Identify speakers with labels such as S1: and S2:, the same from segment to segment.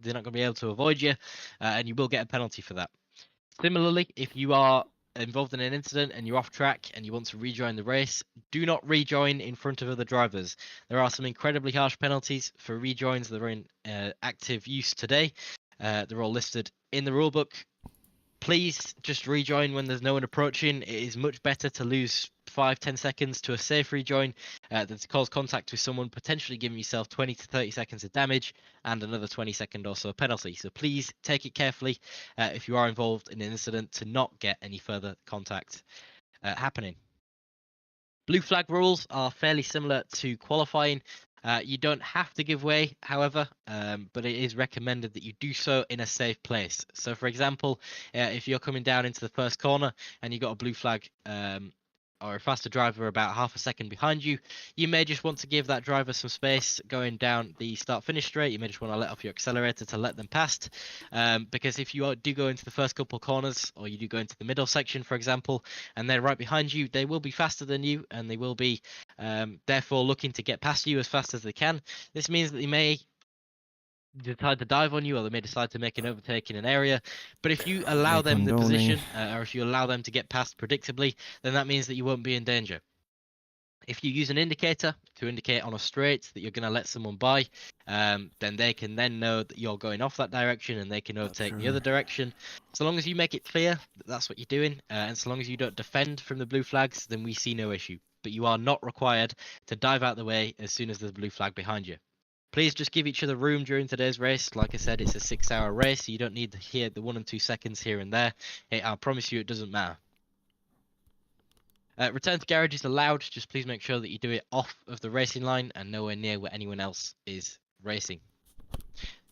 S1: they're not going to be able to avoid you, and you will get a penalty for that. Similarly, if you are involved in an incident and you're off track and you want to rejoin the race, do not rejoin in front of other drivers. There are some incredibly harsh penalties for rejoins that are in active use today. They're all listed in the rulebook. Please just rejoin when there's no one approaching. It is much better to lose 5-10 seconds to a safe rejoin than to cause contact with someone, potentially giving yourself 20 to 30 seconds of damage and another 20-second or so penalty. So please take it carefully if you are involved in an incident to not get any further contact happening. Blue flag rules are fairly similar to qualifying. You don't have to give way, however, but it is recommended that you do so in a safe place. So, for example, if you're coming down into the first corner and you've got a blue flag or a faster driver about half a second behind you, you may just want to give that driver some space going down the start-finish straight. You may just want to let off your accelerator to let them past, because if you do go into the first couple corners, or you do go into the middle section, for example, and they're right behind you, they will be faster than you, and they will be therefore looking to get past you as fast as they can. This means that they may decide to dive on you, or they may decide to make an overtake in an area, but if you allow them the position, or if you allow them to get past predictably, then that means that you won't be in danger. If you use an indicator to indicate on a straight that you're going to let someone by, then they can then know that you're going off that direction and they can overtake the other direction. So long as you make it clear that that's what you're doing, and so long as you don't defend from the blue flags, then we see no issue. But you are not required to dive out the way as soon as there's a blue flag behind you. Please just give each other room during today's race. Like I said, it's a 6-hour race, so you don't need to hear the 1 and 2 seconds here and there. I promise you it doesn't matter. Return to garage is allowed, just please make sure that you do it off of the racing line and nowhere near where anyone else is racing.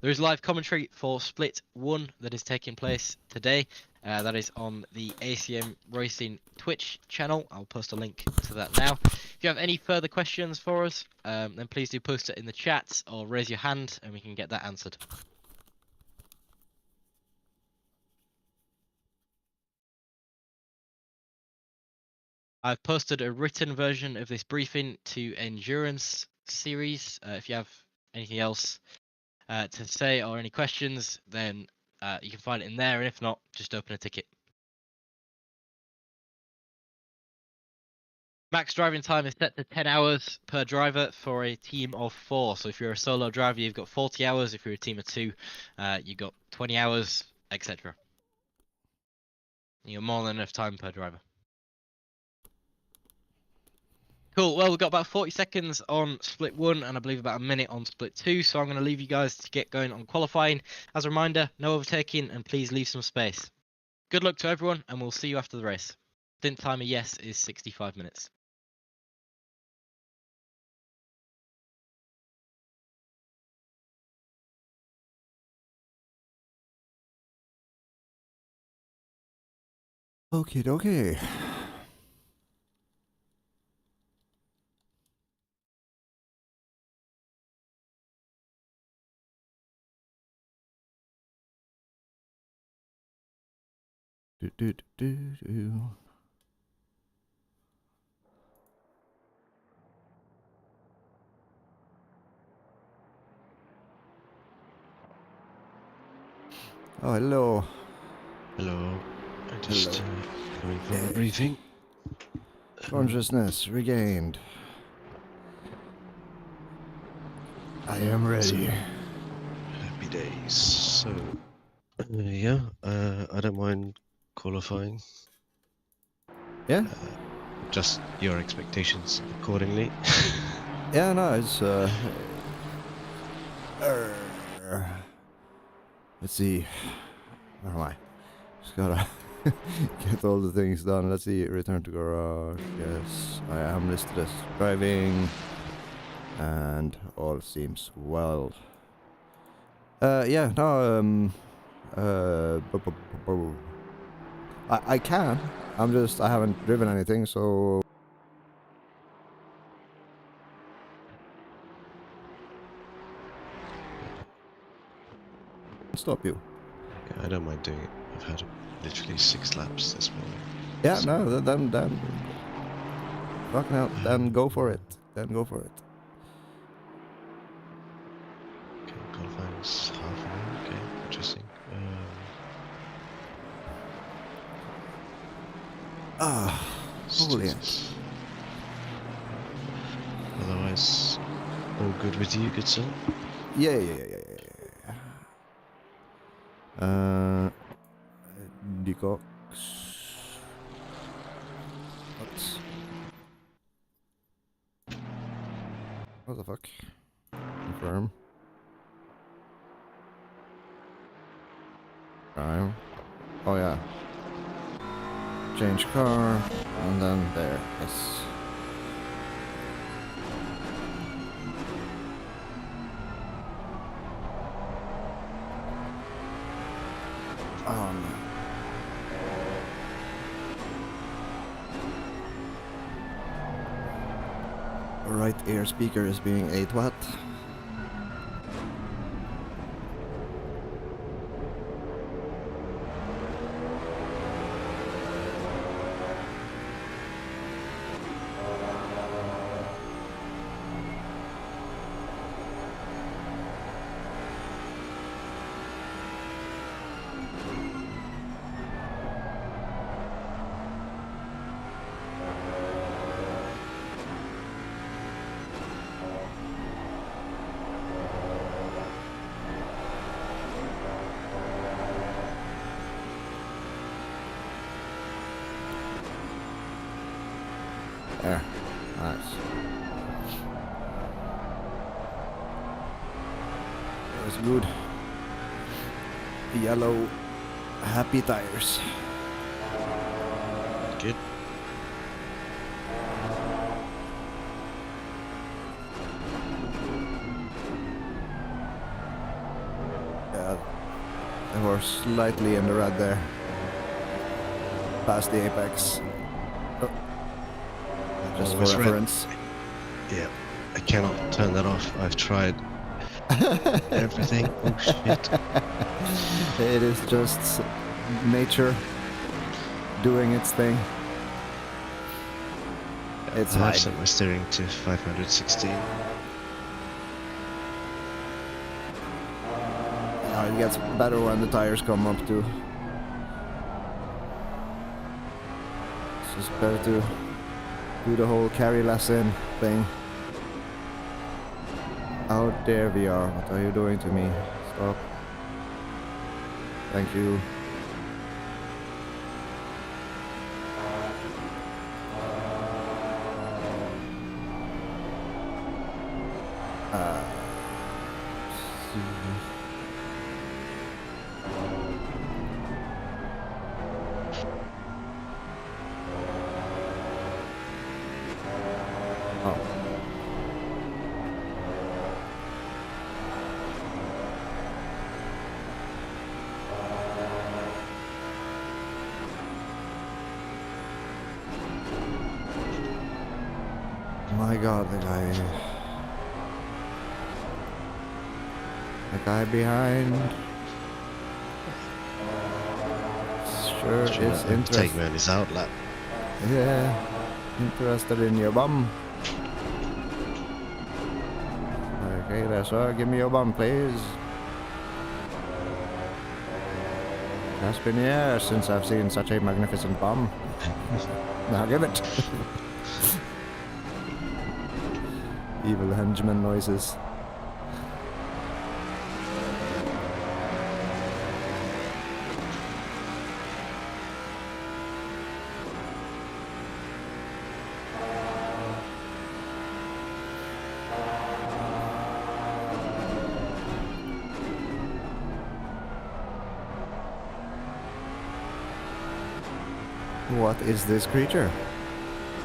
S1: There is live commentary for Split 1 that is taking place today. That is on the ACM Racing Twitch channel. I'll post a link to that now. If you have any further questions for us, then please do post it in the chat or raise your hand and we can get that answered. I've posted a written version of this briefing to Endurance series. If you have anything else to say or any questions, then you can find it in there, and if not, just open a ticket. Max driving time is set to 10 hours per driver for a team of 4. So if you're a solo driver, you've got 40 hours. If you're a team of 2, you've got 20 hours, etc. You've got more than enough time per driver. Cool, well, we've got about 40 seconds on Split 1 and I believe about a minute on Split 2, so I'm going to leave you guys to get going on qualifying. As a reminder, no overtaking and please leave some space. Good luck to everyone and we'll see you after the race. Stint time of yes is 65 minutes.
S2: Okie dokie. Oh, hello.
S3: Hello. I just coming from a briefing.
S2: Consciousness regained. I am ready.
S3: Happy days. So, yeah, I don't mind qualifying.
S2: Yeah?
S3: Just your expectations accordingly.
S2: Yeah, no, it's let's see. Where am I? Just gotta get all the things done. Let's see. Return to garage. Yes, I am listed as driving, and all seems well. Yeah, no, I can. I haven't driven anything, so. Stop you.
S3: Yeah, I don't mind doing it. I've had literally 6 laps this morning.
S2: Yeah,
S3: so.
S2: no, then fucking hell, then go for it. Then go for it.
S3: Okay, qualifying's half an hour. Okay. interesting.
S2: Holy
S3: Jesus. Otherwise, all good with you, good son?
S2: yeah. Decox. What the fuck? Confirm. Prime. Oh yeah. Change car, and then there. Yes. Oh no. Right ear speaker is being 8 watt. There. Nice. That was good. Yellow, happy tires.
S3: Good.
S2: Yeah, they were slightly in the red there. Past the apex. Oh. Just
S3: Always
S2: for
S3: red.
S2: reference.
S3: Yeah, I cannot turn that off. I've tried everything. Oh shit.
S2: It is just nature doing its thing. It's
S3: I have
S2: fine.
S3: set my steering to 516.
S2: It gets better when the tires come up too. It's just better to do the whole carry less in thing. How dare VR, what are you doing to me? Stop. Thank you. Oh. My god, the guy behind sure
S3: Should
S2: is
S3: let him take
S2: interested.
S3: me on his outlap.
S2: Yeah, interested in your bum. Okay, there, sir. Give me your bum, please. It has been years since I've seen such a magnificent bum. Now give it. Evil henchman noises. What is this creature?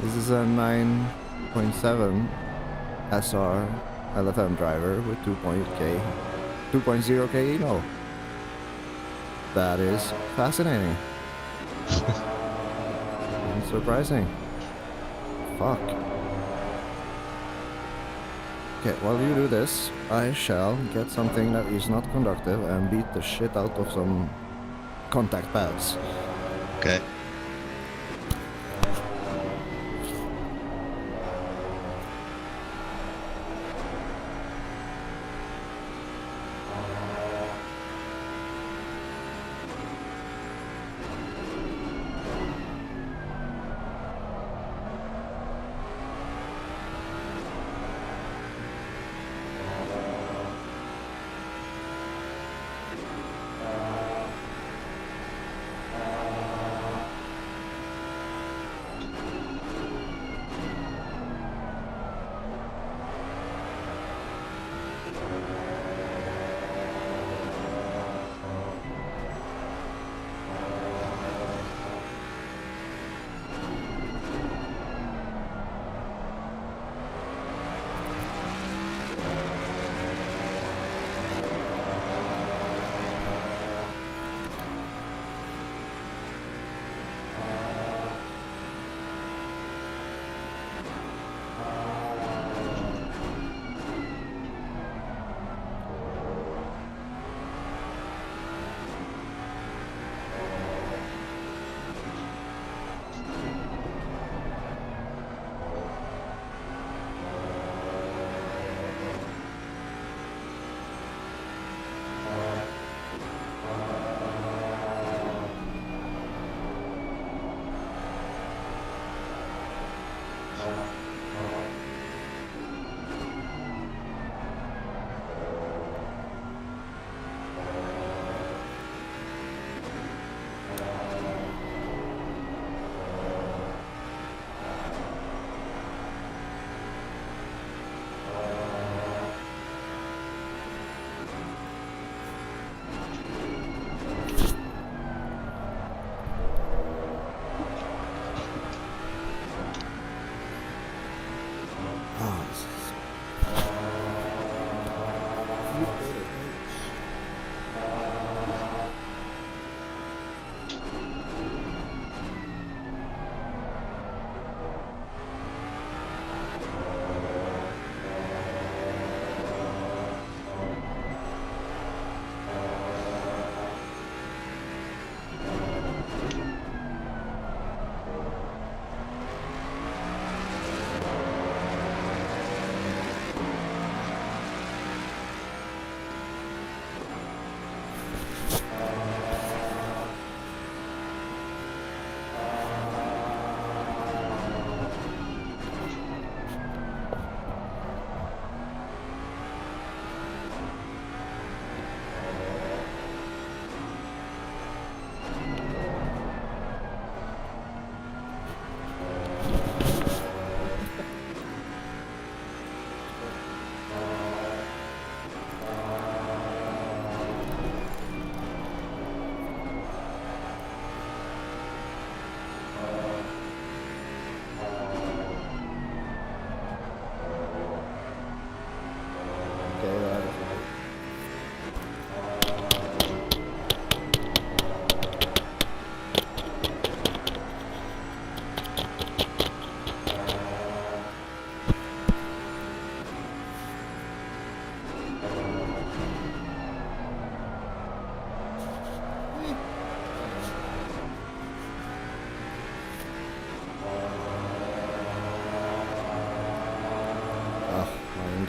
S2: This is a 9.7 SR LFM driver with 2.0 KE. No. That is fascinating. And surprising. Fuck. Okay, while you do this, I shall get something that is not conductive and beat the shit out of some contact pads.
S3: Okay.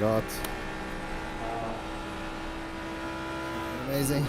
S2: God. Amazing.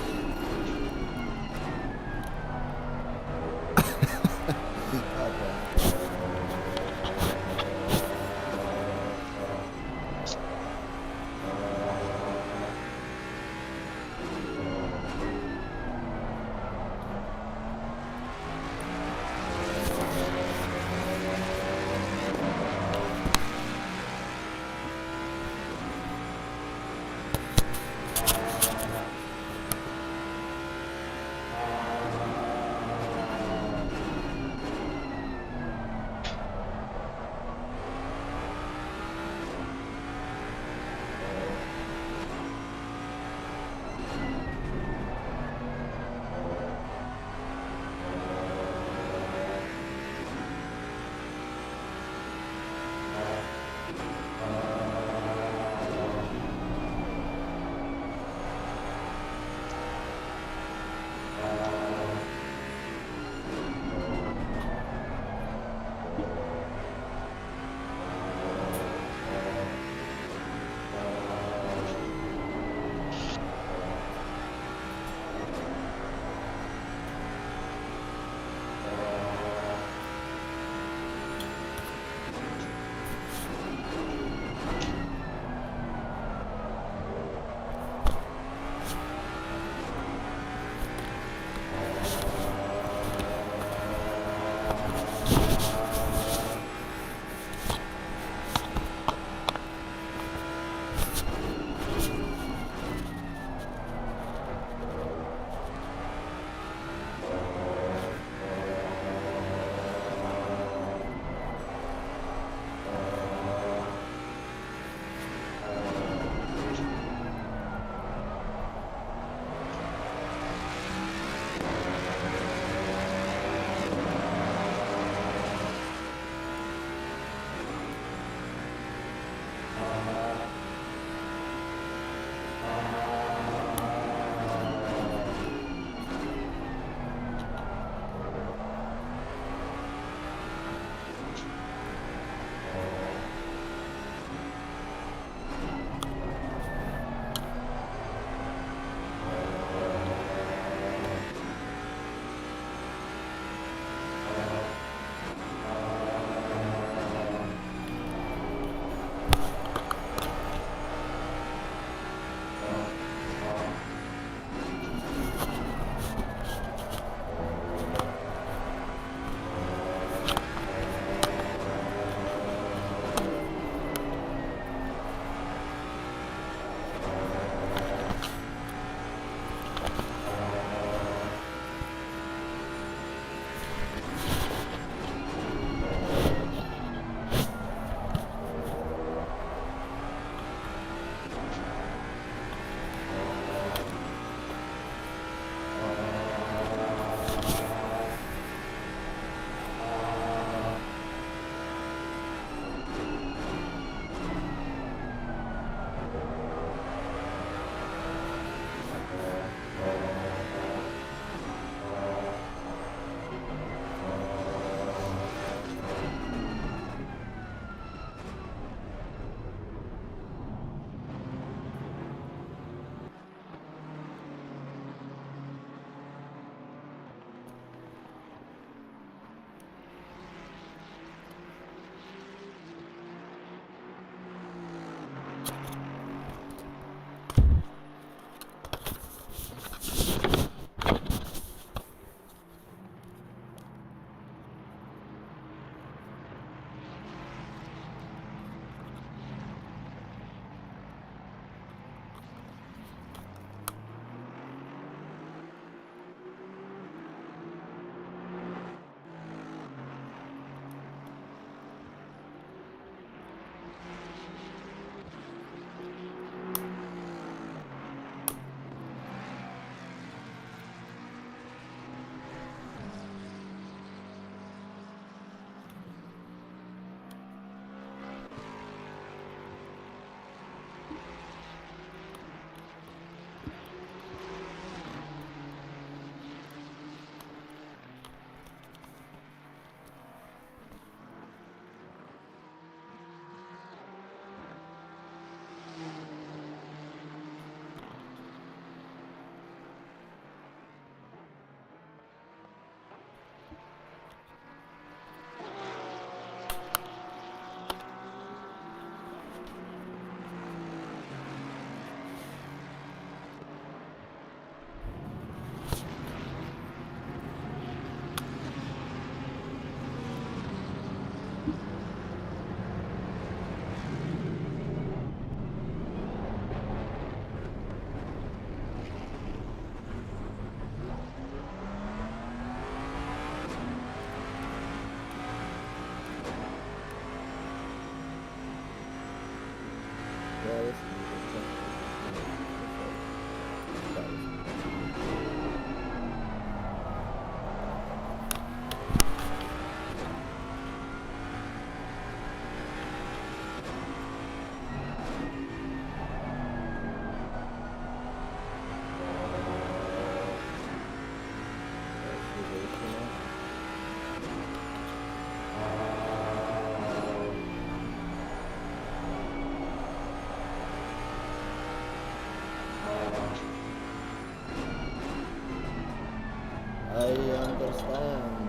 S2: I understand.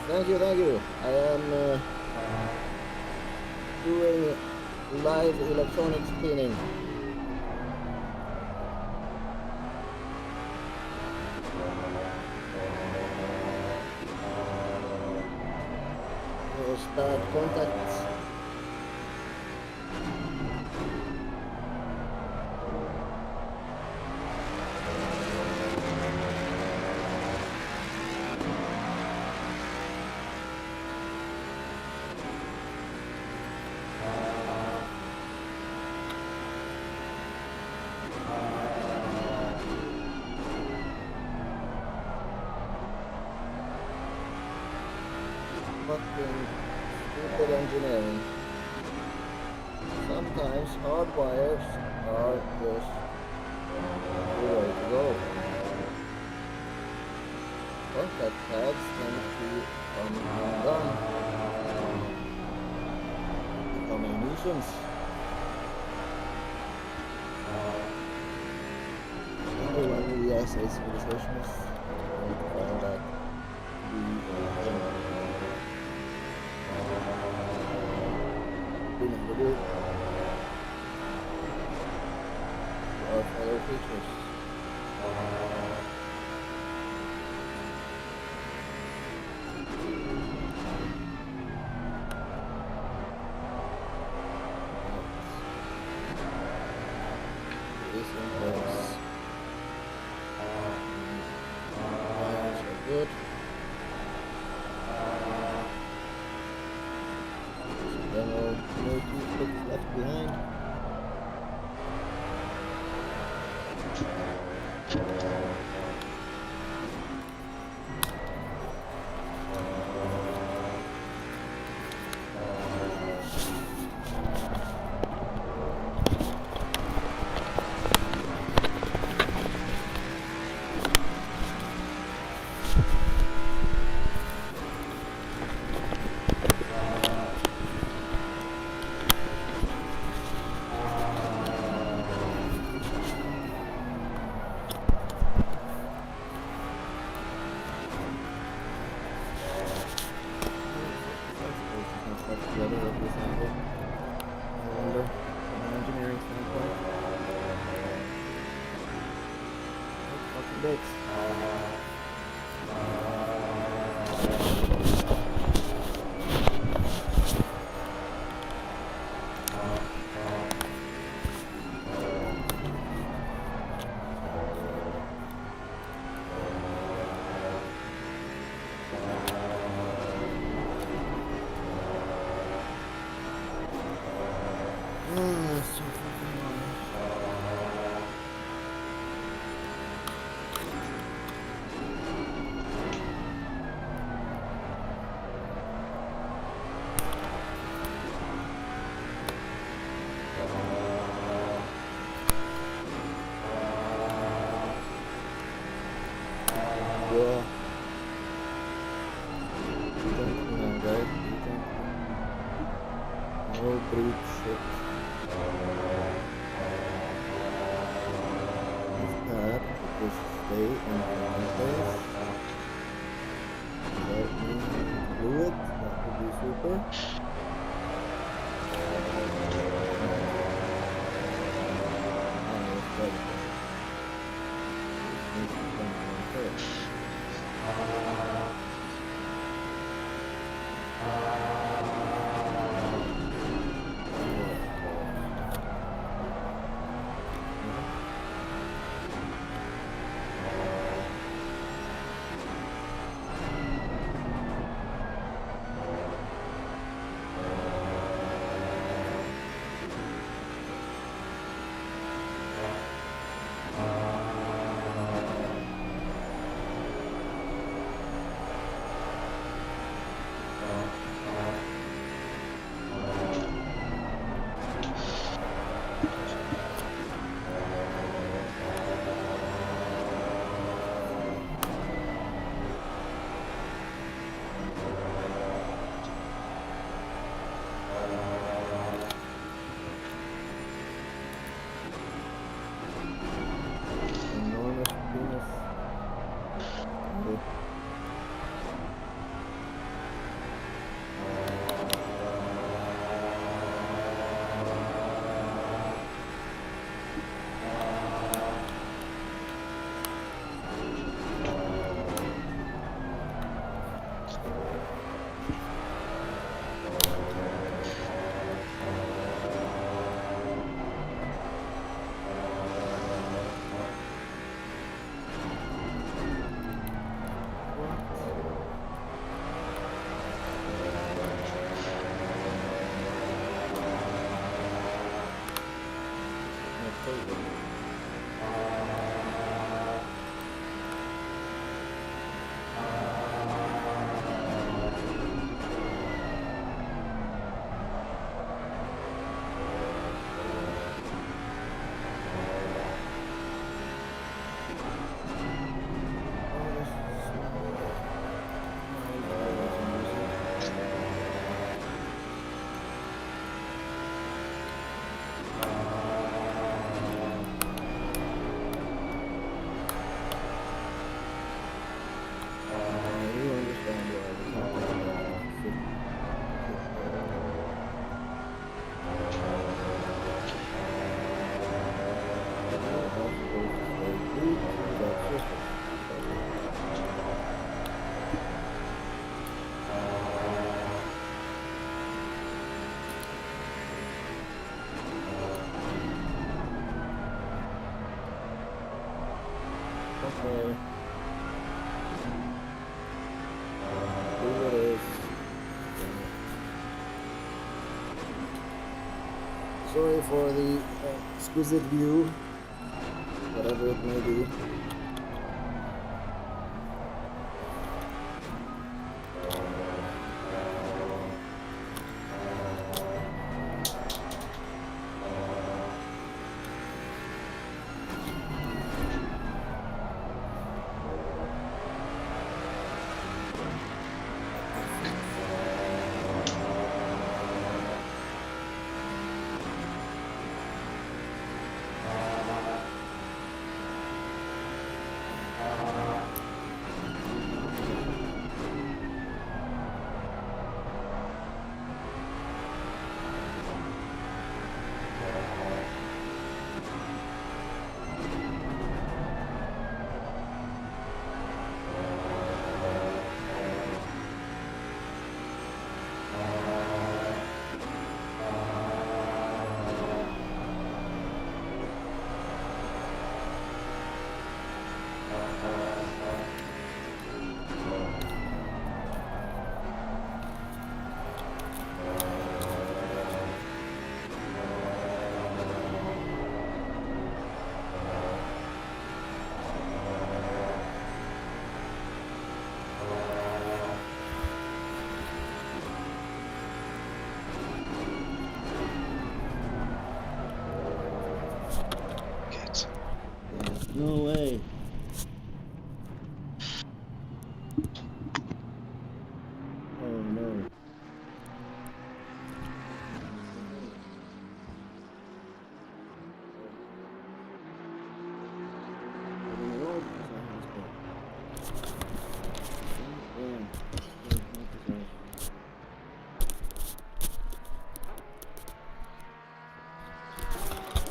S2: Thank you. I am doing live electronics cleaning. Those bad contacts. Fucking stupid engineering. Sometimes hard wires are just the way to go. Contact pads tend to undone, become a nuisance. When we as a civilization find that we never do our fellow creatures. This impacts wires are good. Then no toothpicks left behind. Okay. Here it is. Sorry for the exquisite view, whatever it may be.
S3: Good.
S2: No way. Oh no.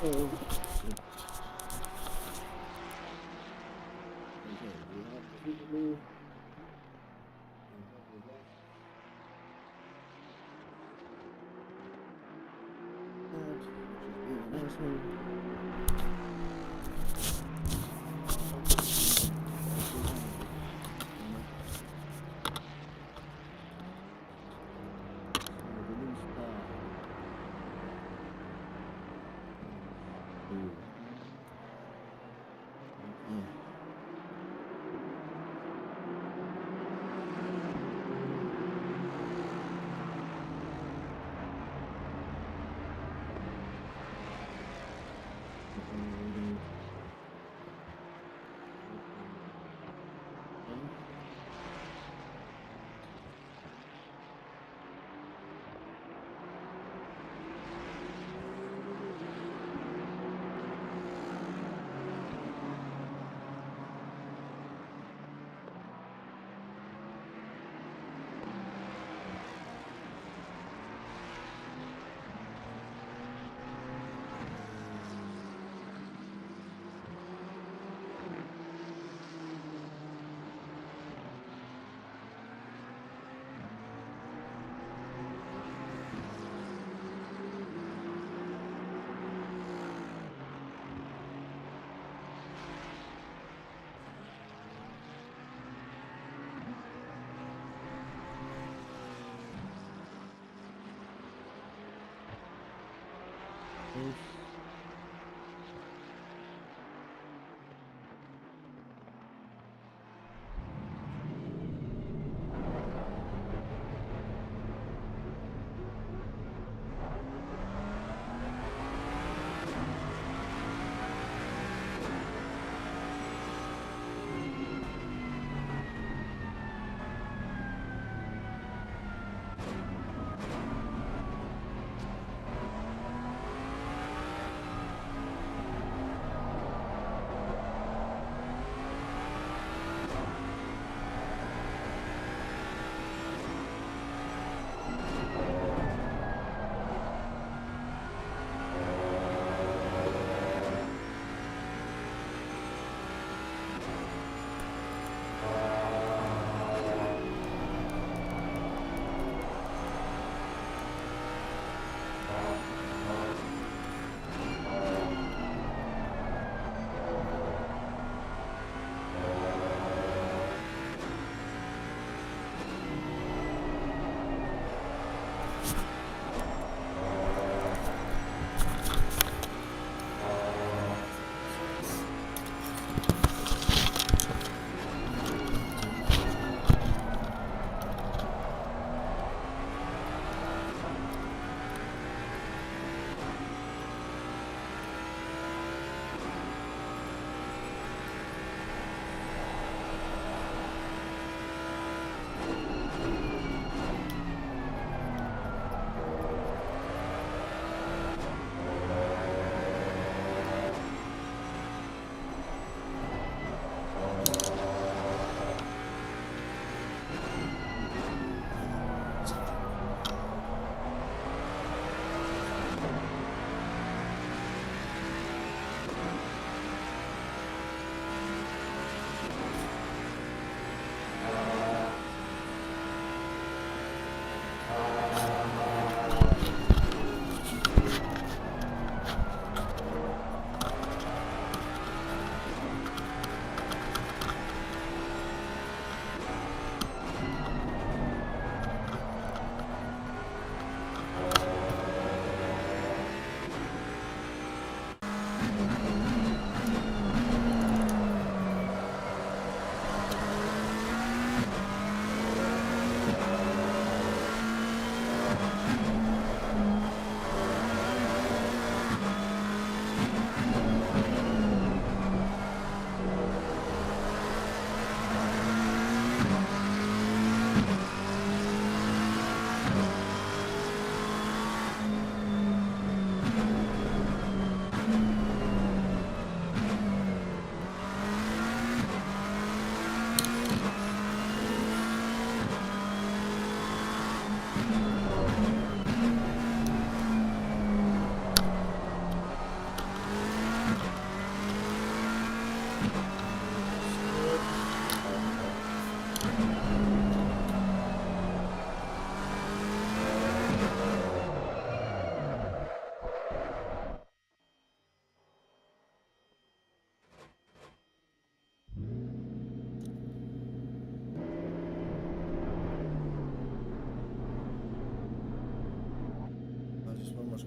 S2: Oh. Okay, we have repeatedly. Nice one.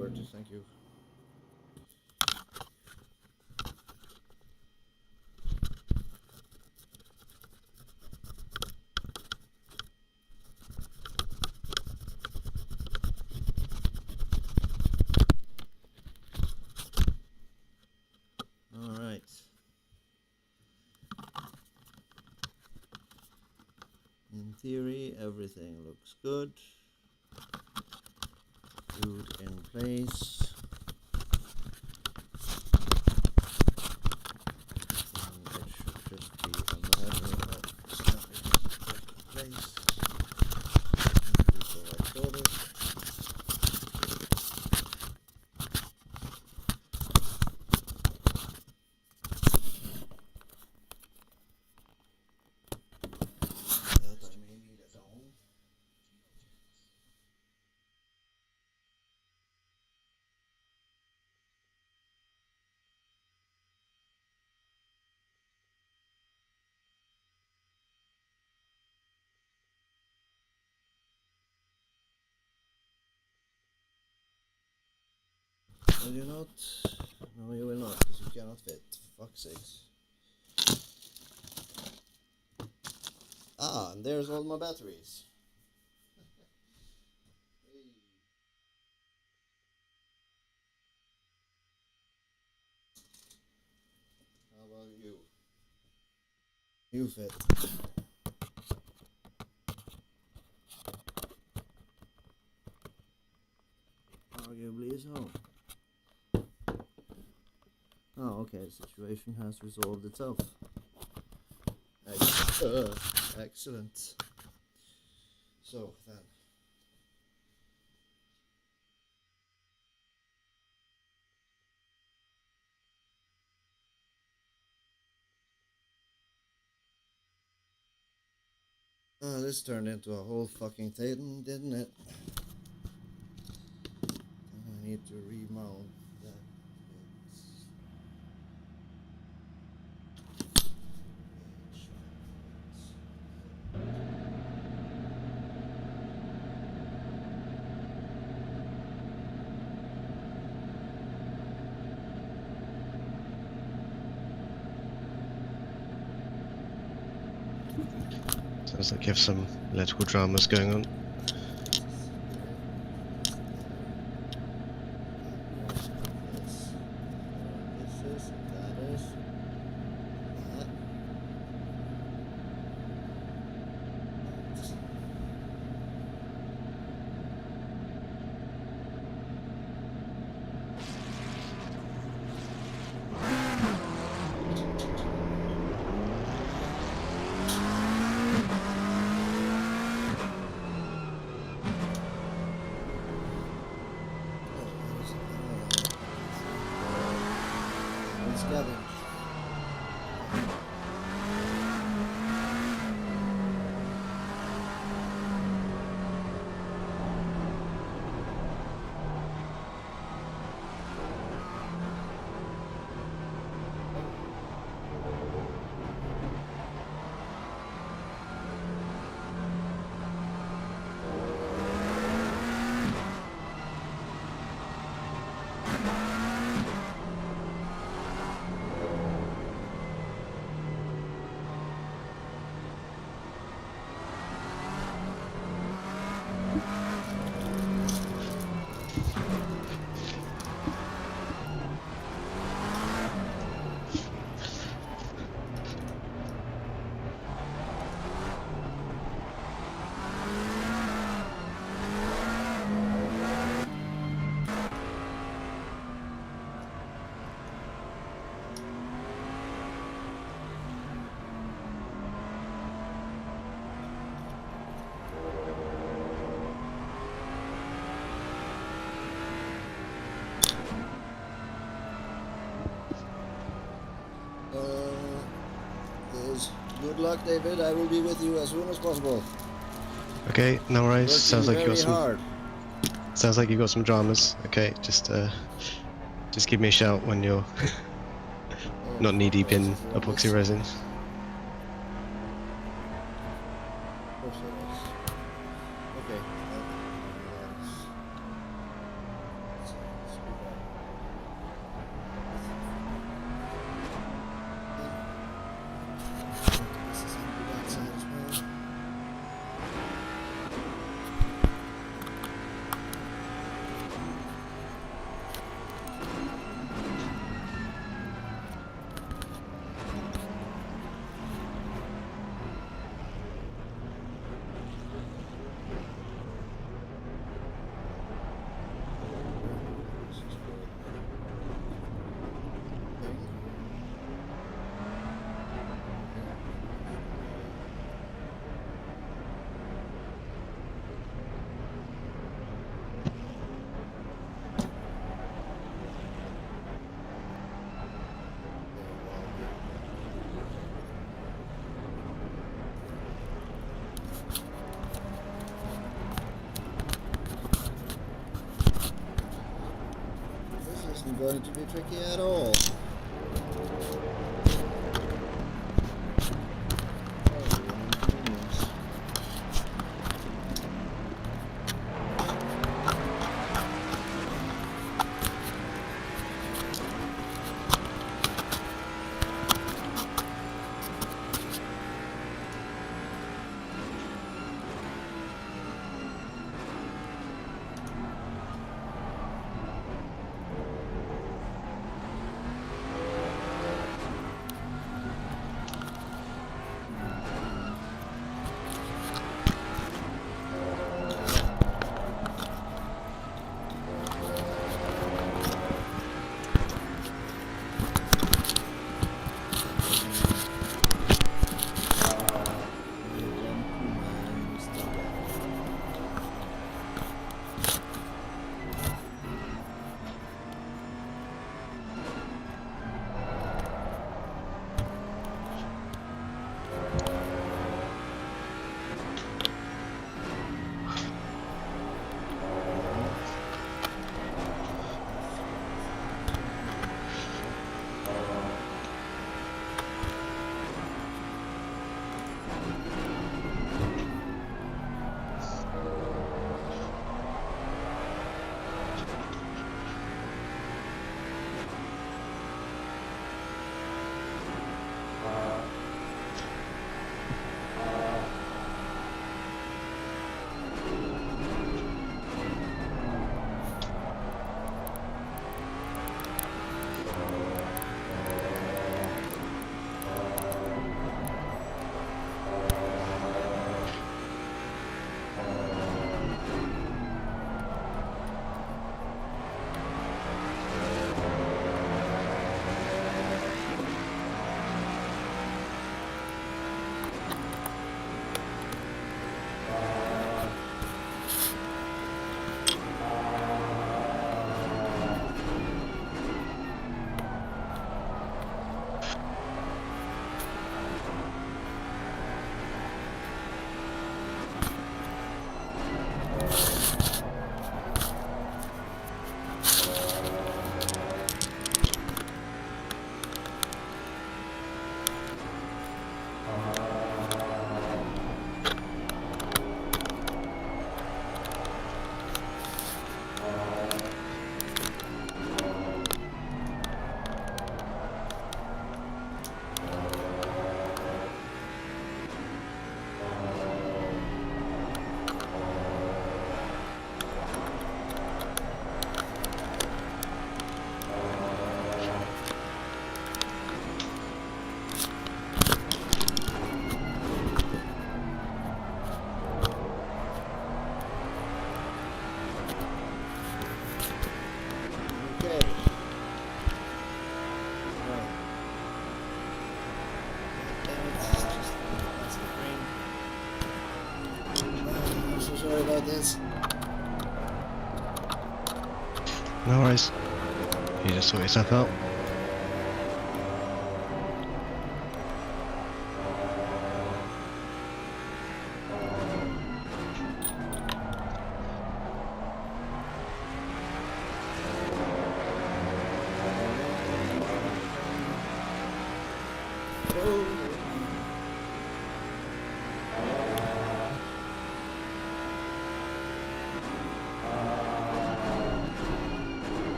S2: Motorsport, thank you. Alright. In theory, everything looks good. Food in place. And it should just be a matter of snapping it in place. Into the right order. That I may need at home. Will you not? No, you will not, because you cannot fit. Fuck's sakes. Ah, and there's all my batteries. Hey. How about you? You fit. Arguably so. Oh, okay, the situation has resolved itself. Excellent. So, then. This turned into a whole fucking thing, didn't it? I need to remount that.
S3: Sounds like you have some electrical dramas going on.
S2: Good luck, David. I will be with you as soon as possible.
S3: Okay, no worries.
S2: Working
S3: Sounds like you got
S2: very
S3: some.
S2: hard.
S3: Sounds like you got some dramas. Okay, just give me a shout when you're not knee deep in epoxy resin.
S2: Okay. going to be tricky at all. This.
S3: No worries. You just sort yourself out.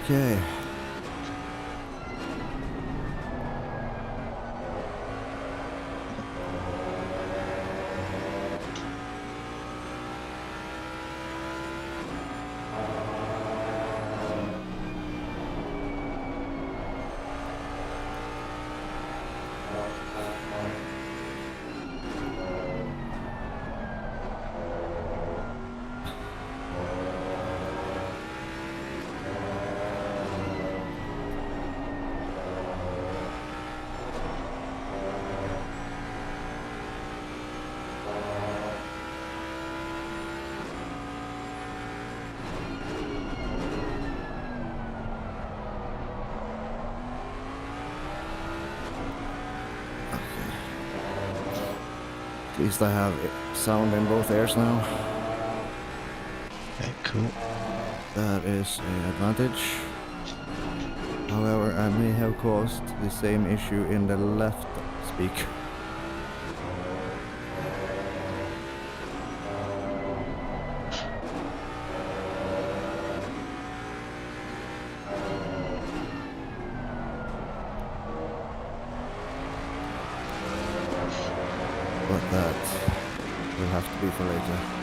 S2: Okay. At least I have sound in both ears now.
S3: Okay, cool.
S2: That is an advantage. However, I may have caused the same issue in the left speaker. But that will have to be for later.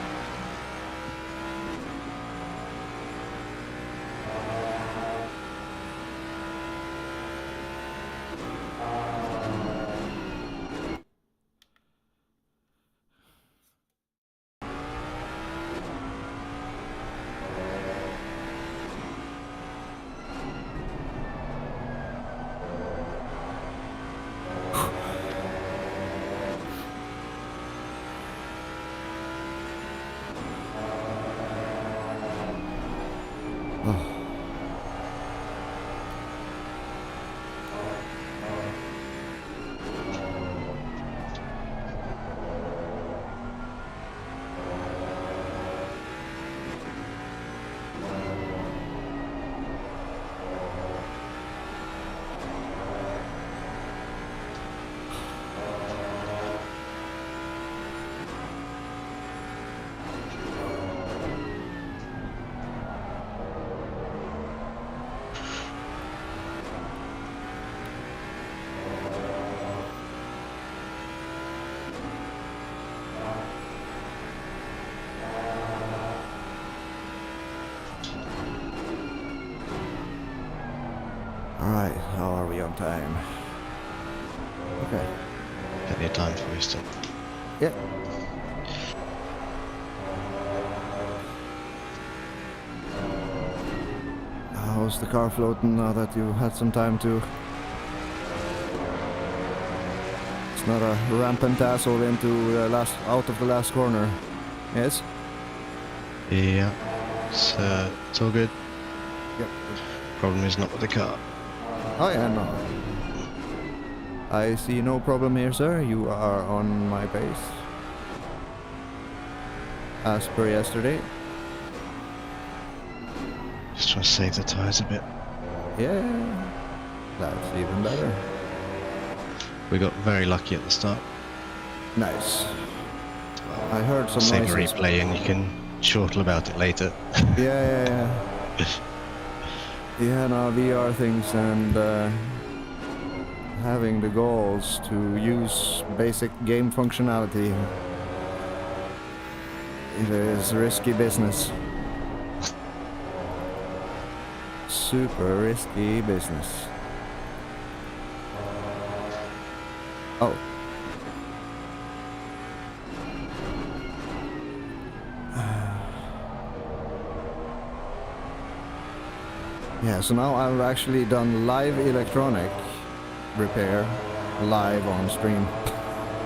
S2: Alright, how are we on time? Okay.
S3: Plenty of time for you still.
S2: Yeah. How's the car floating now that you had some time to? It's not a rampant asshole into the out of the last corner. Yes?
S3: Yeah, it's all good.
S2: Yep.
S3: Problem is not with the car.
S2: Oh yeah, no. I see no problem here, sir. You are on my pace. As per yesterday.
S3: Just trying to save the tyres a bit.
S2: Yeah. That's even better.
S3: We got very lucky at the start.
S2: Nice. I heard some
S3: Save the
S2: noises.
S3: replay and you can chortle about it later.
S2: Yeah. Yeah, no, VR things and having the goals to use basic game functionality. It is risky business. Super risky business. Oh. Yeah, so now I've actually done live electronic repair live on stream.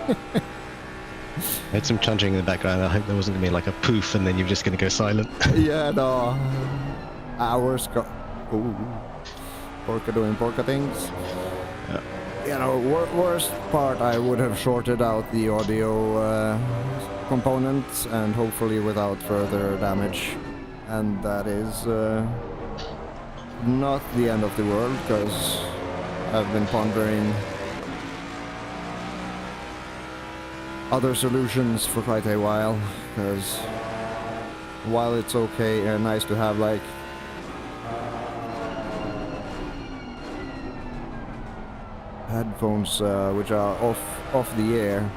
S3: I had some chanting in the background. I hope there wasn't going to be like a poof and then you're just going to go silent.
S2: Yeah, no. Hours go. Ooh. Porca doing porca things.
S3: Yeah.
S2: You know, worst part, I would have shorted out the audio components and hopefully without further damage. And that is not the end of the world, because I've been pondering other solutions for quite a while, because while it's okay and nice to have like headphones which are off the air,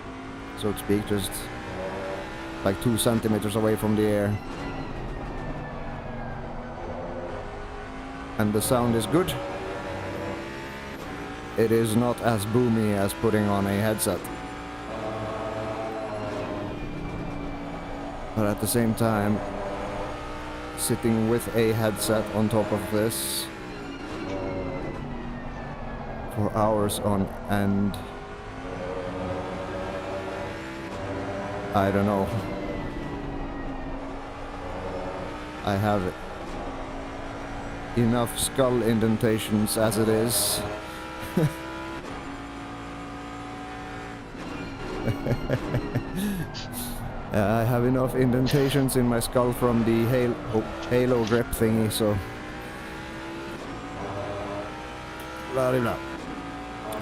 S2: so to speak, just like 2 centimeters away from the air, and the sound is good, it is not as boomy as putting on a headset. But at the same time, sitting with a headset on top of this for hours on end, I don't know. I have enough skull indentations as it is. I have enough indentations in my skull from the halo grip thingy, so blah blah blah.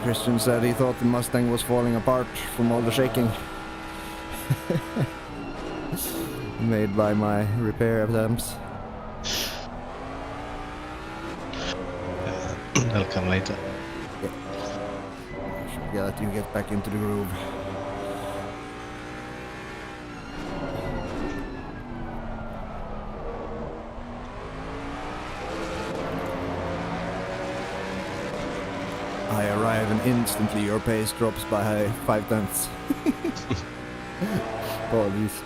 S2: Christian said he thought the Mustang was falling apart from all the shaking made by my repair attempts.
S3: That'll come later.
S2: Yeah. I should let you get back into the groove. I arrive and instantly your pace drops by 5/10. Apologies.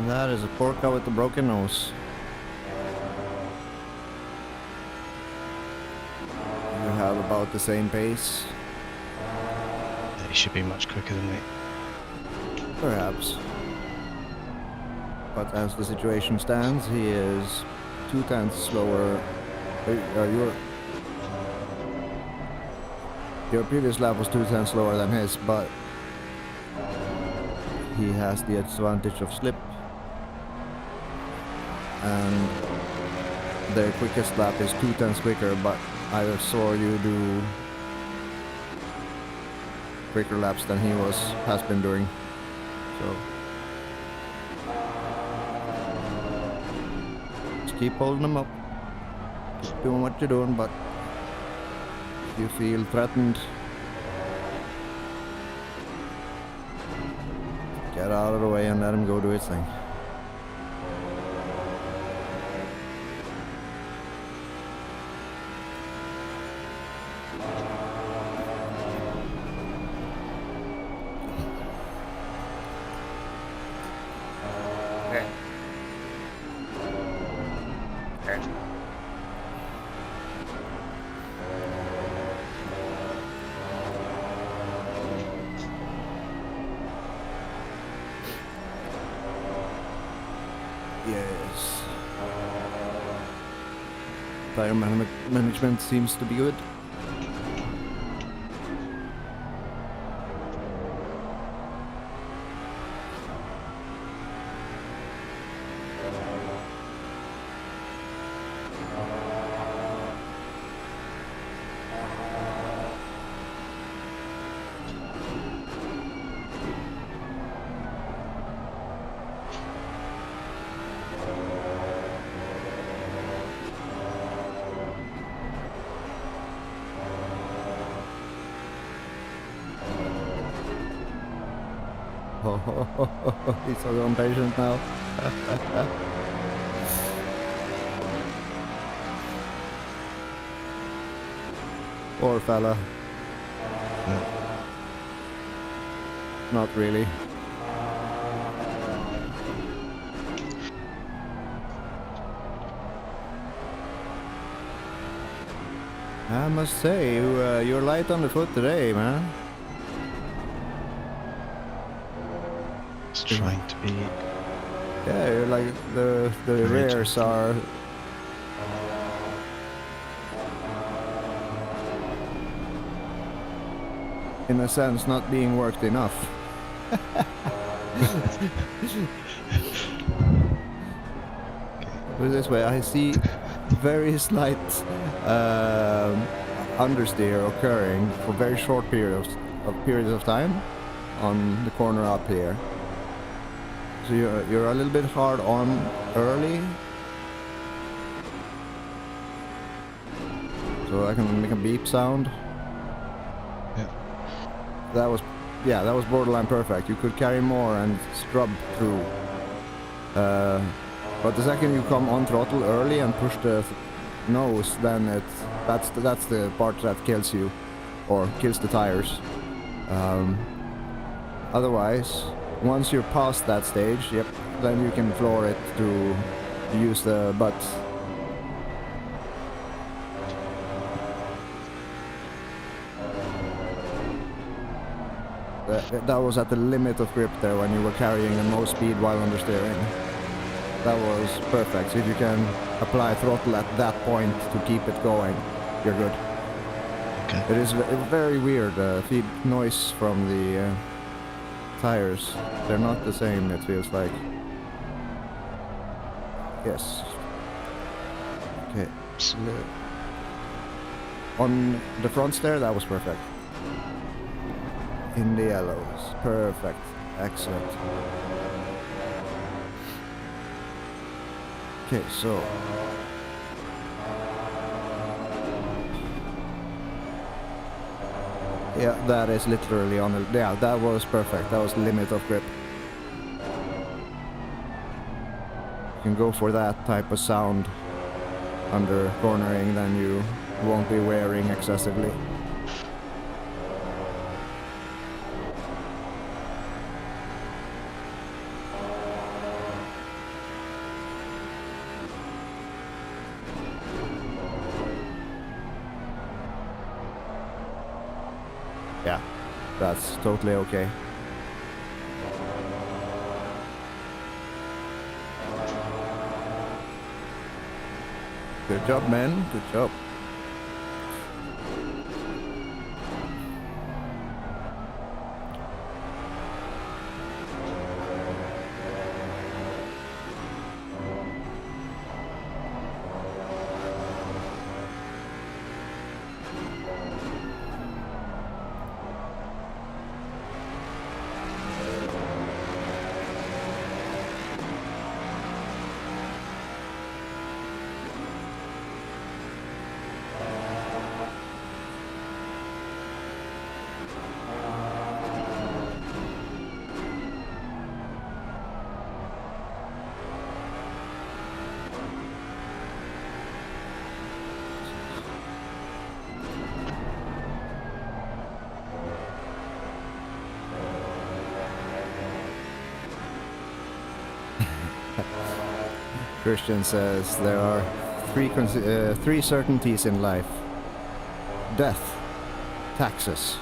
S2: That is a porca with a broken nose. You have about the same pace.
S3: He should be much quicker than me.
S2: Perhaps. But as the situation stands, he is 2/10 slower. Your previous lap was 2/10 slower than his, but he has the advantage of slip. And their quickest lap is 2/10 quicker, but I saw you do quicker laps than he has been doing. So just keep holding them up. Keep doing what you're doing, but if you feel threatened, get out of the way and let him go do his thing. Yes. Tire management seems to be good. Oh, he's so impatient now. Poor fella. Not really. I must say, you're light on the foot today, man.
S3: Just trying to be.
S2: Yeah, you're like the rears are. In a sense, not being worked enough. Put it this way, I see very slight understeer occurring for very short periods of time on the corner up here. So you're a little bit hard on early. So I can make a beep sound. That was borderline perfect. You could carry more and scrub through. But the second you come on throttle early and push the nose, then that's the part that kills you, or kills the tires. Otherwise, once you're past that stage, yep, then you can floor it to use the butt. That was at the limit of grip there when you were carrying the most speed while understeering. That was perfect. So if you can apply throttle at that point to keep it going, you're good.
S3: Okay.
S2: It is very weird. Feed noise from the tires. They're not the same, it feels like. Yes. Okay. On the fronts there, that was perfect. In the yellows. Perfect. Excellent. Okay, so yeah, that is literally on the, yeah, that was perfect. That was limit of grip. You can go for that type of sound under cornering, then you won't be wearing excessively. Yeah, that's totally okay. Good job, man. Good job. Christian says there are three certainties in life: death, taxes,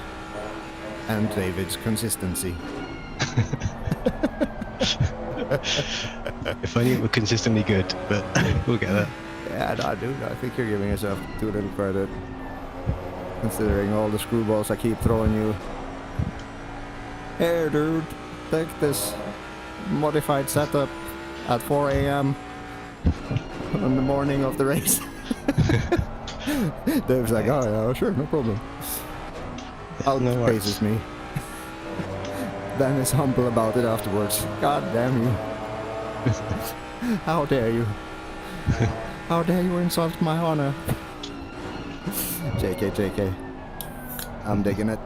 S2: and David's consistency.
S3: If only it were consistently good, but we'll get that.
S2: Yeah, no, dude, I think you're giving yourself too little credit, considering all the screwballs I keep throwing you. Here, dude, take this modified setup at 4 a.m. on the morning of the race. Dave's like, oh yeah, sure, no problem. Outpaces me. Then is humble about it afterwards. God damn you. How dare you. How dare you insult my honor. JK. I'm digging it.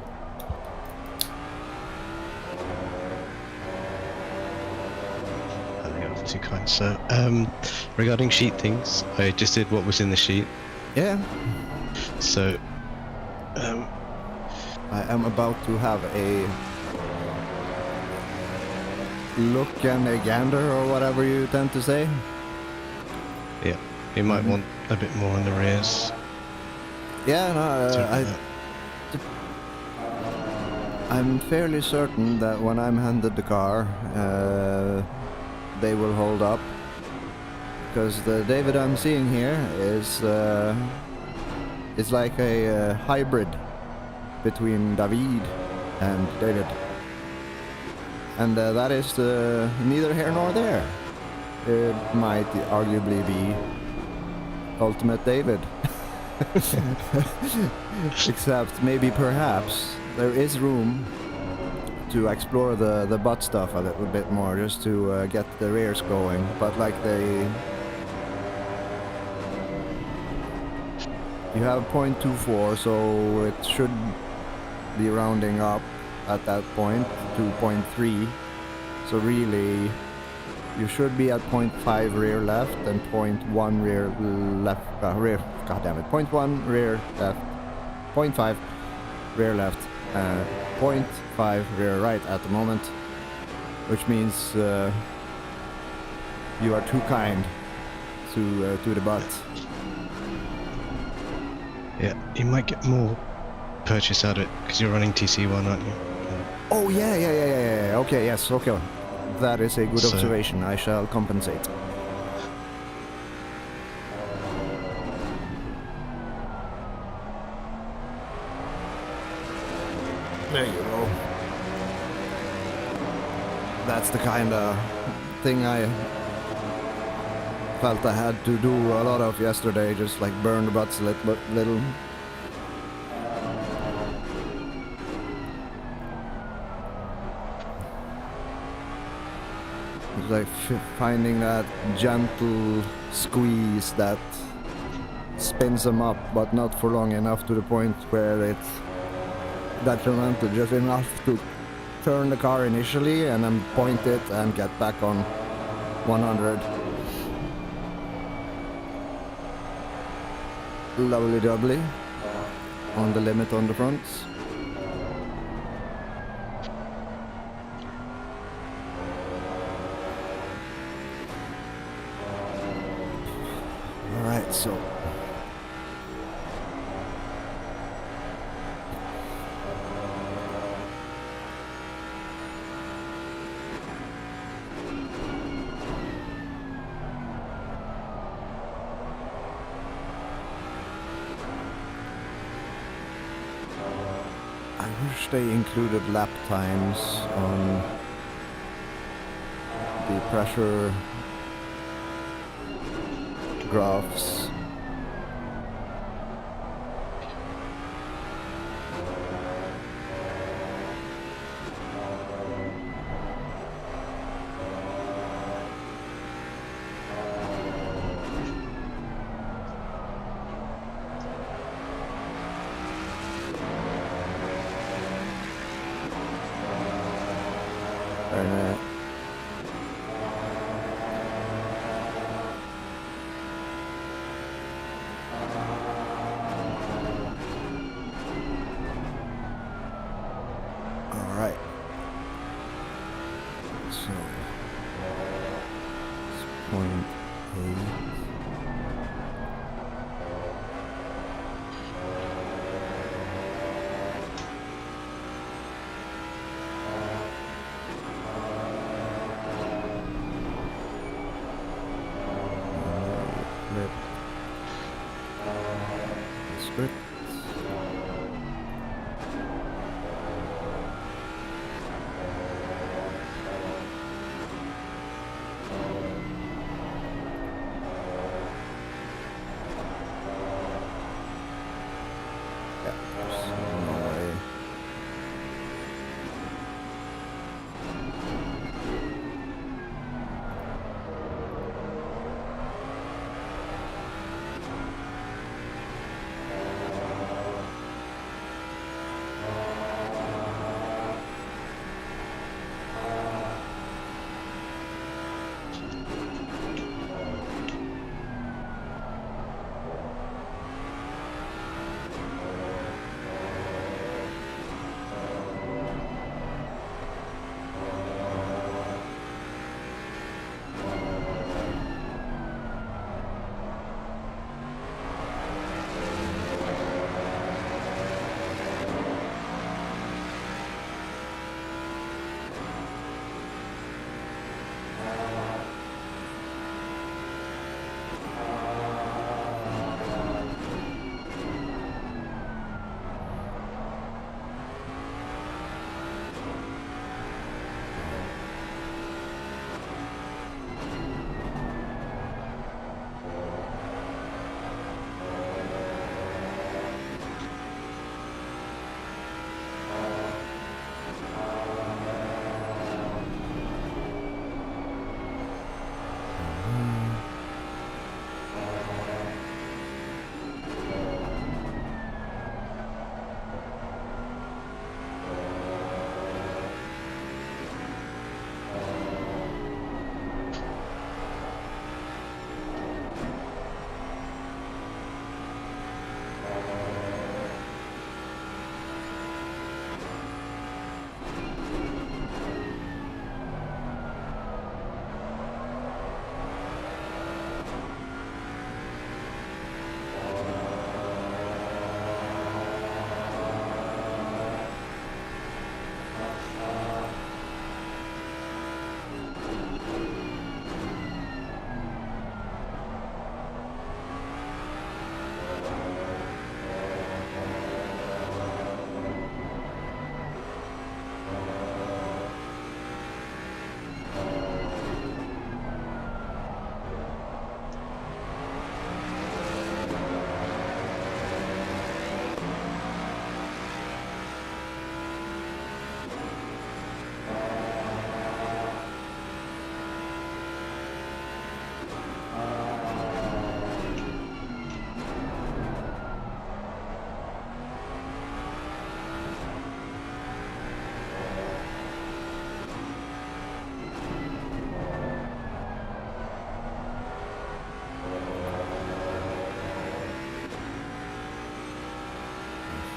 S3: too kind. So, regarding sheet things, I just did what was in the sheet.
S2: Yeah.
S3: So,
S2: I am about to have a look and a gander, or whatever you tend to say.
S3: yeah, you might
S2: Mhm.
S3: want a bit more on the rears.
S2: Yeah, no,
S3: Something like
S2: I'm fairly certain that when I'm handed the car, they will hold up. Because the David I'm seeing here is like a hybrid between David and David. And that is neither here nor there. It might arguably be Ultimate David. Except maybe perhaps there is room to explore the butt stuff a little bit more, just to get the rears going. But like you have 0.24, so it should be rounding up at that point to 0.3. So really, you should be at 0.5 rear left and 0.1 rear left. God damn it! 0.1 rear left, 0.5 rear left, 0.5 rear right at the moment, which means you are too kind to the butt.
S3: Yeah, you might get more purchase out of it because you're running TC1, aren't you?
S2: Oh yeah. Okay, yes, okay. That is a good
S3: So-
S2: observation. I shall compensate. There you go. That's the kind of thing I felt I had to do a lot of yesterday, just like burn the butts a little. It's like finding that gentle squeeze that spins them up, but not for long enough to the point where it's detrimental, just enough to turn the car initially and then point it and get back on 100. Lovely doubly on the limit on the fronts. Alright, so I wish they included lap times on the pressure graphs. And, all right. So, it's 0.8. Script. Yeah, there's no way.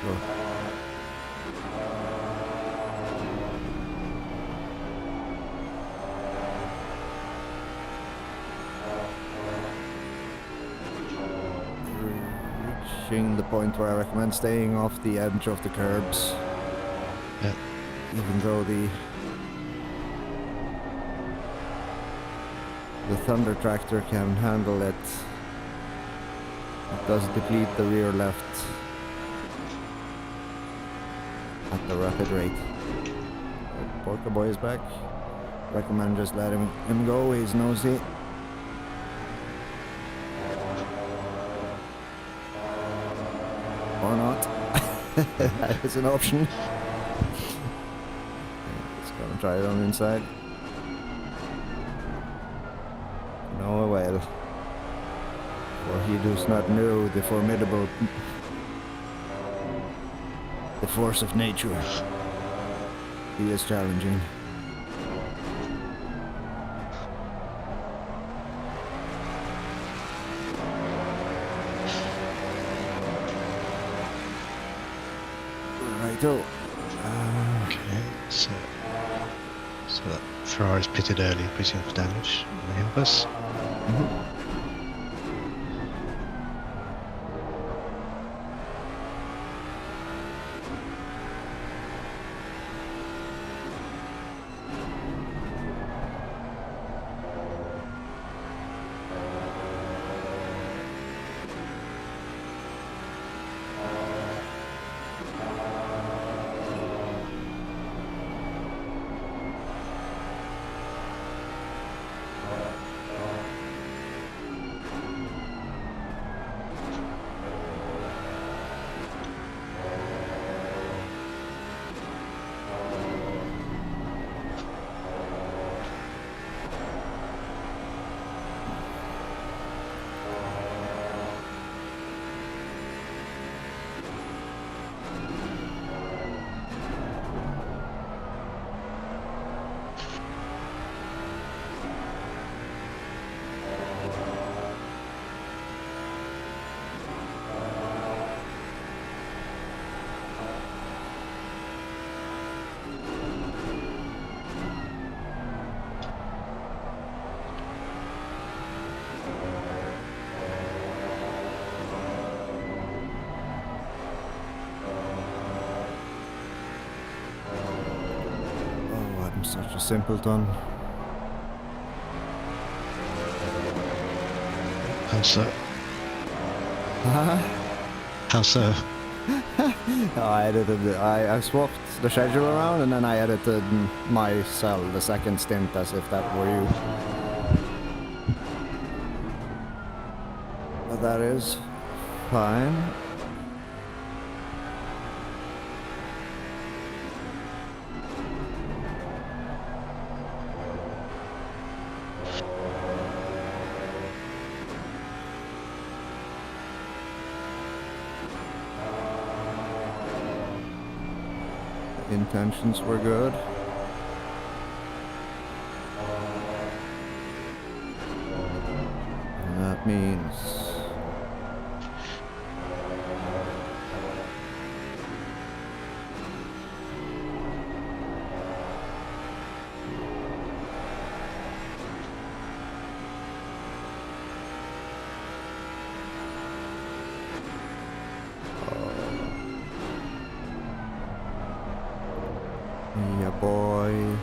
S2: go. Reaching the point where I recommend staying off the edge of the curbs.
S3: Yeah.
S2: Even though the Thunder Tractor can handle it, it does deplete the rear left at the rapid rate. Porco Boy is back. Recommend just letting him go, he's nosy. Or not. That is an option. Let's go and try it on the inside. No avail. For he does not know the formidable... the force of nature. He is challenging. Righto.
S3: Okay, so that Ferrari's pitted early, pitting for damage. Will they help us?
S2: Such a simpleton.
S3: How so?
S2: Huh?
S3: How so?
S2: I edited I swapped the schedule around and then I edited my cell, the second stint, as if that were you. But that is fine. Intentions were good. And that means yeah, boy.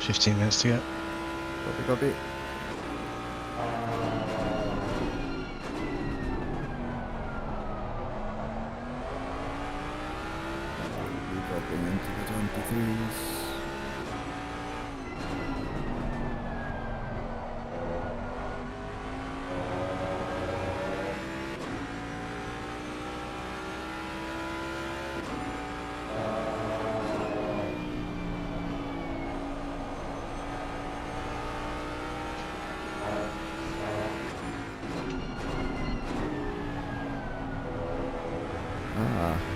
S3: 15 minutes to go.
S2: Copy, copy. Dropping into the 23s.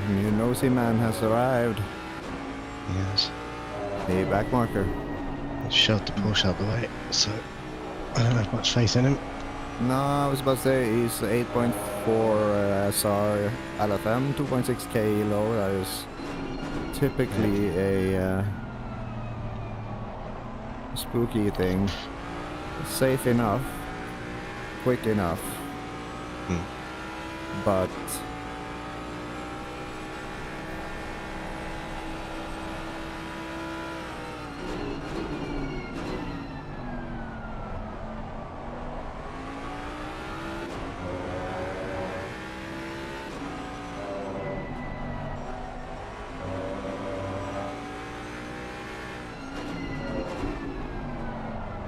S2: New nosy man has arrived.
S3: Yes.
S2: The back marker.
S3: He shoved the Porsche out the way, so I don't have much faith in him.
S2: No, I was about to say he's 8.4 SR LFM, 2.6 kilo. That is typically a spooky thing. Safe enough, quick enough, but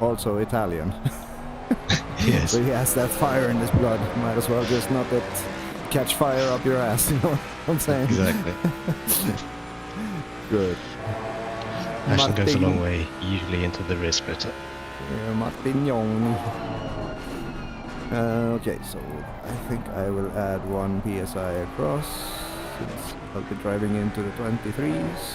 S2: also Italian.
S3: Yes.
S2: So he has that fire in his blood. Might as well just not catch fire up your ass, you know what I'm saying?
S3: Exactly.
S2: Good.
S3: Passion goes a long
S2: Martin.
S3: way, usually into the rear splitter.
S2: Yeah, Martignon. Okay, so I think I will add 1 PSI across, since I'll be driving into the 23s.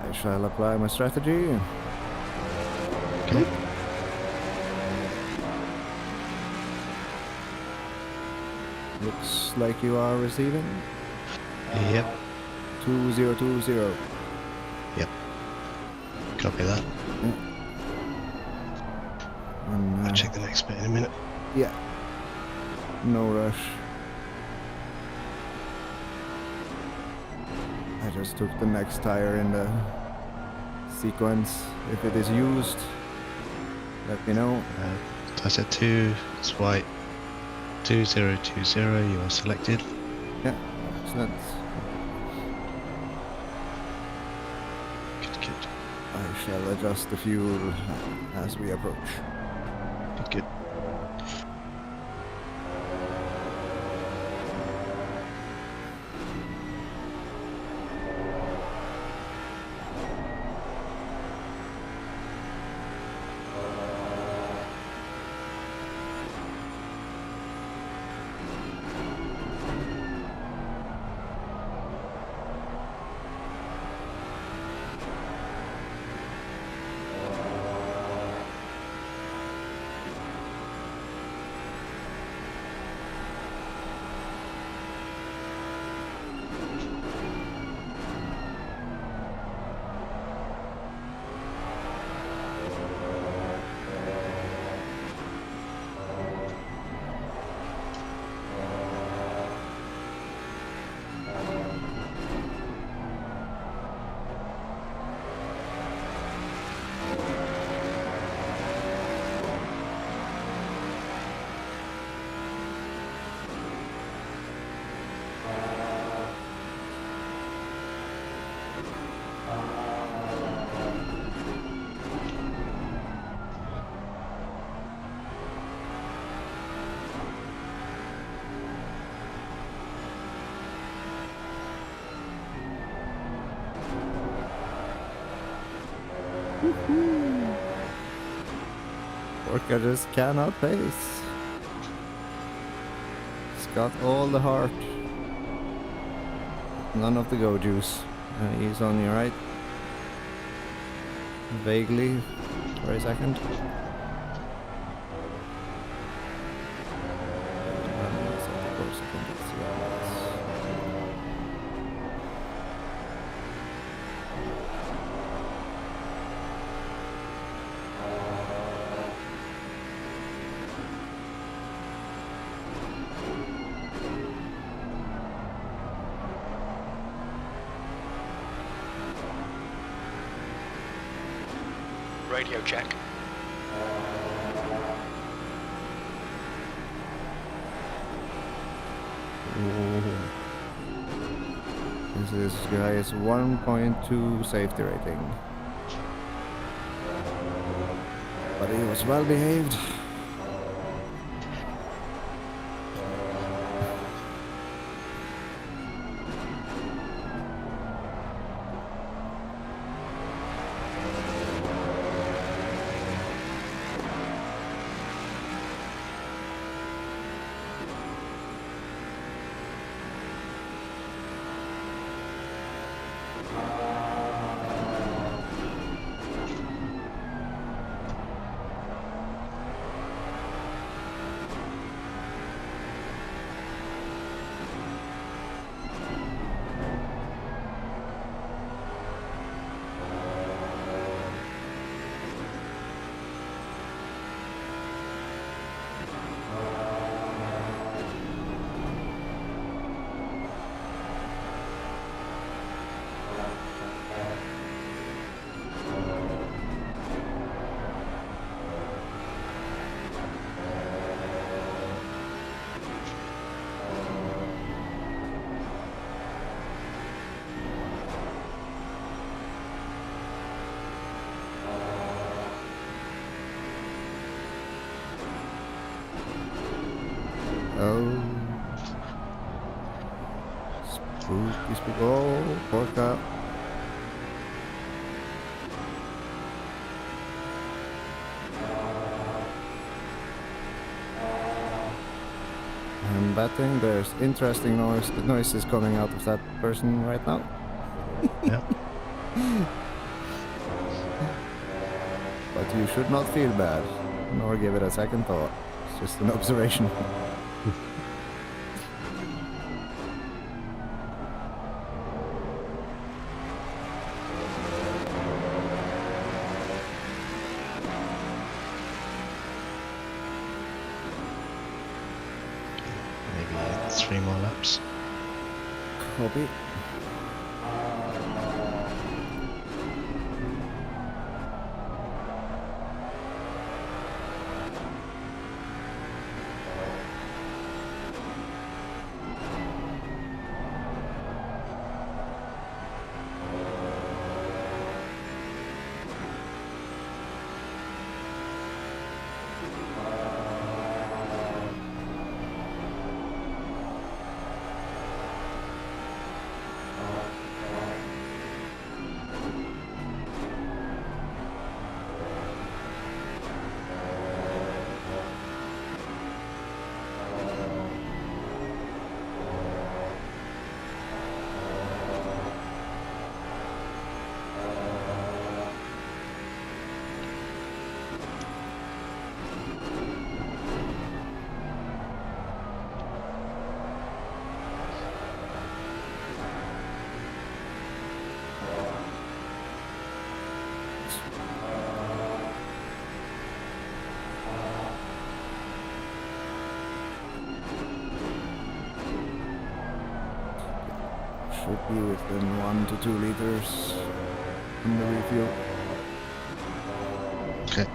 S2: I shall apply my strategy.
S3: Okay.
S2: Looks like you are receiving.
S3: Yep.
S2: 2020.
S3: Copy that.
S2: And,
S3: I'll check the next bit in a minute.
S2: yeah. No rush. I just took the next tire in the sequence. If it is used, let me know.
S3: I said 2, it's white. 2020, you are selected.
S2: Yeah, excellent.
S3: Good, good.
S2: I shall adjust the fuel as we approach.
S3: Good, good.
S2: Orca just cannot pace. He's got all the heart, none of the go juice. He's on your right. Vaguely, for a second.
S4: Radio check.
S2: This guy is 1.2 safety rating. But Everybody was well behaved. Oh. Spooky, spooky. Oh, porca. I'm betting there's interesting noises coming out of that person right now.
S3: Yeah.
S2: But you should not feel bad, nor give it a second thought. It's just an observation.
S3: Maybe 3 more laps.
S2: Copy. Should be within 1 to 2 liters in the refuel.
S3: Okay.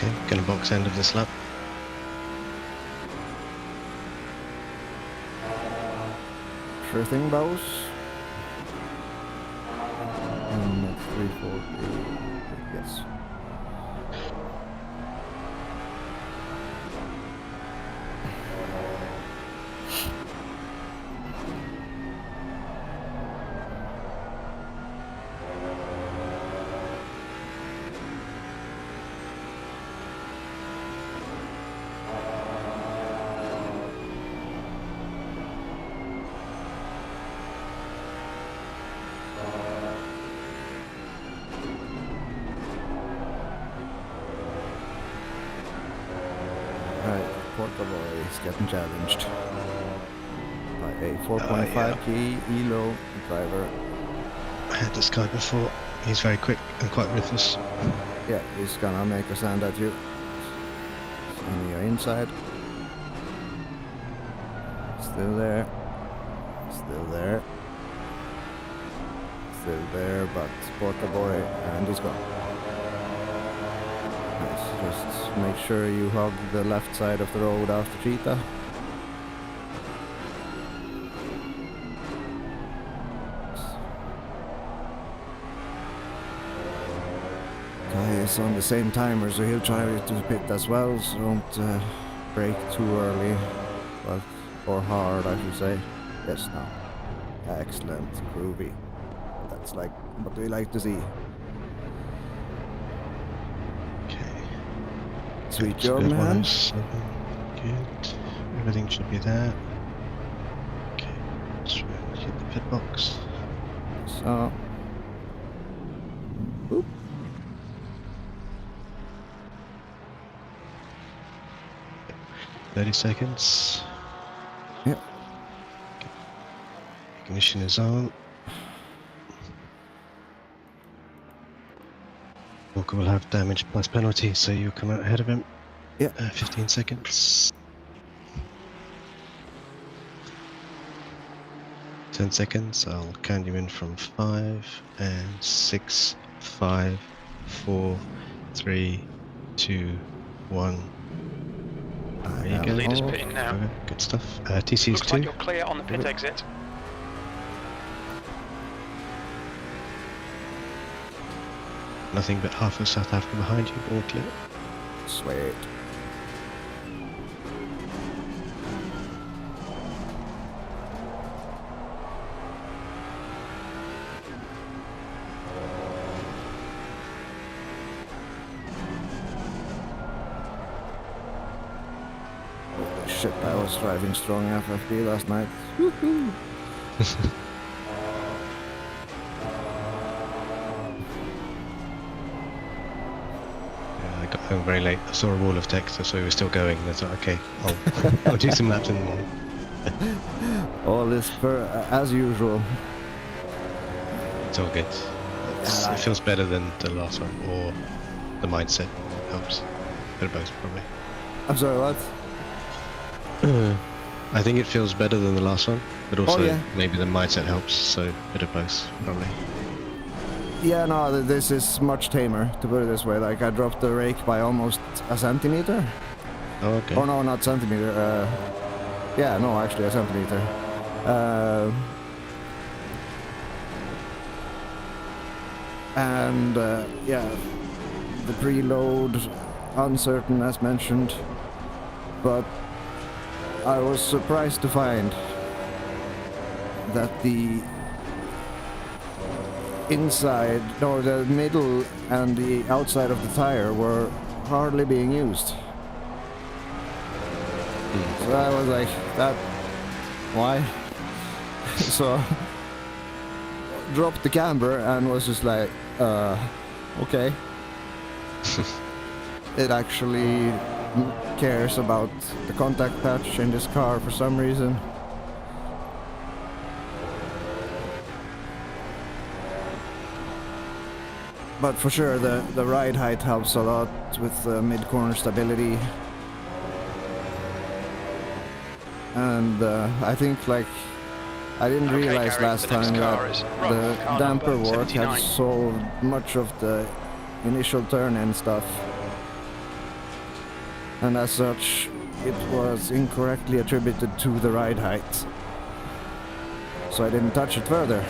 S3: Okay, gonna box end of this lap.
S2: Sure thing, boss. And it's 340. Yes. Boy is getting challenged by a 4.5 key ELO driver.
S3: I had this guy before. He's very quick and quite ruthless.
S2: Yeah, he's gonna make a stand at you. On your inside. Still there. Still there. Still there, but Porter Boy, and he's gone. Nice. Just make sure you hug the left side of the road after Cheetah. Guy is on the same timer, so he'll try to pit as well, so don't brake too early. But, or hard, I should say. Yes, no. Excellent. Groovy. That's like what we like to see. Sweet job, man.
S3: Good. Everything should be there. Okay. Let's hit the pit box.
S2: So. Oop.
S3: Okay. 30 seconds.
S2: Yep.
S3: Okay. Ignition is on. Walker will have damage plus penalty, so you'll come out ahead of him.
S2: Yeah.
S3: 15 seconds. 10 seconds. I'll count you in from 5 and 6, 5, 4, 3, 2, 1. There you go.
S4: Leader's pitting now.
S3: Okay, good stuff. TC is
S4: Looks
S3: 2.
S4: like you're clear on the pit exit.
S3: Nothing but half of South Africa behind you, all clear.
S2: Sweet. Holy shit, I was driving strong FFB last night. Woohoo!
S3: I got home very late. I saw a wall of text, so we were still going. I thought, okay, I'll do some laps in the morning.
S2: All this as usual.
S3: It's all good. It feels better than the last one, or the mindset helps. Bit of both, probably.
S2: I'm sorry, what?
S3: I think it feels better than the last one, but also
S2: yeah.
S3: maybe the mindset helps, so bit of both, probably.
S2: Yeah, no, this is much tamer, to put it this way. Like, I dropped the rake by almost a centimeter.
S3: Oh, okay.
S2: Oh, no, not centimeter. Yeah, no, actually a centimeter. And, yeah, the preload, uncertain as mentioned. But I was surprised to find that the inside, no, the middle and the outside of the tire were hardly being used. So I was like, that, why? So, dropped the camber and was just like, okay. It actually cares about the contact patch in this car for some reason. But for sure, the ride height helps a lot with mid-corner stability. And I think, like, I didn't
S4: Okay,
S2: realize
S4: Gary,
S2: last
S4: the next
S2: time
S4: car
S2: that
S4: is
S2: the
S4: car
S2: damper
S4: number
S2: work
S4: 79.
S2: had solved much of the initial turn-in stuff. and as such, it was incorrectly attributed to the ride height. So I didn't touch it further.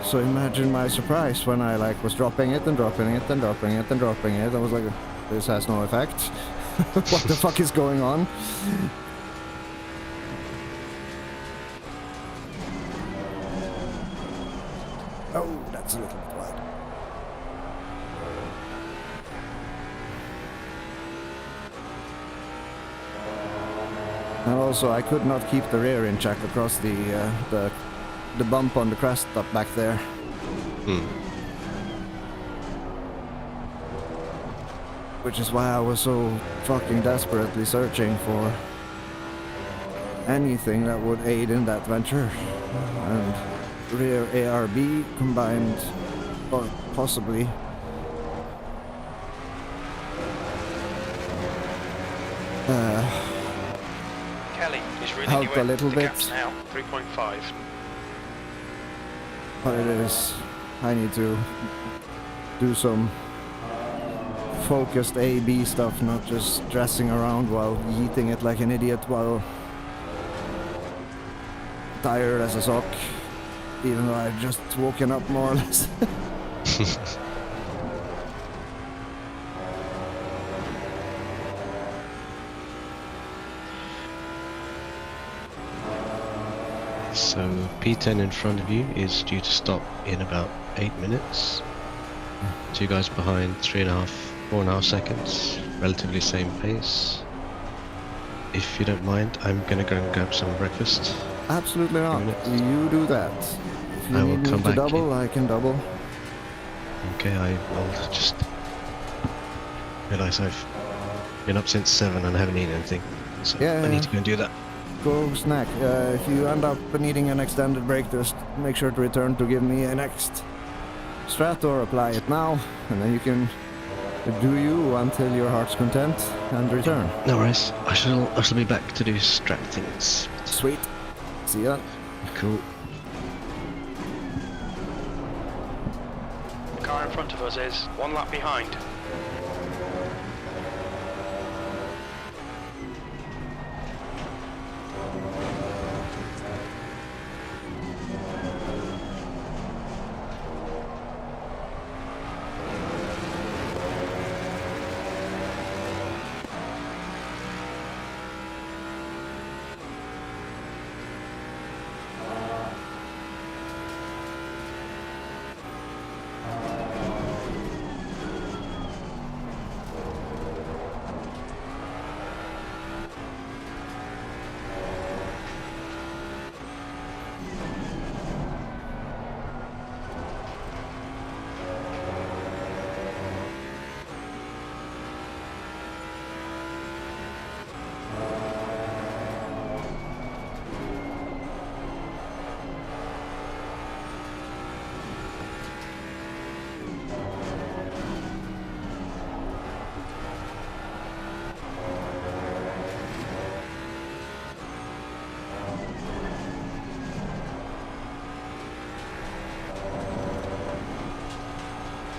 S2: So imagine my surprise when I like was dropping it and dropping it and dropping it and dropping it. I was like, this has no effect. What the fuck is going on? Oh, that's a little bit wide. And also, I could not keep the rear in check across the bump on the crest up back there. Which is why I was so fucking desperately searching for anything that would aid in that venture. And rear ARB combined, or possibly.
S4: Kelly is reeling
S2: Help
S4: you
S2: a
S4: in.
S2: little
S4: The
S2: bit.
S4: gap's now 3.5.
S2: But it is. I need to do some focused A-B stuff, not just dressing around while yeeting it like an idiot while tired as a sock, even though I've just woken up more or less.
S3: So P10 in front of you is due to stop in about 8 minutes. Two guys behind, 3.5, 4.5 seconds, relatively same pace. If you don't mind, I'm gonna go and grab some breakfast.
S2: Absolutely not.
S3: minutes.
S2: You do that. If you
S3: I will
S2: need me
S3: come
S2: to
S3: back
S2: double,
S3: in.
S2: I can double.
S3: Okay, I will just realise I've been up since 7 and I haven't eaten anything, so
S2: Yeah,
S3: I need to go and do that.
S2: Go snack. If you end up needing an extended break, just make sure to return to give me a next strat or apply it now, and then you can do you until your heart's content and return.
S3: No worries. I shall be back to do strat things.
S2: Sweet. See ya.
S3: Cool.
S4: The car in front of us is 1 lap behind.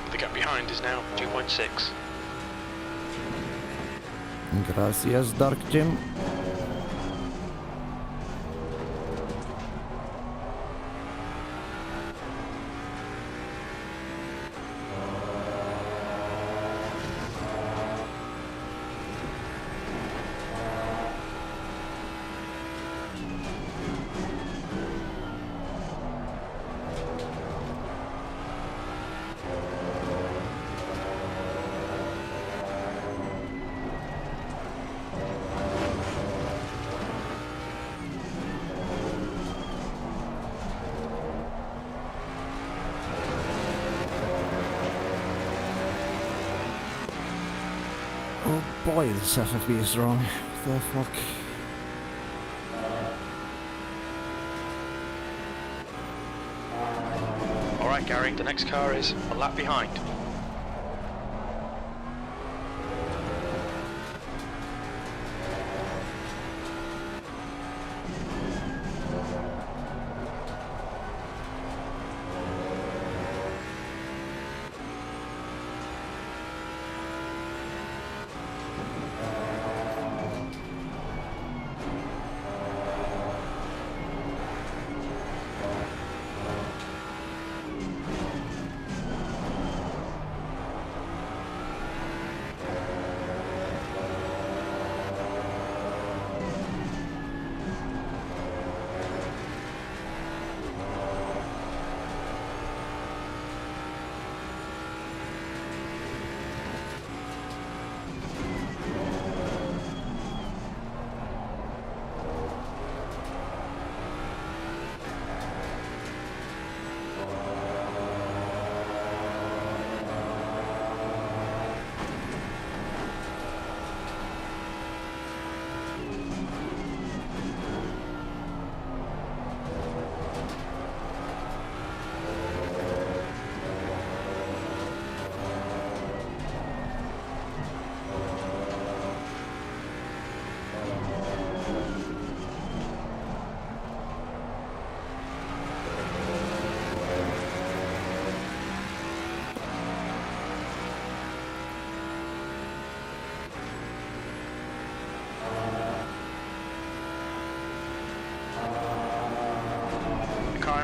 S4: The gap behind is now 2.6.
S2: Gracias, Dark Jim. Oh boy, this FFB is wrong. What the fuck?
S4: Alright Gary, the next car is a lap behind.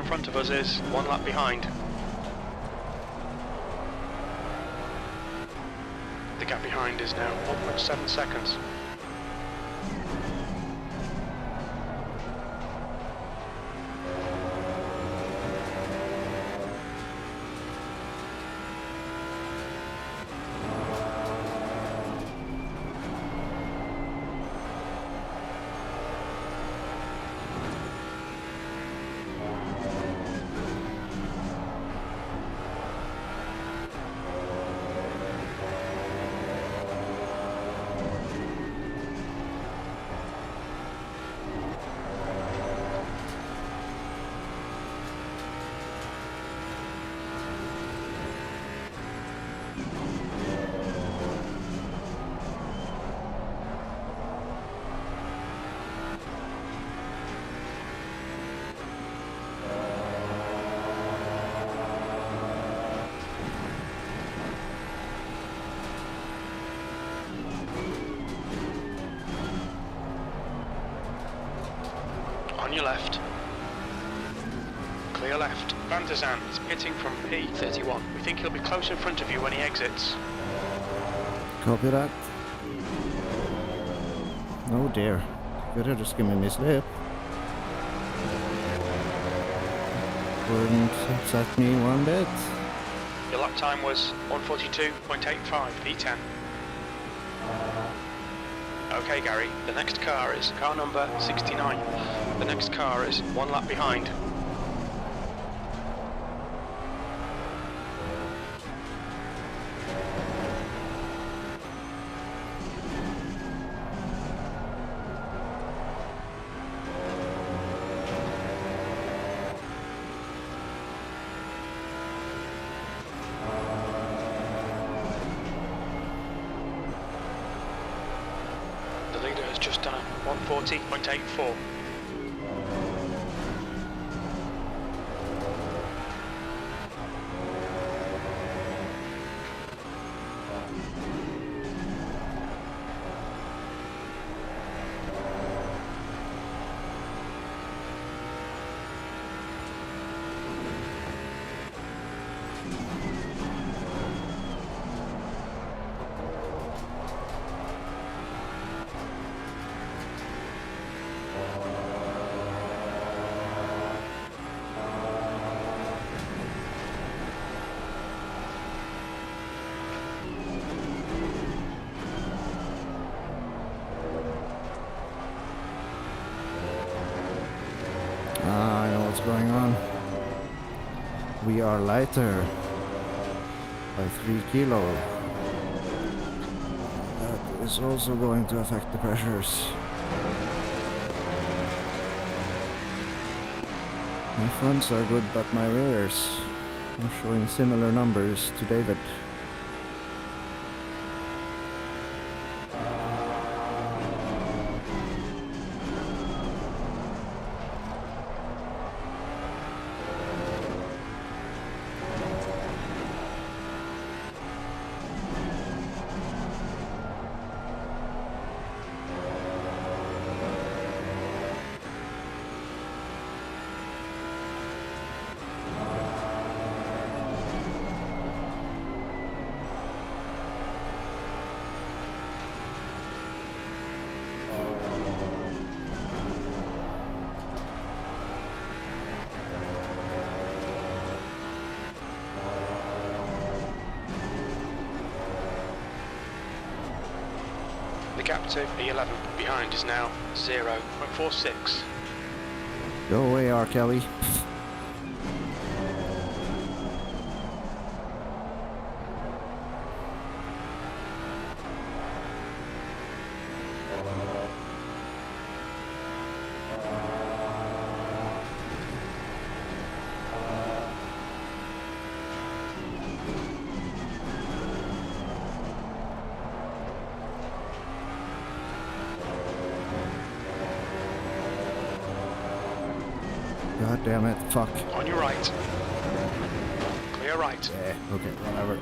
S4: in front of us is 1 lap behind. The gap behind is now 1.7 seconds. On your left. Clear left. Van der Zand is pitting from P31. We think he'll be close in front of you when he exits.
S2: Copy that. Oh dear. Could have just given me slip. Wouldn't upset me one bit.
S4: Your lap time was 1:42.85, P10. Okay, Gary, the next car is car number 69. The next car is 1 lap behind. The leader has just done a 1:40.84.
S2: I know what's going on. We are lighter by 3 kilo. That is also going to affect the pressures. My fronts are good, but my rears are showing similar numbers to David.
S4: The gap to E11 behind is now 0.46.
S2: Go away, R. Kelly. God damn it, fuck.
S4: On your right. Clear right.
S2: Yeah, okay, whatever.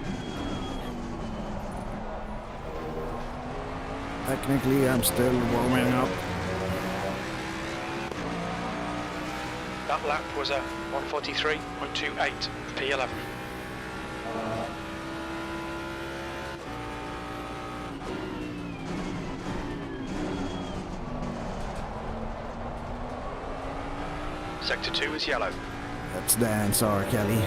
S2: Technically, I'm still warming up.
S4: That lap was a 1:43.28 P11. Sector 2 is yellow.
S2: Let's dance, R. Kelly.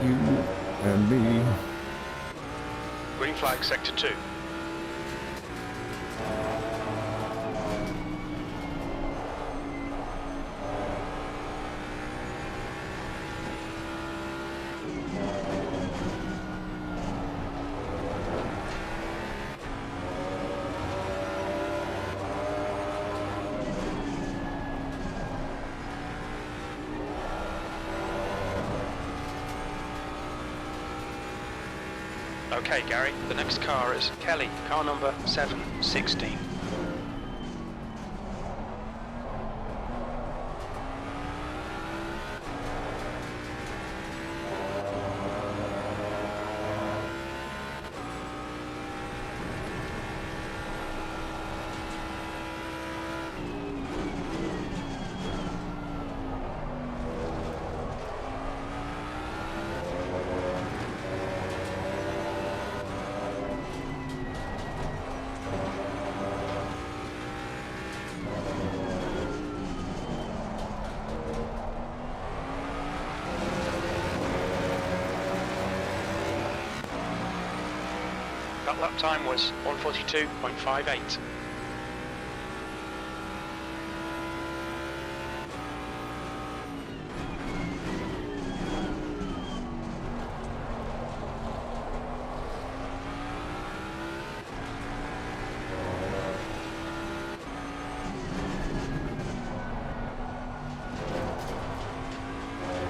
S2: You and me.
S4: Green flag, sector 2. Okay, Gary, the next car is Kelly, car number 716. That lap time was 1:42.58.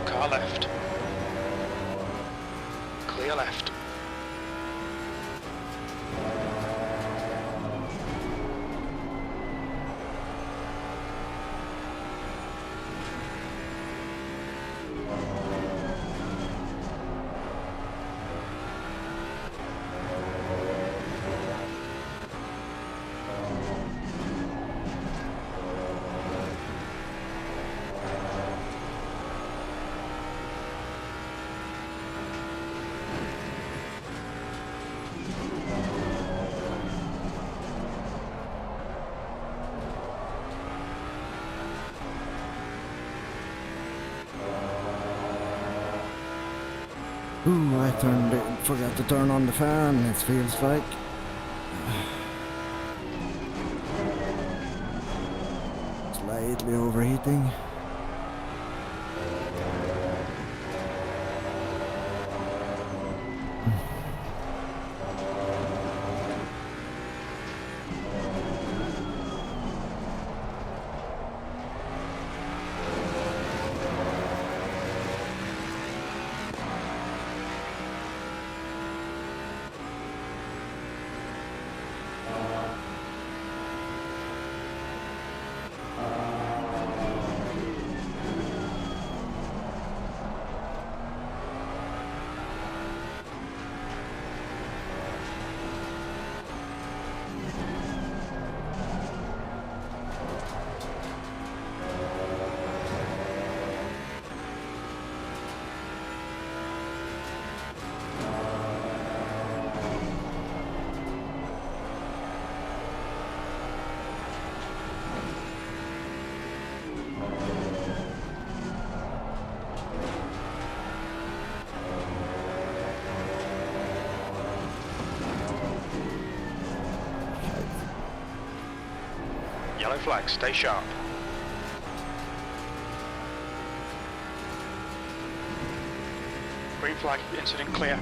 S4: Car left. Clear left.
S2: Ooh, forgot to turn on the fan, it feels like. Slightly overheating.
S4: Yellow flag, stay sharp. Green flag, incident clear.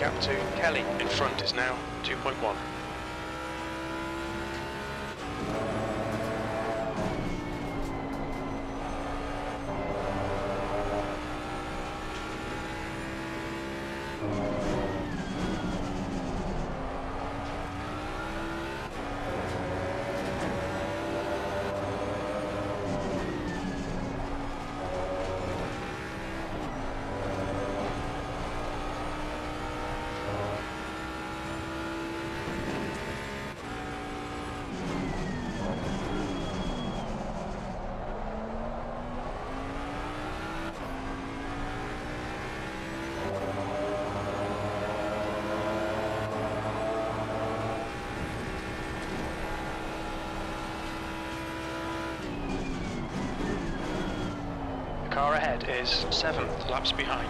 S4: gap to Kelly in front is now 2.1. Car ahead is 7 laps behind.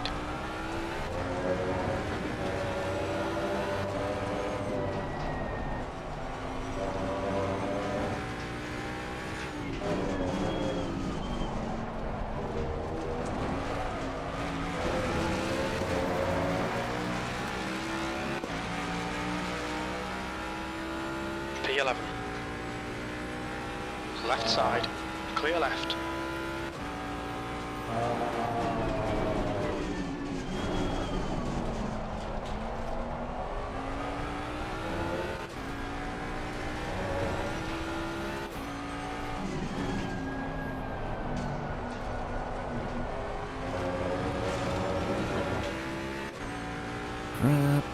S4: P11. Left side, clear left.
S2: Crap.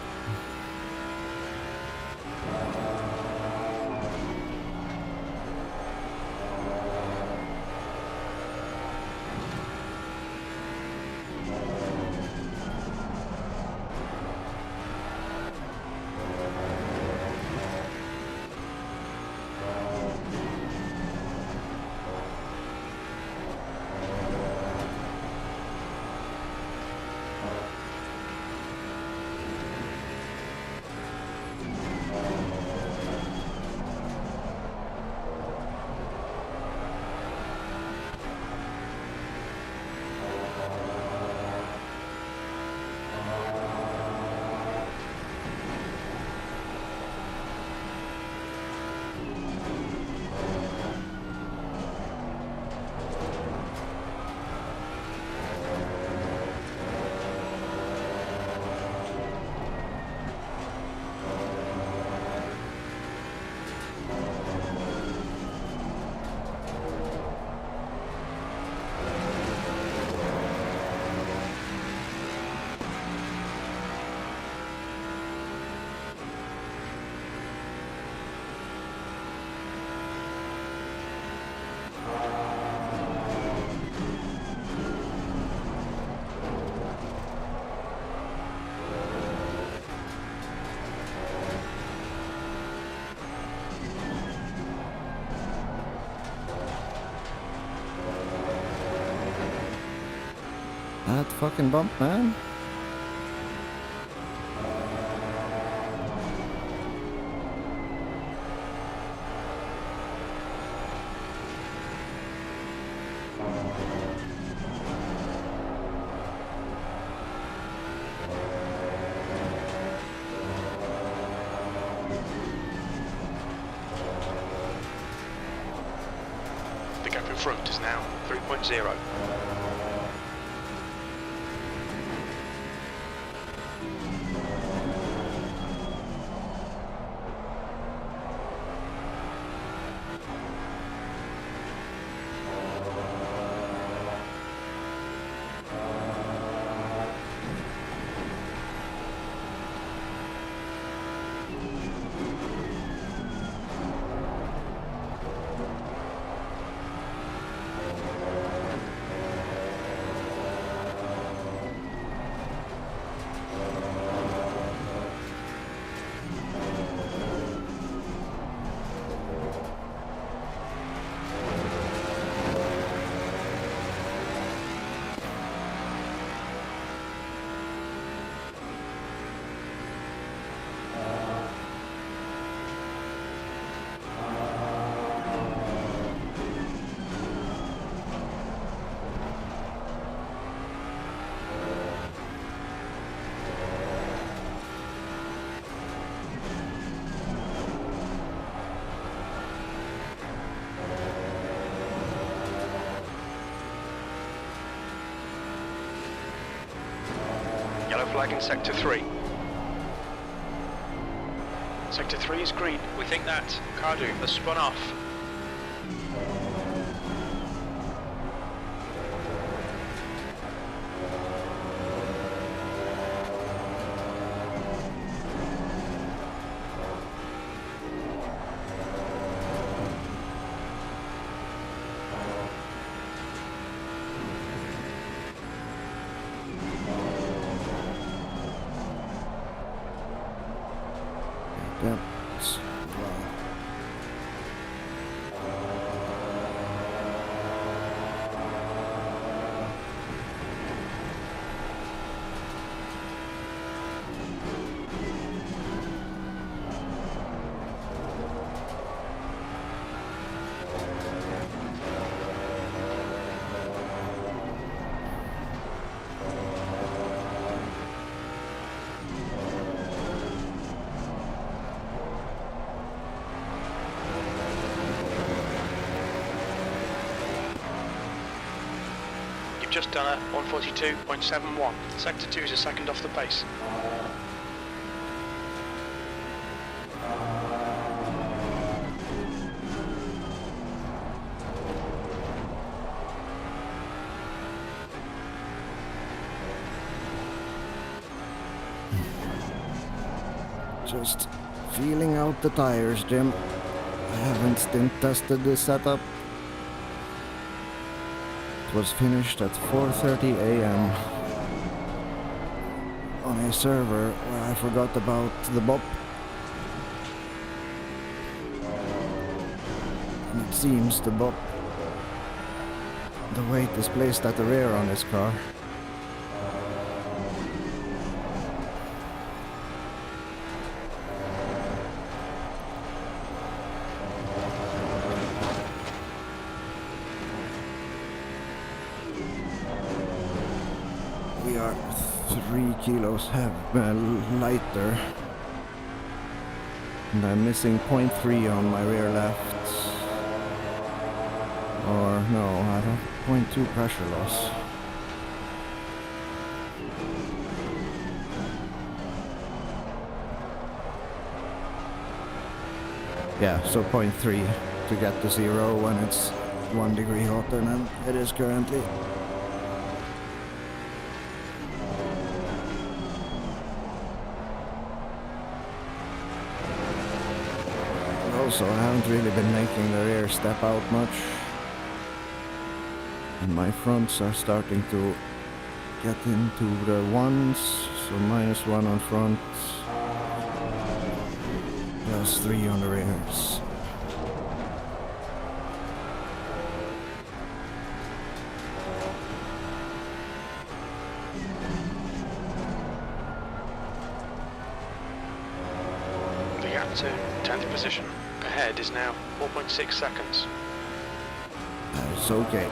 S2: That fucking bump, man.
S4: The gap in front is now 3.0. flag in Sector 3. Sector 3 is green. We think that Cardu has spun off.
S2: Yep.
S4: Just done at 142.71. Sector 2 is a second off the pace.
S2: Just feeling out the tires, Jim. I haven't stint tested this setup. It was finished at 4:30 a.m. on a server where I forgot about the bop. And it seems the bop, the weight is placed at the rear on this car. We are 3 kilos lighter, and I'm missing 0.3 on my rear left, or no, I don't, 0.2 pressure loss. Yeah, so 0.3 to get to 0 when it's 1 degree hotter than it is currently. Also, I haven't really been making the rear step out much, and my fronts are starting to get into the ones, so -1 on front, +3 on the rears.
S4: The gap to 10th position ahead is now 4.6 seconds.
S2: That's okay.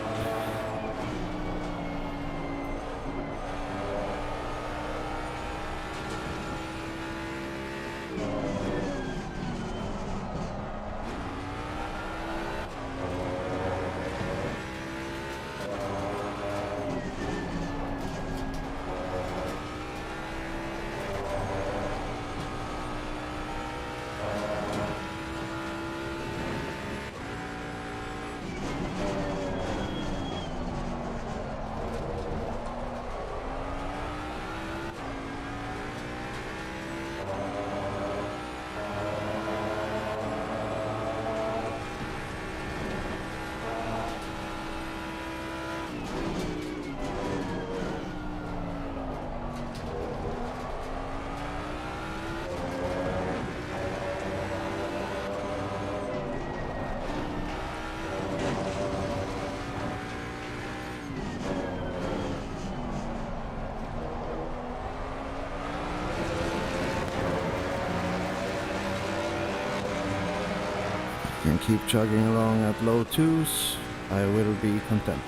S2: Can keep chugging along at low 2s, I will be content.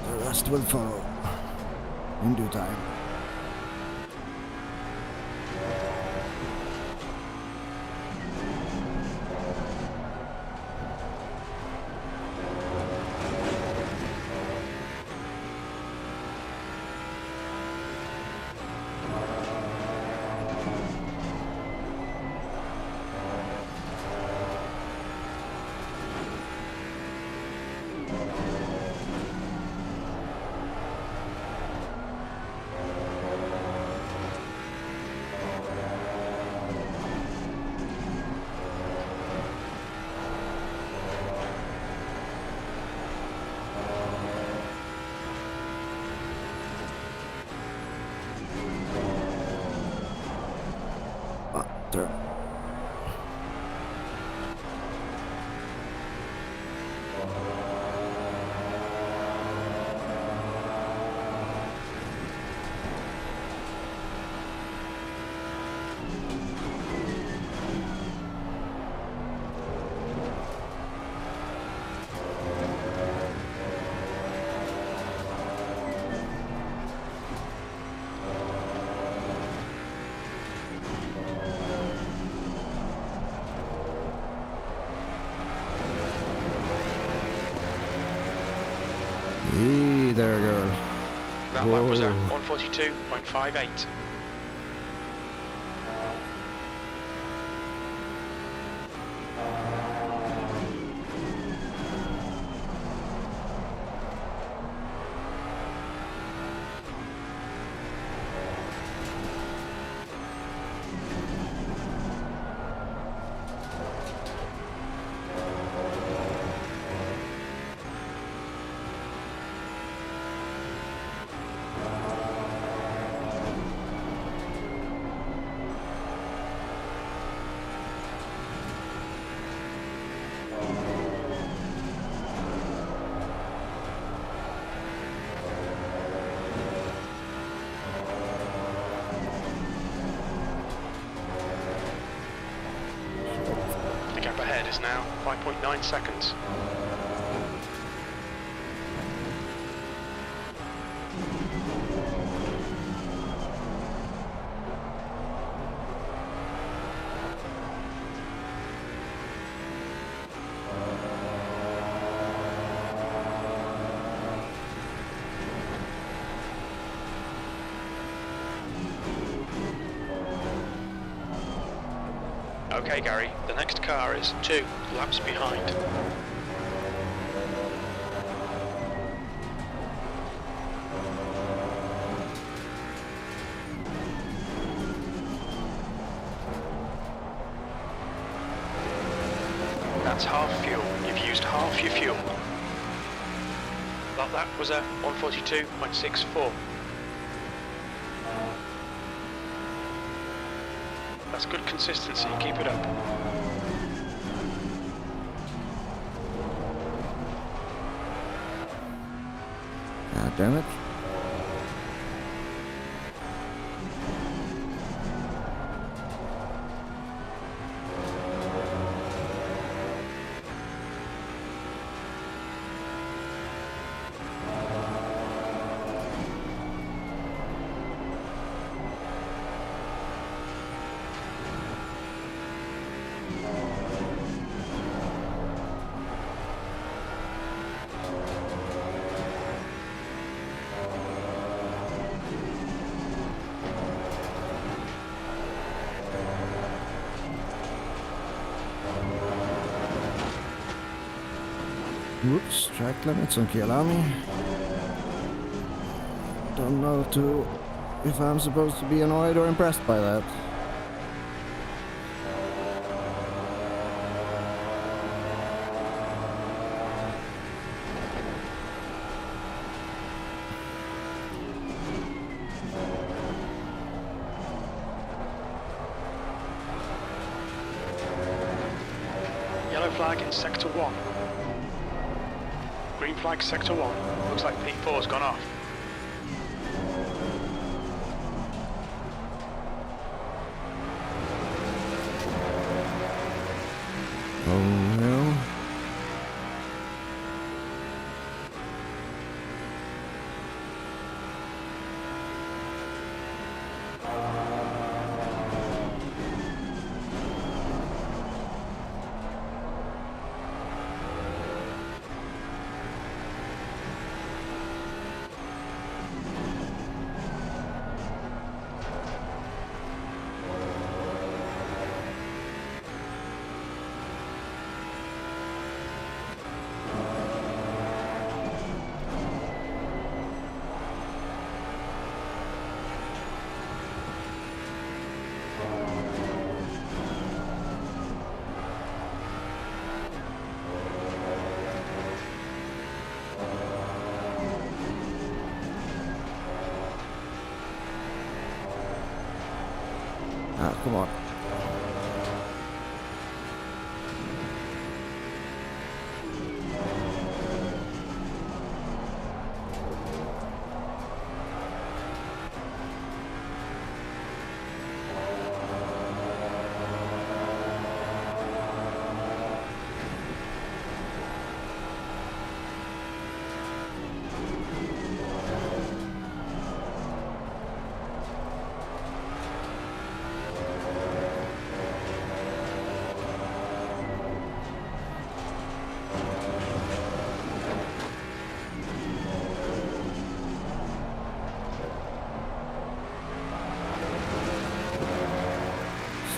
S2: The rest will follow in due time. Hey there, girl.
S4: That lap was a
S2: Whoa.
S4: 142.58. The gap ahead is now 5.9 seconds. Okay, Gary, the next car is 2 laps behind. That's half fuel. You've used half your fuel. That lap was a 142.64. That's good consistency, keep it up.
S2: God damn it. Whoops, track limits on Kyalami. Don't know if I'm supposed to be annoyed or impressed by that.
S4: Yellow flag in sector 1. Green flag sector 1. Looks like P4's gone off.
S2: Oh no. Ah, come on.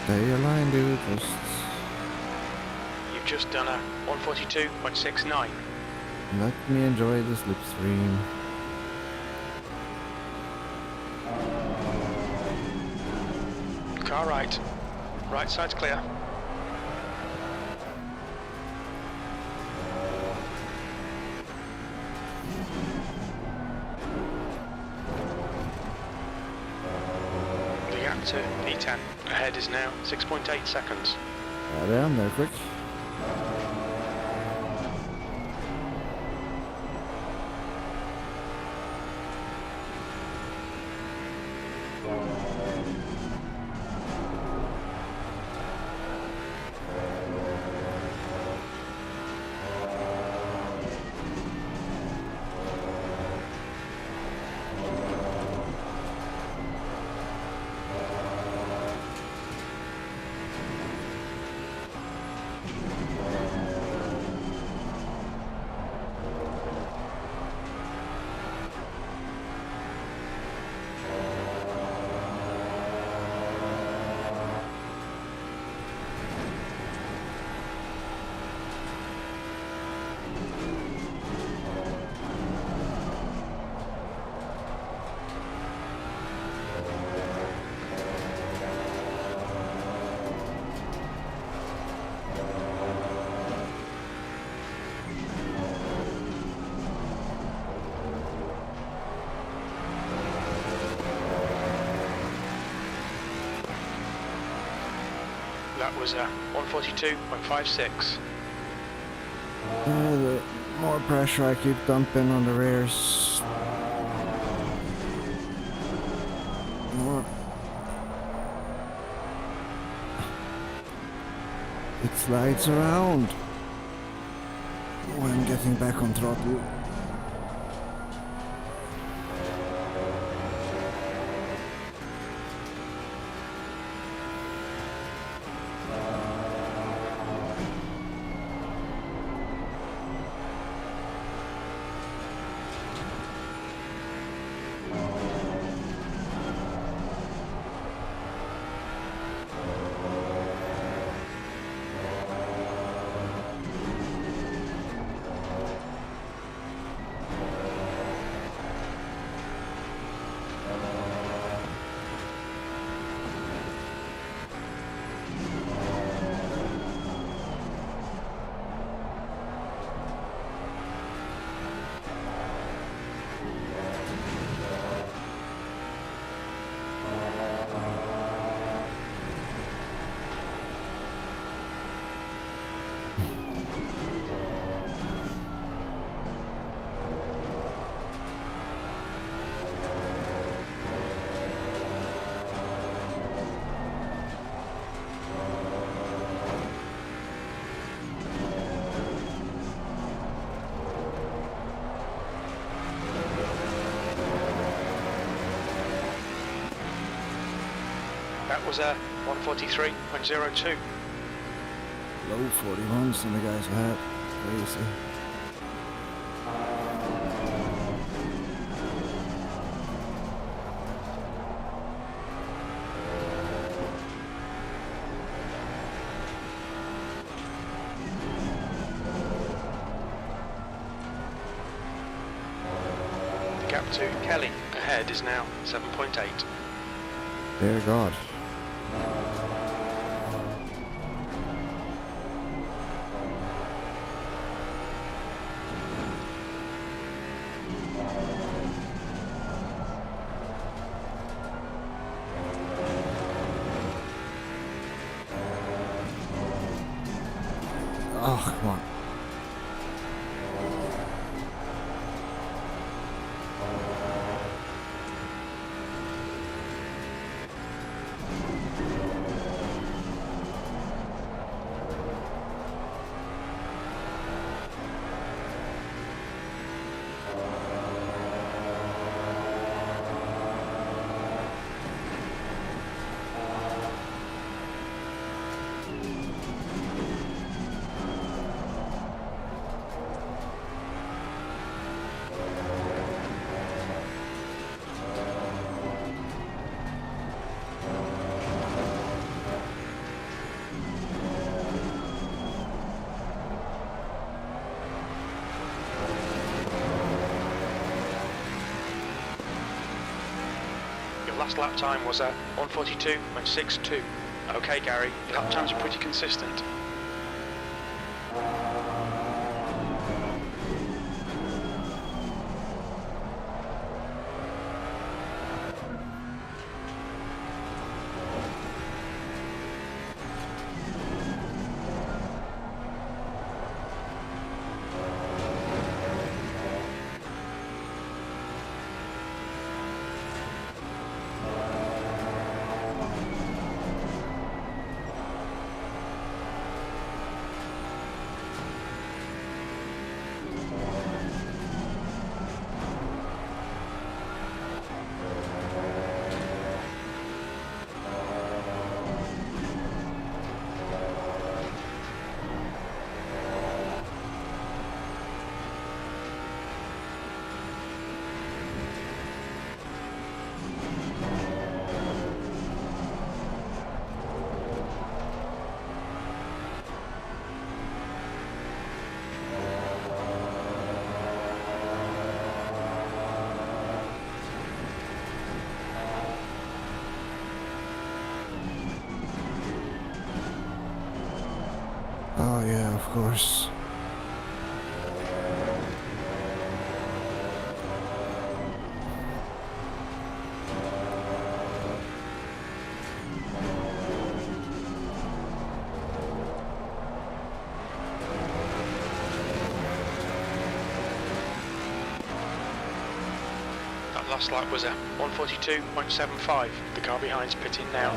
S2: Stay aligned, dude. Just
S4: You've just done a 142.69.
S2: let me enjoy the slipstream.
S4: Car right. Right side's clear. The gap to P10 ahead is now 6.8 seconds.
S2: There I am, there quick.
S4: That was a 142.56.
S2: The more pressure I keep dumping on the rears, more it slides around when getting back on throttle.
S4: That was a 143.02.
S2: Low 41s and the guys ahead. Crazy.
S4: The gap to Kelly ahead is now 7.8.
S2: Dear God. Oh, come on.
S4: Last lap time was a 1:42.62. Okay, Gary, your lap times are pretty consistent.
S2: Oh yeah, of course.
S4: That last lap was a 1:42.75. The car behind's pitting now.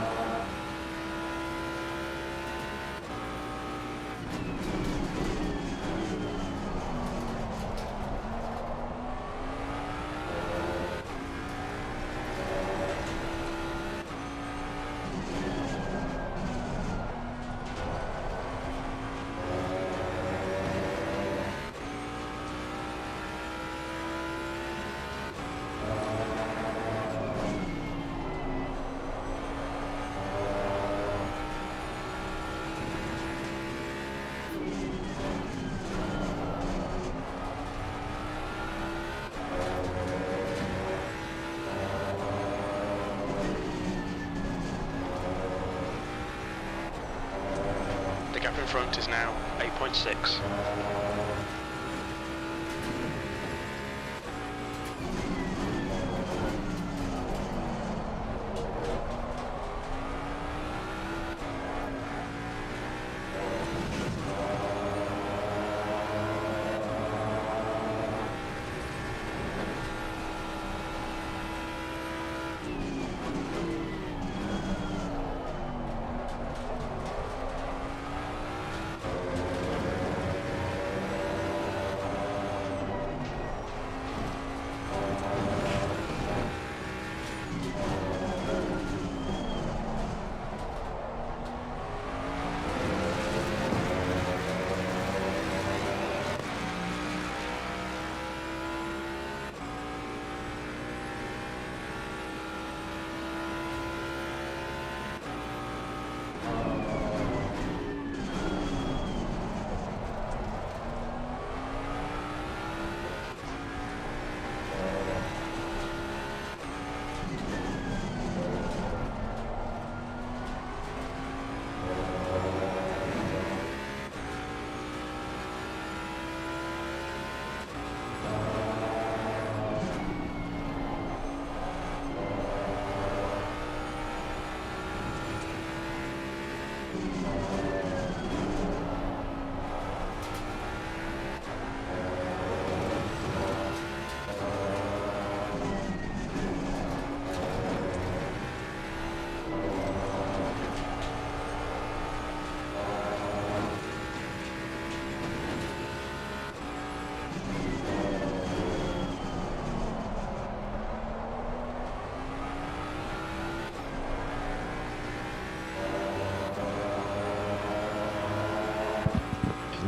S4: The gap in front is now 8.6.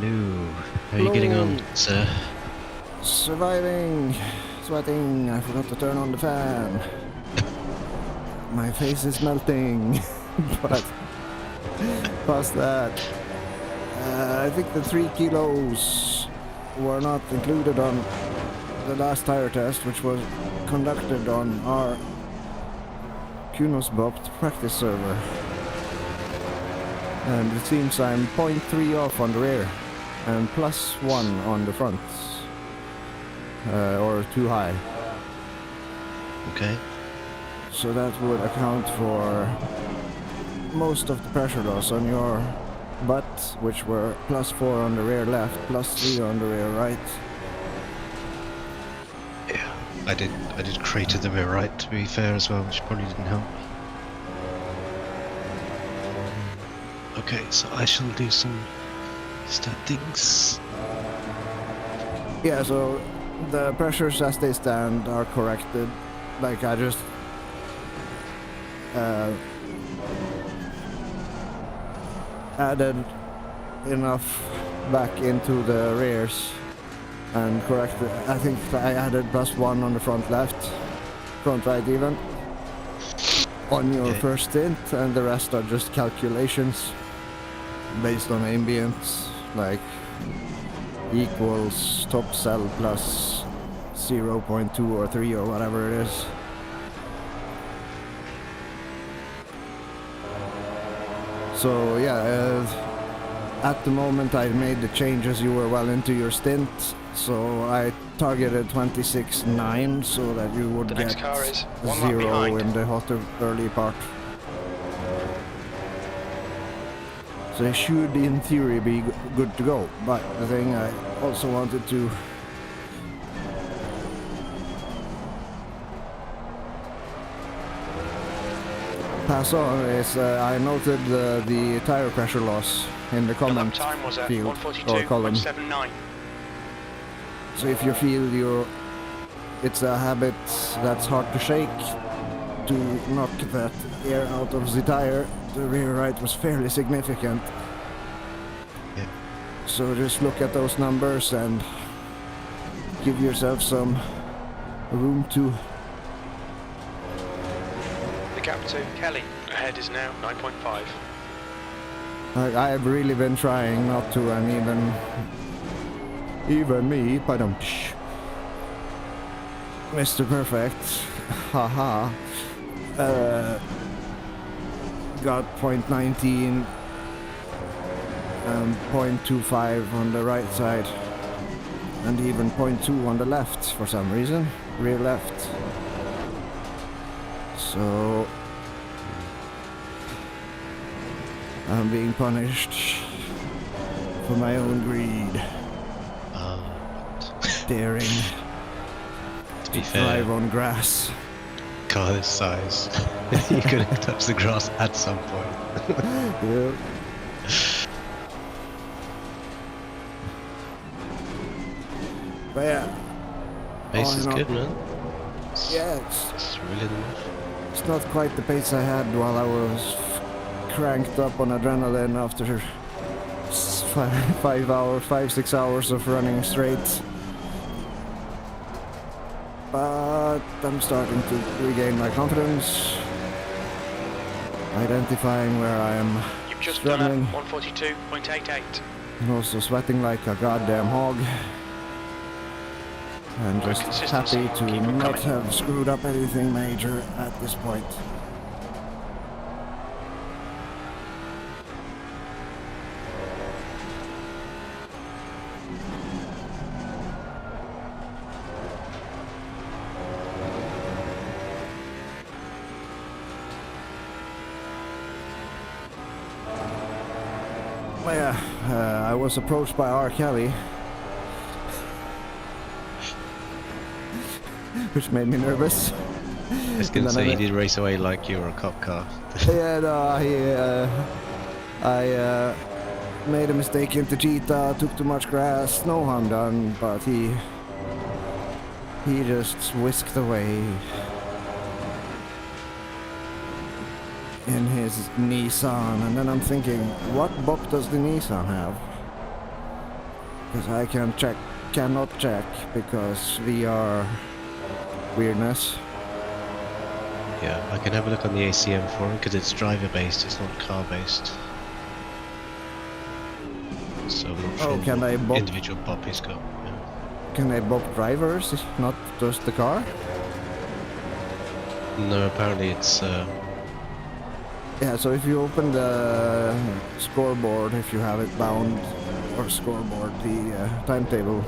S3: Hello. How are you getting on, sir?
S2: Surviving, sweating. I forgot to turn on the fan. My face is melting, but past that, I think the 3 kilos were not included on the last tire test, which was conducted on our Kunos Bopt practice server. And it seems I'm 0.3 off on the rear and +1 on the front. Or too high.
S3: Okay.
S2: So that would account for most of the pressure loss on your butt, which were +4 on the rear left, +3 on the rear right.
S3: Yeah, I did crater the rear right, to be fair, as well, which probably didn't help. Okay, so I shall do some statistics.
S2: Yeah, so the pressures as they stand are corrected. Like I just added enough back into the rears and corrected. I think I added +1 on the front left, front right even, on your first stint, and the rest are just calculations based on ambience, like equals top cell plus 0.2 or 3 or whatever it is. So yeah, at the moment I made the changes, you were well into your stint, so I targeted 26.9 so that you would
S4: The
S2: get
S4: next car is 1 lap
S2: 0
S4: behind.
S2: in the hotter early part. So it should in theory be good to go, but the thing I also wanted to pass on is I noted the tire pressure loss in the
S4: The lap
S2: comment
S4: time was at
S2: field or column.
S4: 142.79.
S2: So if you feel it's a habit that's hard to shake, to knock that air out of the tire, the rear right was fairly significant.
S3: Yeah.
S2: So just look at those numbers and give yourself some room to...
S4: The gap to Kelly ahead is now 9.5.
S2: I've really been trying not to, and even me, Mr. Perfect, haha, got 0.19 and 0.25 on the right side, and even 0.2 on the left for some reason, rear left. So I'm being punished for my own greed, daring
S3: to be
S2: to
S3: fair,
S2: drive on grass.
S3: car this size, you're gonna touch the grass at some point.
S2: Yeah. But yeah,
S3: Pace
S2: all
S3: is
S2: in all,
S3: good, man.
S2: yeah,
S3: It's really enough.
S2: it's not quite the pace I had while I was cranked up on adrenaline after 5-6 hours of running straight. But I'm starting to regain my confidence, identifying where I am
S4: You've just done
S2: struggling,
S4: a 142.88.
S2: and also sweating like a goddamn hog. And just
S4: Consistency,
S2: happy to
S4: keep 'em
S2: not
S4: coming.
S2: have screwed up anything major at this point. Well, yeah, I was approached by R. Kelly, which made me nervous.
S3: I was gonna
S2: And then
S3: say
S2: I
S3: he
S2: went-
S3: did race away like you were a cop car.
S2: Yeah, no, I made a mistake into Cheetah, took too much grass, no harm done, but he just whisked away in his Nissan, and then I'm thinking, what bop does the Nissan have? Because I cannot check because VR weirdness.
S3: Yeah, I can have a look on the ACM forum because it's driver based, it's not car based. So I'm not
S2: Oh,
S3: sure
S2: can
S3: what
S2: I bop?
S3: individual bop he's got. Yeah.
S2: Can they bop drivers, not just the car?
S3: No, apparently it's
S2: Yeah, so if you open the scoreboard, if you have it bound, or scoreboard, the timetable,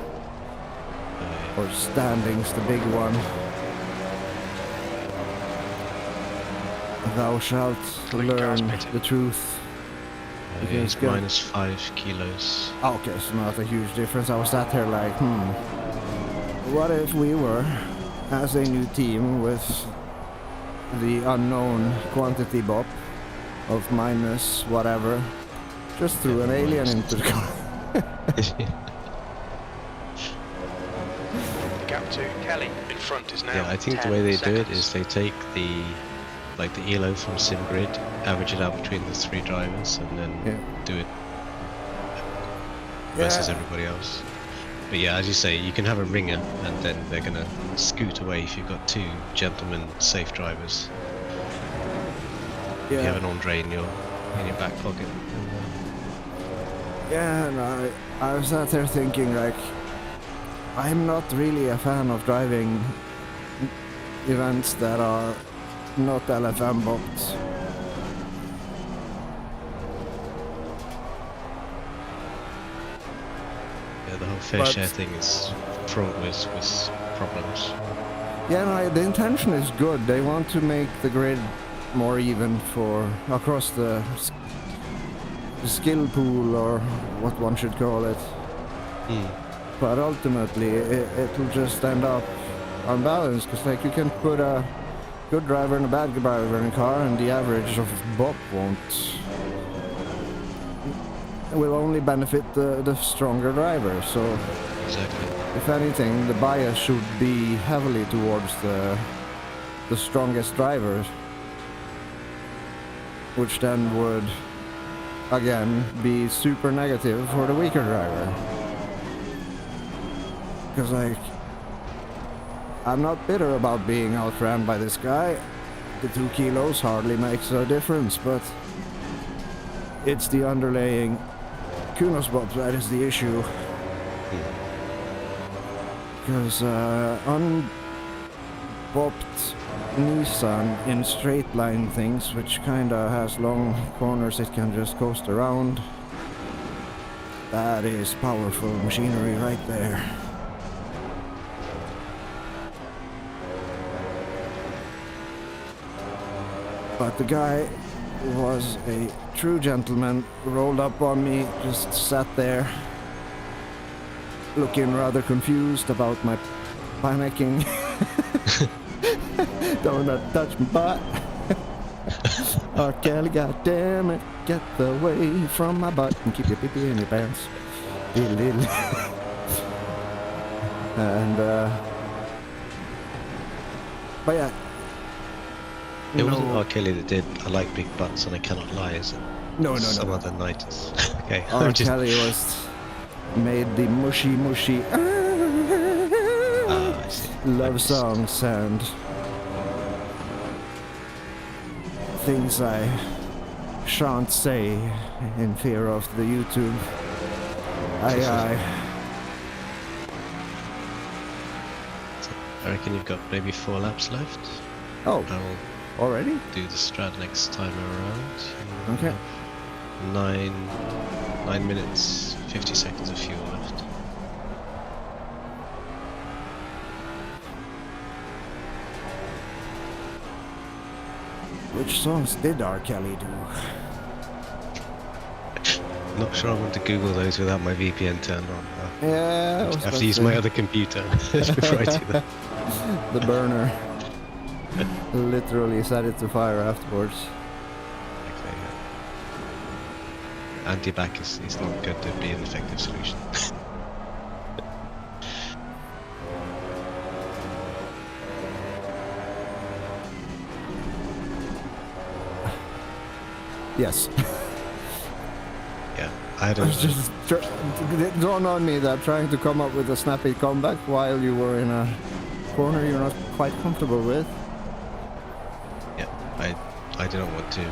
S2: or standings, the big one, thou shalt learn the truth.
S3: It's minus 5 kilos.
S2: Okay, so not a huge difference. I was sat here like, what if we were, as a new team, with the unknown quantity bop of minus whatever, just threw an alien into the car.
S4: The gap to Kelly in front is now.
S3: Yeah, I think the way they do it is they take the elo from SimGrid, average it out between the 3 drivers, and then do it versus everybody else. But yeah, as you say, you can have a ringer, and then they're gonna scoot away if you've got 2 gentlemen safe drivers. You have an Andre in your back pocket.
S2: Yeah, and I was sat there thinking, like, I'm not really a fan of driving events that are not LFM bots.
S3: Yeah, the whole fair share thing is fraught with problems.
S2: Yeah, no, the intention is good. They want to make the grid more even for across the skill pool, or what one should call it. But ultimately it'll just end up unbalanced, because like you can put a good driver and a bad driver in a car, and the average of bop will only benefit the stronger driver. So
S3: exactly,
S2: if anything, the bias should be heavily towards the strongest drivers, which then would again be super negative for the weaker driver. Because like, I'm not bitter about being outran by this guy. The 2 kilos hardly makes a difference, but it's the underlying Kunos bop that is the issue. Because unbopped Nissan in straight line things, which kinda has long corners it can just coast around, that is powerful machinery right there. But the guy was a true gentleman, rolled up on me, just sat there looking rather confused about my panicking. Don't touch my butt. Oh, Kelly, goddammit, get away from my butt and keep your pee-pee in your pants. And, but yeah.
S3: It wasn't R. Kelly that did I like big butts and I cannot lie, is it?
S2: No.
S3: Some other night. Okay.
S2: R. Kelly was made the mushy
S3: I see.
S2: love songs and things I shan't say in fear of the YouTube. I
S3: reckon you've got maybe 4 laps left.
S2: Oh,
S3: I'll
S2: already?
S3: do the strat next time around.
S2: Okay.
S3: 9 minutes, 50 seconds of fuel left.
S2: Which songs did R. Kelly do?
S3: Not sure I want to Google those without my VPN turned on.
S2: Yeah,
S3: I have to use my other computer before I do that.
S2: The burner. Literally set it to fire afterwards.
S3: Okay, yeah. Anti-back is not going to be an effective solution.
S2: Yes.
S3: Yeah, I don't
S2: It's just it dawned on me that trying to come up with a snappy comeback while you were in a corner you're not quite comfortable with.
S3: Yeah, I do not want to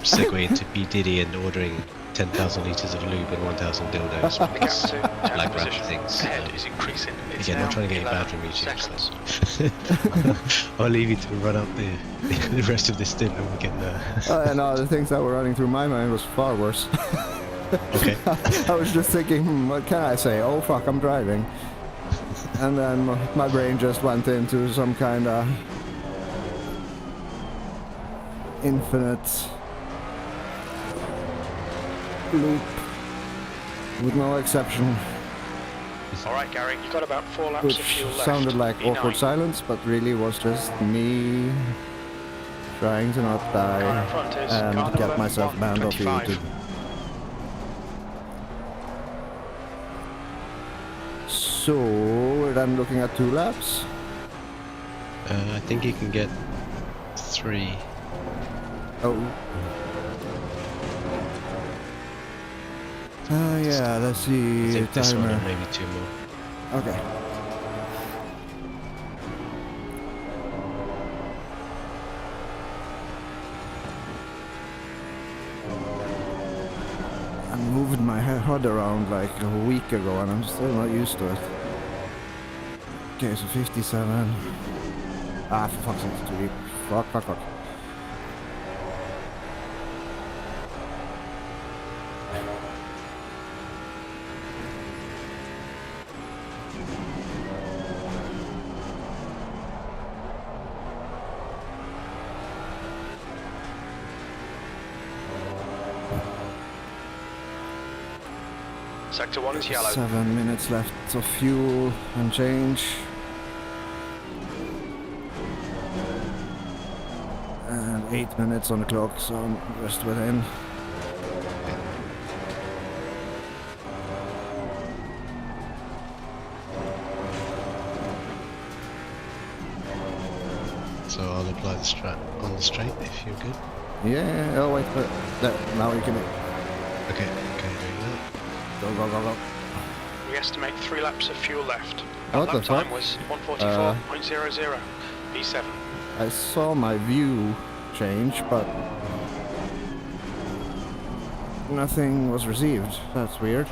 S3: segue into P. Diddy and ordering 10,000 litres of lube and 1,000 dildos.
S4: The gap to 10th
S3: Like random
S4: position
S3: things.
S4: ahead is increasing. It's
S3: Again,
S4: now
S3: I'm trying to get you
S4: 11
S3: bad from YouTube.
S4: seconds.
S3: So. I'll leave you to run up the rest of this stint and we can...
S2: No, the things that were running through my mind was far worse.
S3: Okay.
S2: I was just thinking, what can I say? Oh fuck, I'm driving. And then my brain just went into some kind of infinite loop with no exception,
S4: Alright, Gary, you've got about 4 laps
S2: which
S4: of fuel left.
S2: sounded like
S4: Be
S2: awkward
S4: 9.
S2: silence, but really was just me trying to not
S4: Car in
S2: die
S4: front is
S2: and
S4: car
S2: get
S4: number
S2: myself banned off
S4: 125.
S2: YouTube. So we're then looking at 2 laps.
S3: I think you can get 3.
S2: Oh. Yeah, let's
S3: I
S2: see.
S3: think this one
S2: Timer.
S3: and maybe 2 more.
S2: Okay. I moved my head around like a week ago and I'm still not used to it. Okay, so 57. Ah, for fuck's sake, it's too deep. Fuck.
S4: Sector 1 is yellow.
S2: 7 minutes left of fuel and change. And 8 minutes on the clock, so I'm just within.
S3: So I'll apply the strat on the straight if you're good.
S2: Yeah, oh wait, but now you can
S3: Okay, doing that.
S2: go.
S4: We estimate 3 laps of fuel left.
S2: What
S4: Lap
S2: the
S4: time
S2: fuck?
S4: was 144.00. P7.
S2: I saw my view change, but nothing was received. That's weird.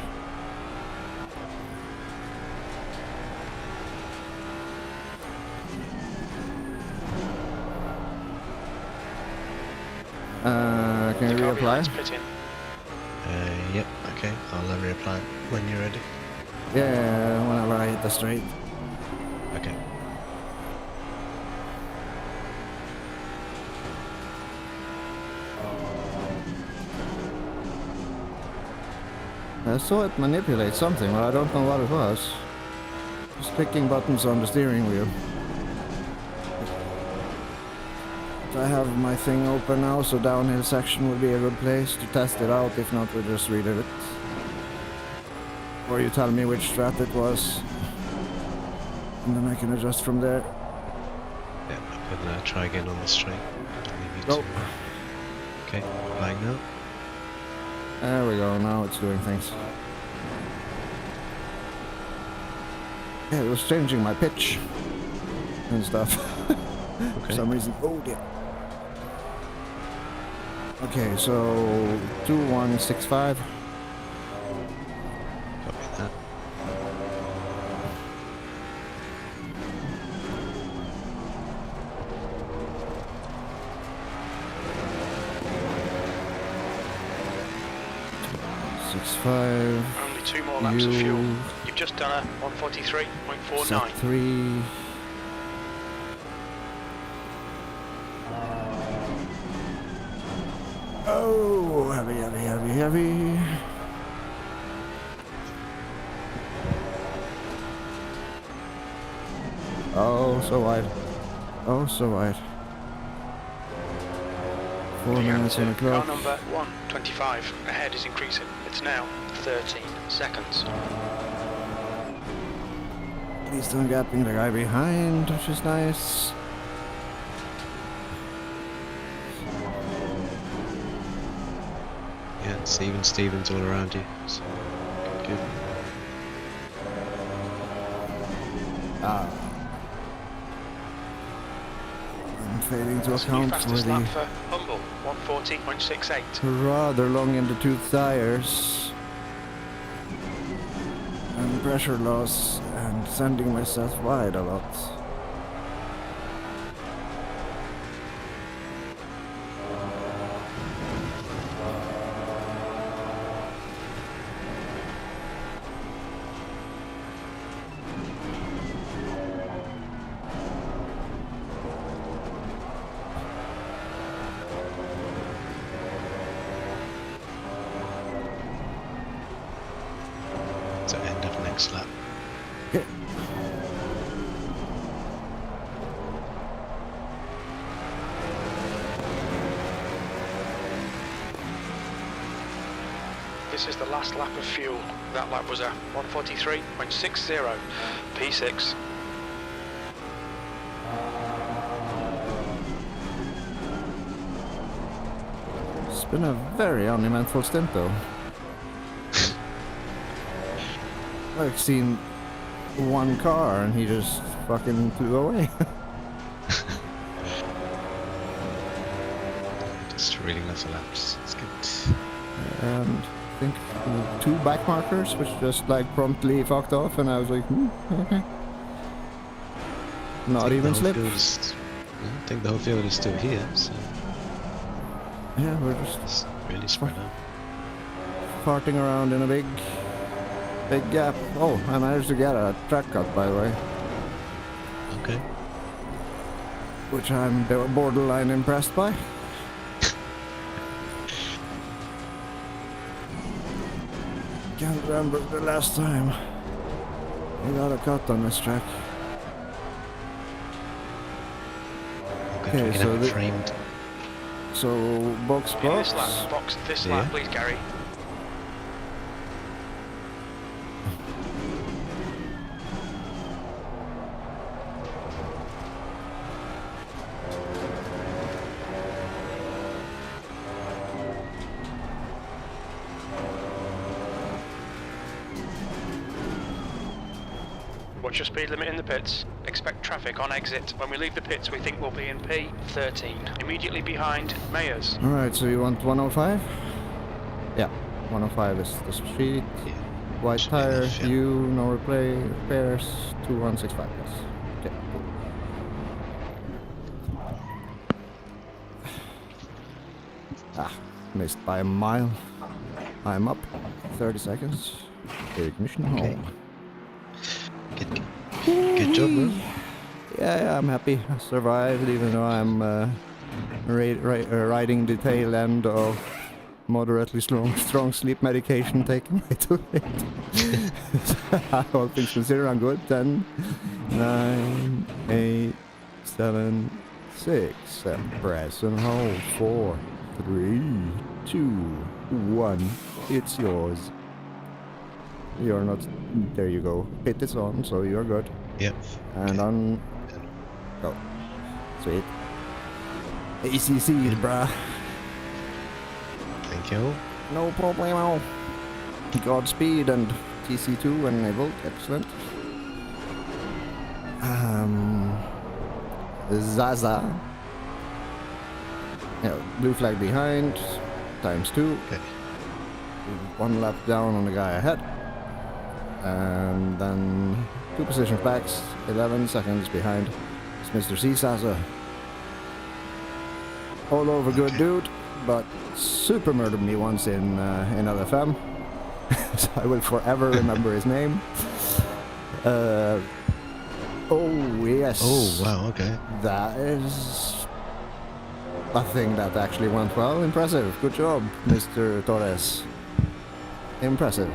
S2: Can you
S4: The car behind's
S2: reapply?
S4: pitting.
S3: Yep, okay, I'll reapply it when you're ready.
S2: Yeah, whenever I hit the straight.
S3: Okay.
S2: I saw it manipulate something, but I don't know what it was. Just clicking buttons on the steering wheel. I have my thing open now, so downhill section would be a good place to test it out. If not, we'll just read it. Or you tell me which strat it was, and then I can adjust from there.
S3: Yeah, I can try again on the straight. Leave you
S2: Go.
S3: to, okay, flying now.
S2: There we go, now it's doing things. Yeah, it was changing my pitch and stuff. For
S3: Okay.
S2: some reason. Oh dear. Okay, so 2165.
S3: Copy that.
S2: Five.
S4: Only 2 more laps of fuel. You've just done a 143.49.
S2: Set 3. Oh, heavy. Oh, so wide. Oh, so wide. 4 minutes on the
S4: Car
S2: clock.
S4: number 125. Ahead is increasing. It's now 13 seconds.
S2: He's still gapping the guy behind, which is nice.
S3: Yeah, it's even Stevens all around you. So, good.
S2: I'm failing to
S4: That's the new
S2: account for
S4: fastest lap
S2: the
S4: for Humble, 140.68.
S2: rather long in the tooth tires and pressure loss and sending myself wide a lot.
S3: So end of next lap.
S2: Okay.
S4: This is the last lap of fuel. That lap was a 143.60 P6.
S2: It's been a very uneventful stint though. I've seen one car and he just fucking flew away.
S3: Just really lots of laps. It's good.
S2: And I think 2 back markers which just like promptly fucked off and I was like, okay. Not even slip.
S3: I think the whole field is still here, so
S2: Yeah, we're just
S3: it's really spread out.
S2: farting around in a big gap. Oh, I managed to get a track cut by the way,
S3: Okay.
S2: which I'm borderline impressed by. Can't remember the last time we got a cut on this track.
S3: Okay, we can
S2: so
S3: have it framed.
S2: So box,
S4: This lap, box this
S3: Yeah.
S4: lap, please, Gary. Watch your speed limit in the pits. Expect traffic on exit. When we leave the pits, we think we'll be in P13. Immediately behind Mayers.
S2: Alright, so you want 105? Yeah, 105 is the street.
S3: Yeah.
S2: White
S3: Should be
S2: tire,
S3: enough, yeah.
S2: you, no repairs, 2165, yes. Okay, cool. Missed by a mile. I'm up, 30 seconds. Ignition
S3: Okay.
S2: home.
S3: Good job, bro.
S2: Yeah, I'm happy. I survived, even though I'm riding the tail end of moderately strong sleep medication taken way too late. All things considered, I'm good. 10, 9, 8, 7, 6. Press and hold. 4, 3, 2, 1. It's yours. You're not. There you go. Pit is on, so you're good.
S3: Yep.
S2: And on. Go. Sweet. ACC, bruh.
S3: Thank you.
S2: No problemo. Godspeed and TC2 enabled. Excellent. Zaza. Yeah, blue flag behind. ×2.
S3: Okay.
S2: 1 lap down on the guy ahead. And then 2 positions back. 11 seconds behind. It's Mr. Zaza. All over good dude, but super murdered me once in LFM. So I will forever remember his name. Oh yes.
S3: Oh, wow, okay.
S2: That is a thing that actually went well. Impressive. Good job, Mr. Torres. Impressive.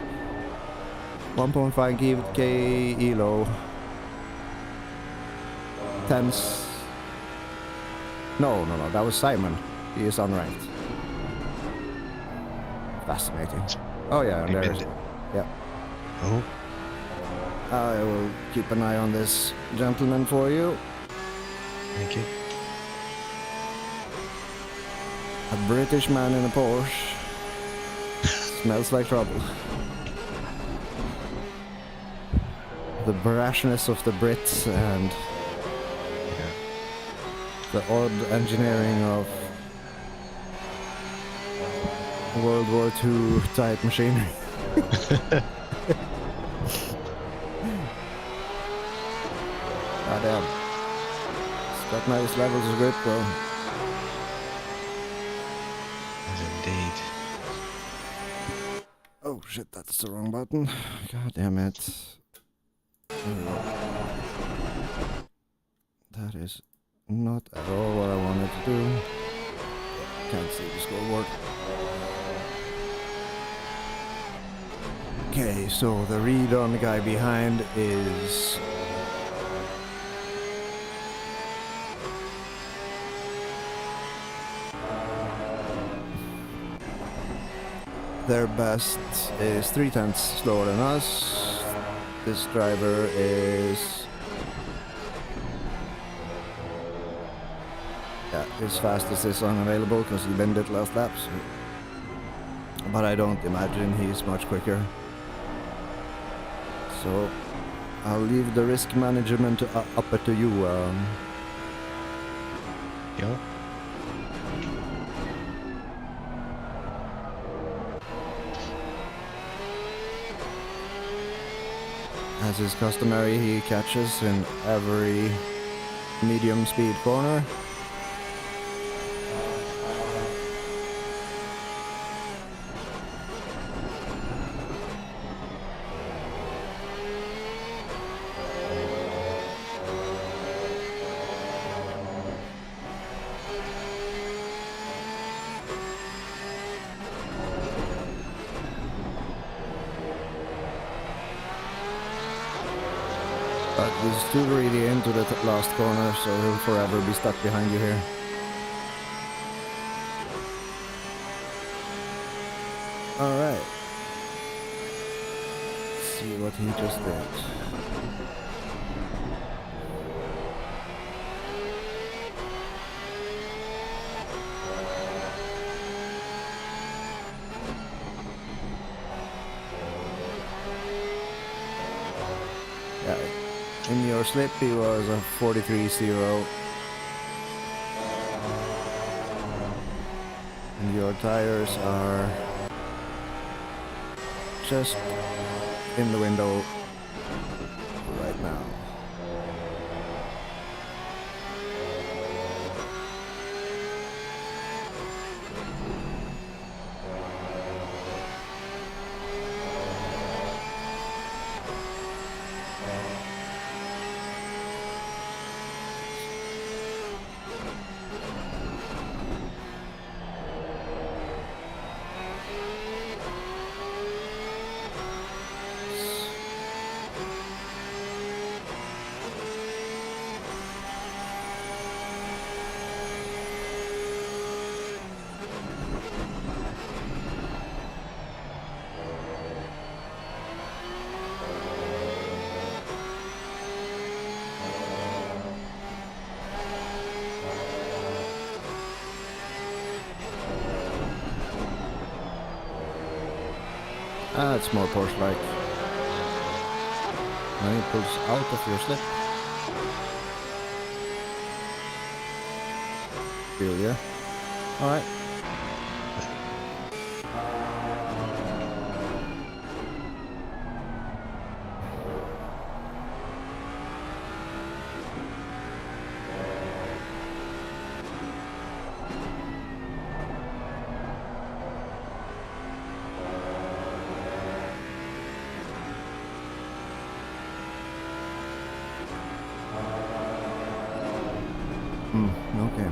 S2: 1.5k elo. Tense. No, that was Simon. He is unranked. Fascinating. Oh yeah, and there is. Yeah.
S3: Oh,
S2: I will keep an eye on this gentleman for you.
S3: thank you.
S2: A British man in a Porsche. Smells like trouble. The brashness of the Brits and The odd engineering of World War II type machinery. Damn. It's got nice levels of grip though.
S3: As indeed.
S2: Oh shit, that's the wrong button. God damn it. There we go. That is not at all what I wanted to do. Can't see the scoreboard. Okay, so the read on the guy behind is their best is 3/10 slower than us. This driver is his fastest is unavailable because he bended it last lap. But I don't imagine he's much quicker. So I'll leave the risk management up to you.
S3: Yeah.
S2: As is customary, he catches in every medium speed corner. But he's too greedy into the last corner, so he'll forever be stuck behind you here. Alright. See what he just did. In your slip he was a 43.0 and your tires are just in the window right now. It's more Porsche-like. Now he pulls out of your slip. Feel ya? Alright. Okay.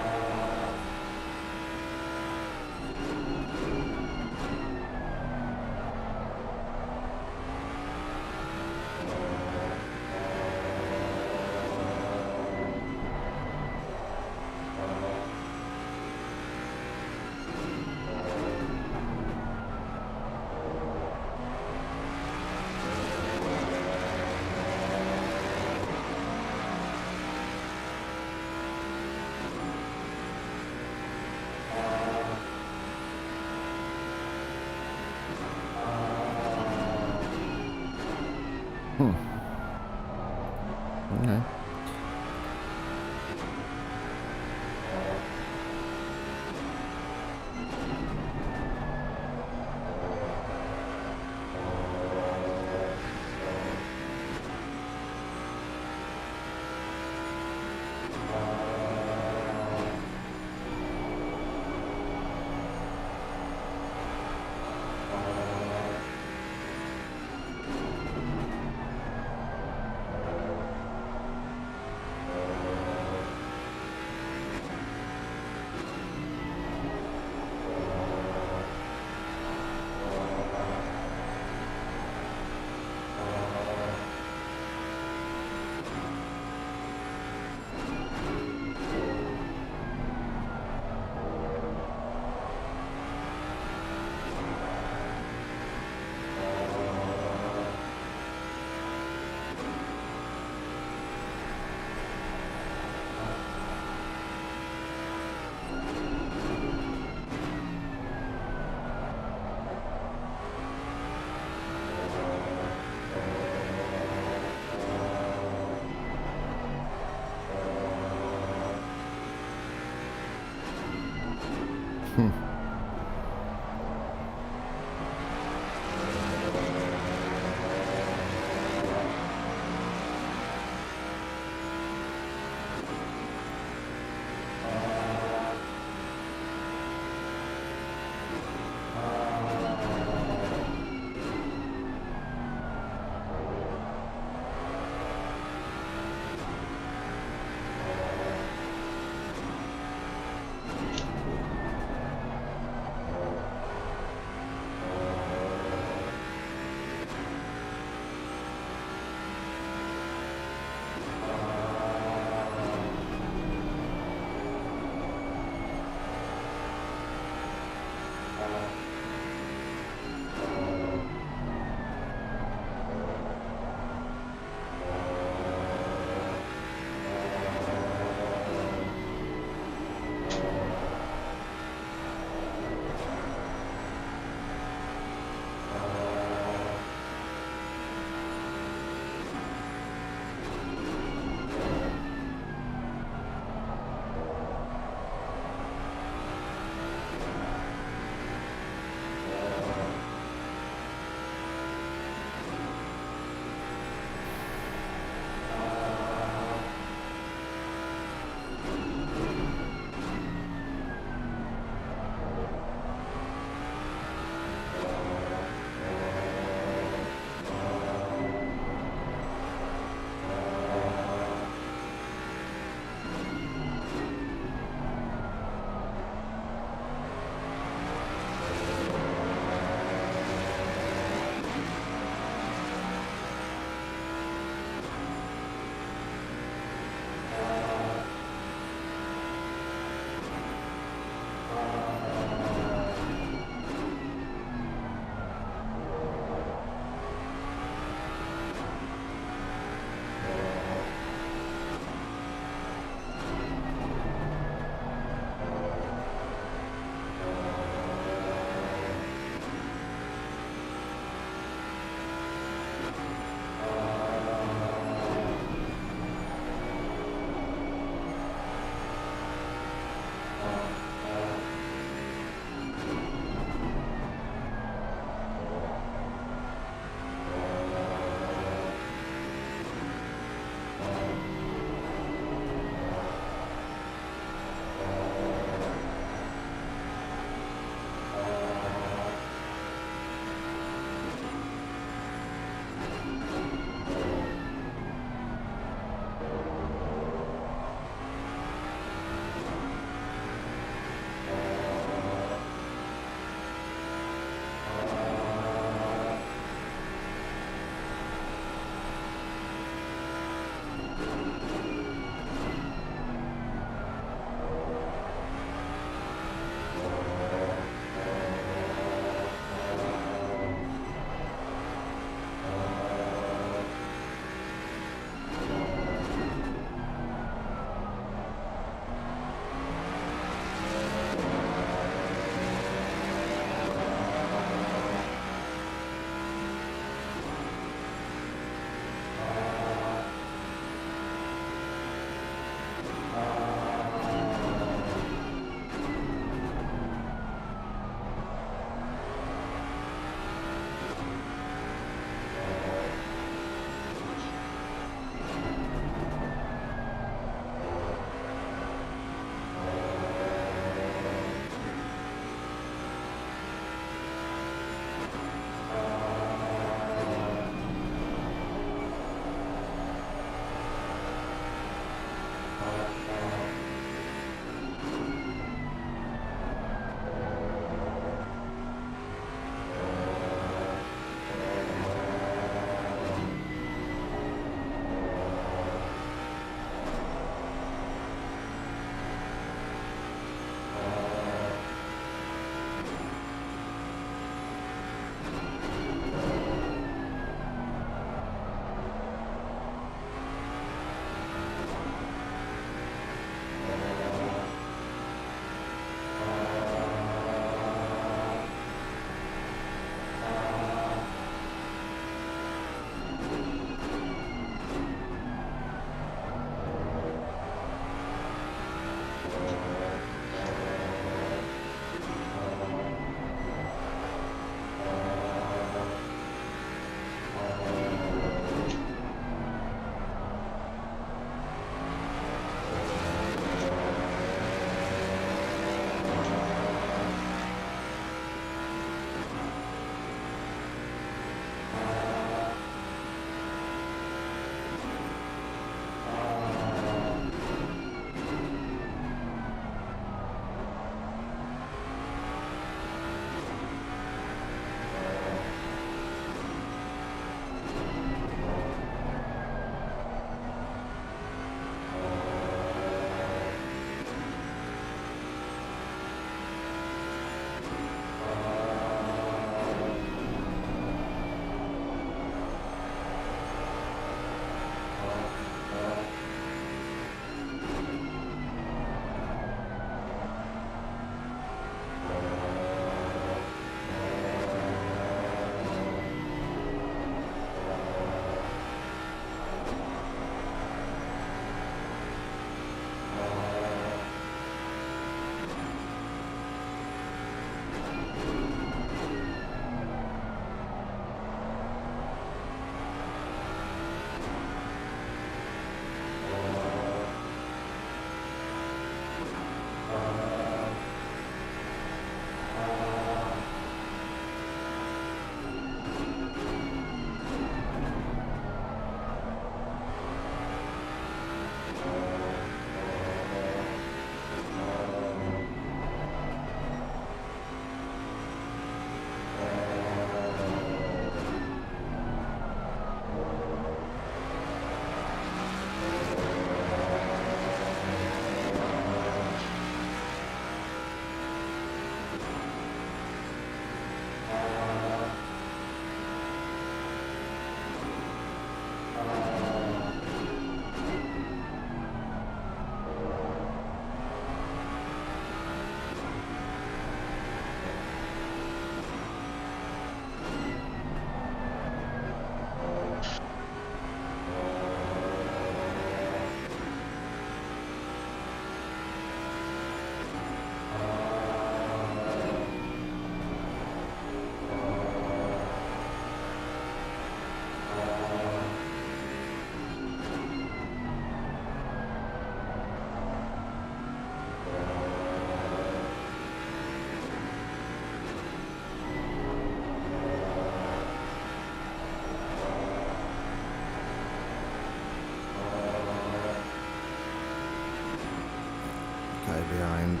S2: Guy behind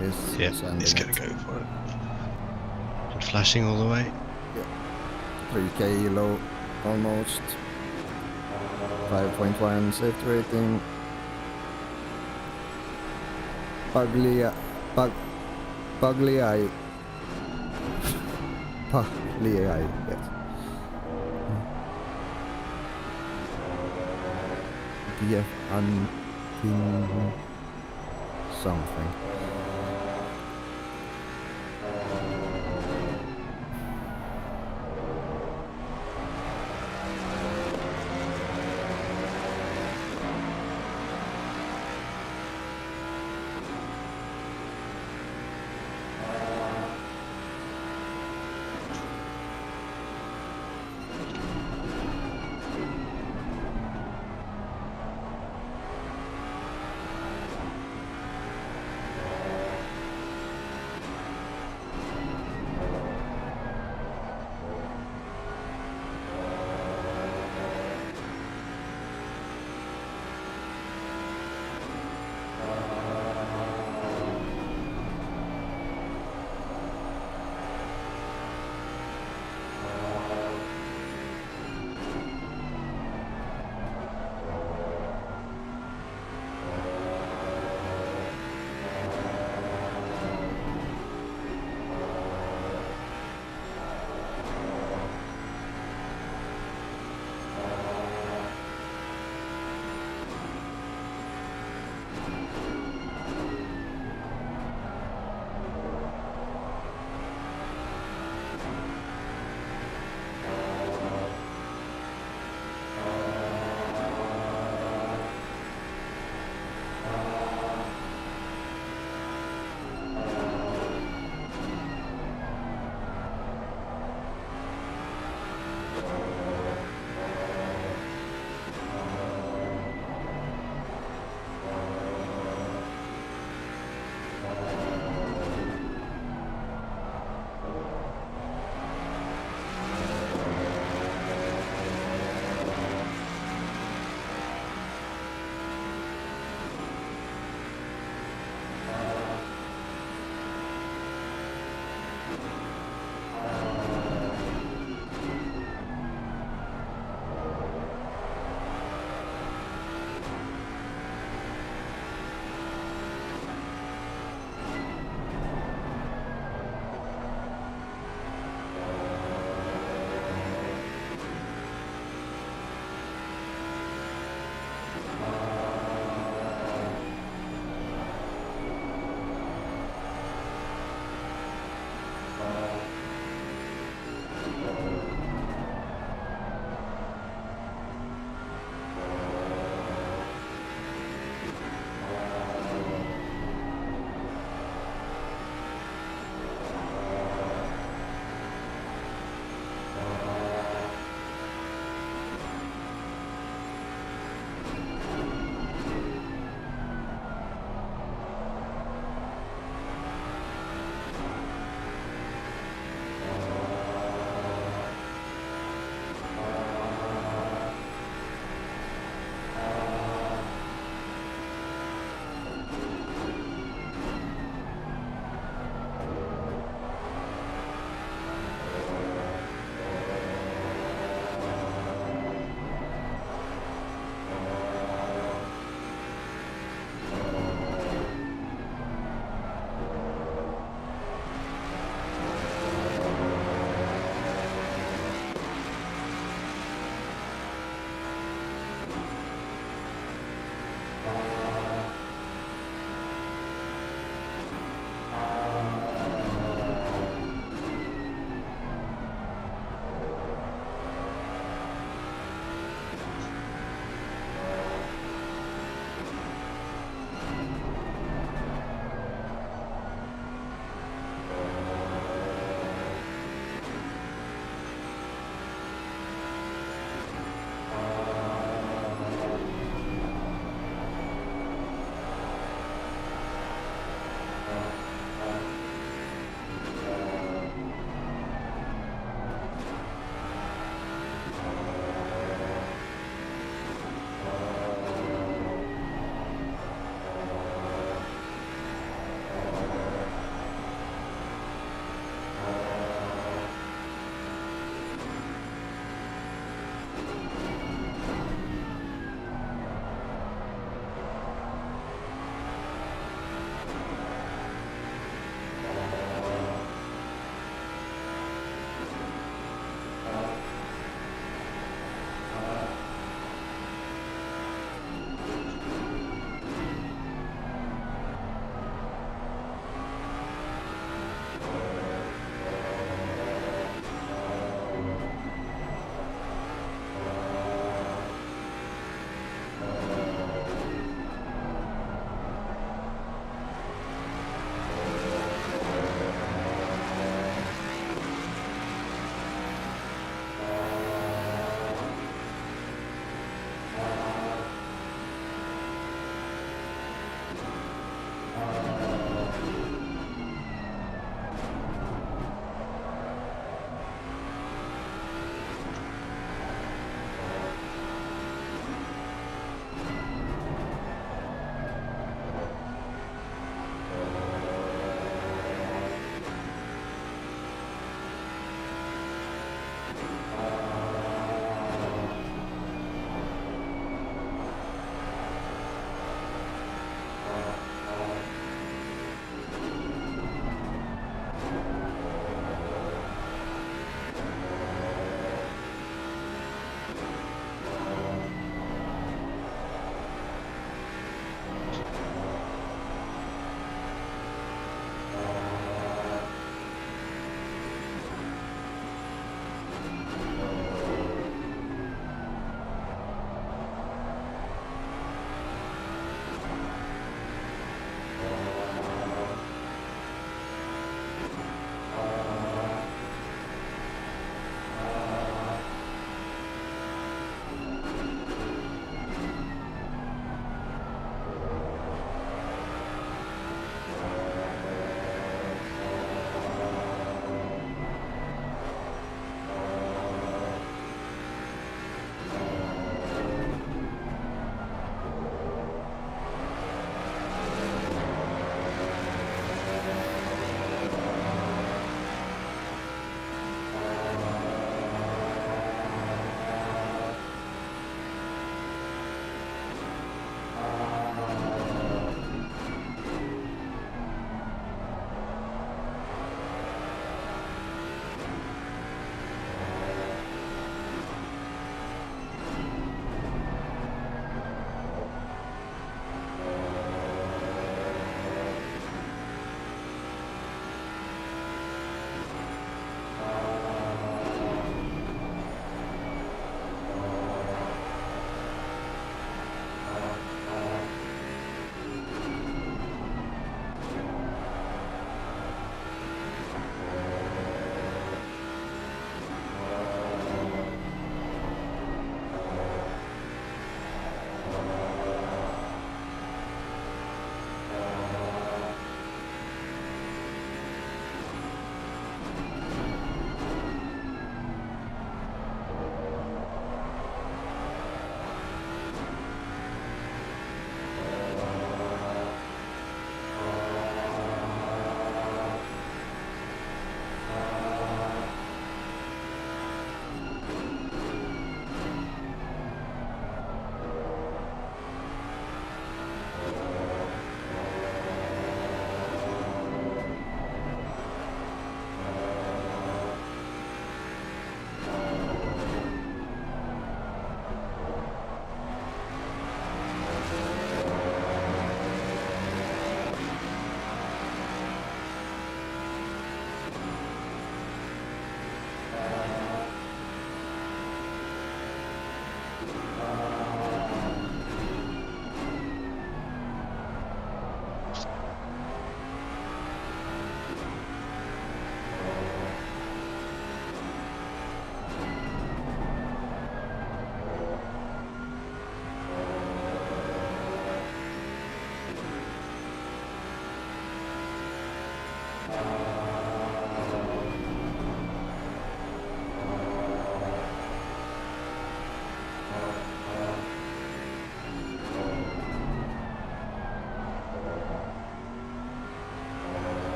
S2: is
S3: Yeah,
S2: sending
S3: he's gonna
S2: it.
S3: go for it. And flashing all the way.
S2: 3k low, almost. 5.1 safety rating. Pagliai. Pagliai, yes. DF unping something.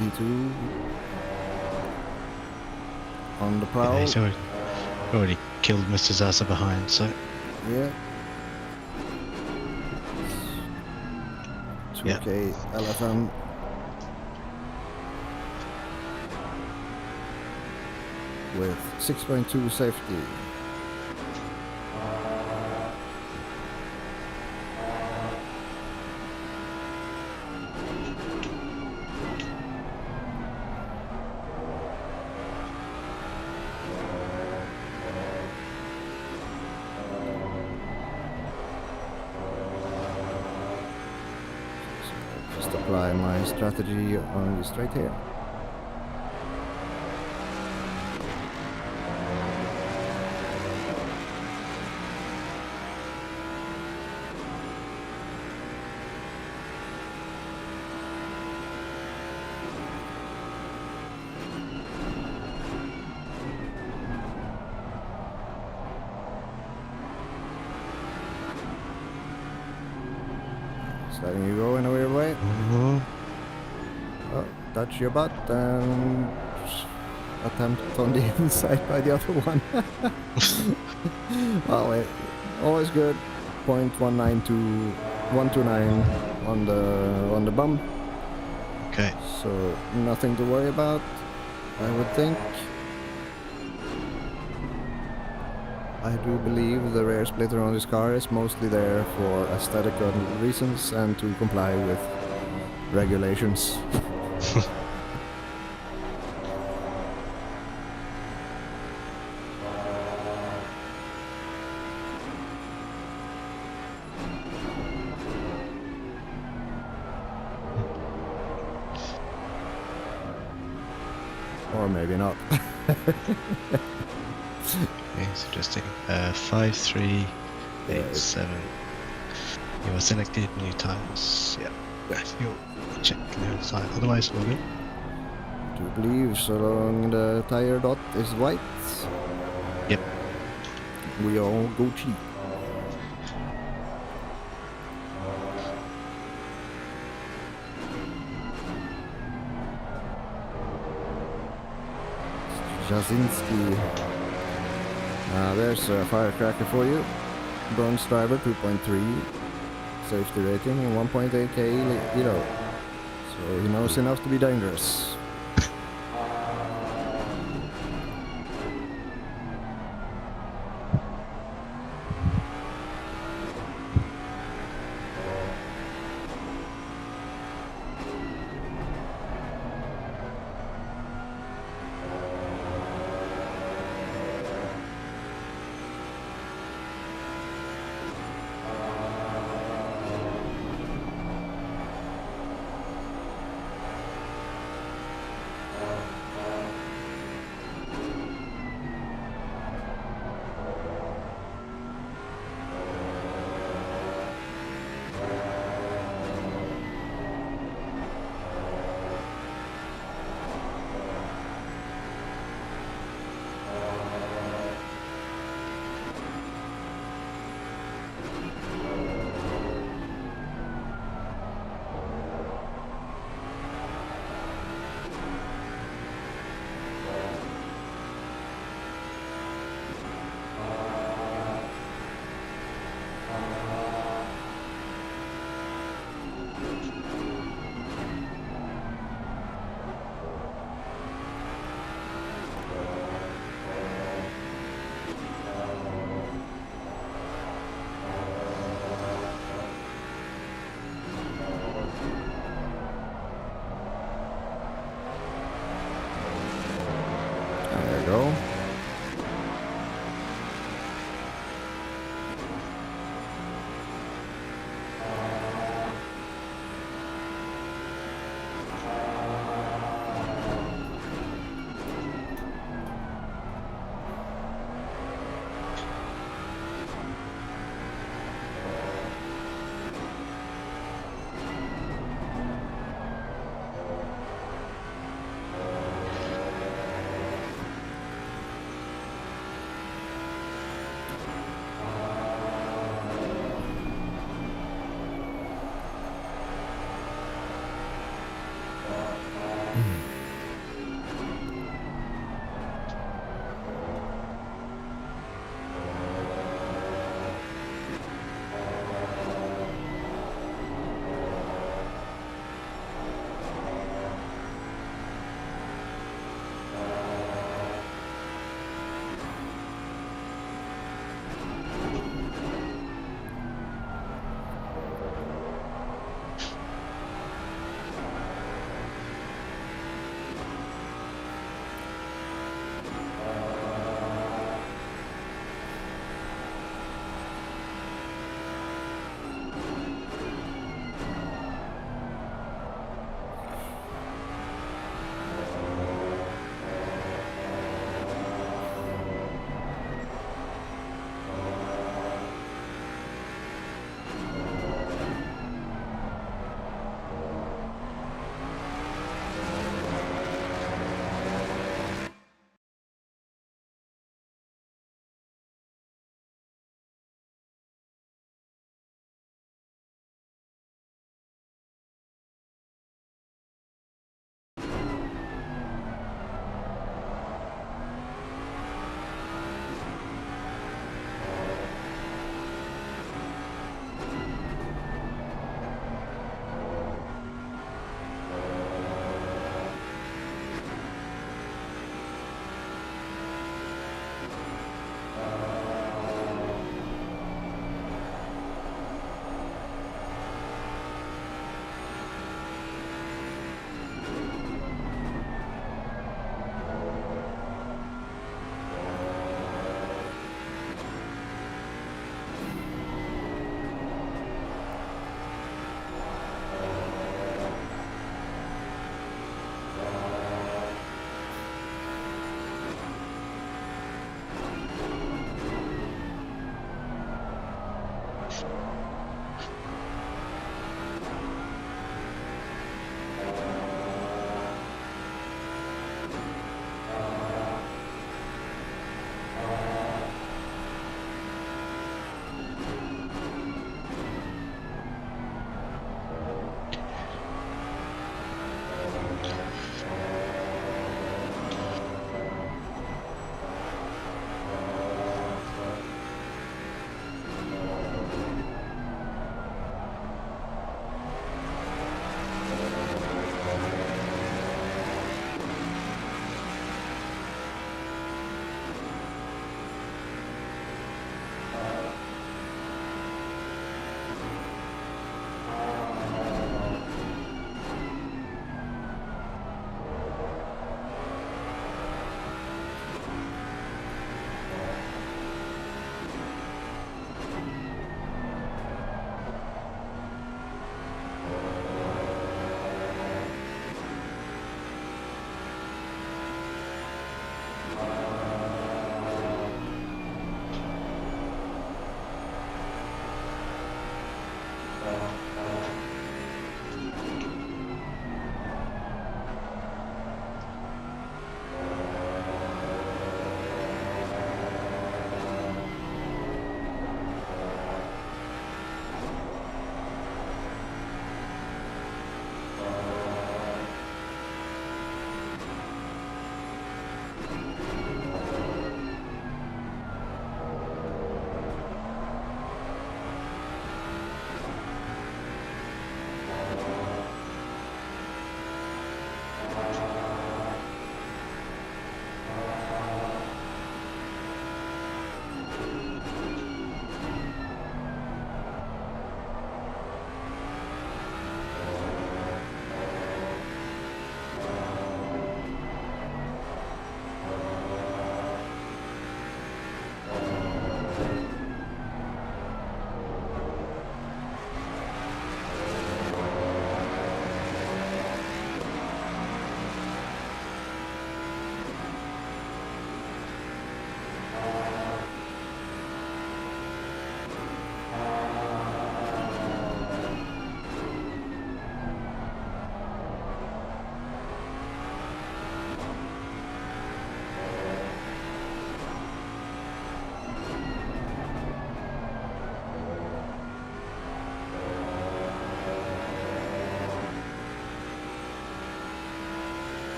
S2: P2 on the prow.
S3: Yeah, he's already killed Mr. Zaza behind, so
S2: Yeah.
S3: Yeah.
S2: 2K LFM. With 6.2 safety. Just apply my strategy only straight here. Just letting you go in a weird way. Oh, touch your butt and attempt on the inside by the other one. Oh wait, always good. 0.192, 129 on the bum.
S3: okay.
S2: So nothing to worry about, I would think. I do believe the rear splitter on this car is mostly there for aesthetical reasons and to comply with regulations. Or maybe not.
S3: Okay, so just take 5387. You are selected, new tires. Yeah, you'll check the other side. Otherwise, we're good.
S2: Do believe so long the tire dot is white.
S3: Yep.
S2: We all go cheap. Jasinski. There's a firecracker for you. Bronze driver 2.3. Safety rating 1.8k kilo. So he knows enough to be dangerous.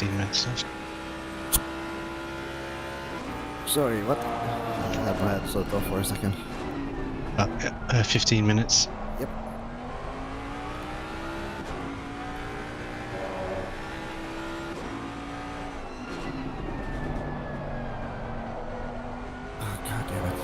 S3: 15 minutes left.
S2: Sorry, what? I had my headset off for a second.
S3: 15 minutes.
S2: Yep. Oh, God damn it.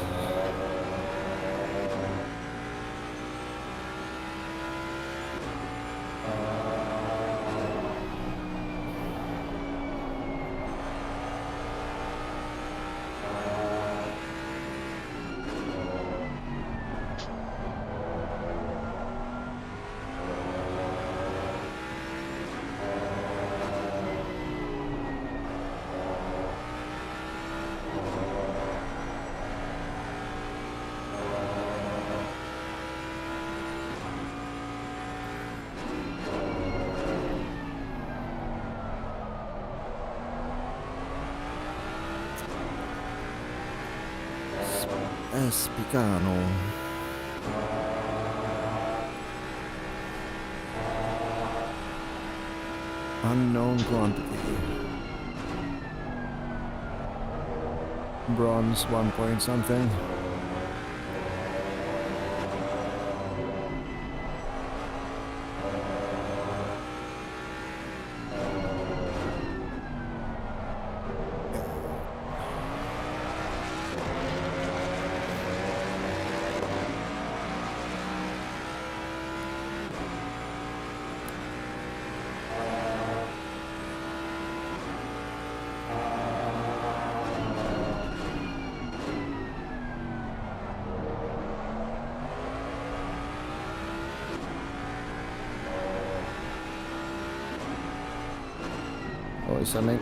S2: Espicano. Unknown quantity. Bronze 1 point something. Listening.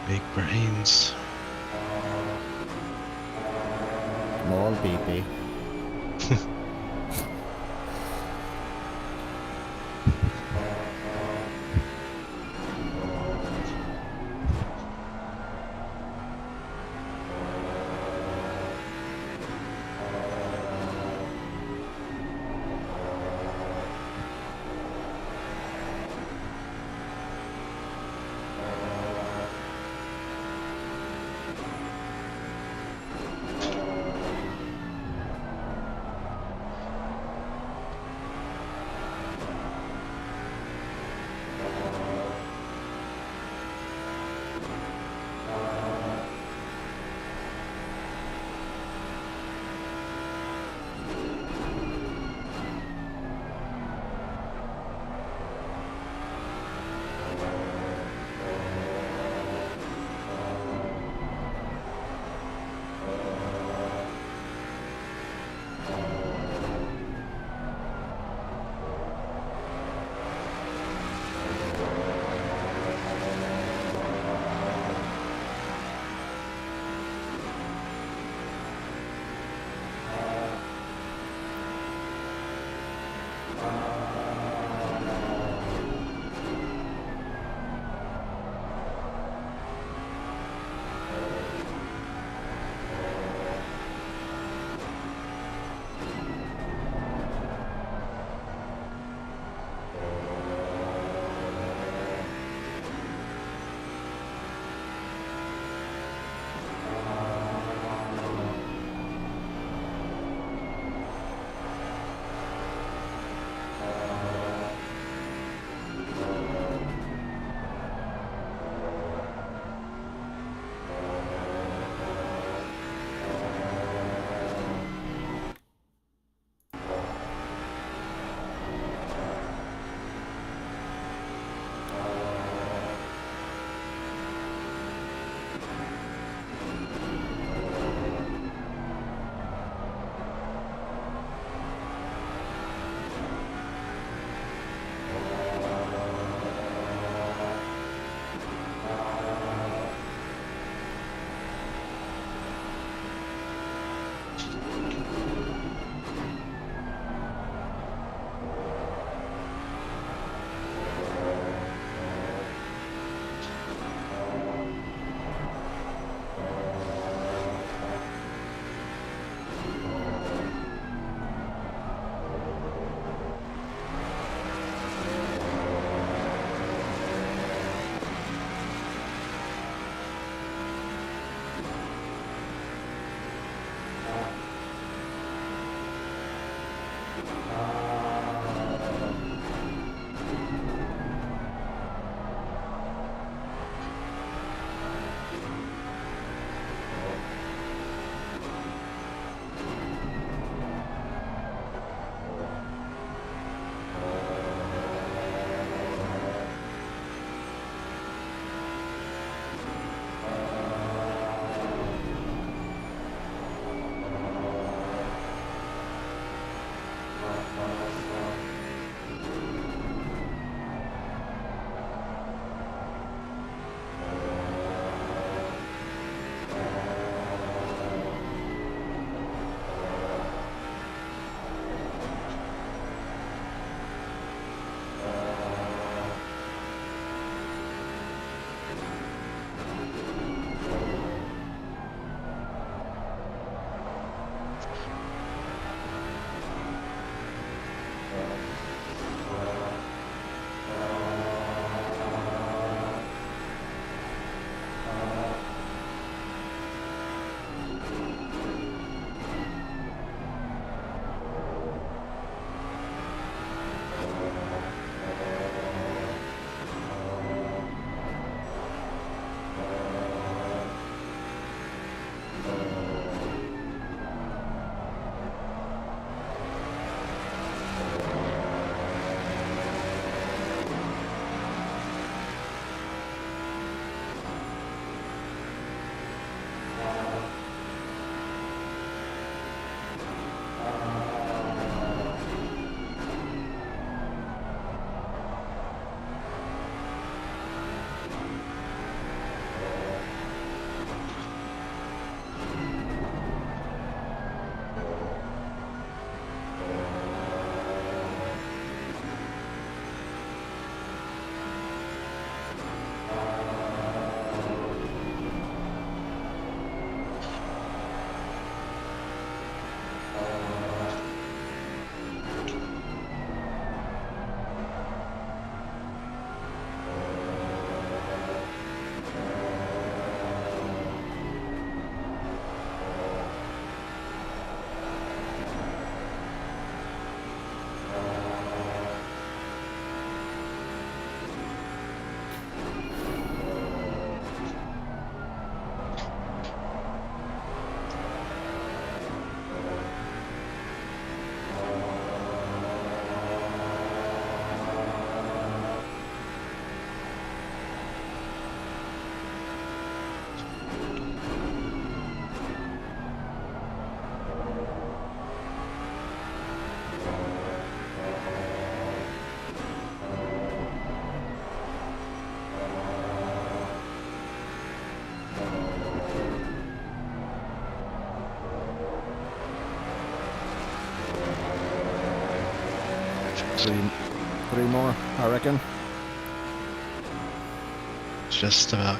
S3: Big brains.
S2: Small PP. three more, I reckon.
S3: Just about.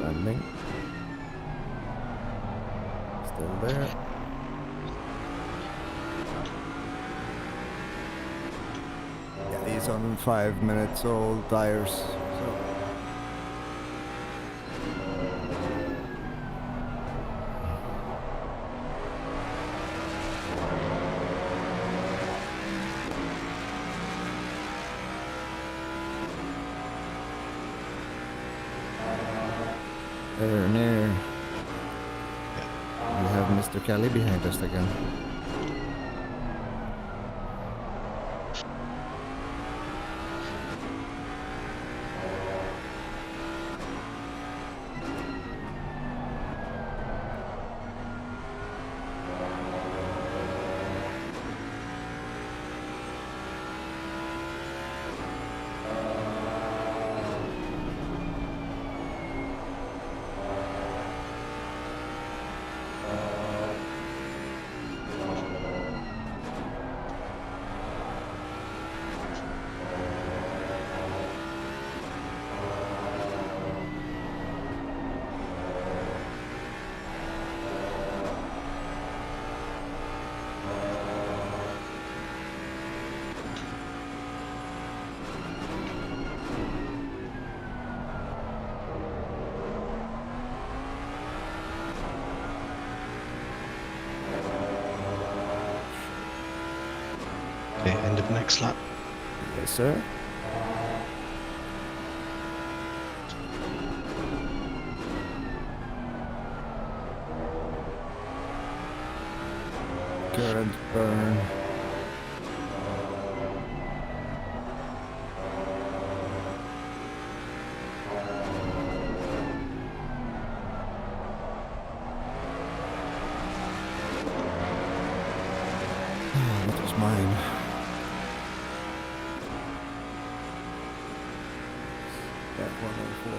S2: Landing. Still there. Yeah, he's on 5 minutes old tires. So. There, near. We have Mr. Kelly behind us again.
S3: Okay, end of next lap.
S2: Yes, sir. Current burn. That was mine. That 104.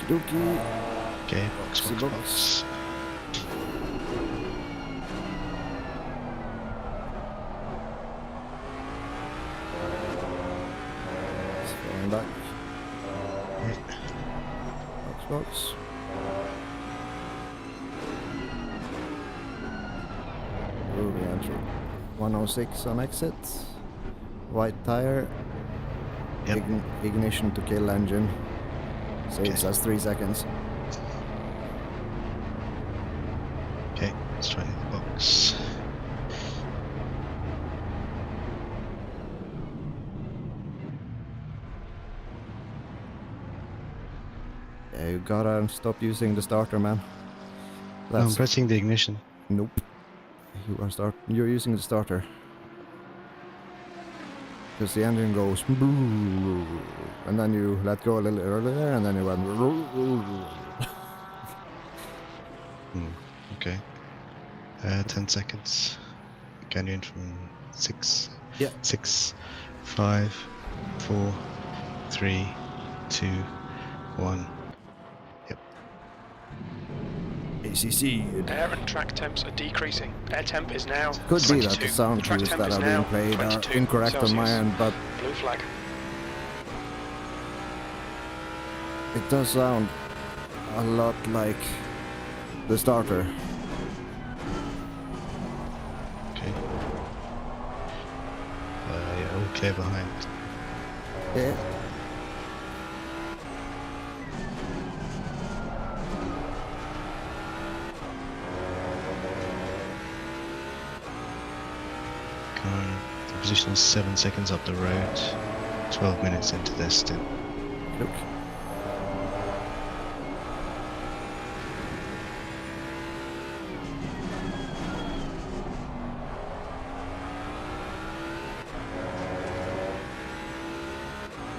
S2: Okey-dokey.
S3: Okay, box.
S2: Just falling back.
S3: Right.
S2: Box. moving entry. 106 on exit. White tire.
S3: Yep.
S2: Ignition to kill engine. Saves
S3: Okay.
S2: us 3 seconds.
S3: Okay, let's try the box.
S2: Yeah, you gotta stop using the starter, man.
S3: No, I'm
S2: That's
S3: pressing the ignition.
S2: nope. You're using the starter. Because the engine goes and then you let go a little earlier and then you went
S3: Okay. 10 seconds. Can you in from 6?
S2: Yeah.
S3: 6, 5, 4, 3, 2, 1.
S2: ACC.
S4: Air and track temps are decreasing. Air temp is now
S2: Could be
S4: 22.
S2: that the sound
S4: track
S2: cues
S4: temp
S2: that
S4: is
S2: are
S4: now
S2: being played are
S4: 22
S2: incorrect on my
S4: Celsius.
S2: end, but
S4: Blue flag.
S2: it does sound a lot like the starter.
S3: Okay. Yeah, all clear behind.
S2: Yeah.
S3: The position is 7 seconds up the road. 12 minutes into their stint.
S2: Look.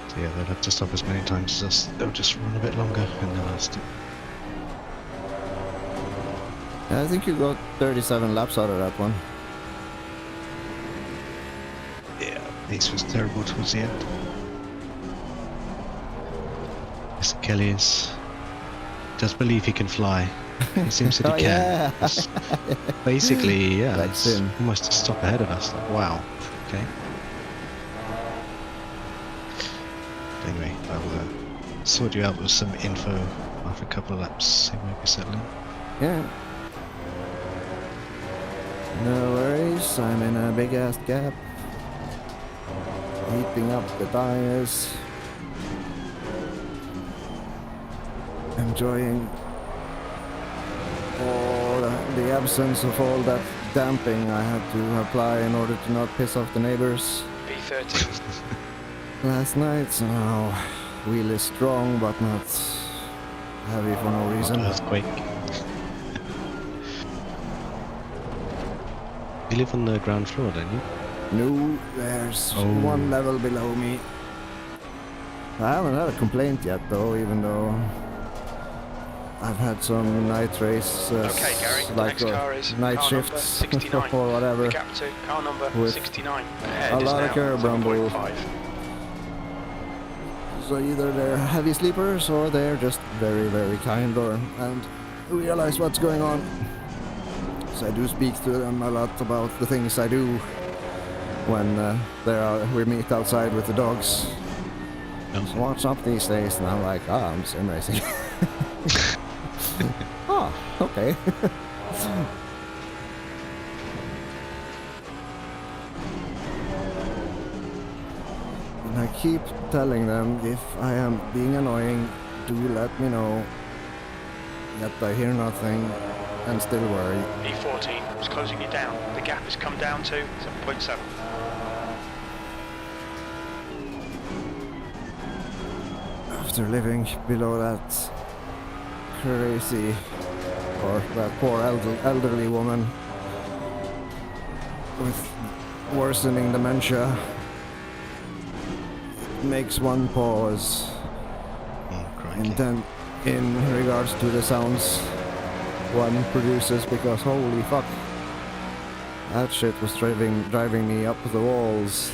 S3: So yeah, they'll have to stop as many times as us. They'll just run a bit longer and then I'll stop.
S2: Yeah, I think you got 37 laps out of that one.
S3: Yeah, pace was terrible towards the end. Mr. Kelly does believe he can fly. He seems that he
S2: Oh,
S3: can.
S2: yeah.
S3: It's basically, yeah,
S2: That's
S3: it's
S2: him.
S3: almost a stop ahead of us. Like, wow. Okay. Anyway, I'll sort you out with some info after a couple of laps. See where we settle in.
S2: Yeah. No worries, I'm in a big ass gap. Heating up the tires. Enjoying all the absence of all that damping I had to apply in order to not piss off the neighbors
S4: B30.
S2: last night. So now wheel is strong but not heavy for no reason.
S3: Earthquake. You live on the ground floor, don't you?
S2: No, there's
S3: Oh.
S2: one level below me. I haven't had a complaint yet though, even though I've had some night races,
S4: Okay, Gary, the
S2: like
S4: next car is
S2: night
S4: car number
S2: shifts
S4: 69.
S2: or whatever.
S4: The gap to car number
S2: With
S4: 69. Ahead
S2: a
S4: is
S2: lot of
S4: now
S2: curb rumble.
S4: 7.5.
S2: So either they're heavy sleepers or they're just very, very kind and realize what's going on. So I do speak to them a lot about the things I do when we meet outside with the dogs.
S3: No.
S2: So what's up these days? And I'm like, I'm sim racing. Oh, okay. And I keep telling them if I am being annoying, do let me know. Yet I hear nothing and still worry.
S4: B14 is closing you down. The gap has come down to 7.7.
S2: After living below that crazy, or that poor elderly woman with worsening dementia, it makes one pause
S3: Oh, crikey.
S2: in regards to the sounds one produces, because holy fuck, that shit was driving me up the walls.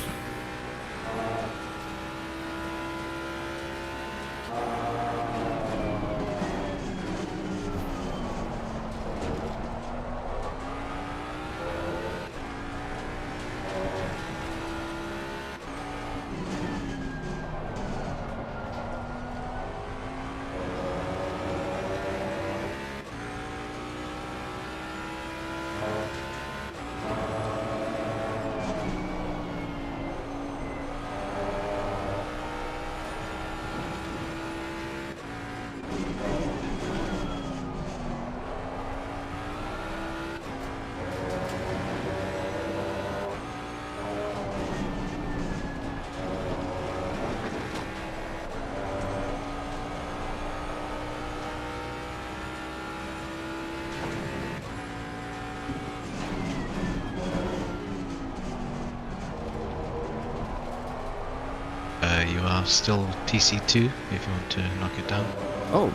S3: you are still TC2 if you want to knock it down.
S2: Oh.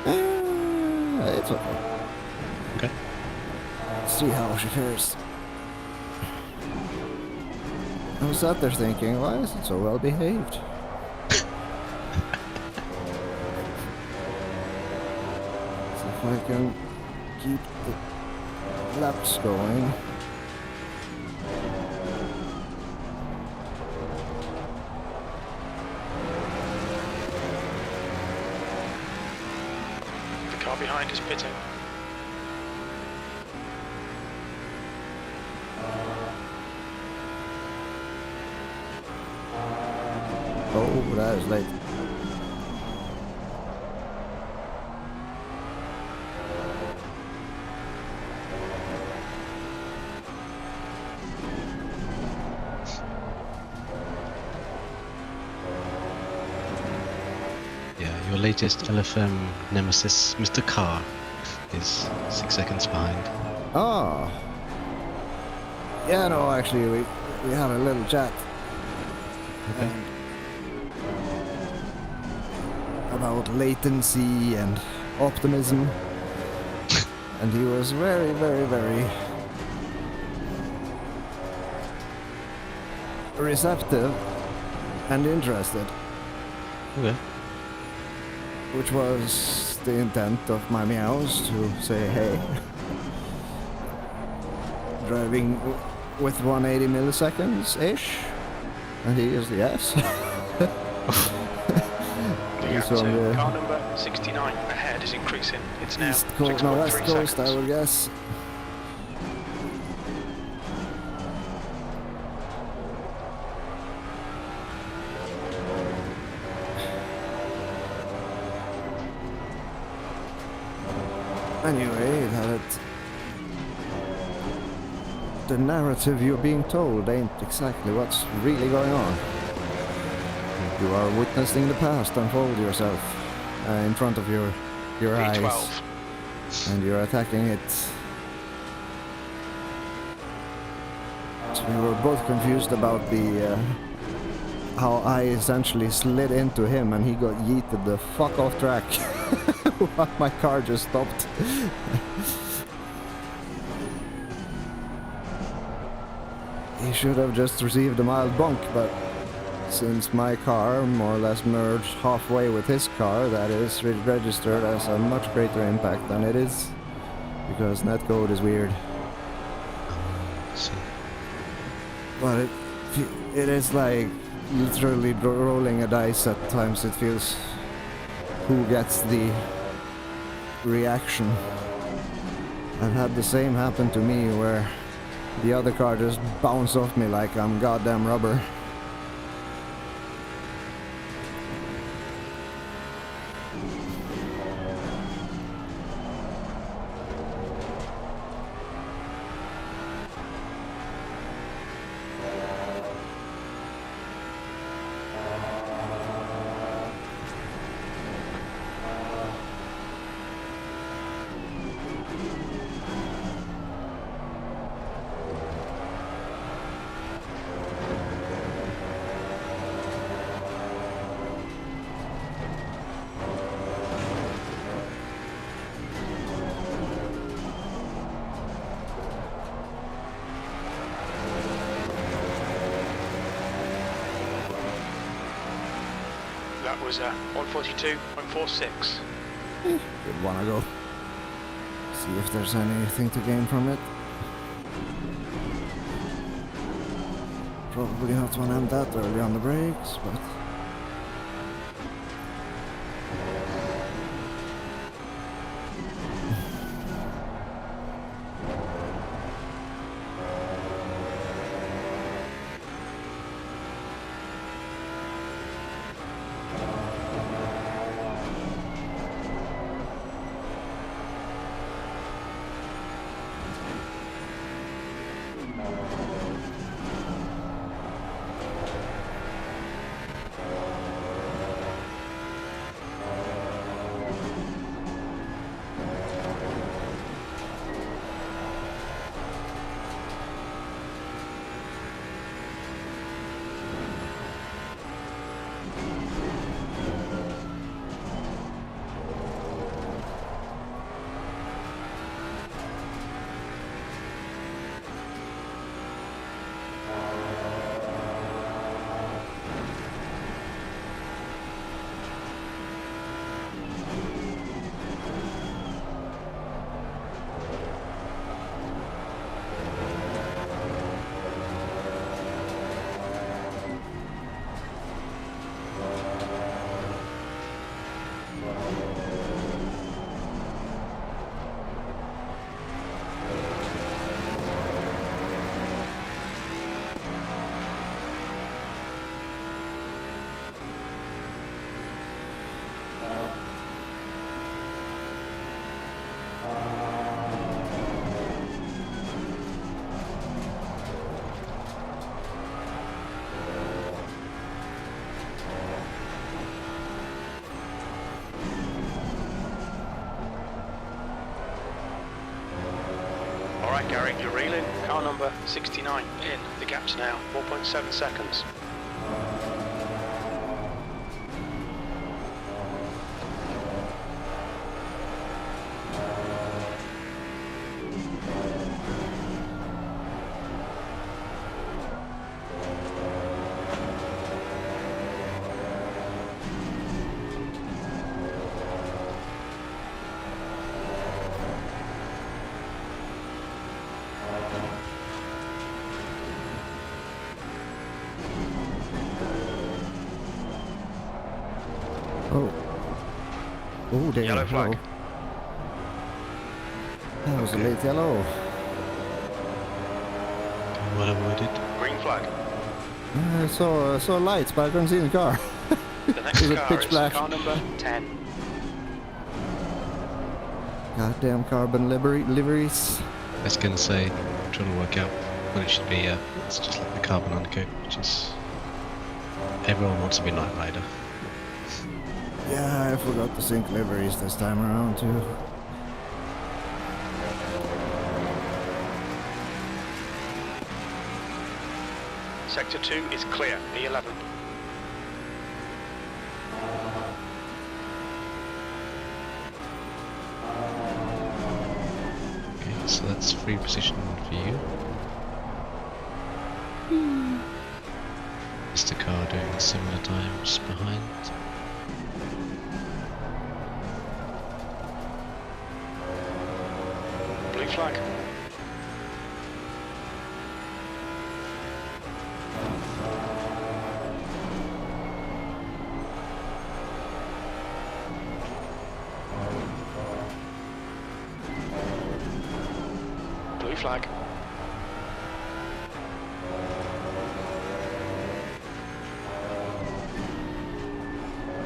S2: It's okay.
S3: Okay.
S2: Let's see how she fares. I was sat there thinking, why is it so well behaved? So if I can keep the laps going.
S4: The car behind is pitting.
S2: Oh, that is late.
S3: Yeah, your latest LFM nemesis, Mr. Carr, is 6 seconds behind.
S2: Oh. Yeah, no, actually, we had a little chat.
S3: Okay.
S2: About latency and optimism. And he was very, very, very receptive and interested,
S3: Okay.
S2: which was the intent of my meows to say, hey, driving with 180 milliseconds-ish? And he is, yes.
S4: Gap
S2: So,
S4: to
S2: yeah.
S4: car number 69 ahead is increasing. It's now
S2: East Coast, no, West
S4: 6.3
S2: Coast,
S4: seconds.
S2: I would guess. Anyway, the narrative you're being told ain't exactly what's really going on. You are witnessing the past unfold yourself in front of your eyes,
S4: V12.
S2: and you're attacking it. So we were both confused about the how I essentially slid into him and he got yeeted the fuck off track while my car just stopped. He should have just received a mild bonk, but since my car more or less merged halfway with his car, that is registered as a much greater impact than it is, because netcode is weird.
S3: See.
S2: But it is like literally rolling a dice at times. It feels who gets the reaction. I've had the same happen to me where the other car just bounced off me like I'm goddamn rubber.
S4: That was 142.46.
S2: Good wanna go. See if there's anything to gain from it. Probably not when I'm that early on the brakes, but...
S4: Alright Gary, you're reeling. Car number 69 in. The gap's now 4.7 seconds.
S2: Oh. Oh, damn.
S4: Yellow flag.
S2: That was a late yellow.
S3: Well avoided.
S4: Green flag.
S2: I saw lights, but I couldn't see the car.
S4: The next
S2: Is it
S4: car
S2: pitch
S4: is
S2: black?
S4: car number 10.
S2: Goddamn carbon liveries.
S3: I was gonna say, I'm trying to work out what it should be. It's just like the carbon undercoat, which is everyone wants to be Knight Rider.
S2: Yeah, I forgot to sync liveries this time around too.
S4: Sector 2 is clear, B11.
S3: Okay, so that's free position for you. Is the car doing similar times behind?
S4: Blue flag. Blue flag.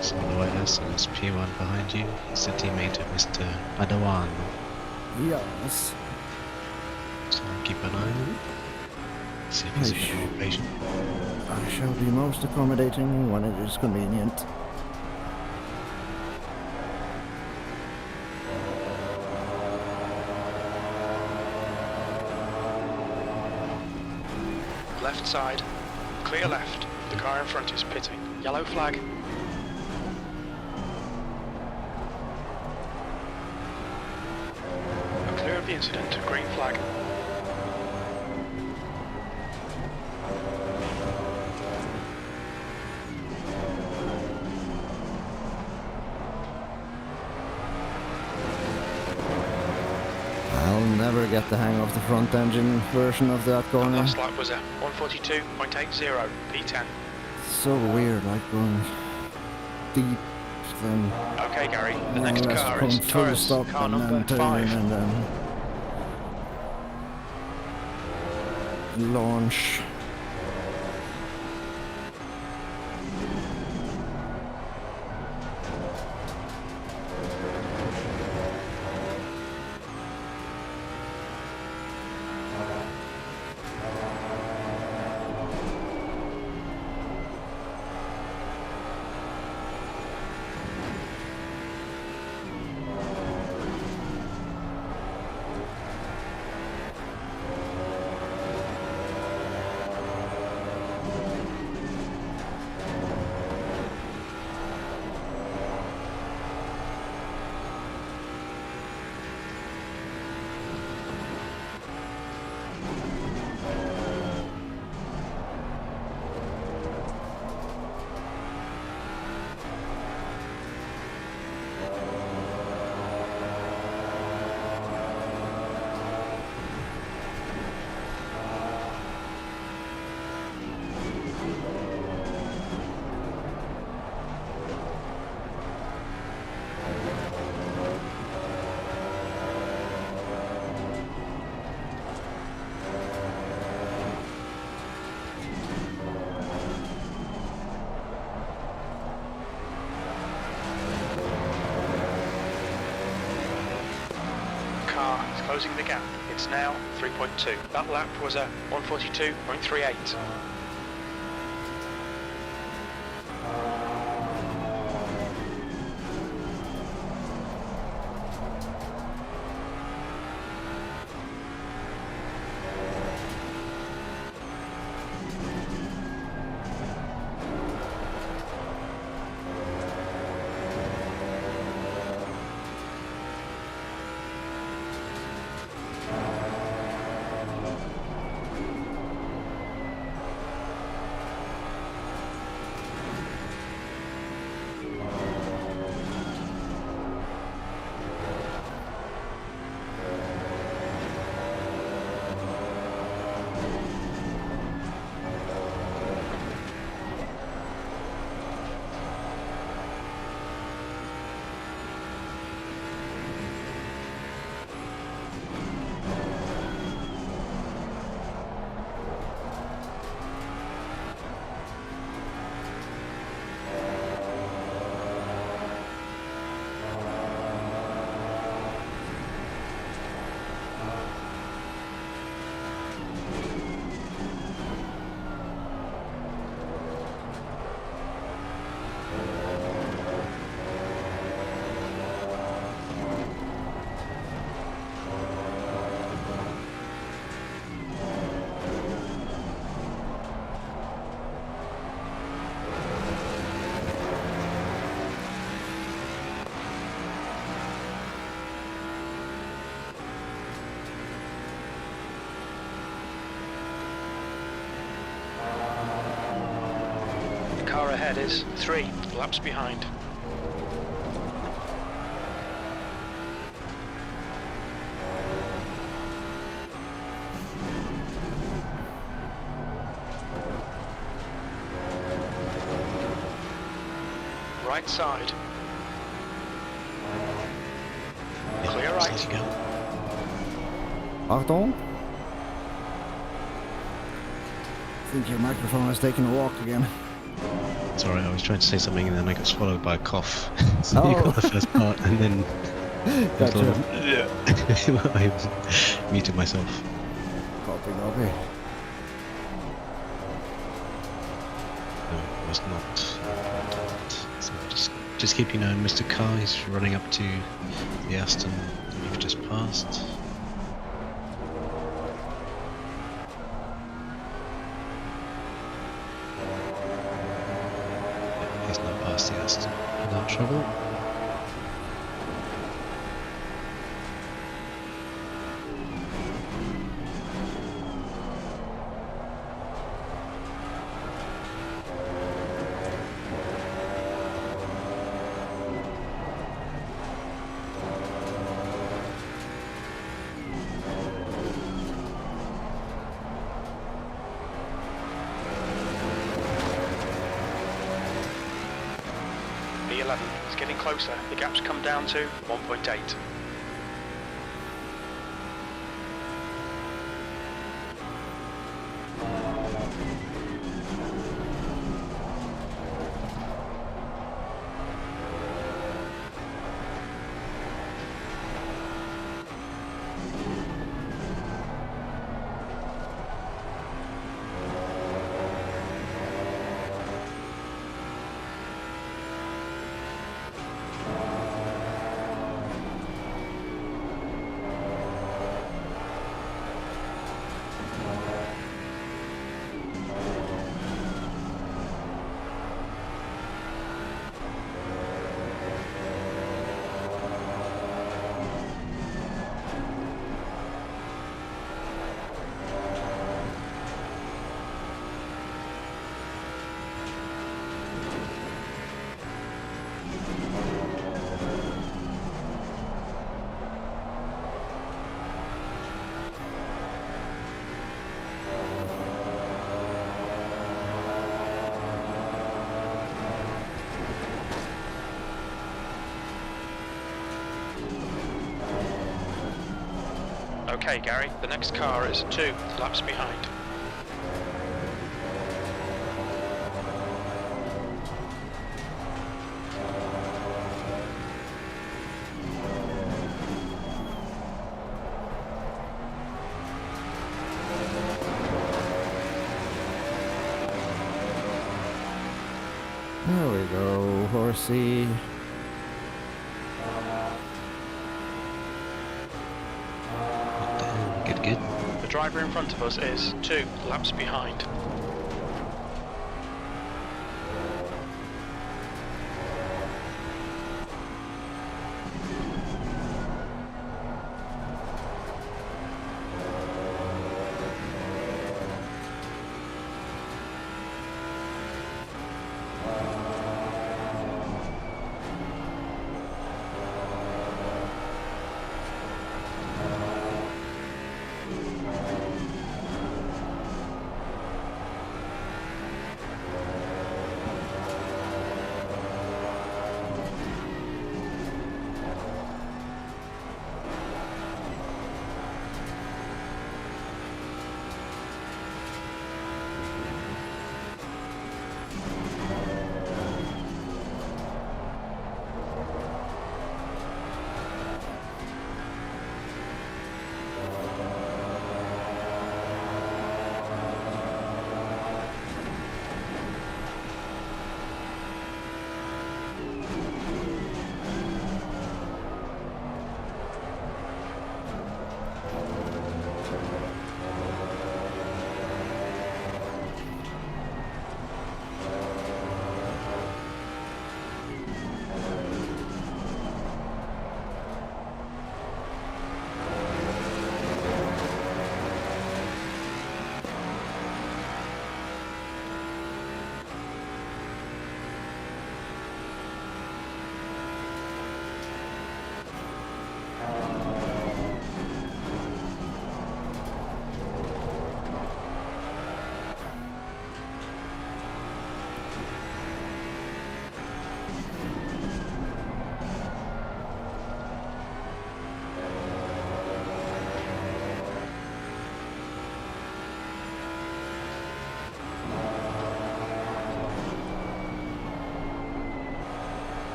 S3: So on the white house, there's P1 behind you. He's the teammate of Mr. Adawan.
S2: Yes.
S3: So keep an eye on him. See if he's a bit more patient.
S2: I shall be most accommodating when it is convenient.
S4: Left side. Clear left. The car in front is pitting. Yellow flag. Clear of the incident. Green flag.
S2: I'll never get the hang of the front engine version of that corner.
S4: Last lap was a 142.80 P10.
S2: So weird, like going deep, then
S4: Okay, Gary. The
S2: more
S4: next
S2: or less
S4: car
S2: come
S4: is
S2: full
S4: Taurus,
S2: stop
S4: car
S2: and
S4: number
S2: then turn
S4: 5.
S2: and then launch.
S4: Car is closing the gap. It's now 3.2. That lap was a 142.38. car ahead is 3 laps behind. Right side. Clear right.
S3: There you go.
S2: Achtung. I think your microphone has taken a walk again.
S3: Sorry, I was trying to say something and then I got swallowed by a cough. So you
S2: Oh.
S3: got the first part and then
S2: Gotcha.
S3: I muted myself.
S2: Copy.
S3: No, it was not. So just keep an eye on Mr. Carr. He's running up to the Aston that you've just passed. He's not past the Aston without trouble.
S4: B11, it's getting closer. The gap's come down to 1.8. Okay, Gary, the next car is 2 laps behind.
S2: There we go, horsey.
S3: Good.
S4: The driver in front of us is 2 laps behind.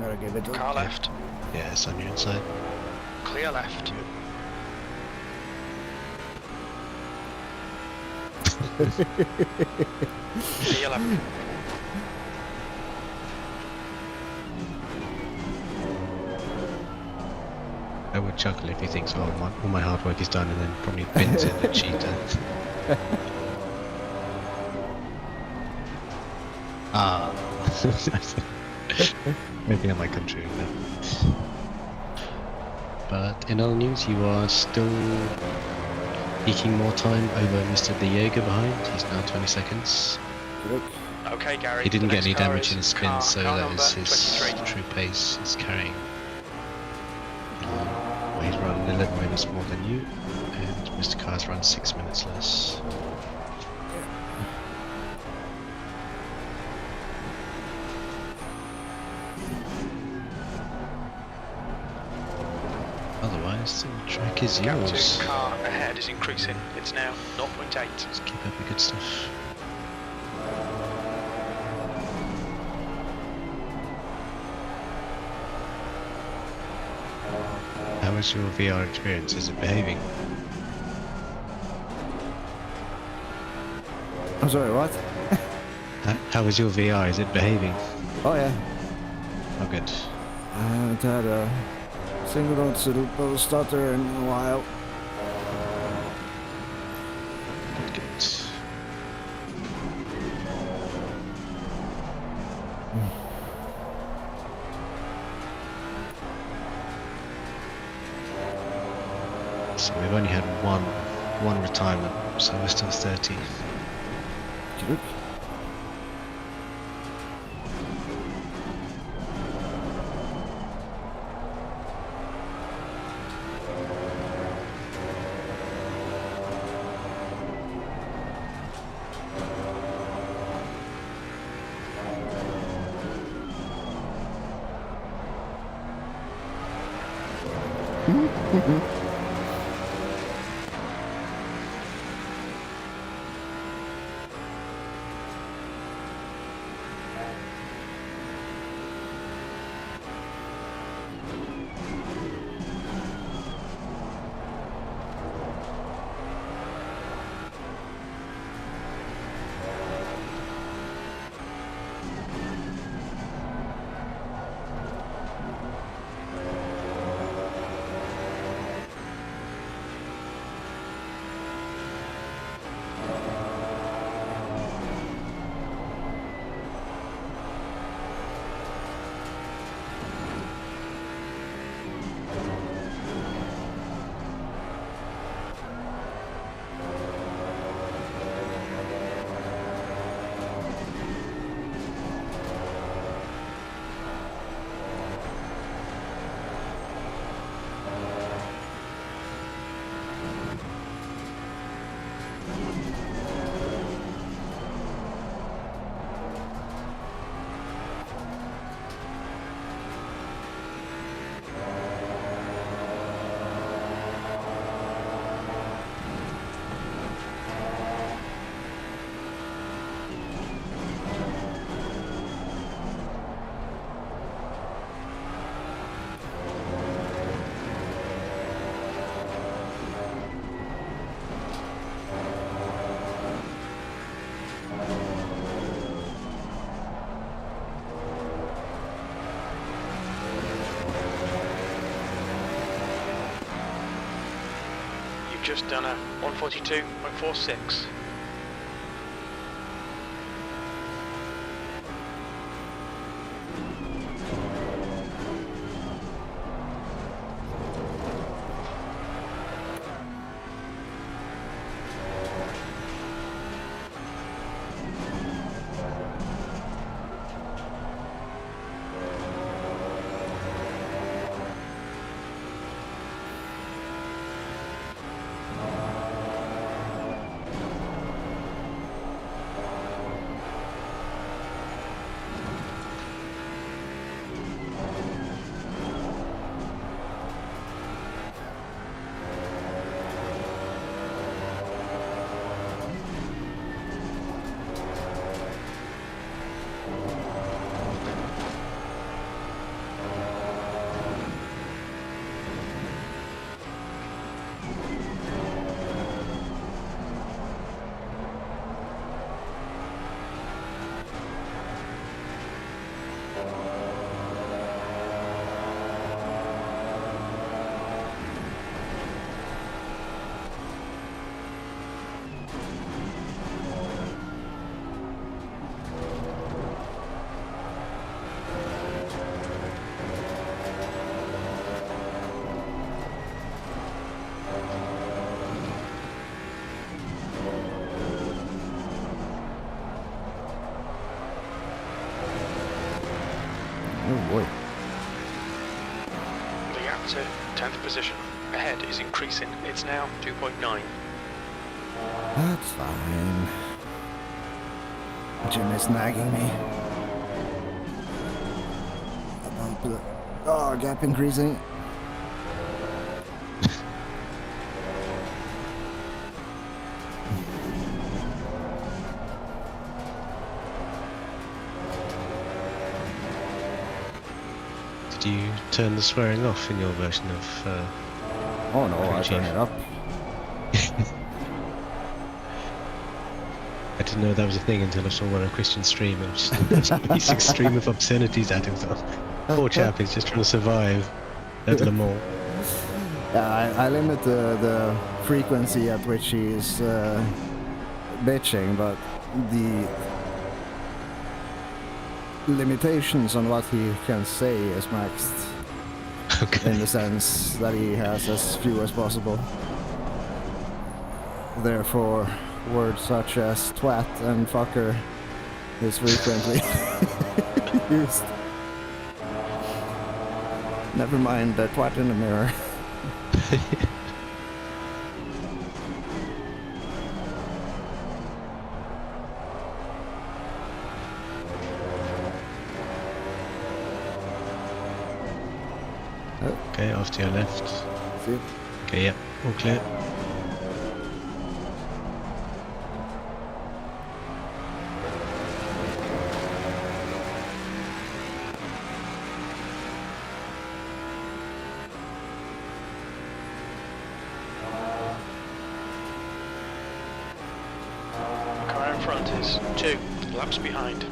S2: I'm gonna give it to
S4: Car left.
S3: Yeah, it's on your inside.
S4: Clear left. P11.
S3: I would chuckle if he thinks, oh, all my hard work is done, and then probably bins in the cheetah. Ah. Maybe I might come true now. But in other news, you are still eking more time over Mr. Diego behind. He's now 20 seconds.
S2: Look.
S4: Okay, Gary.
S3: He didn't
S4: the
S3: get any
S4: next car
S3: damage in his
S4: is
S3: spin, so
S4: car
S3: that is
S4: number
S3: his
S4: 23.
S3: true pace. He's carrying. Well, he's running 11 minutes more than you, and Mr. Car's run 6 minutes less. Otherwise, the track is
S4: Gap
S3: yours.
S4: to car ahead is increasing. It's now 0.8.
S3: Just keep up the good stuff. How was your VR experience? Is it behaving?
S2: I'm sorry, what?
S3: How was your VR? Is it behaving?
S2: Oh yeah.
S3: Oh, good.
S2: I haven't had a single noticeable stutter in a while.
S3: Good, good. So we've only had one retirement, so we're still 30.
S2: Look.
S4: Just done a 142.46.
S2: Oh boy.
S4: The gap to 10th position ahead is increasing. It's now 2.9.
S2: That's fine. Jim is nagging me. About the... Oh, gap increasing.
S3: Did you turn the swearing off in your version of...
S2: Oh no, I
S3: Chief?
S2: turned it up.
S3: I didn't know that was a thing until I saw one on Christian stream and just a basic stream of obscenities at him. So, poor chap is just trying to survive at Le Mans.
S2: Yeah, I limit the frequency at which he is bitching, but the limitations on what he can say is maxed.
S3: Okay.
S2: In the sense that he has as few as possible. Therefore, words such as twat and fucker is frequently used. Never mind the twat in the mirror.
S3: Okay, off to your left.
S2: See?
S3: Okay, yep, all clear.
S4: Car in front is 2 laps behind.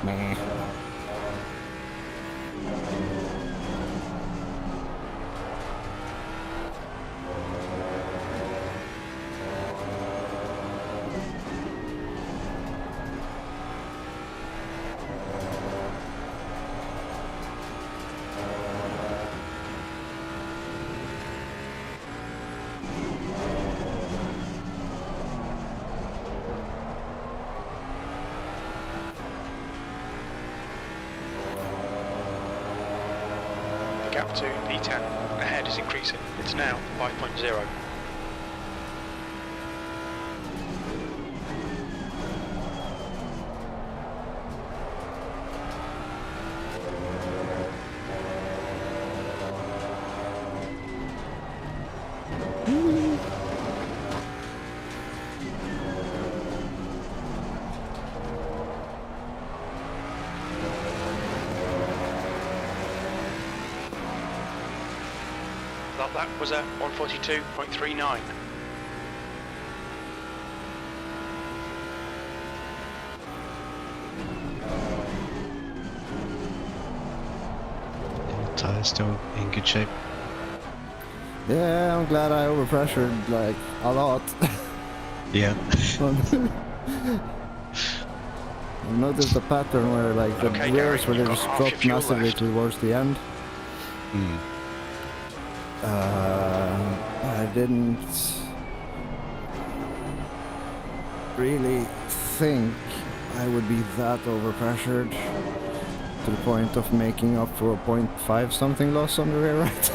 S2: Meh.
S4: The gap to P10 ahead is increasing. It's now 5.0. That was at 142.39.
S3: Tyres still in good shape.
S2: Yeah, I'm glad I overpressured like a lot.
S3: Yeah.
S2: I've noticed a pattern where like the
S4: Okay,
S2: rears
S4: Gary,
S2: where they
S4: you've
S2: just
S4: got half
S2: drop
S4: your fuel
S2: massively
S4: left.
S2: towards the end.
S3: Hmm.
S2: I didn't really think I would be that overpressured to the point of making up for a 0.5 something loss on the rear right.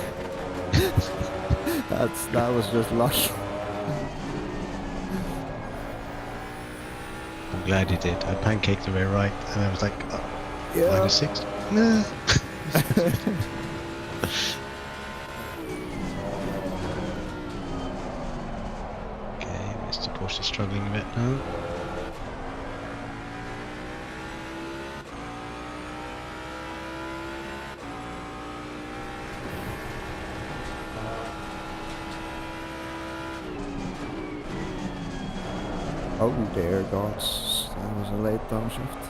S2: That was just luck.
S3: I'm glad you did. I pancaked the rear right and I was like, oh,
S2: Yeah.
S3: -6? Nah. Okay, Mr. Porsche is struggling a bit now.
S2: Oh dear gods, that was a late downshift.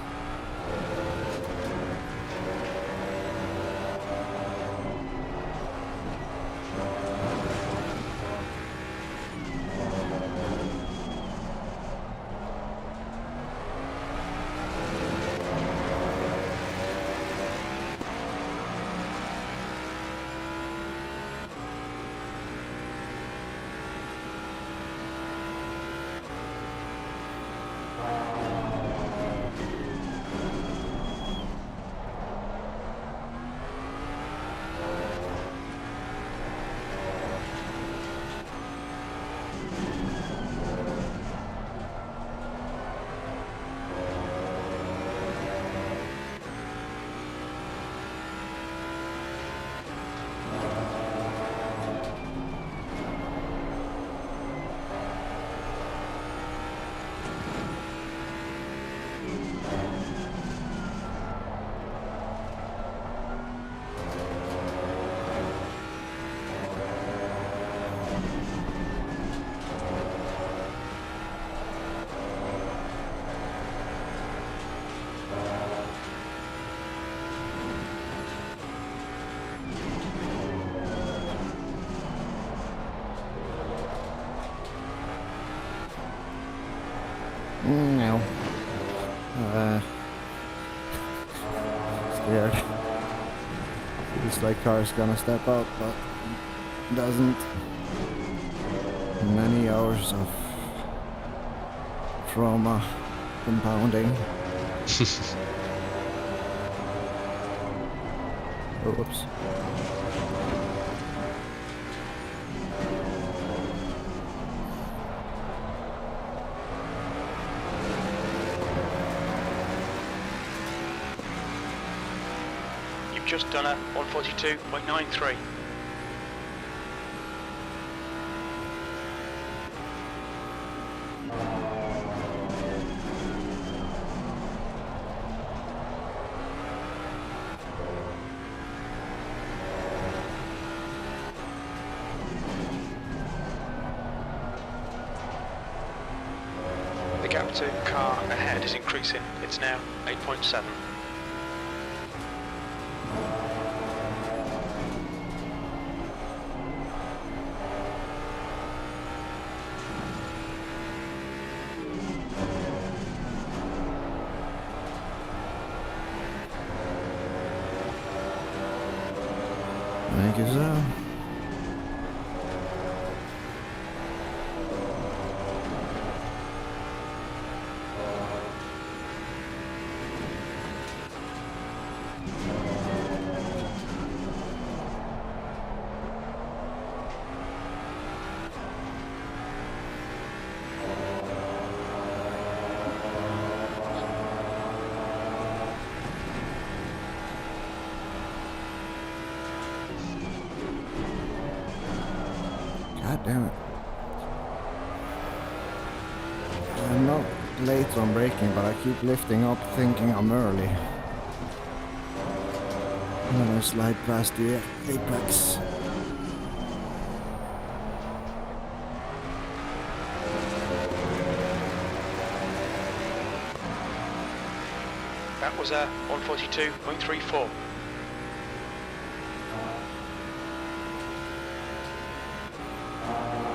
S2: No. Scared. Feels like car's gonna step out, but doesn't. Many hours of trauma compounding. Oops.
S4: You've just done a 142.93. The gap to car ahead is increasing. It's now 8.7.
S2: Thank you, sir. God damn it. I'm not late on braking, but I keep lifting up thinking I'm early. And then I slide past the apex.
S4: That was a 142.34.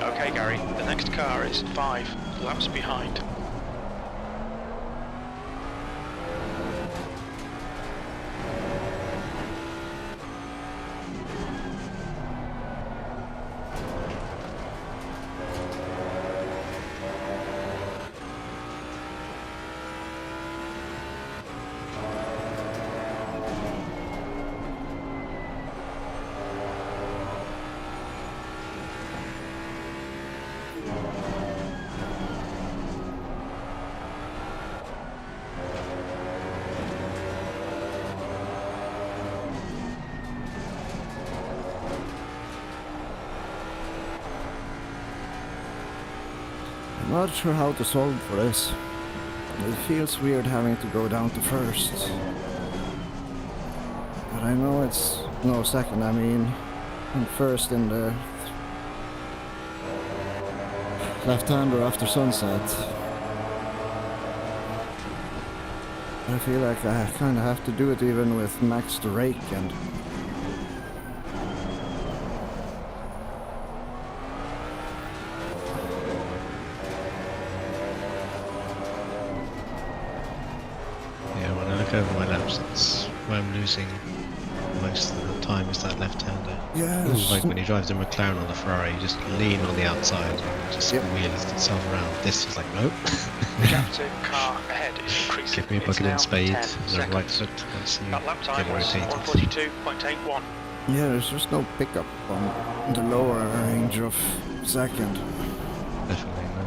S4: Okay, Gary, the next car is 5 laps behind.
S2: I'm not sure how to solve for this. It feels weird having to go down to first. But I know it's no second, I mean, I'm first in the left-hander after sunset. I feel like I kind of have to do it even with max to rake and
S3: Yeah, when I look over my laps, that's where I'm losing most of the time, is that left-hander.
S2: yes.
S3: Like when you drive the McLaren or the Ferrari, you just lean on the outside, just
S2: Yep.
S3: wheels itself around. This is like, nope.
S4: The gap to car ahead is increasing.
S3: Give me a
S4: It's
S3: bucket
S4: now
S3: in spade
S4: 10
S3: and a
S4: seconds.
S3: right foot once you
S4: That lap
S3: get
S4: time was
S3: rotated.
S4: 142.81.
S2: Yeah, there's just no pickup on the lower range of second.
S3: Definitely no.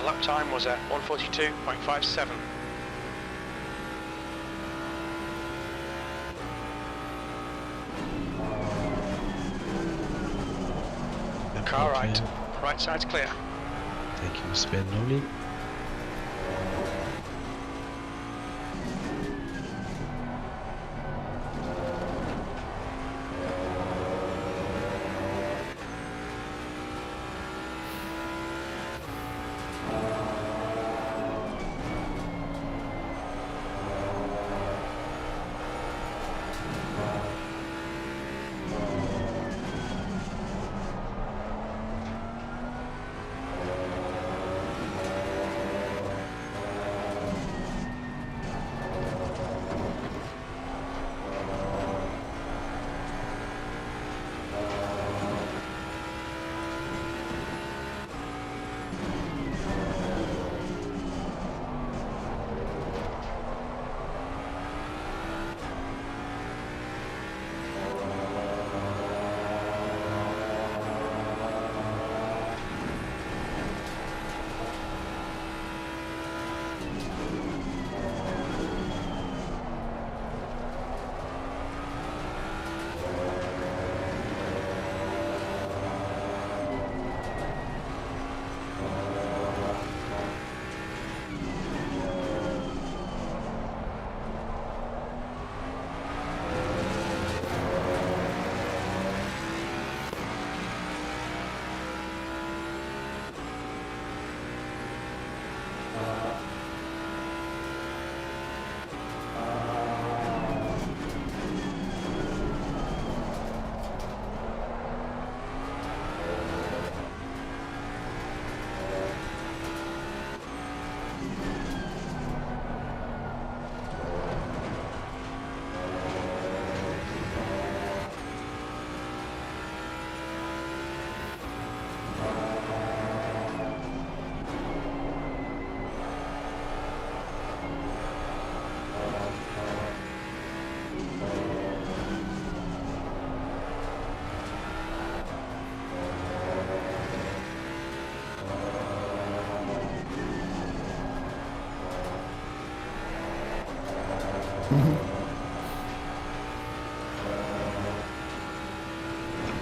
S4: lap time was at 1:42.57. Car right. Right side's clear.
S3: Thank you, Mr. Benoni.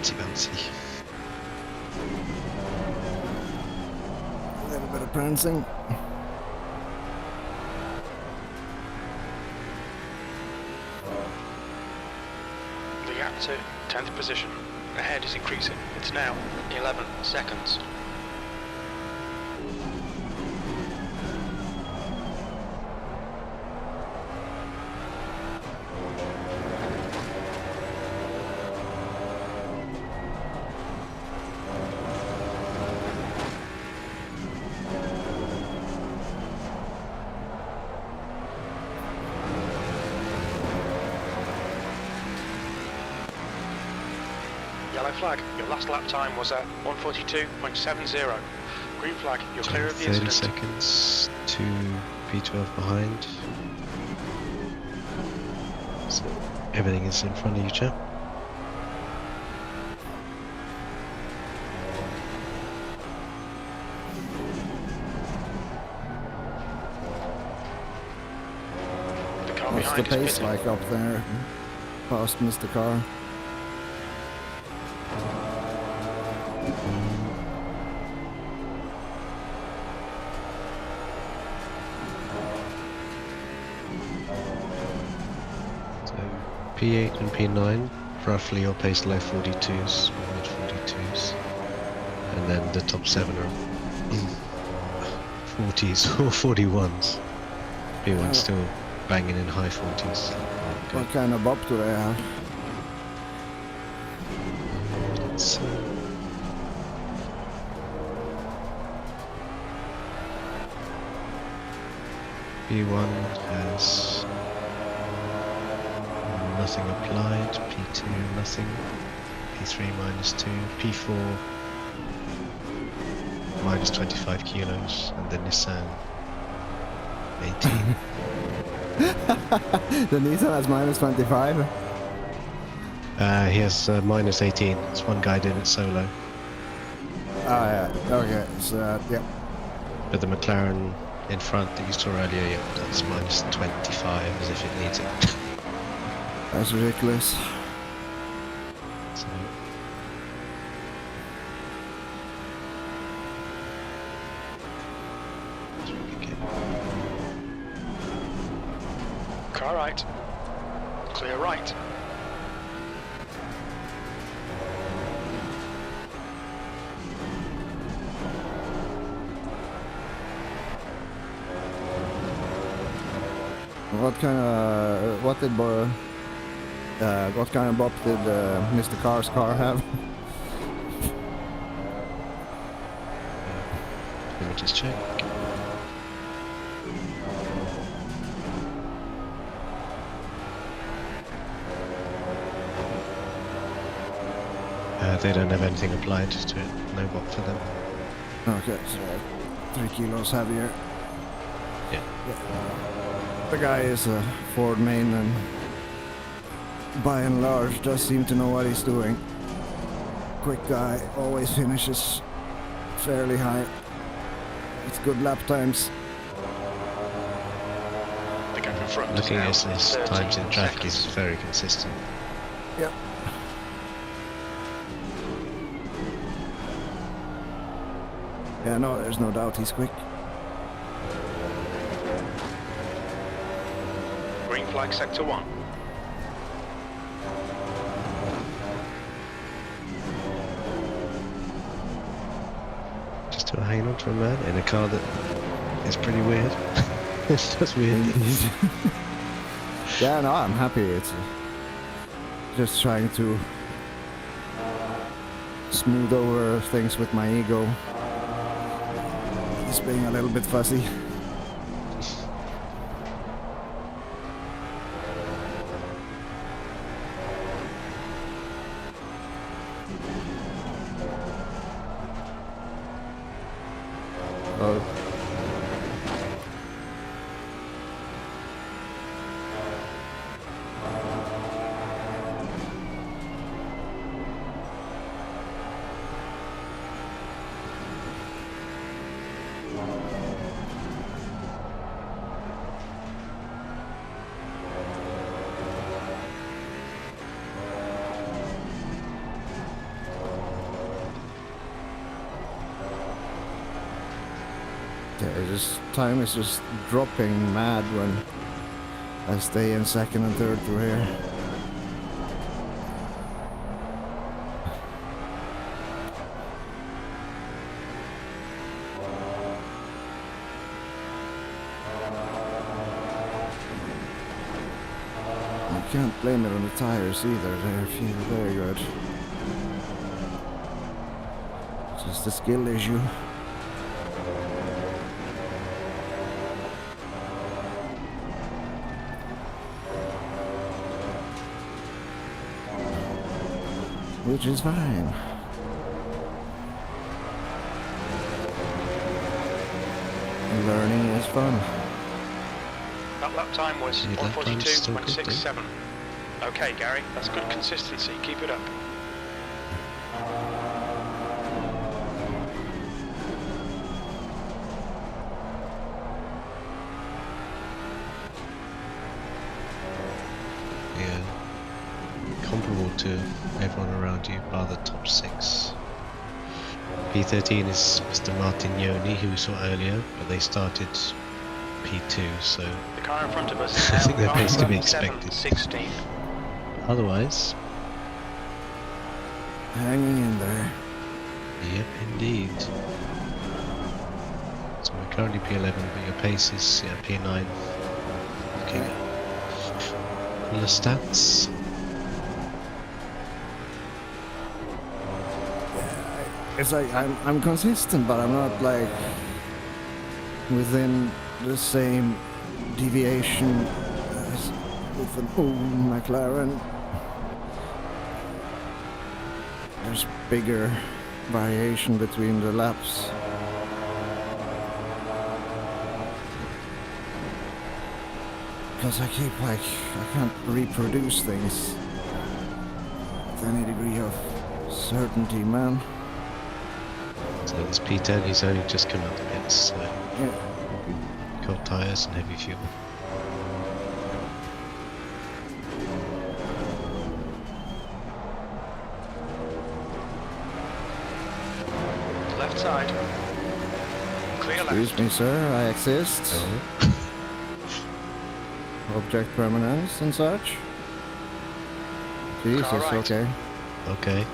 S3: Bouncy.
S2: A little bit of prancing.
S4: The gap to 10th position. Ahead is increasing. It's now 11 seconds. Yellow flag, your last lap time was at 1:42.70. Green flag, you're clear of the
S3: 30
S4: incident.
S3: seconds to P12 behind. So everything is in front of you, chap.
S4: The car
S2: What's the
S4: behind is
S2: pace
S4: pitting.
S2: like up there? Past Mr. Car.
S3: P8 and P9, roughly your pace low 42s, mid 42s, and then the top 7 are 40s or 41s. P1 still banging in high 40s.
S2: What kind of bop do they have?
S3: Let's see. P1 has nothing applied, P2 nothing, P3 -2, P4 -25 kilos, and the Nissan 18.
S2: The Nissan has -25.
S3: He has -18. It's one guy doing it solo.
S2: Oh yeah, okay, so yeah.
S3: But the McLaren in front that you saw earlier, yeah, that's minus 25 as if it needs it.
S2: That's ridiculous.
S3: So,
S4: Car right. Clear right.
S2: What kind of bop did Mr. Carr's car have?
S3: let me just check. They don't have anything applied to it. No bot for them.
S2: Okay, so 3 kilos heavier.
S3: Yeah.
S2: The guy is a Ford main and by and large does seem to know what he's doing. Quick guy, always finishes fairly high. It's good lap times.
S4: The gap in front.
S3: Looking
S4: now
S3: at his
S4: 13
S3: times in track
S4: seconds.
S3: is very consistent.
S2: Yep. Yeah, no, there's no doubt he's quick.
S4: Green flag sector 1.
S3: Just hanging on to a man in a car that is pretty weird. It's just weird.
S2: Yeah, no, I'm happy. It's just trying to smooth over things with my ego. It's being a little bit fuzzy. Oh. Yeah, just time is just dropping mad when I stay in second and third through here. You can't blame it on the tires either, they feel very good. It's just a skill issue. Which is fine. Learning is fun.
S4: That lap time was
S3: Yeah, lap time's still good,
S4: 142.67. Okay, Gary, that's good consistency. Keep it up.
S3: Yeah. Comparable to everyone around you, bar the top 6. P13 is Mr. Martignoni, who we saw earlier, but they started P2, so
S4: The car in front of us
S3: I
S4: is
S3: think
S4: now
S3: that pace can be expected.
S4: 7:16.
S3: otherwise,
S2: Hanging in there.
S3: yep, indeed. So we're currently P11, but your pace is P9. Looking at all the stats.
S2: It's like I'm consistent, but I'm not like within the same deviation as with an old McLaren. There's bigger variation between the laps. Because I can't reproduce things with any degree of certainty, man.
S3: So there's P10, he's only just come out the pits, so
S2: Yeah.
S3: cold tyres and heavy fuel.
S4: Left side. Clear left.
S2: Excuse me, sir, I exist.
S3: Oh.
S2: Object permanence and such. Jesus,
S4: right.
S2: okay.
S3: Okay.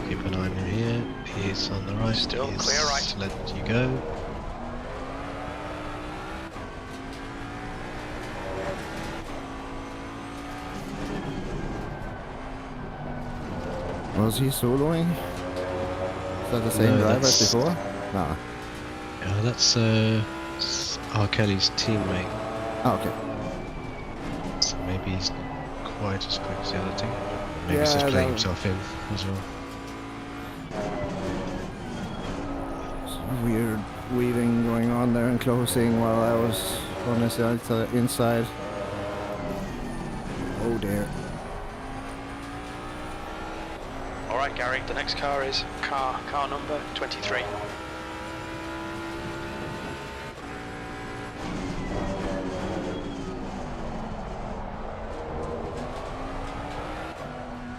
S3: Keep an eye on him here. He's on the right.
S4: Still
S3: He's
S4: clear right.
S3: Let you go.
S2: Was he soloing? Is that the same
S3: No,
S2: driver as
S3: that's-
S2: before? Nah.
S3: Yeah, that's R. Kelly's teammate.
S2: Oh, okay.
S3: So maybe he's not quite as quick as the other two. Maybe he's
S2: Yeah,
S3: just playing
S2: that-
S3: himself in as well.
S2: Some weird weaving going on there and closing while I was on the inside. Oh dear.
S4: Alright, Gary, the next car is car number 23.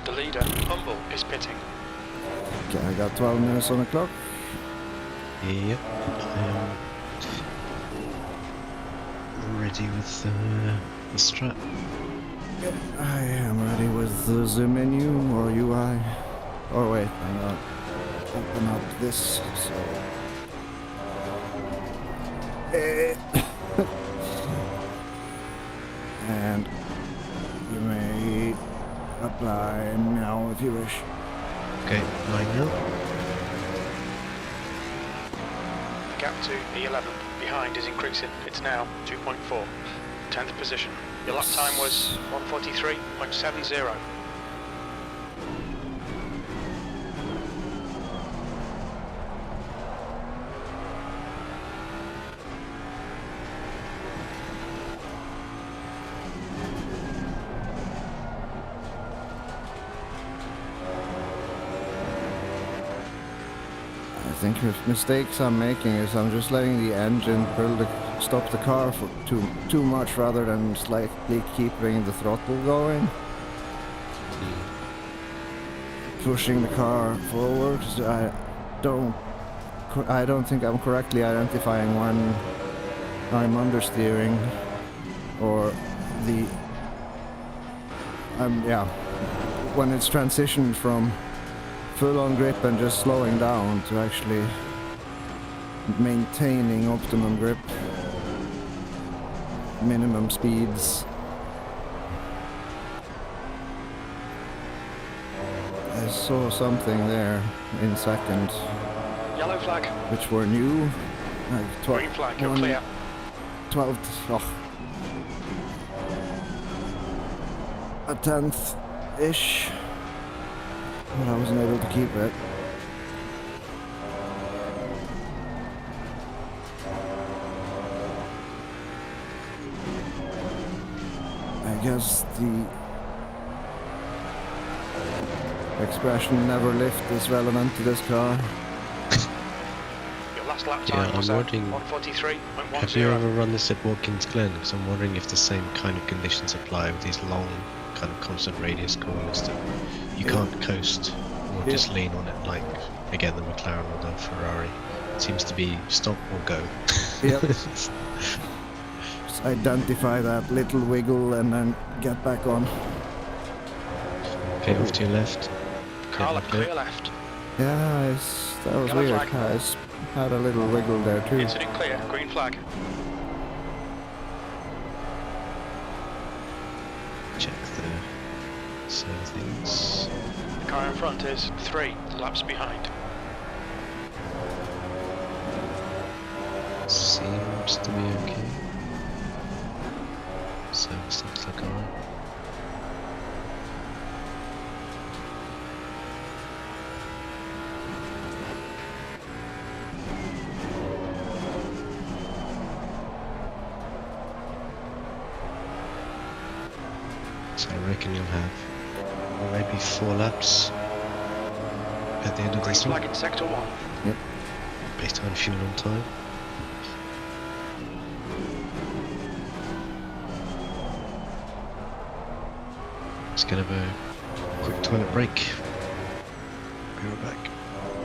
S4: The leader, Humble, is pitting.
S2: Okay, I got 12 minutes on the clock.
S3: Yep. I'm ready with the strap.
S2: I am ready with the menu or UI. Oh wait, I'm not. Open up this. So. And you may apply now if you wish.
S3: Okay, 9-0.
S4: The gap to E11 behind is increasing. It's now 2.4. 10th position. Your lap time was 1:43.70.
S2: I think the mistakes I'm making is I'm just letting the engine stop the car for too much rather than slightly keeping the throttle going. Pushing the car forward. I don't think I'm correctly identifying when I'm understeering or when it's transitioned from full-on grip and just slowing down to actually maintaining optimum grip, minimum speeds. I saw something there in second,
S4: Yellow flag,
S2: which were new, like
S4: green flag, you're clear.
S2: 12, a tenth-ish, but I wasn't able to keep it. I guess the expression "never lift" is relevant to this car.
S4: Your last lap
S3: Yeah,
S4: time
S3: I'm
S4: was
S3: wondering,
S4: 1:43.10.
S3: have you ever run this at Watkins Glen? Because I'm wondering if the same kind of conditions apply with these long, kind of constant radius corners that you can't coast or
S2: Yeah.
S3: just lean on it like, again, the McLaren or the Ferrari. It seems to be stop or go.
S2: Yep. Just identify that little wiggle and then get back on.
S3: Okay, off to your left.
S4: Car
S3: Yeah,
S4: left,
S3: okay.
S4: clear left.
S2: Yeah, that was
S4: Yellow
S2: weird.
S4: flag.
S2: I had a little wiggle there too.
S4: Incident clear, green flag.
S3: Check the things.
S4: The car in front is 3 laps behind.
S3: Seems to be okay. Service looks like alright. So I reckon you'll have maybe 4 laps at the end of
S4: Green
S3: this one.
S4: flag in sector 1.
S2: Yep.
S3: Based on fuel on time. Let's get a quick toilet break. Be right back.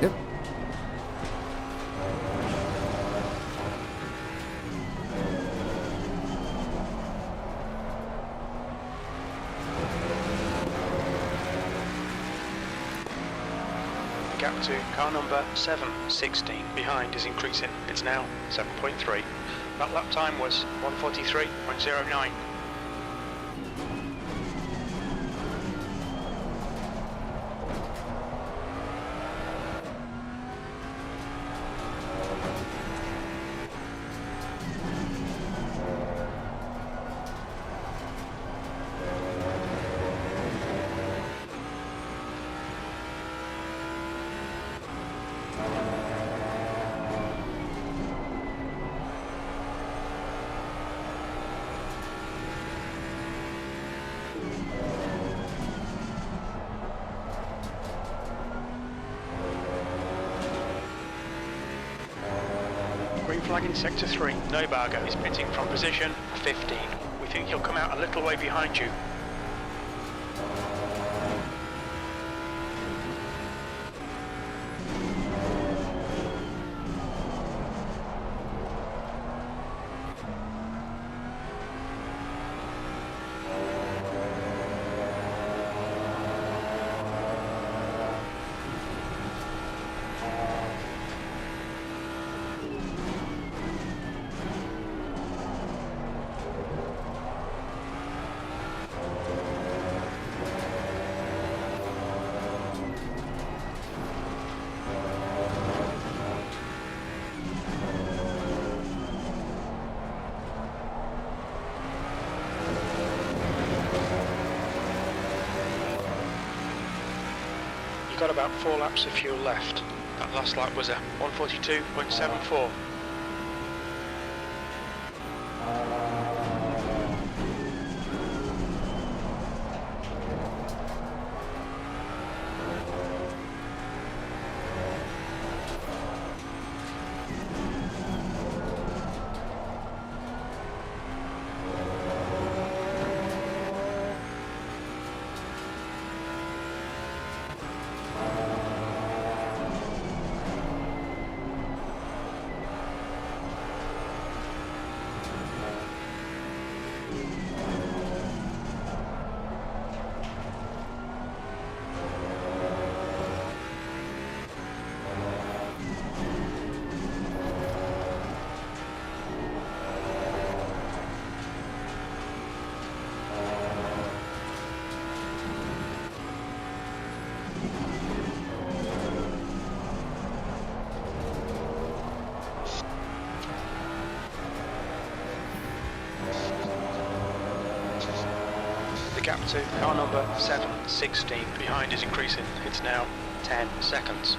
S2: Yep.
S4: The gap to car number 716 behind is increasing. It's now 7.3. That lap time was 1:43.09. Green flag in sector 3. Neuberger is pitting from position 15. We think he'll come out a little way behind you. You've got about 4 laps of fuel left. That last lap was a 1:42.74. The gap to car number 716 behind is increasing. It's now 10 seconds.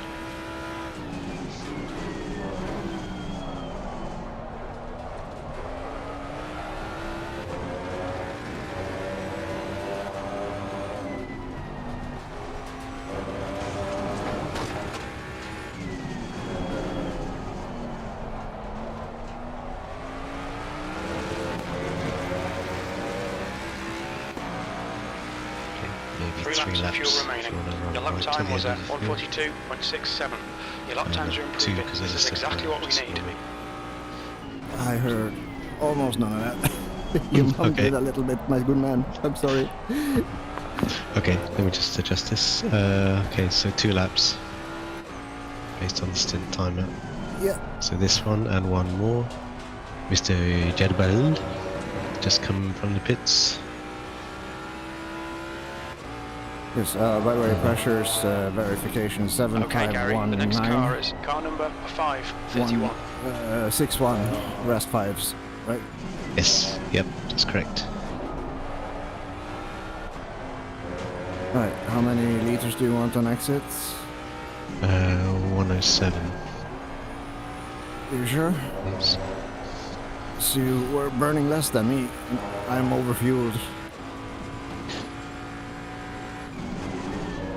S3: Maybe
S4: 3 laps of fuel
S3: if
S4: remaining.
S3: you wanna run
S4: Your lap
S3: right to
S4: time
S3: the
S4: was
S3: end
S4: at
S3: of the field.
S4: 1:42.67. Your lap times are
S3: Two,
S4: improving.
S3: because
S4: This
S3: there's
S4: is
S3: a step
S4: exactly what we
S3: just
S4: need.
S3: for me.
S2: I heard almost none of that. You mumbled
S3: Okay.
S2: it a little bit, my good man. I'm sorry.
S3: Okay, let me just adjust this. Okay, so 2 laps based on the stint timer.
S2: Yeah.
S3: So this one and one more. Mr. Jadbal just come from the pits.
S2: Yes, by the way, pressures verification
S4: Okay, Gary, the next
S2: 7519.
S4: car is car number 531.
S2: 61 rest 5s, right?
S3: Yes, yep, that's correct.
S2: Right, how many liters do you want on exits?
S3: 107.
S2: You sure?
S3: Yes.
S2: So you were burning less than me. I'm overfueled.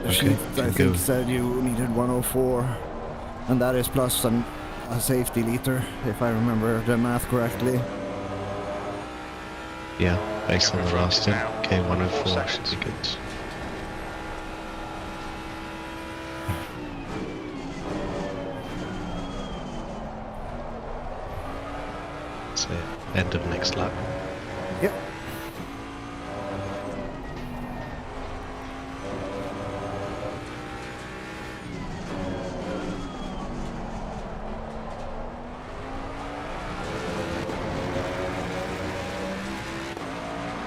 S2: The
S3: Okay,
S2: sheet, I
S3: can
S2: think,
S3: go.
S2: said you needed 104. And that is plus a safety liter, if I remember the math correctly.
S3: Yeah, based
S4: Gap
S3: on
S4: in
S3: the
S4: front
S3: last
S4: is
S3: one.
S4: now
S3: K104
S4: 4
S3: should
S4: seconds.
S3: be good. So, end of next lap.
S2: Yep.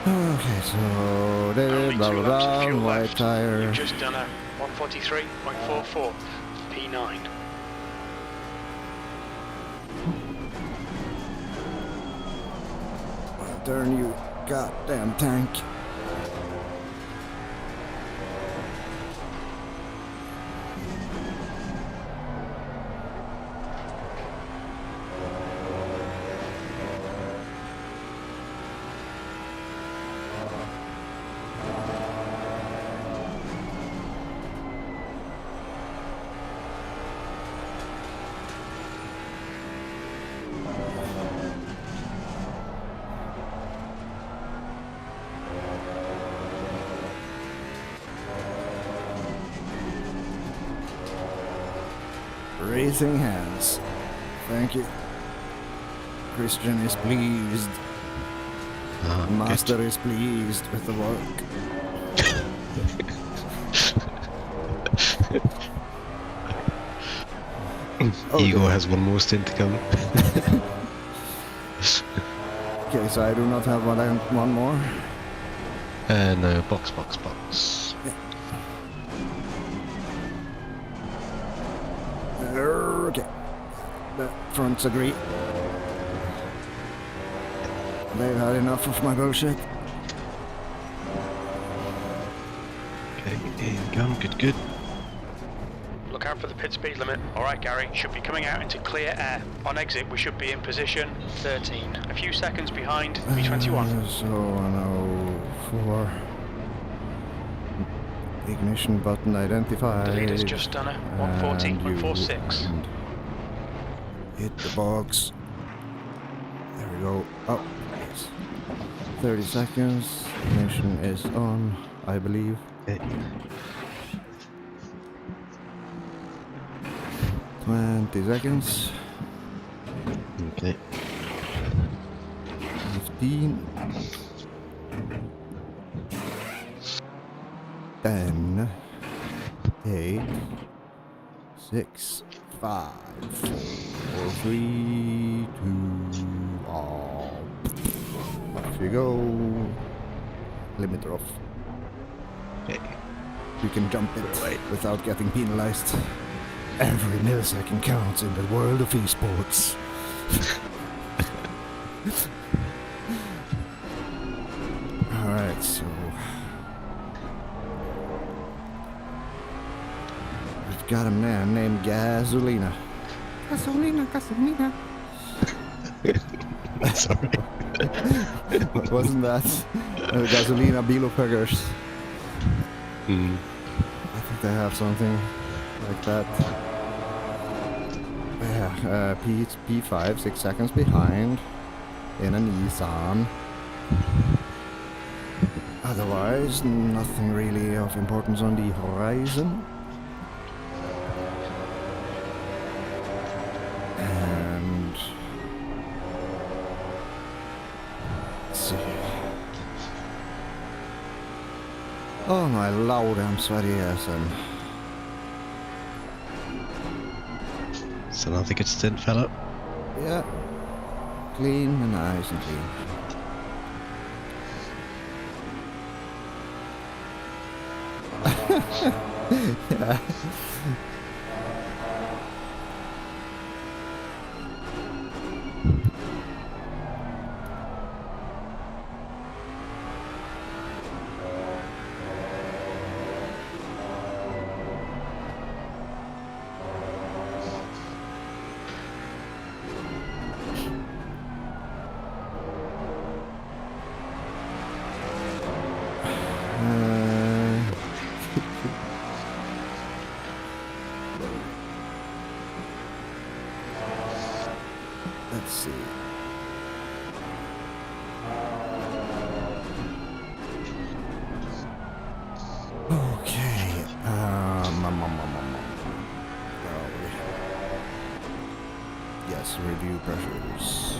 S2: Okay, so
S4: Only
S2: blah
S4: 2
S2: blah
S4: laps of
S2: blah,
S4: fuel
S2: white
S4: left.
S2: tire.
S4: You've just done a 143.44 P9.
S2: Turn, you goddamn tank. Raising hands. Thank you. Christian is pleased.
S3: Ah,
S2: Master is pleased with the work.
S3: good. Igor has one more stint to come.
S2: Okay, so I do not have one more.
S3: No, box.
S2: Okay. The fronts agree. They've had enough of my bullshit.
S3: Okay, in good.
S4: Look out for the pit speed limit. Alright Gary, should be coming out into clear air. On exit we should be in position 13. A few seconds behind B21.
S2: So 104. Ignition button identified.
S4: The leader's just done a
S2: And you
S4: 140.46.
S2: hit the box. There we go. Oh, yes. 30 seconds. Ignition is on, I believe.
S3: Okay.
S2: 20 seconds.
S3: Okay.
S2: 15. 10. 8. 6. 5. 4. 3. 2. Off you go. Limiter off.
S3: Okay.
S2: You can jump it without getting penalized. Every millisecond counts in the world of esports. Alright, so we've got a man named Gasolina. Gasolina.
S3: Sorry.
S2: Wasn't that Gasolina Bilopeggers?
S3: Mm.
S2: I think they have something like that. Yeah, P5, 6 seconds behind in a Nissan. Otherwise, nothing really of importance on the horizon. And let's see. Oh my lord, I'm sweaty as an.
S3: So another good stint, fella.
S2: Yeah, clean and nice and clean. Yeah. Let's review pressures.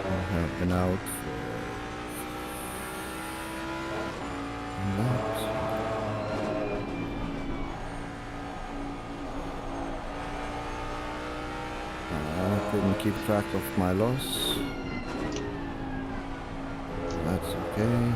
S2: I have been out for that. I couldn't keep track of my loss. That's okay.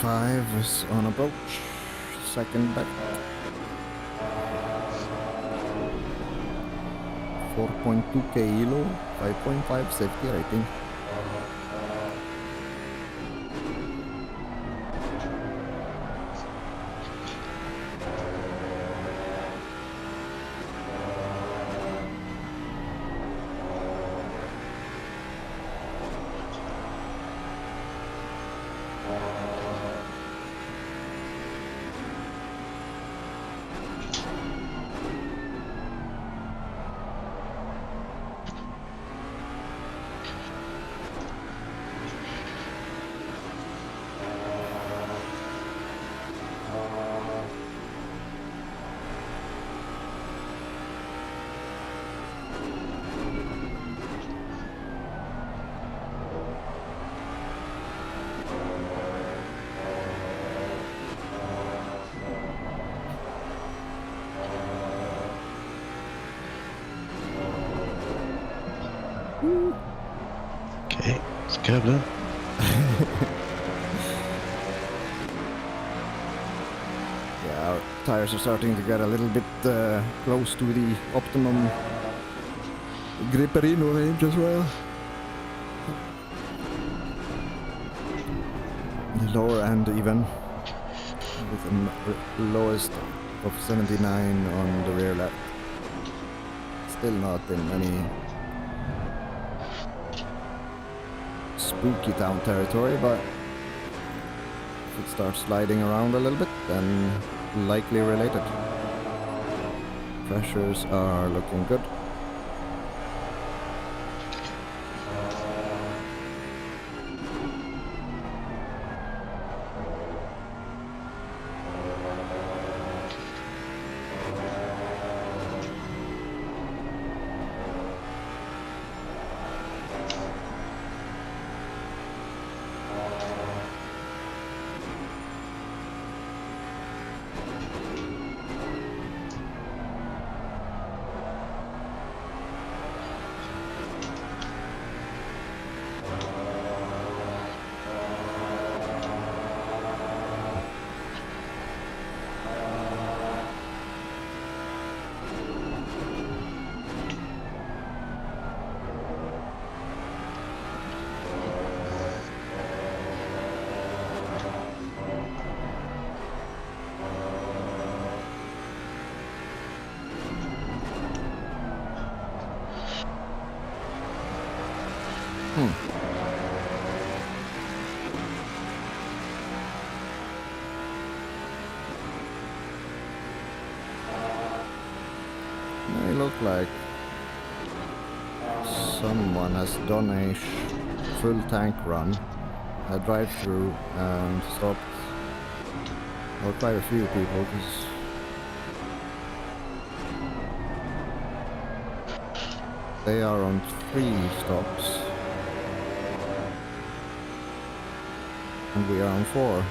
S2: 45 is on approach. Second back. 4.2 kilo, 5.5 safety rating.
S3: Okay, it's curved now.
S2: Yeah, our tires are starting to get a little bit close to the optimum gripperino range as well. The lower end even, with the lowest of 79 on the rear lap. Still not in any spooky town territory, but if it starts sliding around a little bit, then likely related. Pressures are looking good. They look like someone has done a full tank run, a drive-through, and stopped. Or quite a few people, because they are on 3 stops, and we are on 4.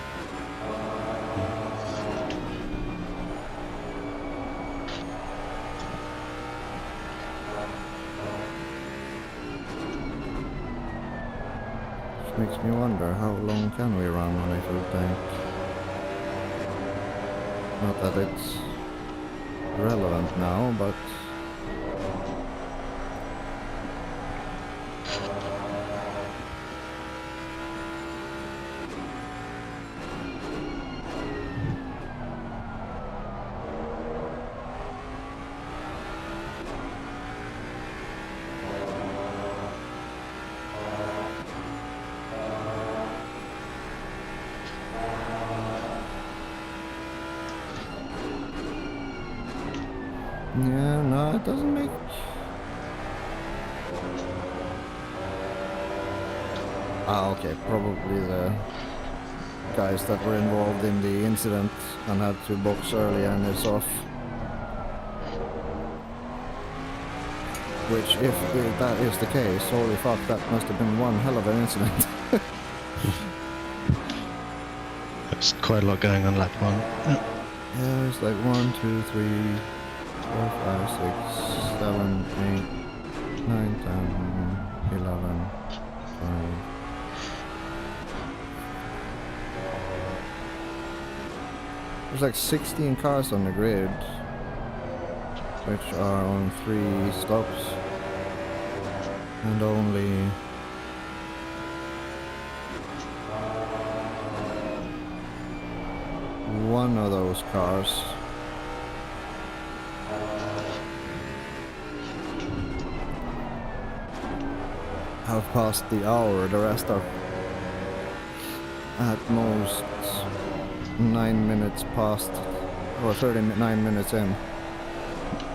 S2: Makes me wonder, how long can we run on a full tank? Not that it's relevant now, but yeah, no, it doesn't make... Ah, okay, probably the guys that were involved in the incident and had to box early and it's off. Which, if that is the case, holy fuck, that must have been one hell of an incident.
S3: There's quite a lot going on lap 1.
S2: Yeah, it's like 1, 2, 3, 4, 5, 6, 7, 8, 9, 10, 11, 12. There's like 16 cars on the grid, which are on 3 stops, and only one of those cars have passed the hour. The rest are at most 9 minutes past, or 39 minutes in.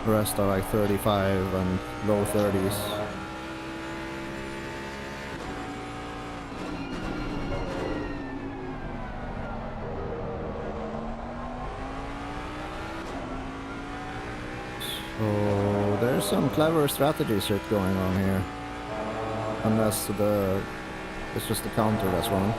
S2: The rest are like 35 and low 30s. So there's some clever strategy shit going on here. Unless it's just the counter that's wrong.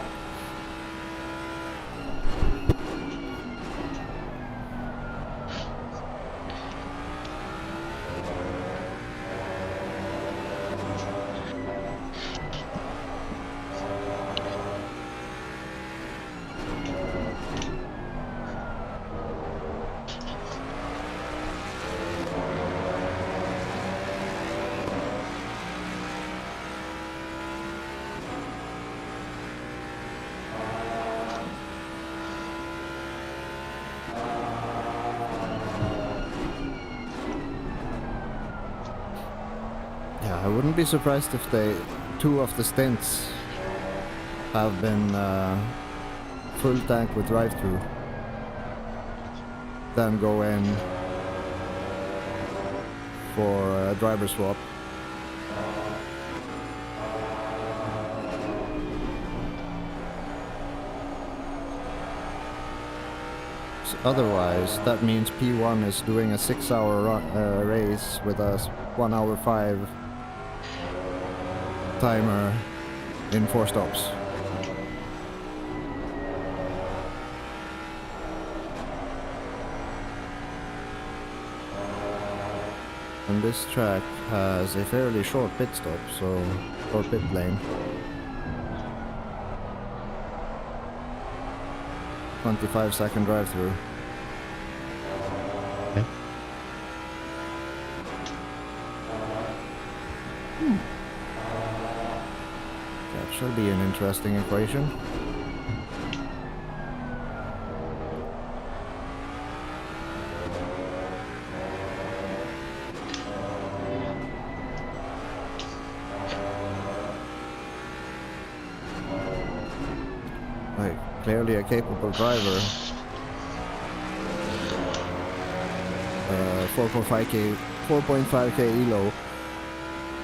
S2: I wouldn't be surprised if 2 of the stints have been full tank with drive-through, then go in for a driver swap. Otherwise, that means P1 is doing a 6-hour race with a 1 hour 5 timer in 4 stops. And this track has a fairly short pit stop, or pit lane. 25-second drive-through.
S3: Okay.
S2: That should be an interesting equation. Like, clearly a capable driver. 4.5k elo.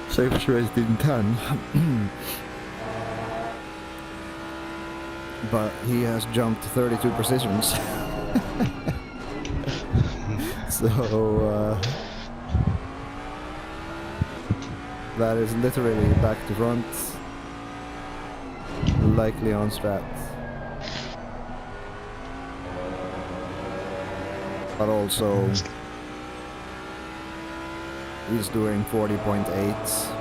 S2: Safest race in 10. But he has jumped 32 positions. So that is literally back to front, likely on strat. But also he's doing 40.8.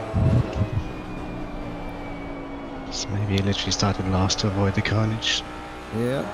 S3: So maybe he literally started last to avoid the carnage.
S2: Yeah.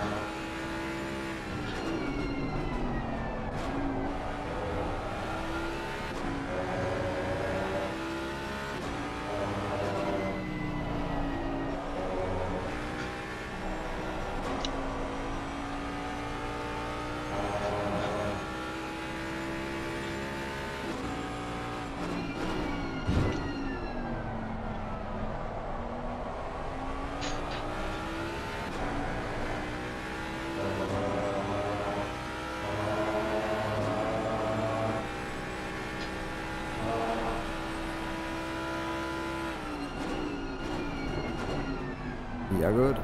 S2: Yeah, good.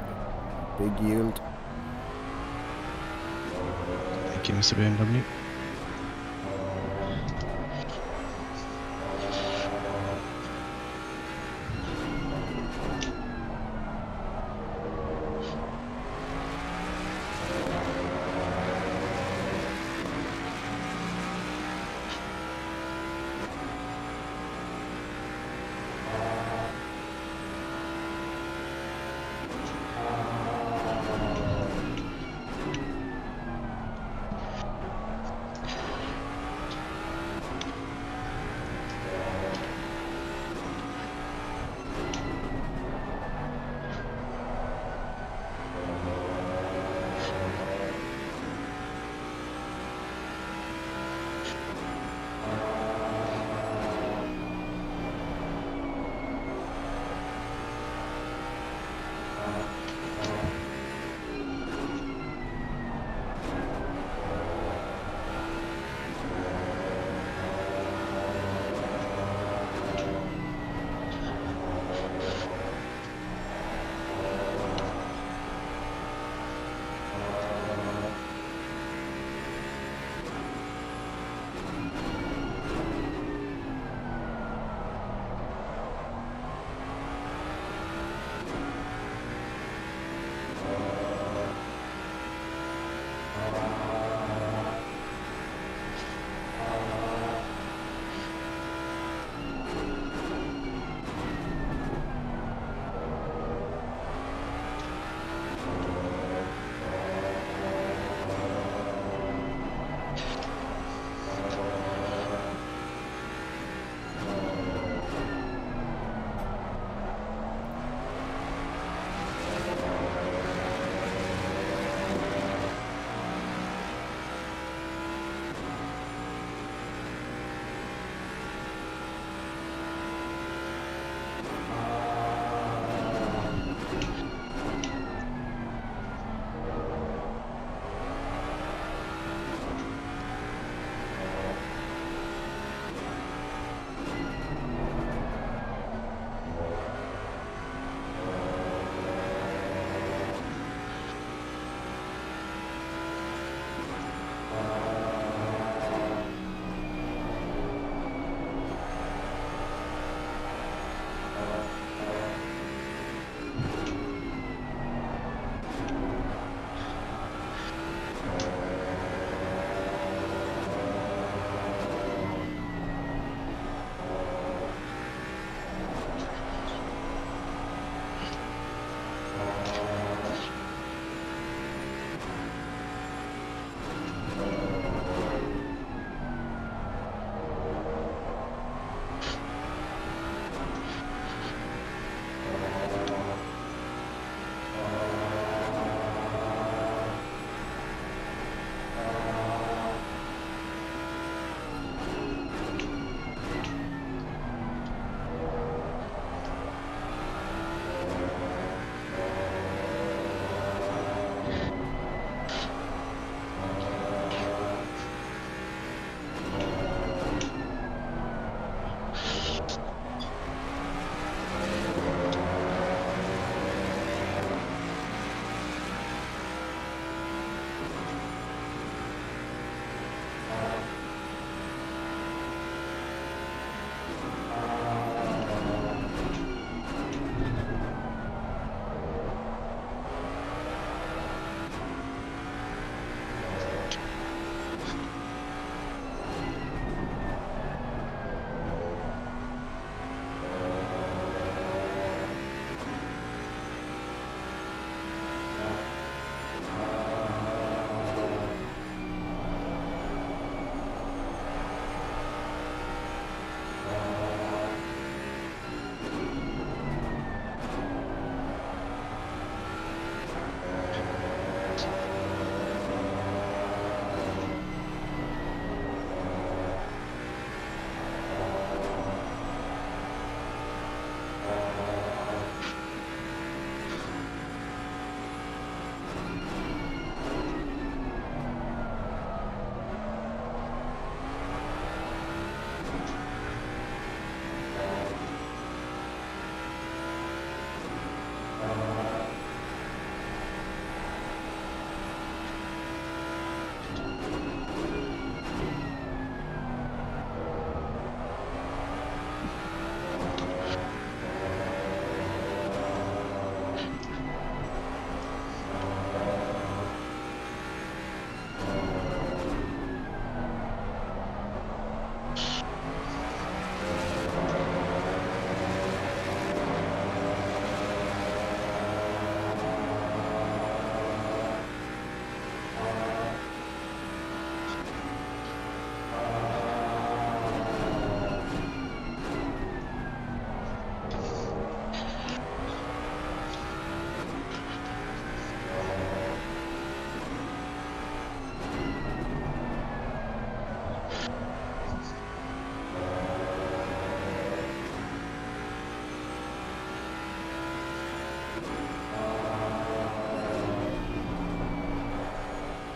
S2: Big yield.
S3: Thank you, Mr. BMW.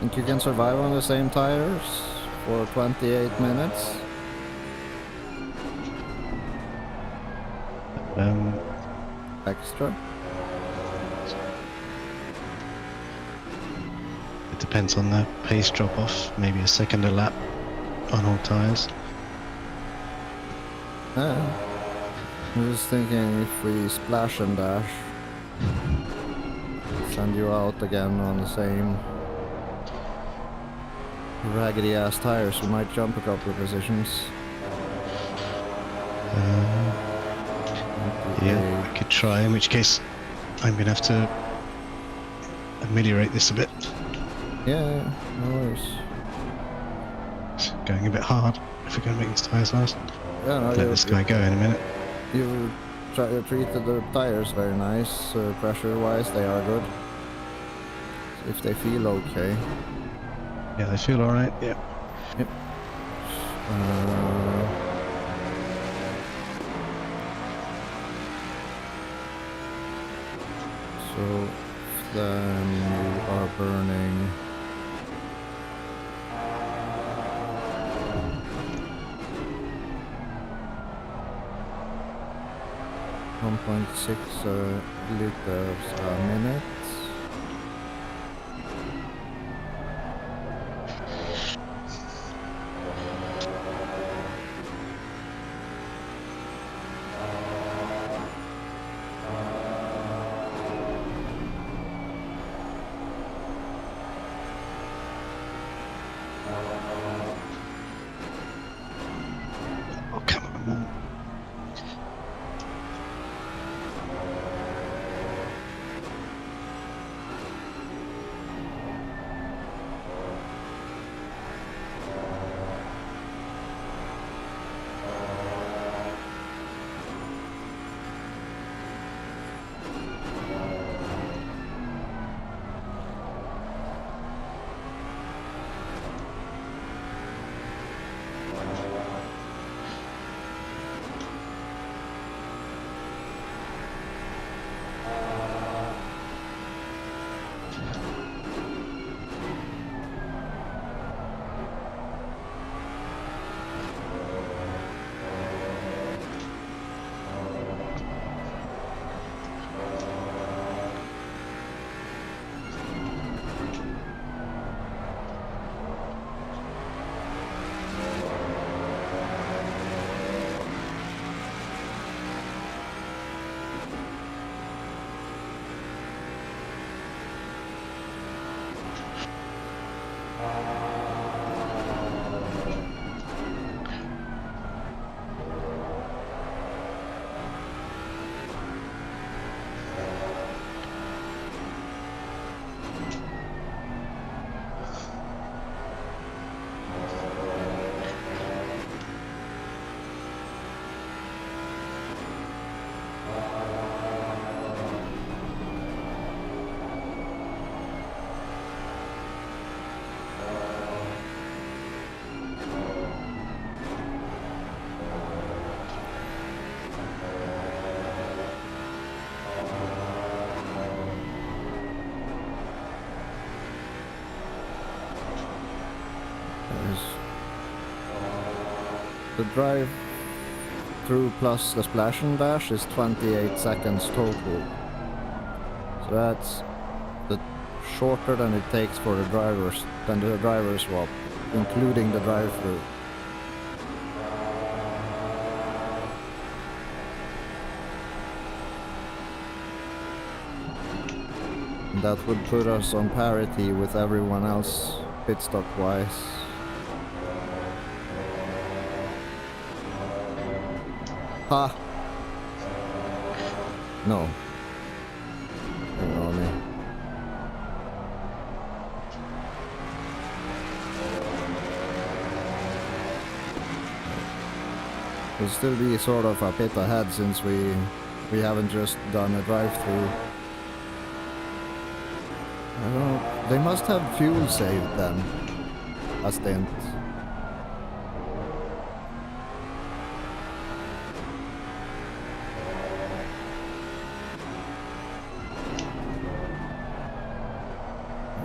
S2: Think you can survive on the same tires for 28 minutes? Extra?
S3: It depends on the pace drop off, maybe a second a lap on all tyres.
S2: Yeah. I'm just thinking if we splash and dash, send you out again on the same raggedy ass tires, we might jump a couple of positions.
S3: Yeah, I could try, in which case I'm gonna have to ameliorate this a bit.
S2: Yeah, no worries.
S3: It's going a bit hard if we're gonna make these tires last.
S2: Yeah, no,
S3: Let this guy go in a minute.
S2: you treated the tires very nice, pressure-wise, they are good. If they feel okay.
S3: Yeah, they feel alright, yeah.
S2: Yep. So then you are burning 1.6 liters a minute.
S3: Oh, come on, man.
S2: The drive through plus the splash and dash is 28 seconds total. So that's the shorter than it takes for the driver swap, including the drive through. And that would put us on parity with everyone else pit stop wise. Ha! No. Ignore me. We'll still be sort of a bit ahead since we haven't just done a drive-through. I don't know. They must have fuel saved then. A stint.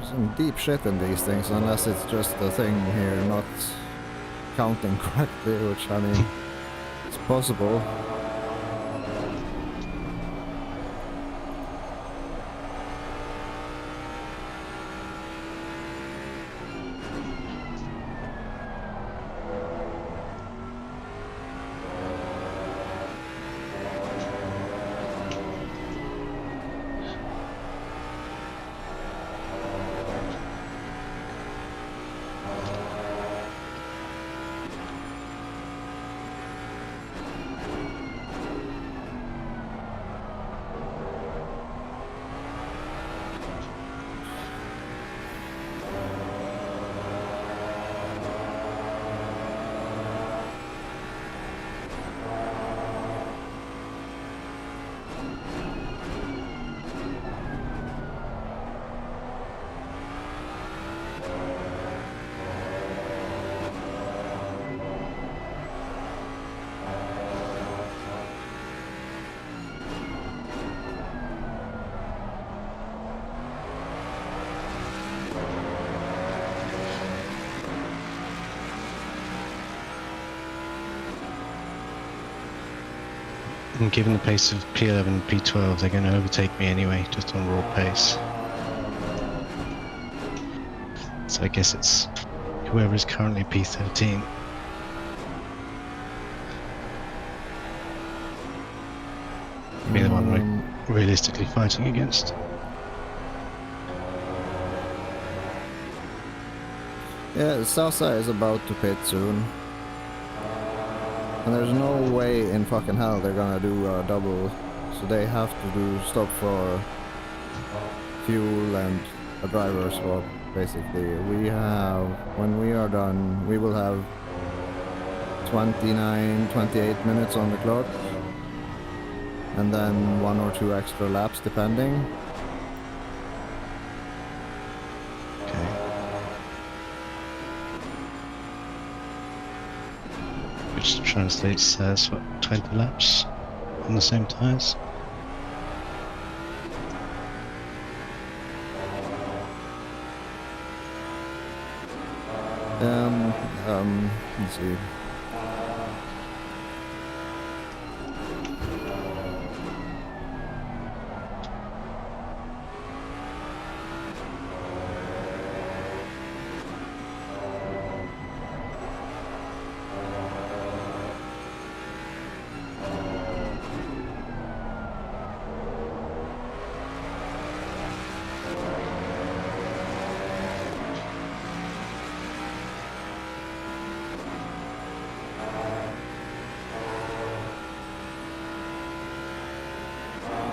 S2: Some deep shit in these things, unless it's just the thing here not counting correctly, which I mean, it's possible.
S3: And given the pace of P11 and P12, they're going to overtake me anyway, just on raw pace. So I guess it's whoever is currently P13. Be the one we're realistically fighting against.
S2: Yeah, Salsa is about to pit soon. And there's no way in fucking hell they're gonna do a double. So they have to do stop for fuel and a driver swap, basically. We have, when we are done, we will have 28 minutes on the clock. And then 1 or 2 extra laps depending.
S3: Okay. Which translates as what, 20 laps on the same tyres?
S2: Let's see.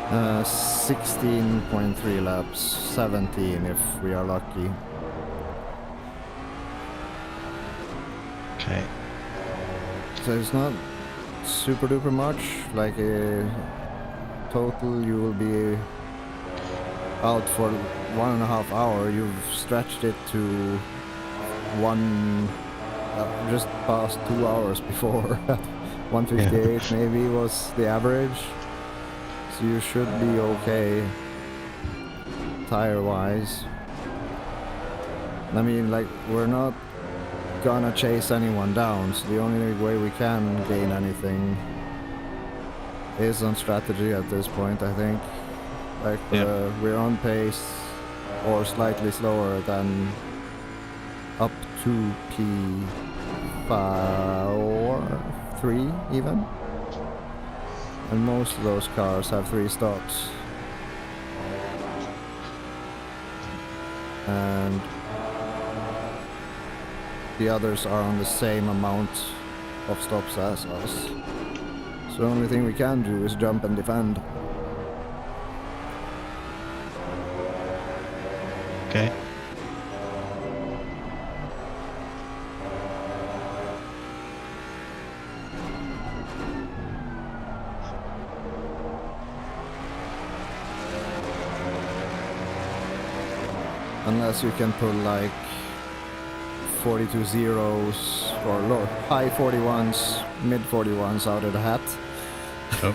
S2: Uh, 16.3 laps, 17 if we are lucky.
S3: Okay.
S2: So it's not super duper much, like total you will be out for 1.5 hours. You've stretched it to just past 2 hours before. 158 maybe was the average. So you should be okay tire wise. I mean, like, we're not gonna chase anyone down, so the only way we can gain anything is on strategy at this point, I think. Like, we're on pace or slightly slower than up to P5 or 3 even. And most of those cars have 3 stops. And the others are on the same amount of stops as us. So the only thing we can do is jump and defend.
S3: Okay.
S2: Unless you can pull like 42 zeros or low, high 41s, mid 41s out of the hat.
S3: Oh.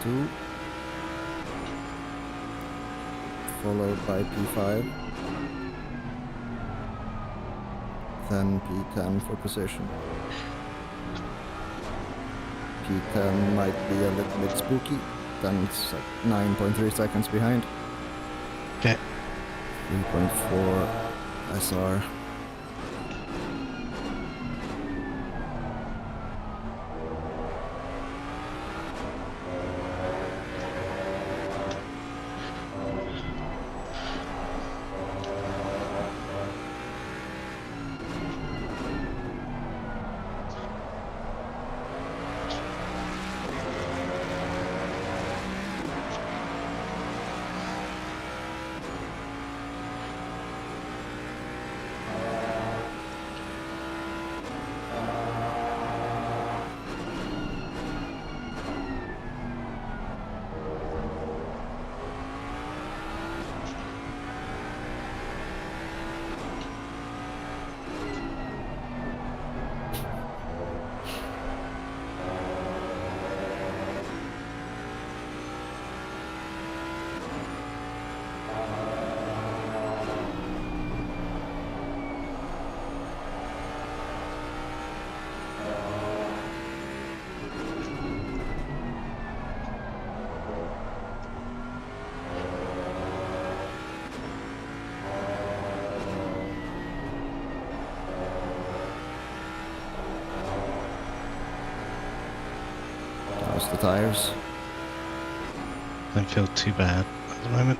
S2: P2, followed by P5, then P10 for position. P10 might be a little bit spooky, then it's like 9.3 seconds behind.
S3: Okay.
S2: 3.4 SR. How's the tires?
S3: Don't feel too bad at the moment.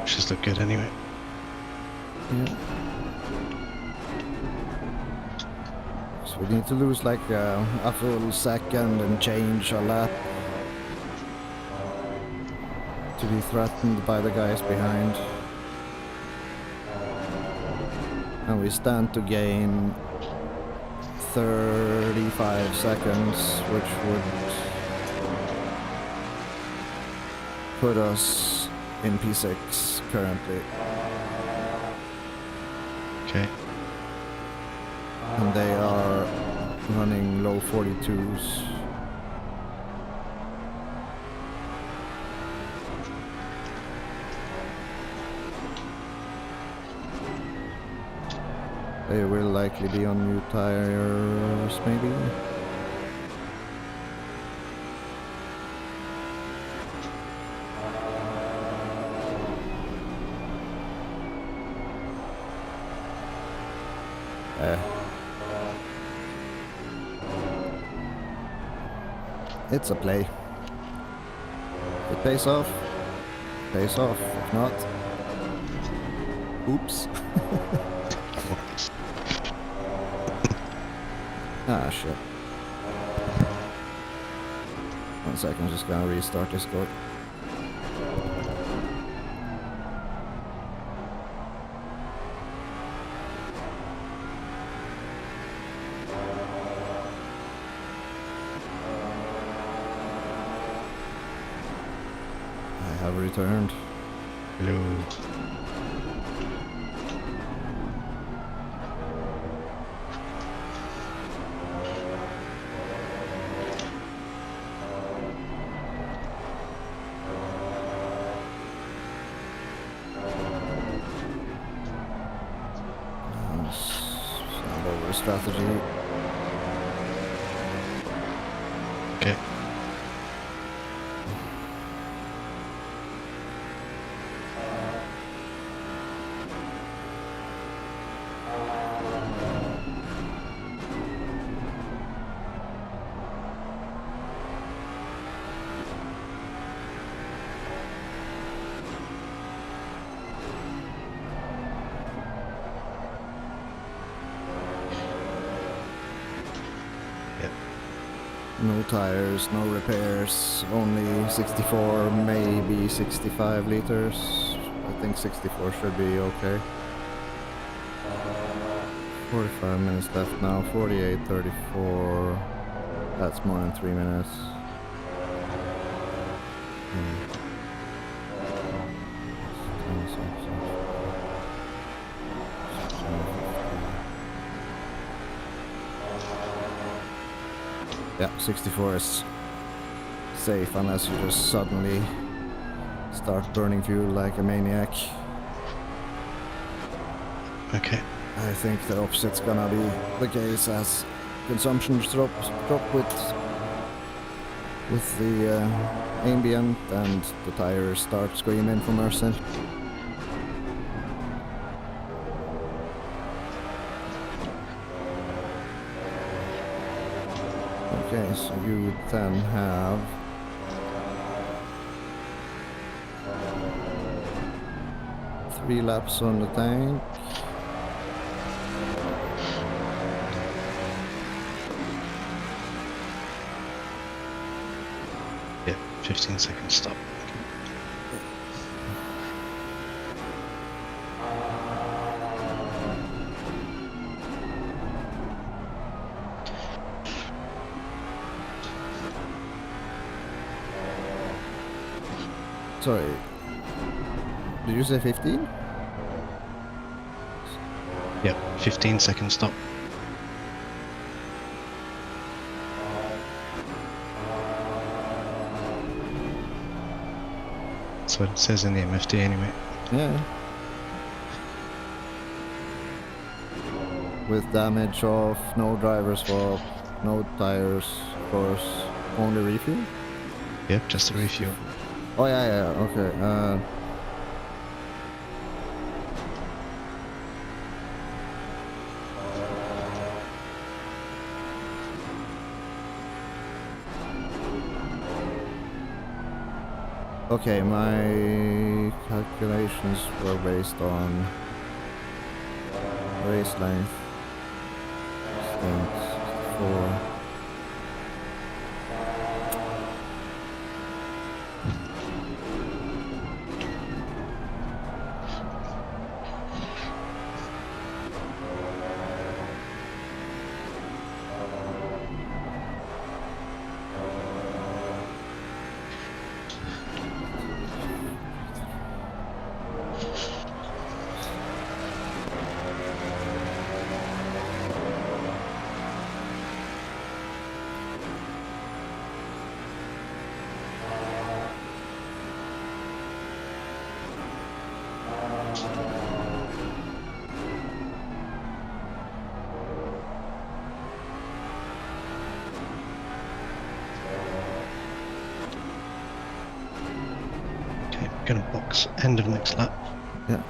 S3: Should look good anyway.
S2: Yeah. So we need to lose like a full second and change a lap to be threatened by the guys behind. And we stand to gain 35 seconds, which would put us in P6 currently.
S3: Okay.
S2: And they are running low 42s. They will likely be on new tires, maybe? It's a play. If it pays off, pays off. If not, oops. Ah, shit. 1 second, just gonna restart Discord. I have returned.
S3: Hello.
S2: Sound over strategy.
S3: Okay.
S2: No tires, no repairs, only 64, maybe 65 liters. I think 64 should be okay. 45 minutes left now, 48:34. That's more than 3 minutes. Yeah, 64 is safe unless you just suddenly start burning fuel like a maniac.
S3: Okay.
S2: I think the opposite's gonna be the case as consumption drop with the ambient and the tires start screaming for mercy. Okay, so you would then have three laps on the tank.
S3: Yeah, 15-second stop.
S2: Sorry, did you say 15?
S3: Yep, 15-second stop. That's what it says in the MFD anyway.
S2: Yeah. With damage off, no driver swap, no tires, of course, only refuel?
S3: Yep, just a refuel.
S2: Oh yeah, okay. Okay, my calculations were based on race length. Stinks. 4.
S3: Okay, gonna box end of next lap.
S2: Yeah.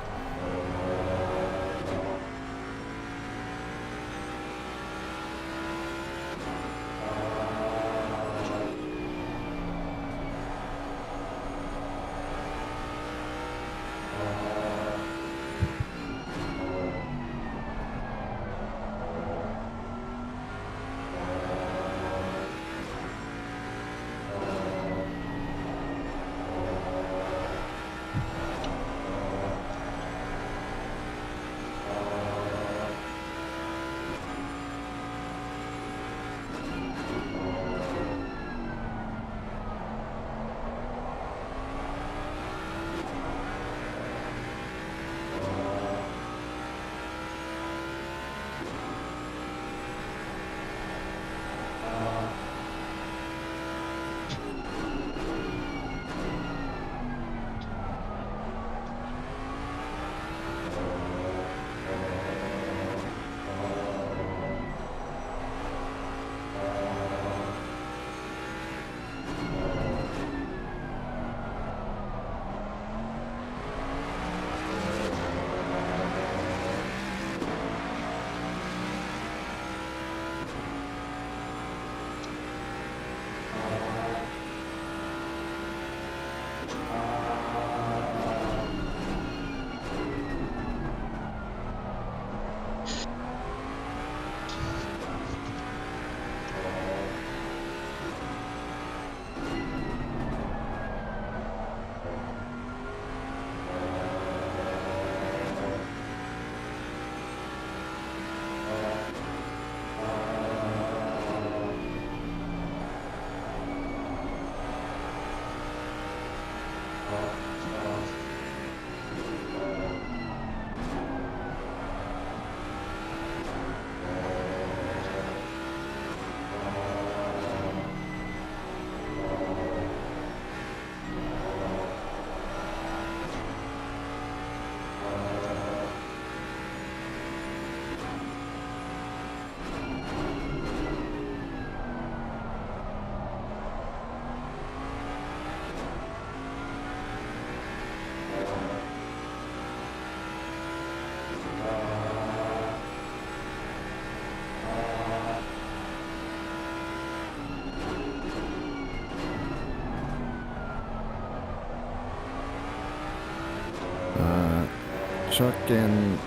S2: Chuck in,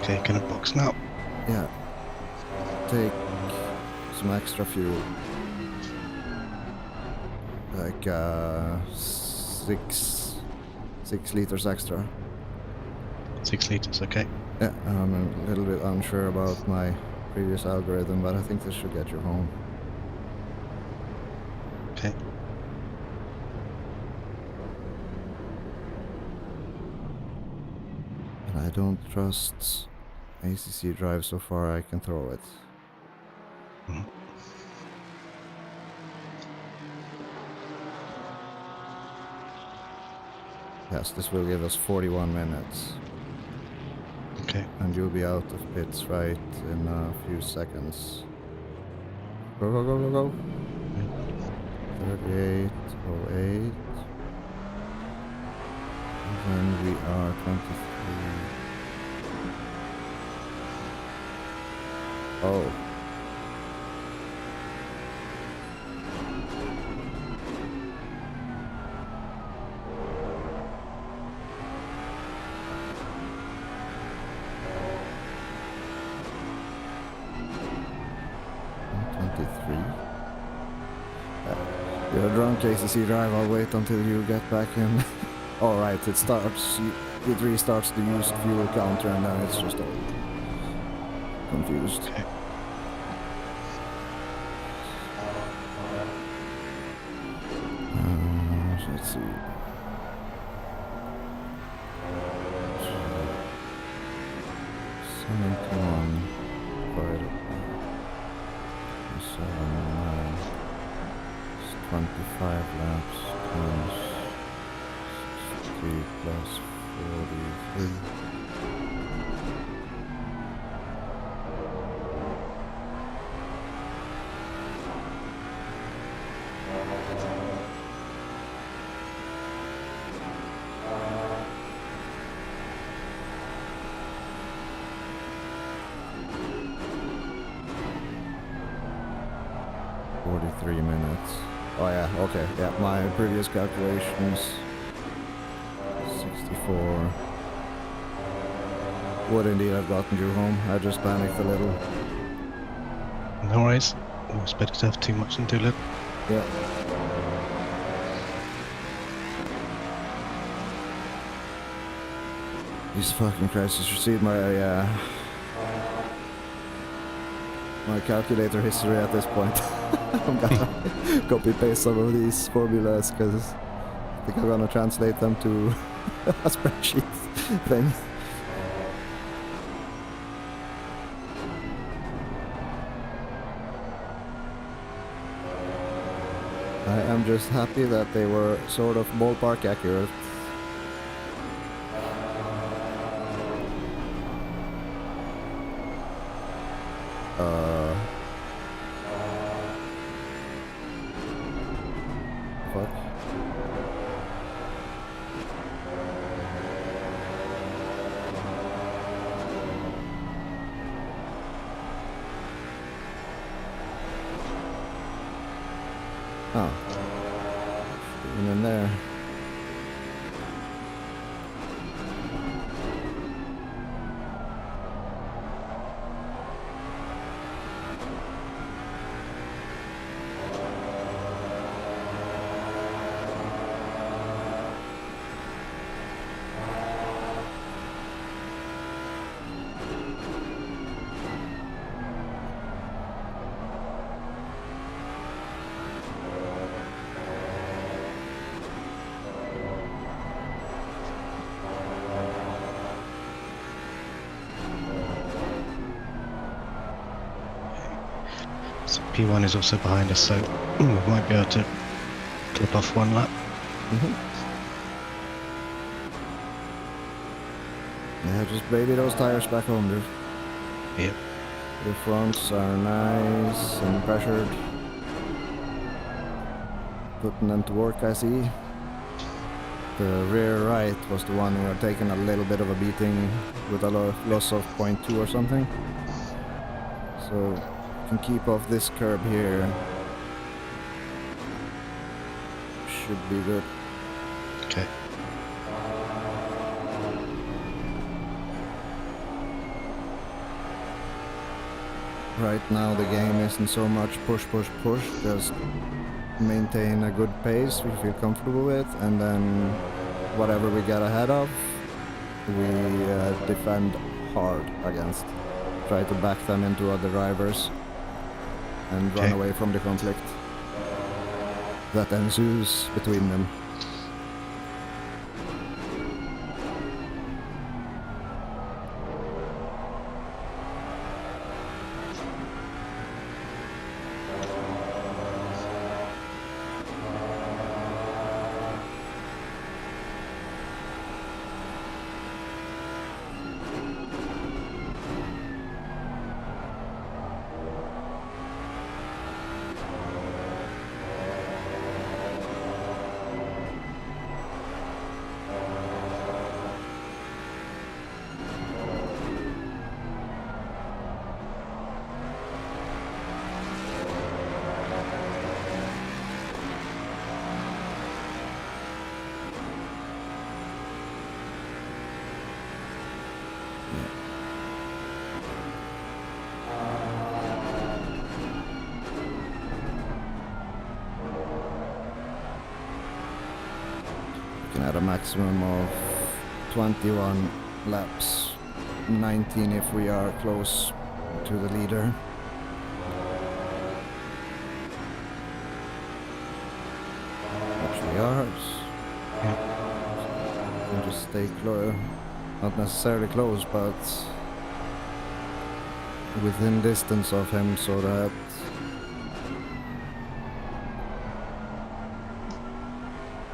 S3: Okay, can I box now?
S2: yeah, take some extra fuel. Like 6 liters extra.
S3: 6 liters, okay.
S2: Yeah, I'm a little bit unsure about my previous algorithm, but I think this should get you home.
S3: Okay.
S2: And I don't trust ACC drive so far, I can throw it.
S3: Mhm.
S2: Yes, this will give us 41 minutes.
S3: Okay.
S2: And you'll be out of pits right in a few seconds. Go, go, go, go, go. 38:08. And then we are 23. Oh. You're a drunk ACC drive, I'll wait until you get back in. Alright, it starts, it restarts the used fuel counter and then it's just all confused.
S3: Okay.
S2: Let's see. Divided by 7, 25 laps times 60 plus 43. Minutes. Oh yeah, okay, yeah, my previous calculations, 64, would indeed have gotten you home. I just panicked a little.
S3: No worries. Always better to have too much than too little.
S2: Yeah. These fucking Christ, you see my my calculator history at this point. I'm gonna copy paste some of these formulas because I think I'm gonna translate them to a spreadsheet thing. I am just happy that they were sort of ballpark accurate. Fuck. Oh. Even in there.
S3: P1 is also behind us, so we might be able to clip off one lap.
S2: Yeah, just baby those tires back home, dude.
S3: Yep.
S2: The fronts are nice and pressured. Putting them to work, I see. The rear right was the one who had taken a little bit of a beating with a loss of 0.2 or something. So, can keep off this curb here. Should be good.
S3: Okay.
S2: Right now the game isn't so much push, push, push, just maintain a good pace we feel comfortable with, and then whatever we get ahead of, we defend hard against. Try to back them into other drivers and run away from the conflict that ensues between them. At a maximum of 21 laps, 19 if we are close to the leader. Which we are. We can just stay close, not necessarily close, but within distance of him, so that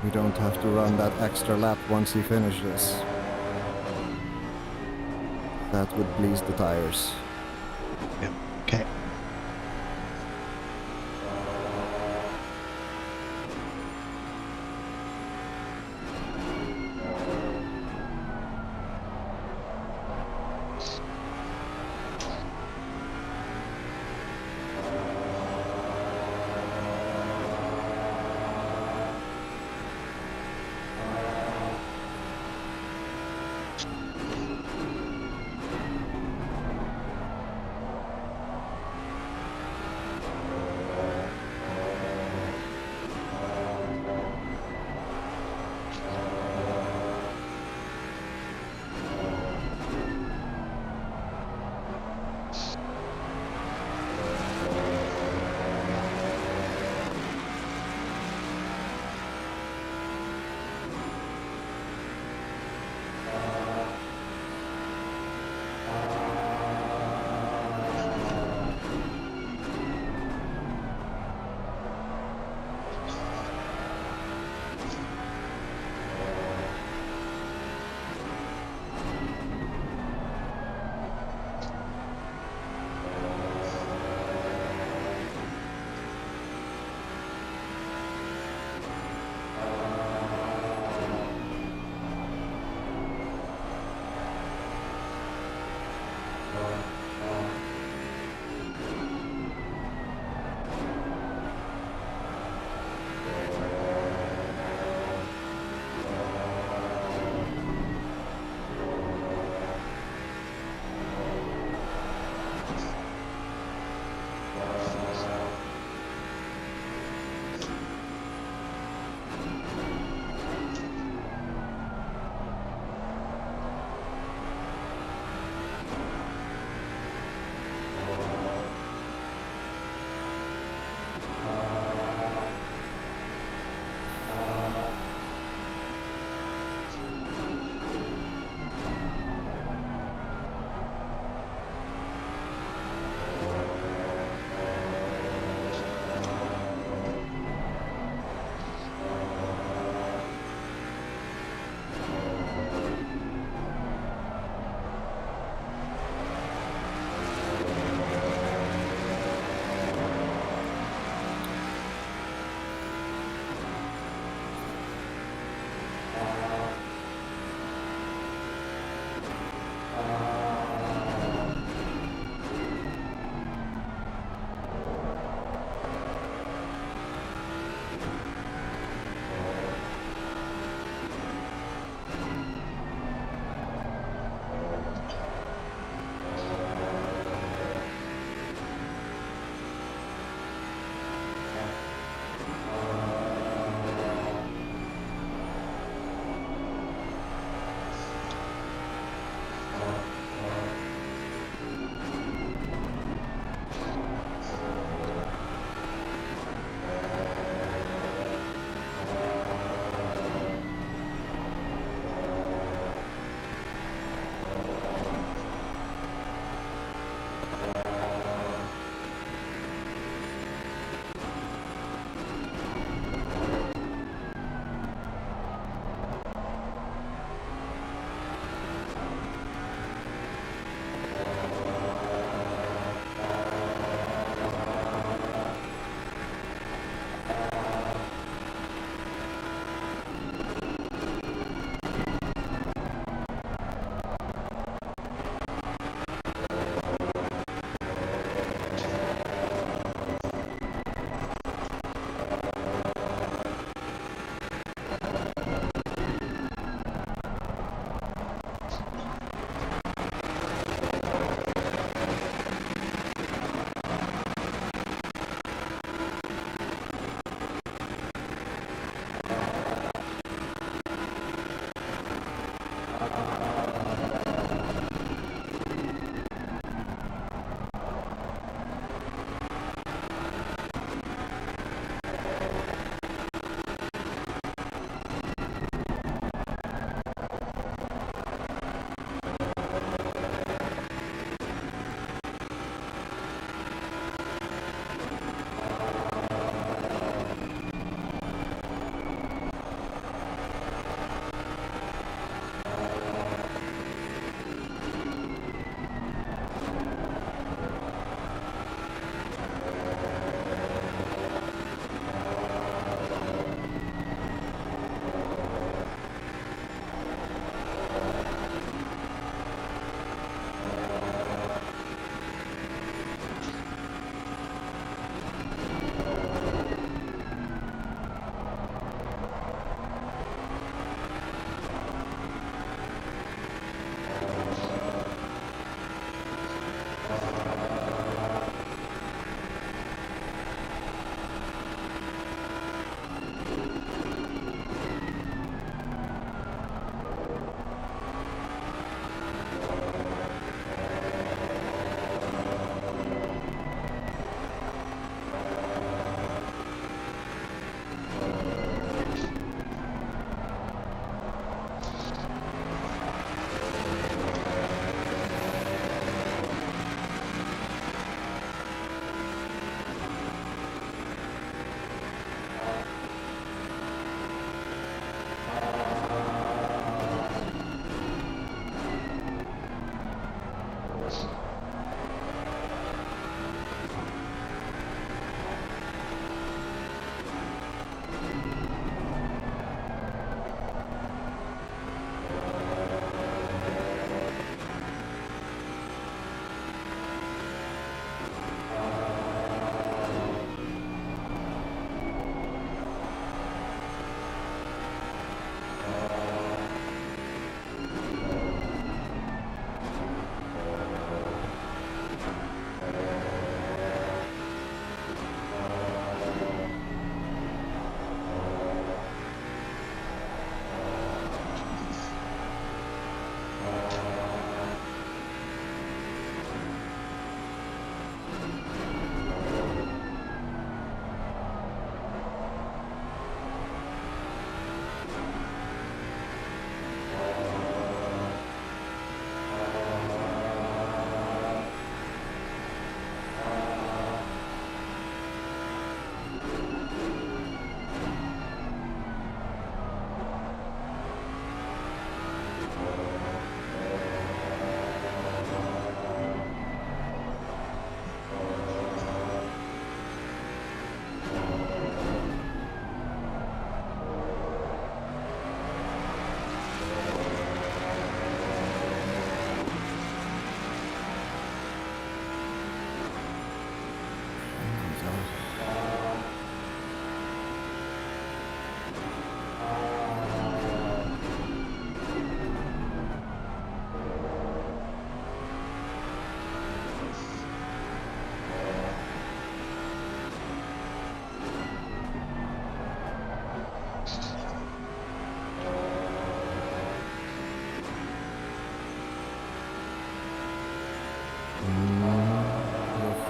S2: we don't have to run that extra lap once he finishes. That would please the tires.
S3: Yep. Okay.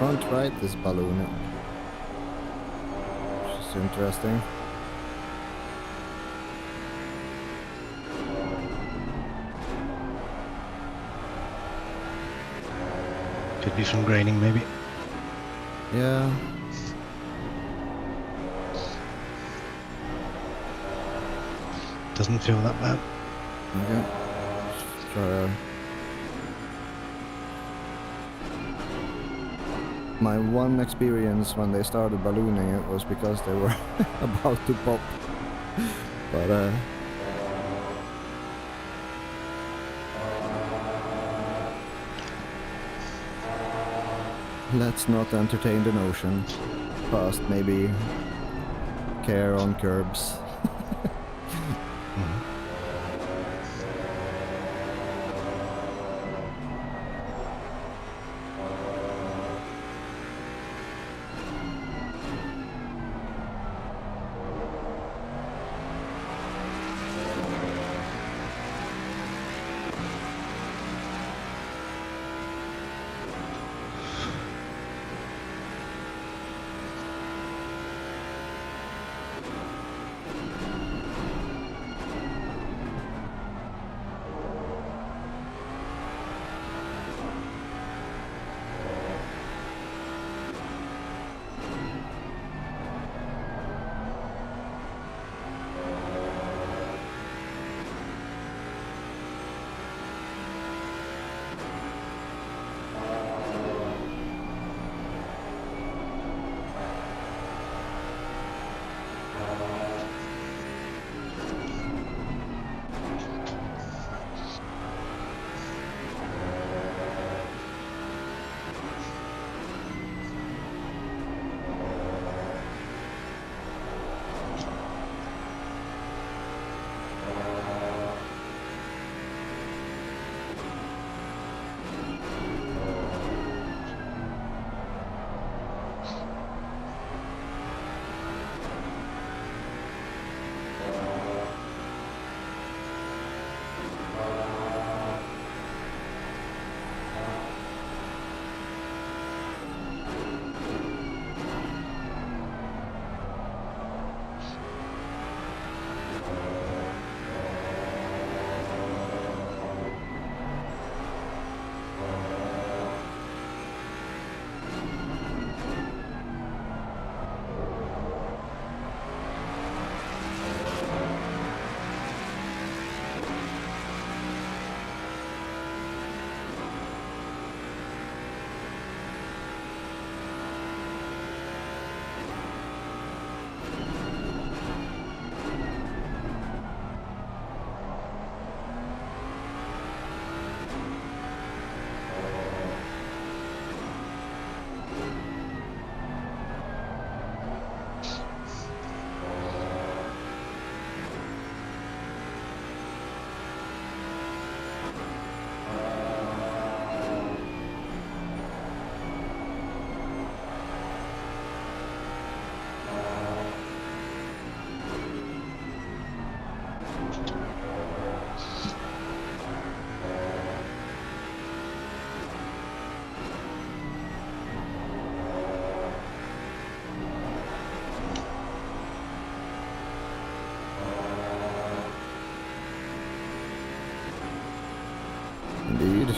S2: front right is ballooning, which is interesting.
S3: Could be from graining, maybe.
S2: Yeah.
S3: Doesn't feel that bad.
S2: Okay. Let's try to... My one experience when they started ballooning it was because they were about to pop. But let's not entertain the notion. Past maybe care on curbs. Indeed.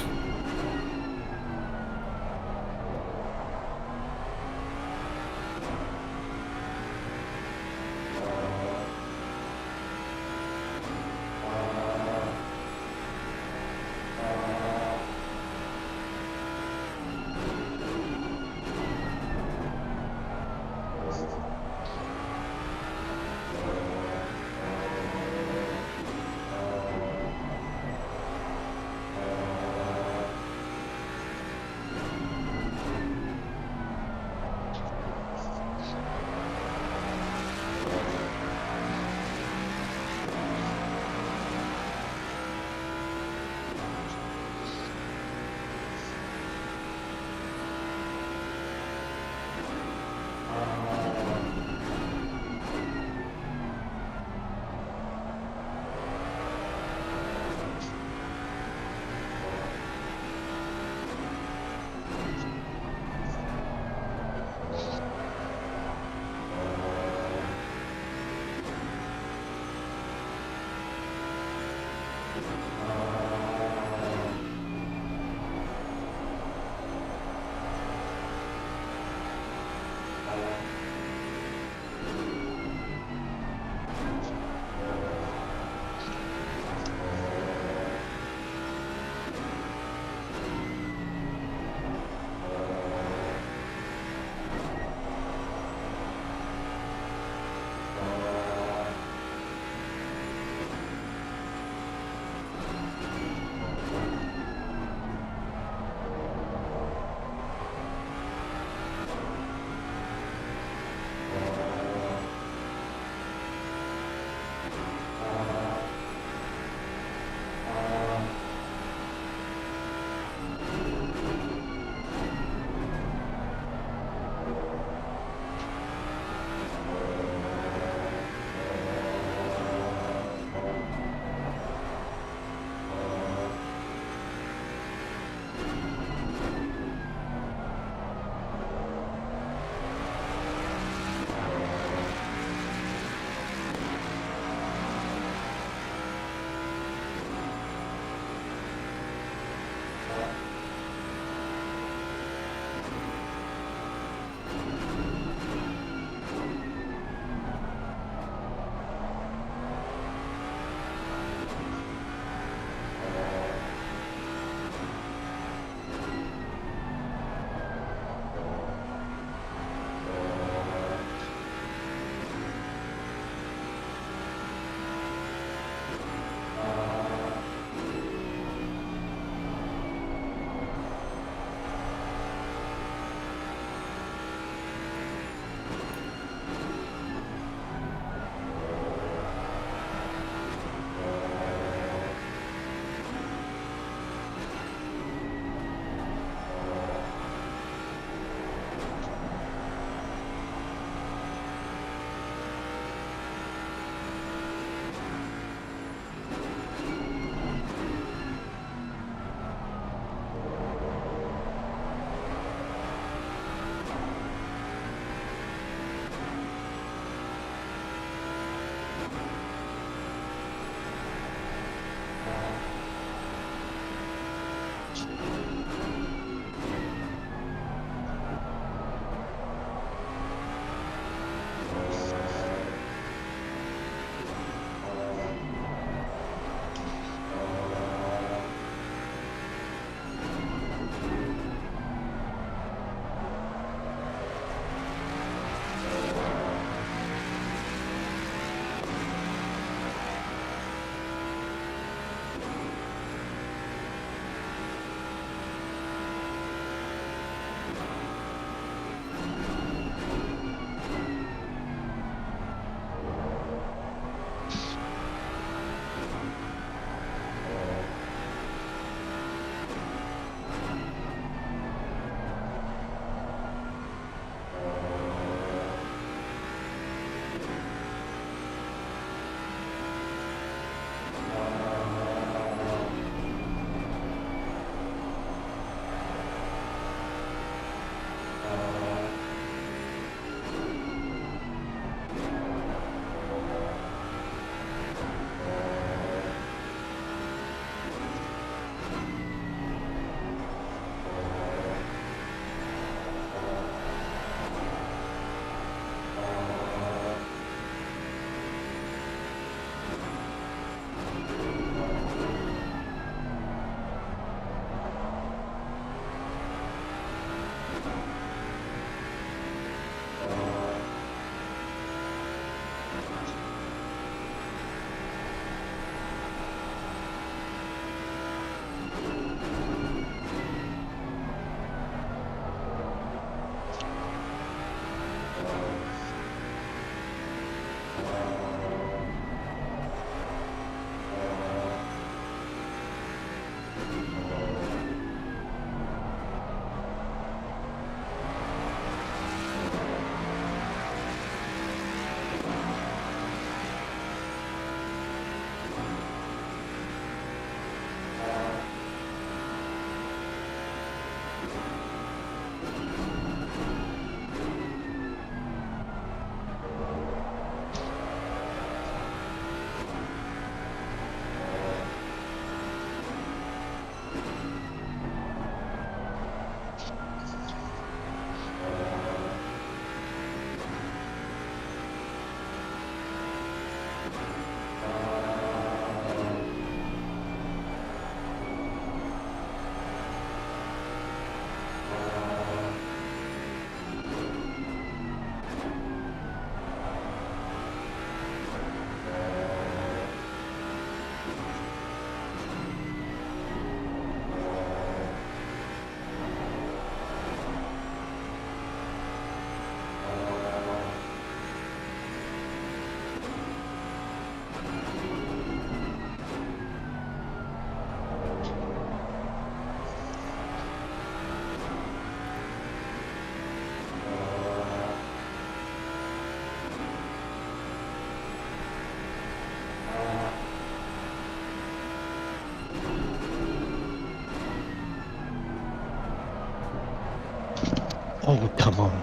S3: Oh, come on.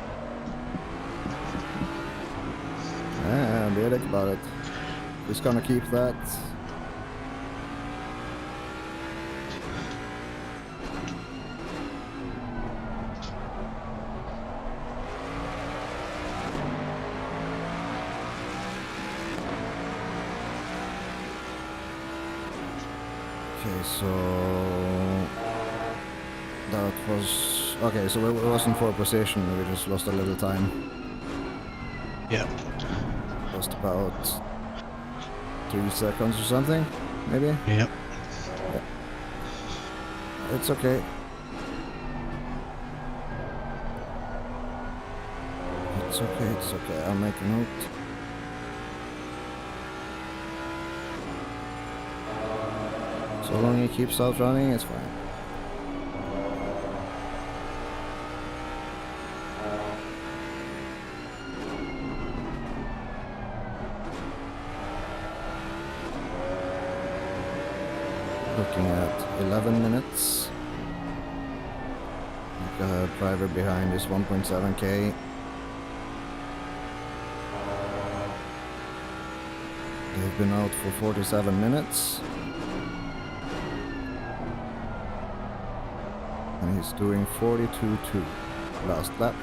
S2: Be like about it. Just gonna keep that. so that was okay. So it wasn't for position. We just lost a little time.
S3: Yeah.
S2: Lost about 3 seconds or something, maybe.
S3: Yep.
S2: It's okay. It's okay. It's okay. I'll make a note. So long he keeps out running, it's fine. Looking at 11 minutes. The driver behind is 1.7k. They've been out for 47 minutes. And he's doing 42.2 last lap.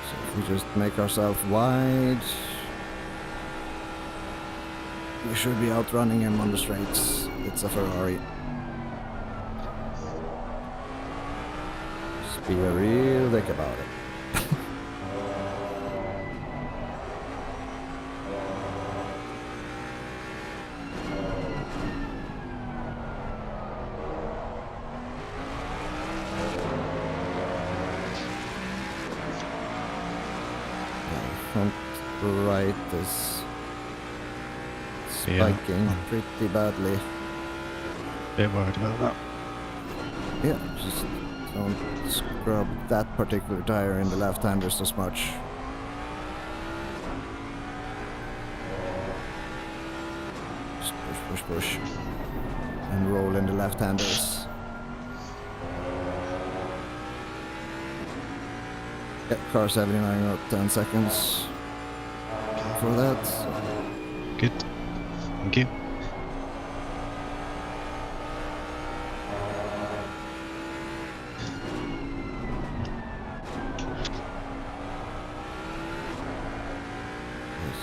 S2: So if we just make ourselves wide, we should be outrunning him on the straights. It's a Ferrari. Just be a real dick about it. Front right is spiking pretty badly.
S3: Bit worried about that.
S2: Yeah, just don't scrub that particular tire in the left-handers as much. Just push, and roll in the left-handers. Yeah, car 79 got 10 seconds for that.
S3: Good. Thank you.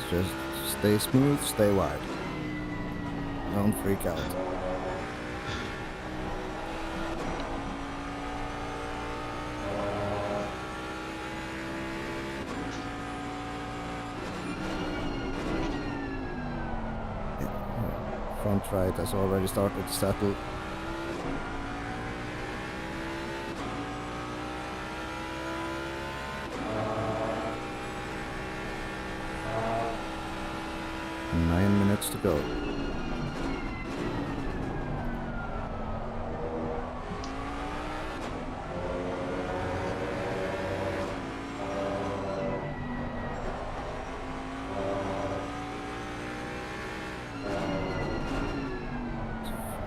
S2: Just stay smooth, stay wide. Don't freak out. Front right has already started to settle. Nine minutes to go.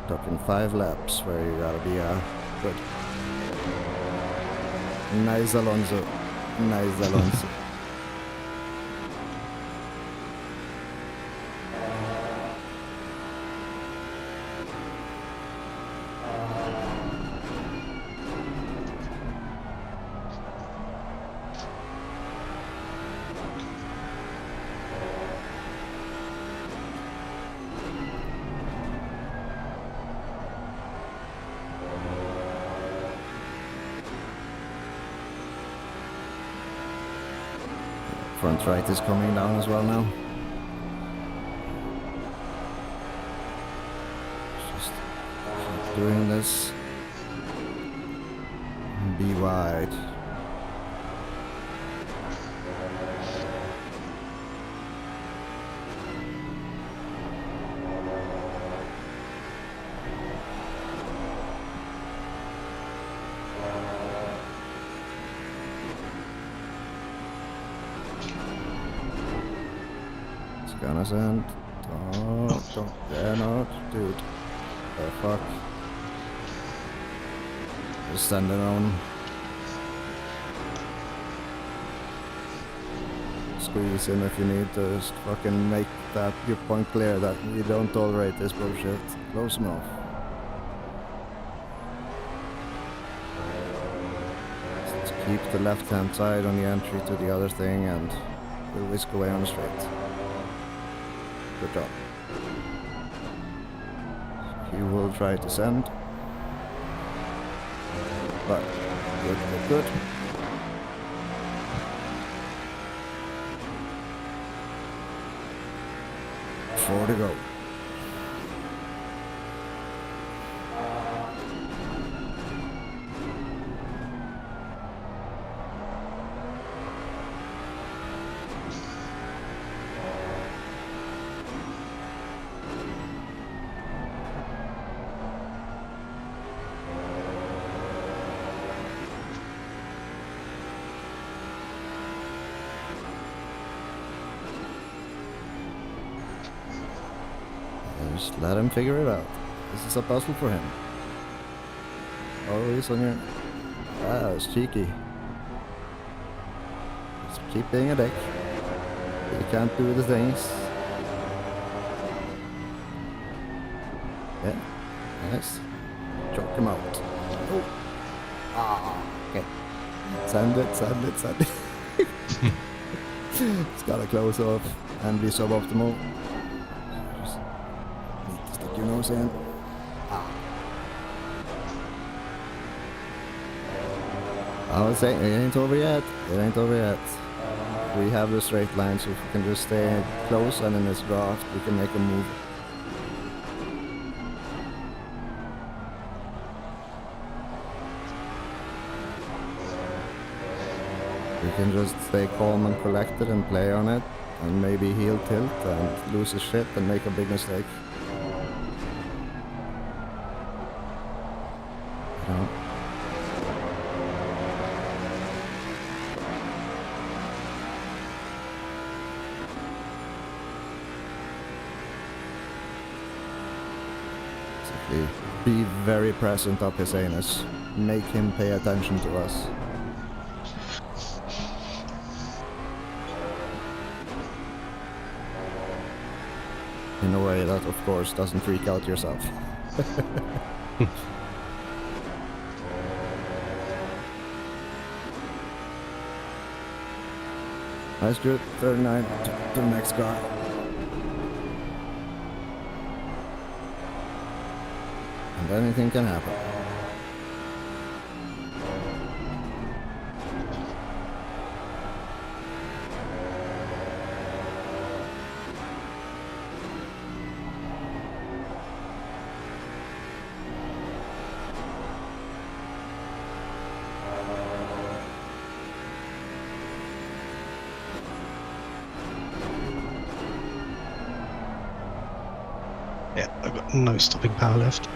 S2: Talking 5 laps where you gotta be good. Nice Alonso. Nice Alonso. Front right is coming down as well now. Just keep doing this. Be wide. Gonna send. Don't dare not, dude. The fuck. Just send it on. Squeeze him if you need to. Just fucking make that your point clear that we don't tolerate this bullshit. Close him off. Just keep the left hand side on the entry to the other thing and we'll whisk away on the straight. Good job. He will try to send. But good, good, good. Four to go. Just let him figure it out. This is a puzzle for him. Oh, he's on your... Ah, it's cheeky. Just keep being a dick. You can't do the things. Yeah, nice. Choke him out. Oh. Ah, okay. Send it, send it, send it. It's gotta close off and be suboptimal. Just need to stick your nose in. Ah. I was saying, it ain't over yet. It ain't over yet. We have the straight line, so if we can just stay close and in this draft, we can make a move. We can just stay calm and collected and play on it, and maybe he'll tilt and lose his shit and make a big mistake. You know? Basically, be very present up his anus. Make him pay attention to us. In a way that, of course, doesn't freak out yourself. Nice, good. 39 to the next guy. And anything can happen.
S3: Yeah, I've got no stopping power left.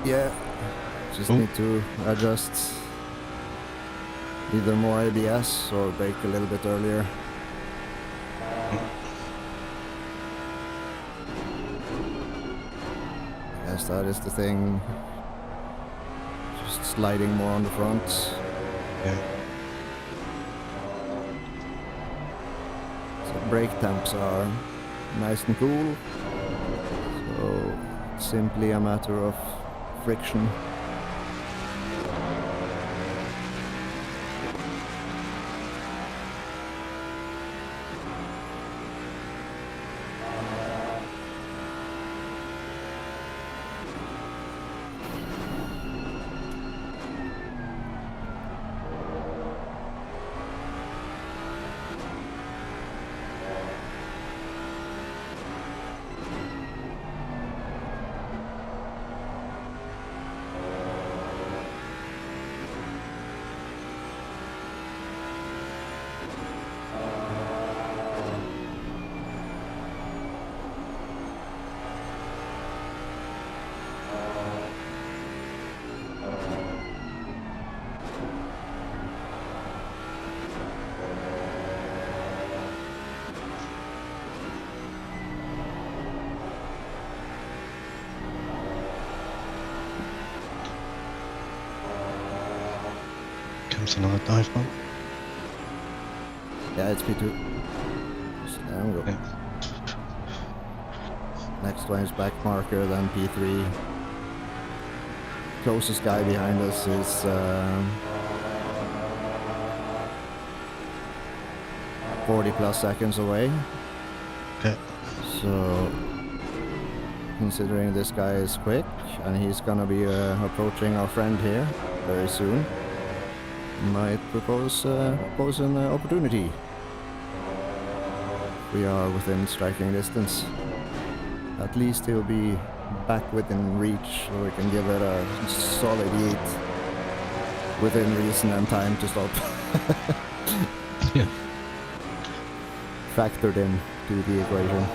S2: Yeah, just
S3: Cool.
S2: need to adjust either more ABS or brake a little bit earlier. I guess that is the thing. Just sliding more on the front.
S3: Yeah.
S2: So brake temps are nice and cool. So simply a matter of friction.
S3: Comes another dive bomb.
S2: Yeah, it's P2. Just let him go.
S3: Yeah.
S2: Next one is back marker, then P3. Closest guy behind us is 40 plus seconds away.
S3: Okay.
S2: So, considering this guy is quick and he's gonna be approaching our friend here very soon, might propose an opportunity. We are within striking distance. At least he'll be back within reach, so we can give it a solid yeet within reason and time to stop.
S3: Yeah.
S2: Factored in to the equation.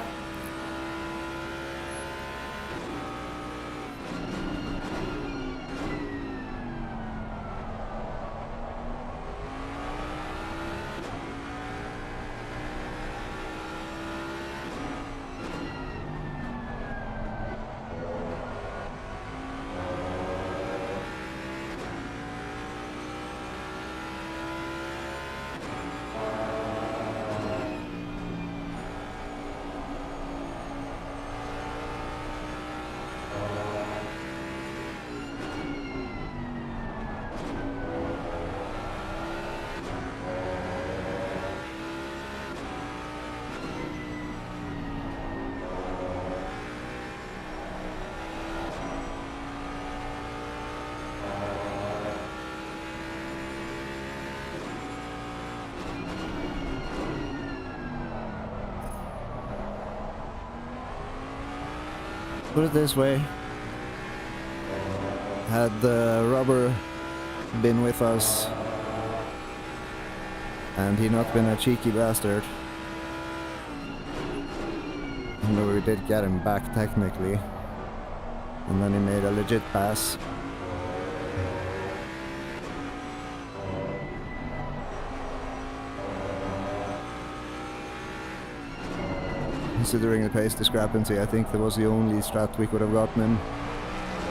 S2: Put it this way, had the rubber been with us and he not been a cheeky bastard, although we did get him back technically, and then he made a legit pass. Considering the pace discrepancy, I think that was the only strat we could have gotten him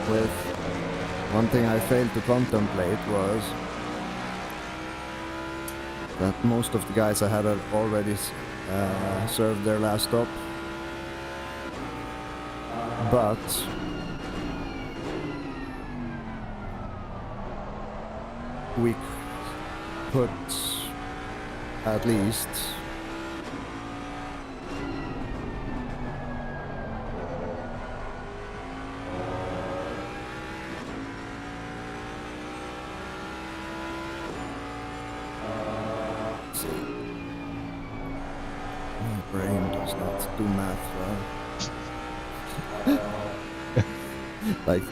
S2: with. One thing I failed to contemplate was that most of the guys I had already served their last stop. But we put at least do math, right? Like,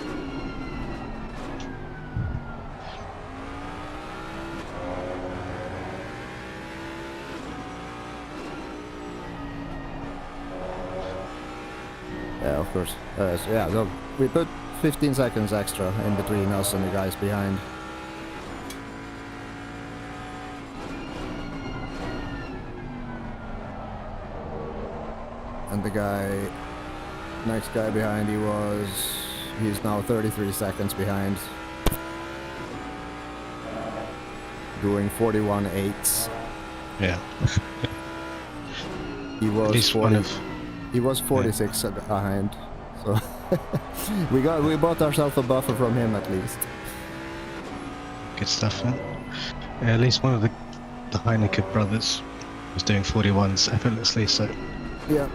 S2: yeah, of course. So yeah, so we put 15 seconds extra in between us and the guys behind. And the next guy behind, he's now 33 seconds behind. Doing 41.8s.
S3: Yeah.
S2: He was
S3: At least
S2: 40, he was 46 behind. So we bought ourselves a buffer from him at least.
S3: Good stuff, man. Yeah, at least one of the Heineken brothers was doing 41s effortlessly, so
S2: Yeah.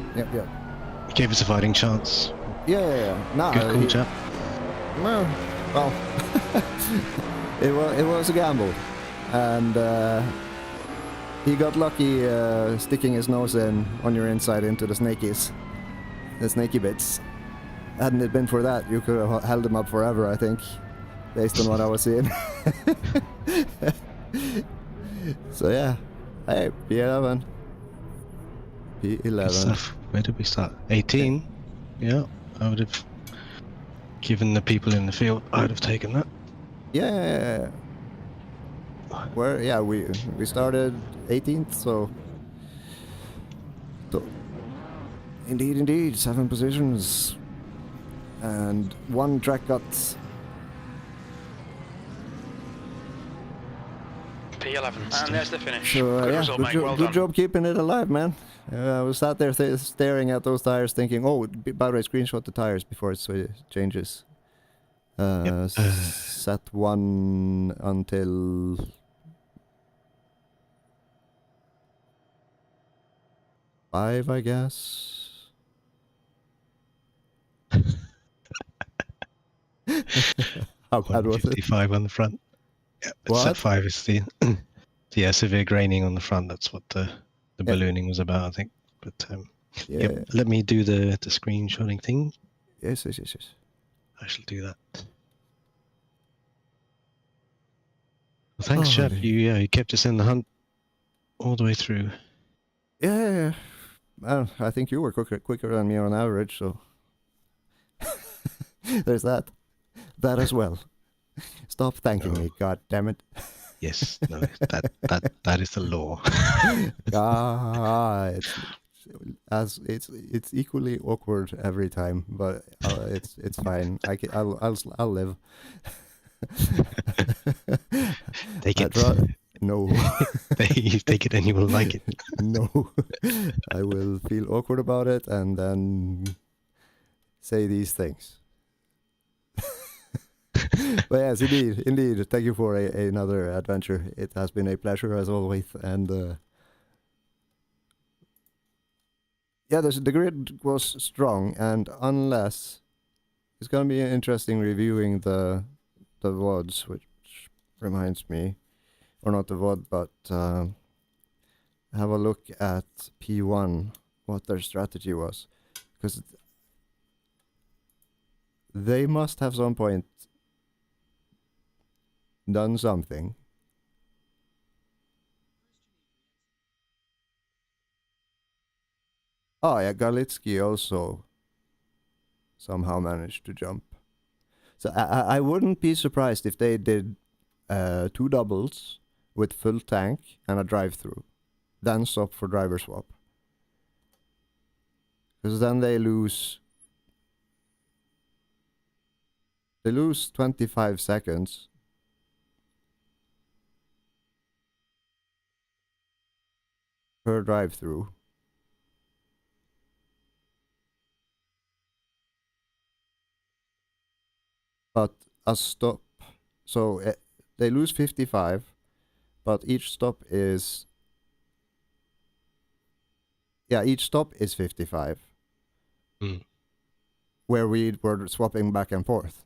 S3: he gave us a fighting chance.
S2: Yeah. Nah,
S3: Good call, chap.
S2: Well, it was a gamble, and he got lucky sticking his nose in on your inside into the snaky bits. Hadn't it been for that, you could have held him up forever, I think, based on what I was seeing. So yeah, hey, P11.
S3: Good
S2: P11.
S3: stuff. Where did we start? 18? Yeah, I would have given the people in the field, I would have taken that.
S2: Yeah. We started 18th, so indeed, 7 positions and 1 track cut.
S4: P11, and there's the finish.
S2: So
S4: Good
S2: yeah,
S4: result, mate. Well
S2: good
S4: done.
S2: job keeping it alive, man. I was sat there staring at those tires, thinking, "Oh, by the way, screenshot the tires before it changes." Set 1 until 5, I guess. How bad was it?
S3: 155 on the front. Yeah, it's at
S2: What?
S3: 5 is the yeah, severe graining on the front. That's what the
S2: Yeah.
S3: ballooning was about, I think. But
S2: Yeah.
S3: yep, let me do the screenshotting thing.
S2: Yes.
S3: I shall do that. Well, thanks,
S2: Oh,
S3: chap.
S2: dear.
S3: You kept us in the hunt all the way through.
S2: Yeah. Well, I think you were quicker than me on average, so there's that. That as well. Stop thanking me, god damn it.
S3: Yes, no, that is the law.
S2: It's equally awkward every time, but it's fine. I'll live.
S3: Take it.
S2: No.
S3: You take it and you will like it.
S2: No. I will feel awkward about it and then say these things. But yes, indeed. Thank you for another adventure. It has been a pleasure as always, and yeah, the grid was strong, and unless it's gonna be interesting reviewing the VODs, which reminds me, or not the VOD, but have a look at P1, what their strategy was, because they must have some point done something. Oh yeah, Galitsky also somehow managed to jump. So I wouldn't be surprised if they did 2 doubles with full tank and a drive-through, then stop for driver swap. Because then they lose 25 seconds. Per drive-through. But a stop, so they lose 55, but each stop is, each stop is 55. Where we were swapping back and forth.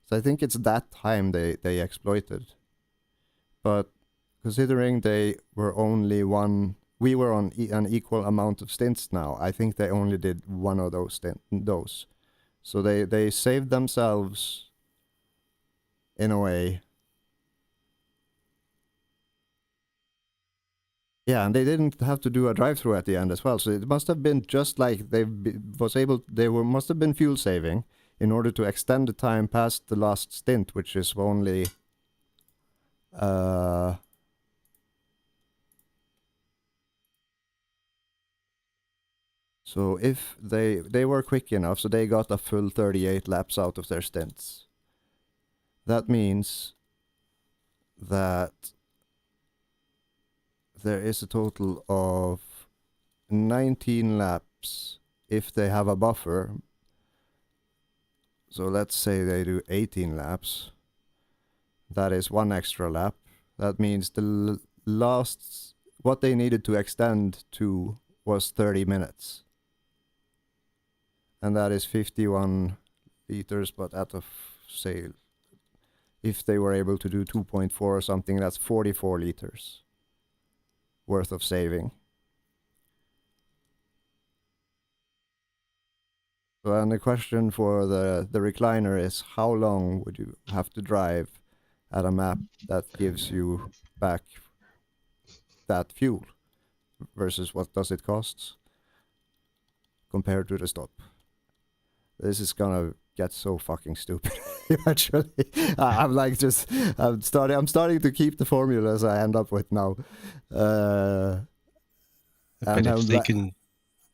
S2: So I think it's that time they exploited. But considering they were only we were on an equal amount of stints now, I think they only did one of those So they saved themselves in a way. Yeah, and they didn't have to do a drive-through at the end as well. So it must have been just like must have been fuel saving in order to extend the time past the last stint, which is only so if they were quick enough, so they got a full 38 laps out of their stints. That means that there is a total of 19 laps if they have a buffer. So let's say they do 18 laps. That is 1 extra lap. That means the what they needed to extend to was 30 minutes. And that is 51 liters, but say, if they were able to do 2.4 or something, that's 44 liters worth of saving. So, and the question for the recliner is, how long would you have to drive at a map that gives you back that fuel versus what does it cost compared to the stop? This is gonna get so fucking stupid eventually. I'm starting to keep the formulas I end up with now.
S3: But if they can,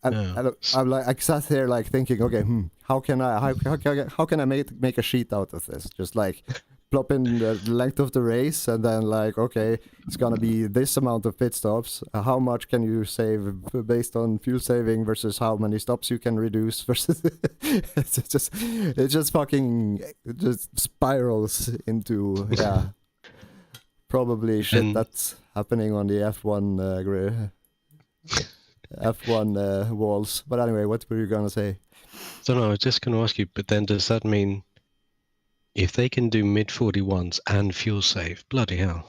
S2: I sat here like thinking, okay, how can I make a sheet out of this? Just like plop in the length of the race, and then like, okay, it's gonna be this amount of pit stops. How much can you save based on fuel saving versus how many stops you can reduce versus it just fucking spirals into probably shit that's happening on the F1 F1 walls. But anyway, what were you gonna say?
S3: So no, I was just going to ask you. But then, does that mean If they can do mid 41s and fuel save, bloody hell.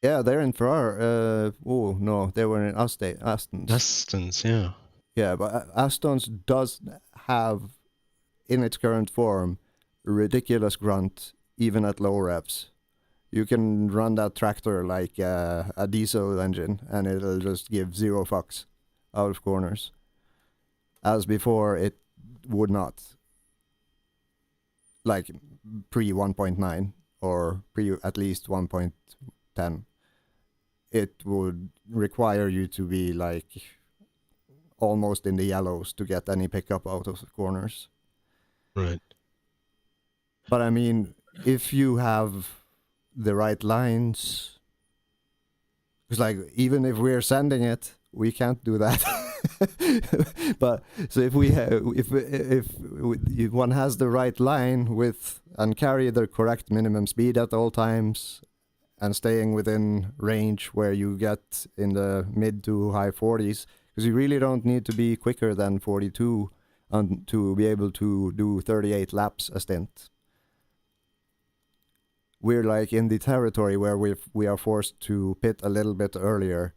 S2: Yeah, they're in Ferrari. Oh no, they were in Aston's.
S3: Aston's, yeah.
S2: Yeah, but Aston's does have, in its current form, ridiculous grunt even at low revs. You can run that tractor like a diesel engine, and it'll just give zero fucks out of corners. As before, it would not. Like pre 1.9 or pre at least 1.10. It would require you to be like almost in the yellows to get any pickup out of the corners.
S3: Right.
S2: But I mean, if you have the right lines, because like even if we're sending it, we can't do that. But so if we have, if one has the right line with and carry the correct minimum speed at all times, and staying within range where you get in the mid to high 40s, because you really don't need to be quicker than 42 to be able to do 38 laps a stint. We're like in the territory where we are forced to pit a little bit earlier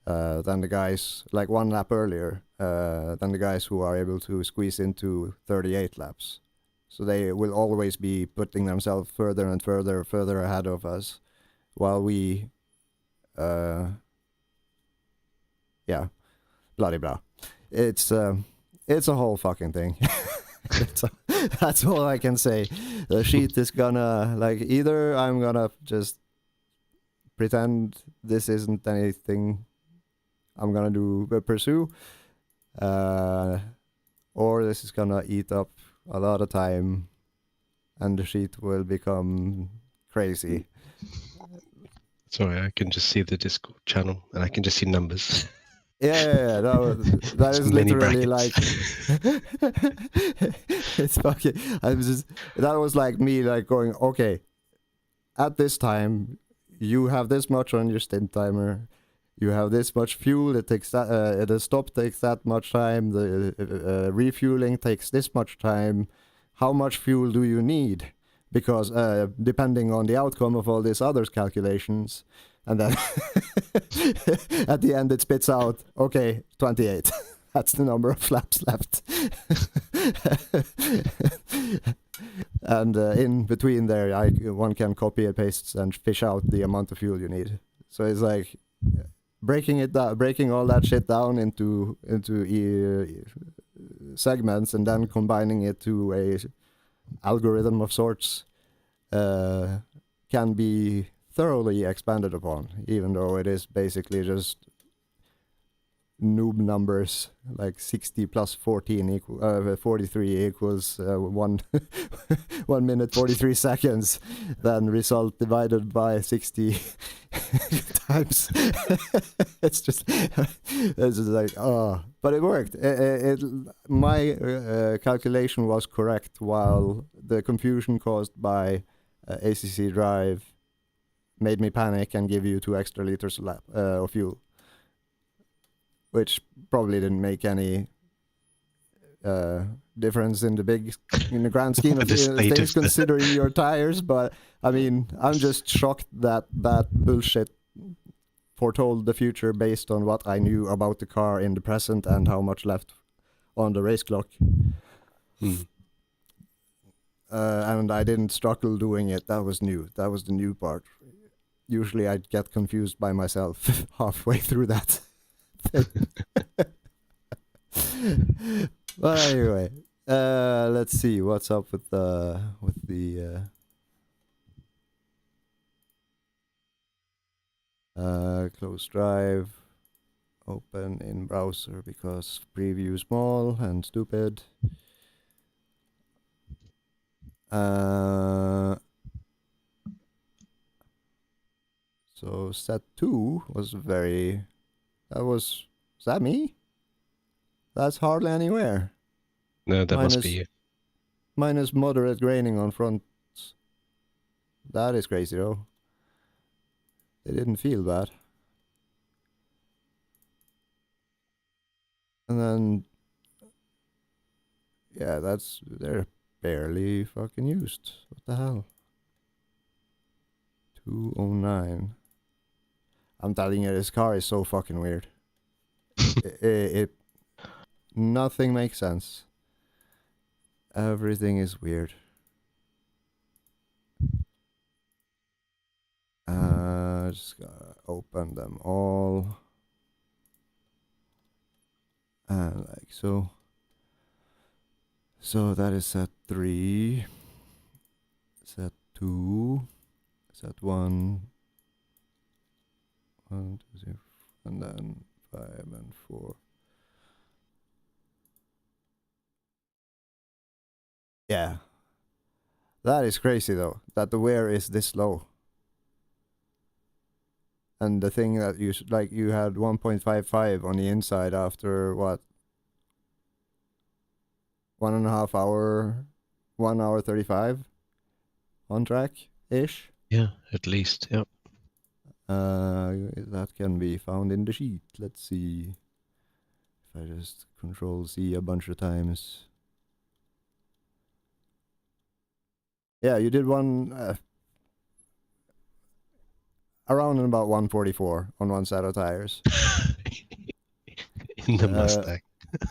S2: than the guys, like 1 lap earlier than the guys who are able to squeeze into 38 laps. So they will always be putting themselves further and further ahead of us, while we, yeah, blah blah. It's a whole fucking thing. That's all I can say. The sheet is gonna, like, either I'm gonna just pretend this isn't anything I'm gonna pursue, or this is gonna eat up a lot of time, and the sheet will become crazy.
S3: Sorry, I can just see the Discord channel and I can just see numbers.
S2: Yeah, that is
S3: Many
S2: literally
S3: brackets.
S2: like it's fucking. That was like me like going, okay, at this time you have this much on your stint timer, you have this much fuel. It takes that. The stop takes that much time. The refueling takes this much time. How much fuel do you need? Because depending on the outcome of all these other calculations, and then at the end it spits out, okay, 28. That's the number of flaps left. And in between there, one can copy and paste and fish out the amount of fuel you need. So it's like breaking all that shit down into segments, and then combining it to a algorithm of sorts can be thoroughly expanded upon, even though it is basically just noob numbers, like 60 plus 14 43 equals 1 minute 43 seconds, then result divided by 60 times. It's just like, oh, but it worked. My calculation was correct, while the confusion caused by ACC drive made me panic and give you 2 extra liters of fuel, which probably didn't make any difference in the grand scheme of things, considering your tires. But I mean, I'm just shocked that bullshit foretold the future based on what I knew about the car in the present and how much left on the race clock. And I didn't struggle doing it. That was new. That was the new part. Usually I'd get confused by myself halfway through that. But anyway, let's see what's up with the close drive, open in browser because preview small and stupid. So set 2 was very. Is that me? That's hardly anywhere.
S3: No, that must be you.
S2: Minus moderate graining on fronts. That is crazy though. They didn't feel that. And then, yeah, they're barely fucking used. What the hell? 209. I'm telling you, this car is so fucking weird. it nothing makes sense. Everything is weird. Just gotta open them all. And like so. So that is set 3. Set 2. Set 1. 1, 2, 3, and then 5 and 4. Yeah. That is crazy though, that the wear is this low. And the thing that you like, you had 1.55 on the inside after what? 1.5 hour, 1 hour 35 on track ish.
S3: Yeah, at least. Yep.
S2: That can be found in the sheet. Let's see. If I just Control C a bunch of times. Yeah, you did one around and about 144 on one set of tires.
S3: In the Mustang.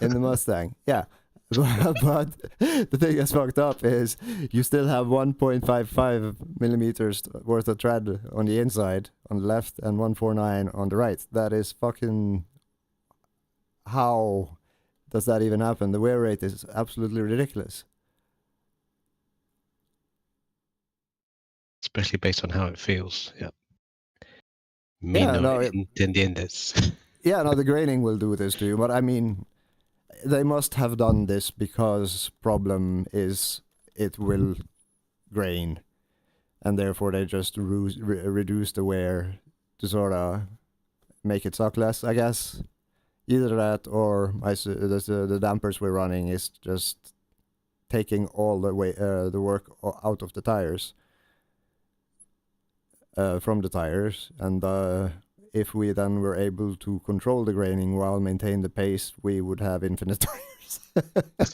S2: In the Mustang, yeah. But the thing that's fucked up is you still have 1.55 millimeters worth of tread on the inside, on the left, and 149 on the right. That is fucking... How does that even happen? The wear rate is absolutely ridiculous.
S3: Especially based on how it feels. Yeah.
S2: Yeah, no,
S3: ¿Entiendes?
S2: Yeah, no, the graining will do this to you, but I mean, they must have done this because problem is it will grain, and therefore they just reduce the wear to sort of make it suck less, I guess. Either that or the dampers we're running is just taking all the work out of the tires, from the tires, and if we then were able to control the graining while maintain the pace, we would have infinite tires.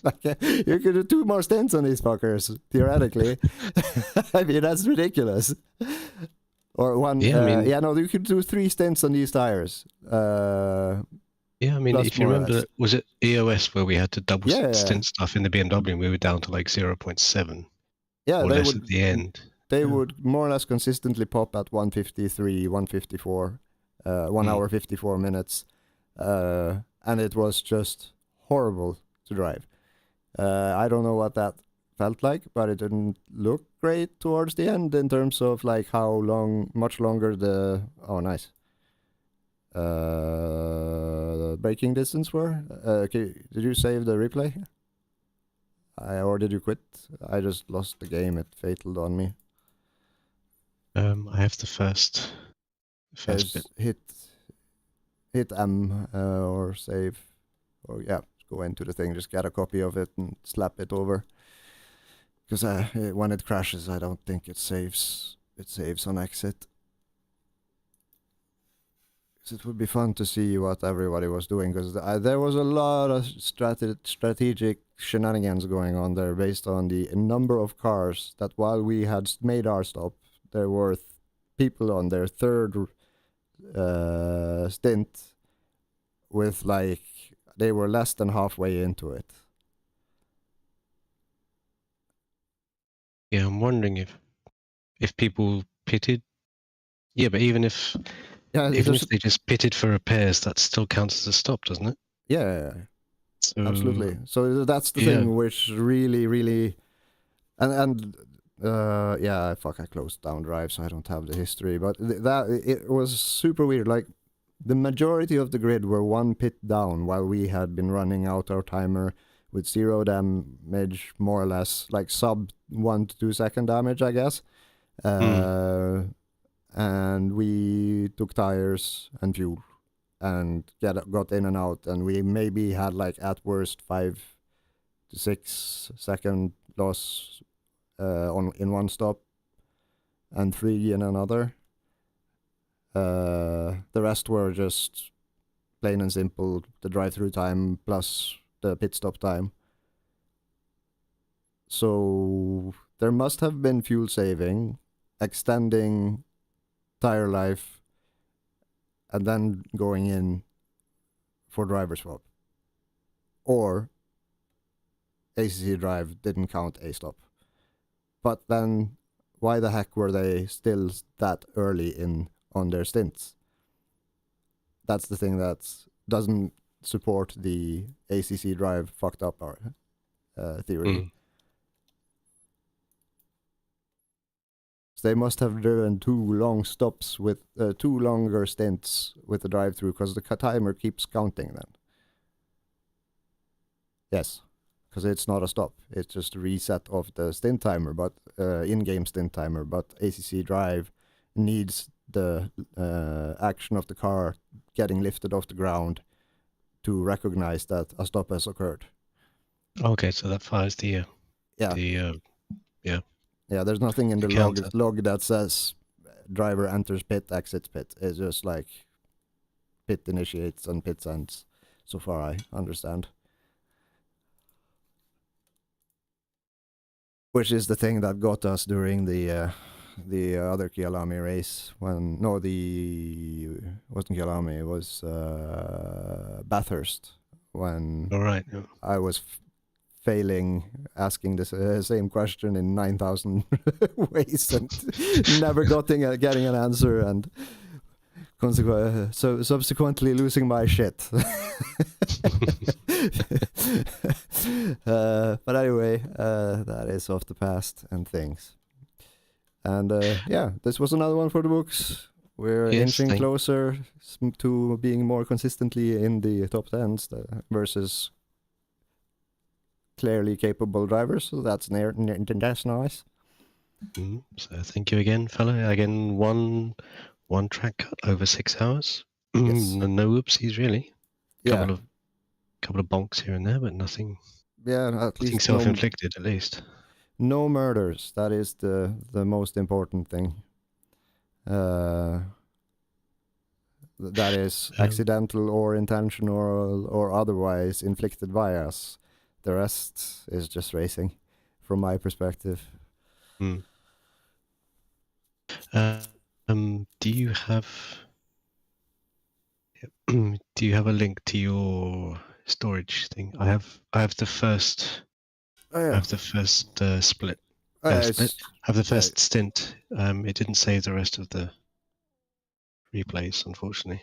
S2: Like, you could do 2 more stints on these fuckers, theoretically. I mean, that's ridiculous. Or one, you could do 3 stints on these tires.
S3: Yeah, I mean, if you remember, was it EOS where we had to double stint stuff in the BMW and we were down to like 0.7 or less at the end?
S2: They would more or less consistently pop at 153, 154, 1 hour 54 minutes, and it was just horrible to drive. I don't know what that felt like, but it didn't look great towards the end in terms of like how much longer the braking distance were. Okay, did you save the replay? Or did you quit? I just lost the game. It fataled on me.
S3: I have the first bit.
S2: Hit M or save, or go into the thing. Just get a copy of it and slap it over. Because when it crashes, I don't think it saves. It saves on exit. It would be fun to see what everybody was doing, because there was a lot of strategic shenanigans going on there based on the number of cars that while we had made our stop, there were people on their third stint with like, they were less than halfway into it.
S3: Yeah, I'm wondering if people pitted. Yeah, but even if they just pitted for repairs, that still counts as a stop, doesn't it?
S2: Yeah, absolutely. So that's the thing which really, really, I closed down drive, so I don't have the history. But it was super weird. Like, the majority of the grid were 1 pit down while we had been running out our timer with 0 damage, more or less, like sub 1 to 2 second damage, I guess. And we took tires and fuel and got in and out, and we maybe had like at worst 5 to 6 second loss in one stop and 3 in another. The rest were just plain and simple the drive-through time plus the pit stop time. So there must have been fuel saving, extending tire life, and then going in for driver swap. Or ACC drive didn't count a stop. But then why the heck were they still that early in on their stints? That's the thing that doesn't support the ACC drive fucked up theory. So they must have driven 2 long stops with 2 longer stints with the drive-through because the timer keeps counting then. Yes, because it's not a stop. It's just a reset of the stint timer, but in-game stint timer. But ACC drive needs the action of the car getting lifted off the ground to recognize that a stop has occurred.
S3: Okay, so that fires the
S2: Yeah, there's nothing in the
S3: counter.
S2: log that says driver enters pit, exits pit. It's just like pit initiates and pit ends, so far I understand. Which is the thing that got us during the other Kyalami race when wasn't Kyalami, it was Bathurst when
S3: All right.
S2: I was failing asking the same question in 9,000 ways and never getting an answer, and subsequently losing my shit. But anyway, that is off the past and things. And yeah, this was another one for the books. We're inching closer to being more consistently in the top 10s versus clearly capable drivers, so that's nice.
S3: So thank you again, fella. Again, one track cut over 6 hours.
S2: Yes.
S3: No whoopsies really.
S2: Yeah.
S3: Couple of bonks here and there, but nothing.
S2: Yeah, at
S3: Nothing
S2: least
S3: self-inflicted, at least.
S2: No murders. That is the most important thing. That is accidental or intentional or otherwise inflicted by us. The rest is just racing, from my perspective.
S3: Do you have a link to your storage thing? I have the first.
S2: Oh, yeah.
S3: I have the first split.
S2: Oh, yeah,
S3: split. I have the first stint. It didn't save the rest of the replays, unfortunately.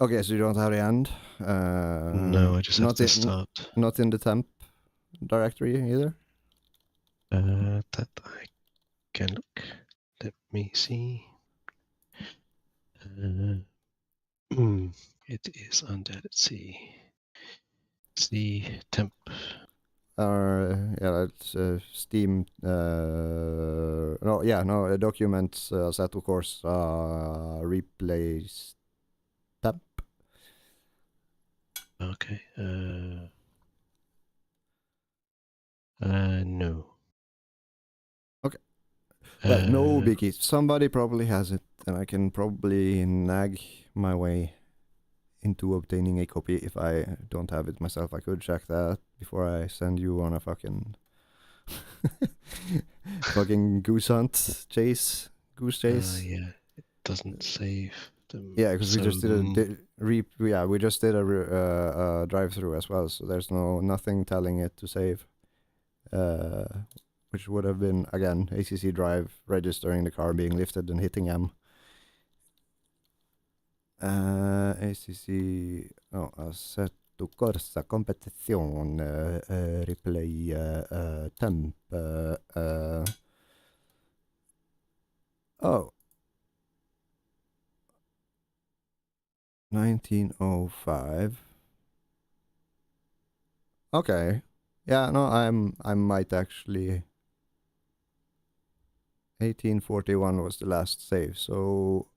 S2: Okay, so you don't have the end?
S3: No, I just have the start.
S2: Not in the temp directory either?
S3: That I can look. Let me see. It is under, let's see. Temp.
S2: Yeah, it's Steam. Documents set of course replays temp.
S3: Okay. No.
S2: Okay. Well, no biggie. Somebody probably has it, and I can probably nag my way into obtaining a copy if I don't have it myself. I could check that before I send you on a fucking goose chase.
S3: Yeah, it doesn't save them.
S2: Yeah, because we just did we just did a drive-through as well, so there's nothing telling it to save. Which would have been again ACC drive registering the car being lifted and hitting M. ACC assetto corsa competizione replay temp 1905. Okay. Yeah, no, I might actually 1841 was the last save, so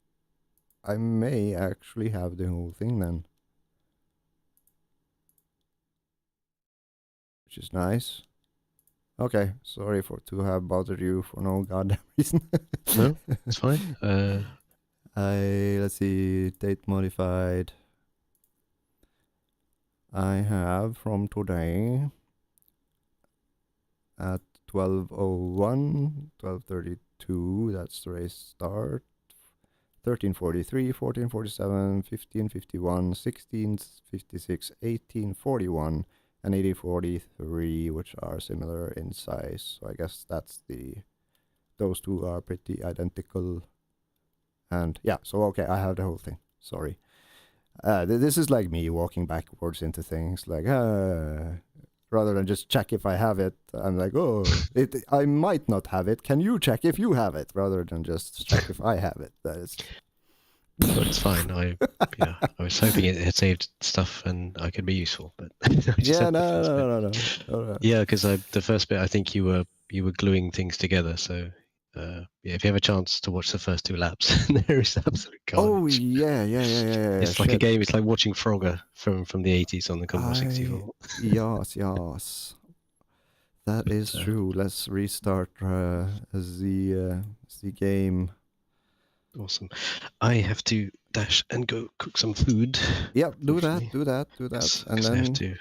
S2: I may actually have the whole thing then. Which is nice. Okay, sorry to have bothered you for no goddamn reason.
S3: No, it's fine.
S2: Let's see, date modified. I have from today at 12:01, 12:32. That's the race start. 13:43, 14:47, 15:51, 16:56, 18:41, and 18:43, which are similar in size. So I guess those two are pretty identical. And yeah, so okay, I have the whole thing. Sorry. This is like me walking backwards into things, like rather than just check if I have it. I'm like, oh, I might not have it. Can you check if you have it? Rather than just check if I have it. That is.
S3: But it's fine. I was hoping it had saved stuff and I could be useful, but I just
S2: Yeah,
S3: had the first bit.
S2: no.
S3: Yeah, because the first bit, I think you were gluing things together. So yeah, if you have a chance to watch the first 2 laps, there is absolute carnage.
S2: Oh yeah.
S3: It's like a
S2: shit.
S3: game. It's like watching Frogger from the 80s on the Commodore 64.
S2: Yes. That is
S3: But,
S2: true. Let's restart the game.
S3: Awesome. I have to dash and go cook some food.
S2: Yeah, do
S3: Hopefully.
S2: that,
S3: Yes,
S2: and
S3: 'cause I have
S2: then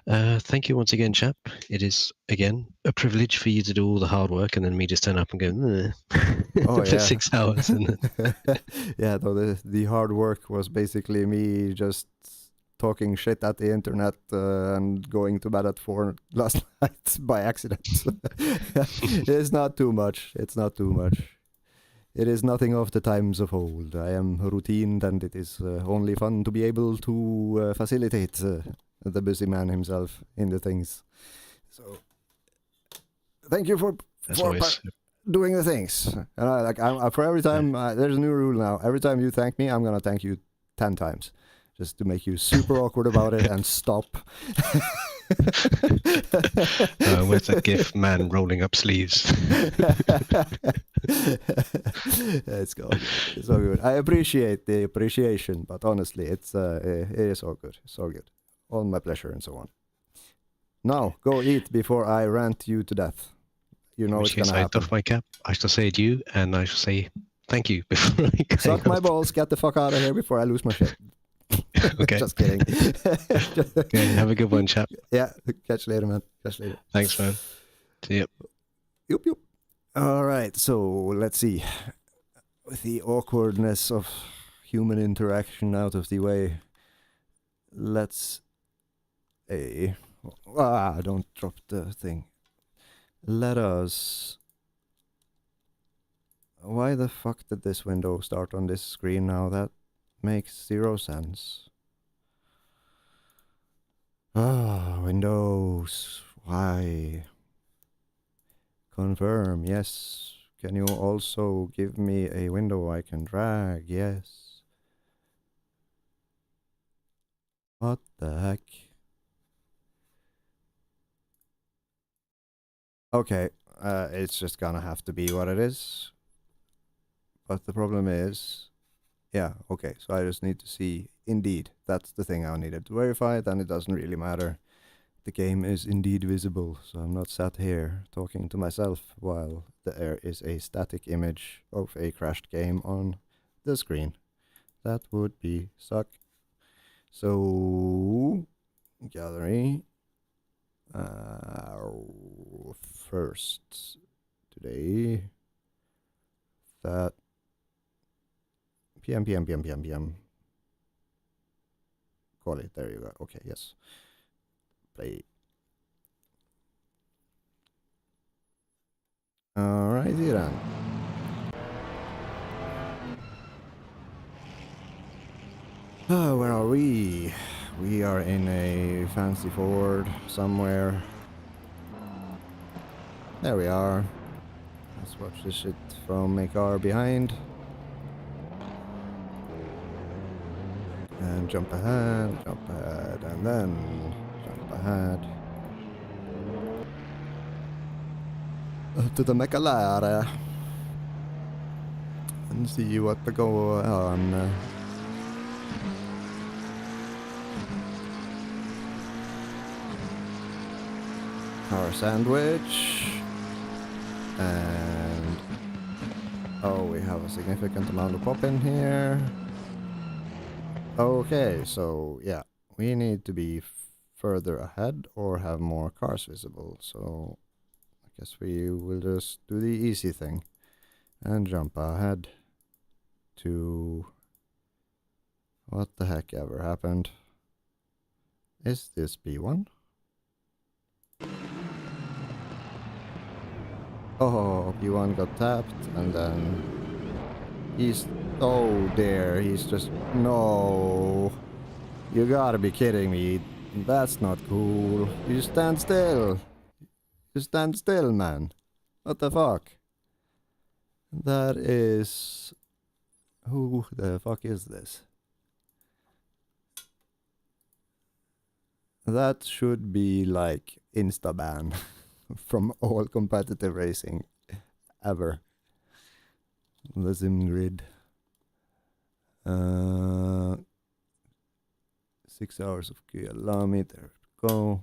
S3: to. Thank you once again, chap. It is again a privilege for you to do all the hard work, and then me just turn up and go
S2: Oh,
S3: for
S2: yeah.
S3: 6 hours. And then...
S2: Yeah, though the hard work was basically me just talking shit at the internet and going to bed at 4 last night by accident. It's not too much. It is nothing of the times of old. I am routined, and it is only fun to be able to facilitate the busy man himself in the things. So, thank you for doing the things. And for every time, there's a new rule now. Every time you thank me, I'm gonna thank you 10 times, just to make you super awkward about it and stop.
S3: Where's that gif? Man rolling up sleeves.
S2: It's good. It's all good. I appreciate the appreciation, but honestly, it is all good. It's all good. All my pleasure and so on. Now, go eat before I rant you to death. You know it's gonna happen.
S3: I doff my cap. I shall say adieu, and I shall say thank you before I go.
S2: Suck my balls. Get the fuck out of here before I lose my shit.
S3: Okay.
S2: Just kidding.
S3: Okay, have a good one, chap.
S2: Yeah, catch you later, man. Catch you later.
S3: Thanks, man. See ya.
S2: Yup. All right, so let's see. With the awkwardness of human interaction out of the way, let's... don't drop the thing. Let us... Why the fuck did this window start on this screen now? That makes 0 sense. Windows. Why? Confirm, yes. Can you also give me a window I can drag? Yes. What the heck? Okay, it's just gonna have to be what it is. But the problem is... Yeah, okay, so I just need to see... Indeed, that's the thing I needed to verify, then it doesn't really matter. The game is indeed visible, so I'm not sat here talking to myself while there is a static image of a crashed game on the screen. That would be suck. So, gallery. First, today, that PM. Call it, there you go. Okay, yes. Play. Alrighty then. Where are we? We are in a fancy Ford somewhere. There we are. Let's watch this shit from a car behind. And jump ahead, and then jump ahead. To the Mecalare. And see what to go on. Car sandwich. And... Oh, we have a significant amount of pop in here. Okay, so yeah, we need to be further ahead or have more cars visible. So I guess we will just do the easy thing and jump ahead to what the heck ever happened. Is this B1? Oh, B1 got tapped and then he's, oh dear, he's just, no. You gotta be kidding me. That's not cool. You stand still. You stand still, man. What the fuck? That is... Who the fuck is this? That should be like insta-ban from all competitive racing ever. The sim grid. 6 hours of Kyalami, there we go.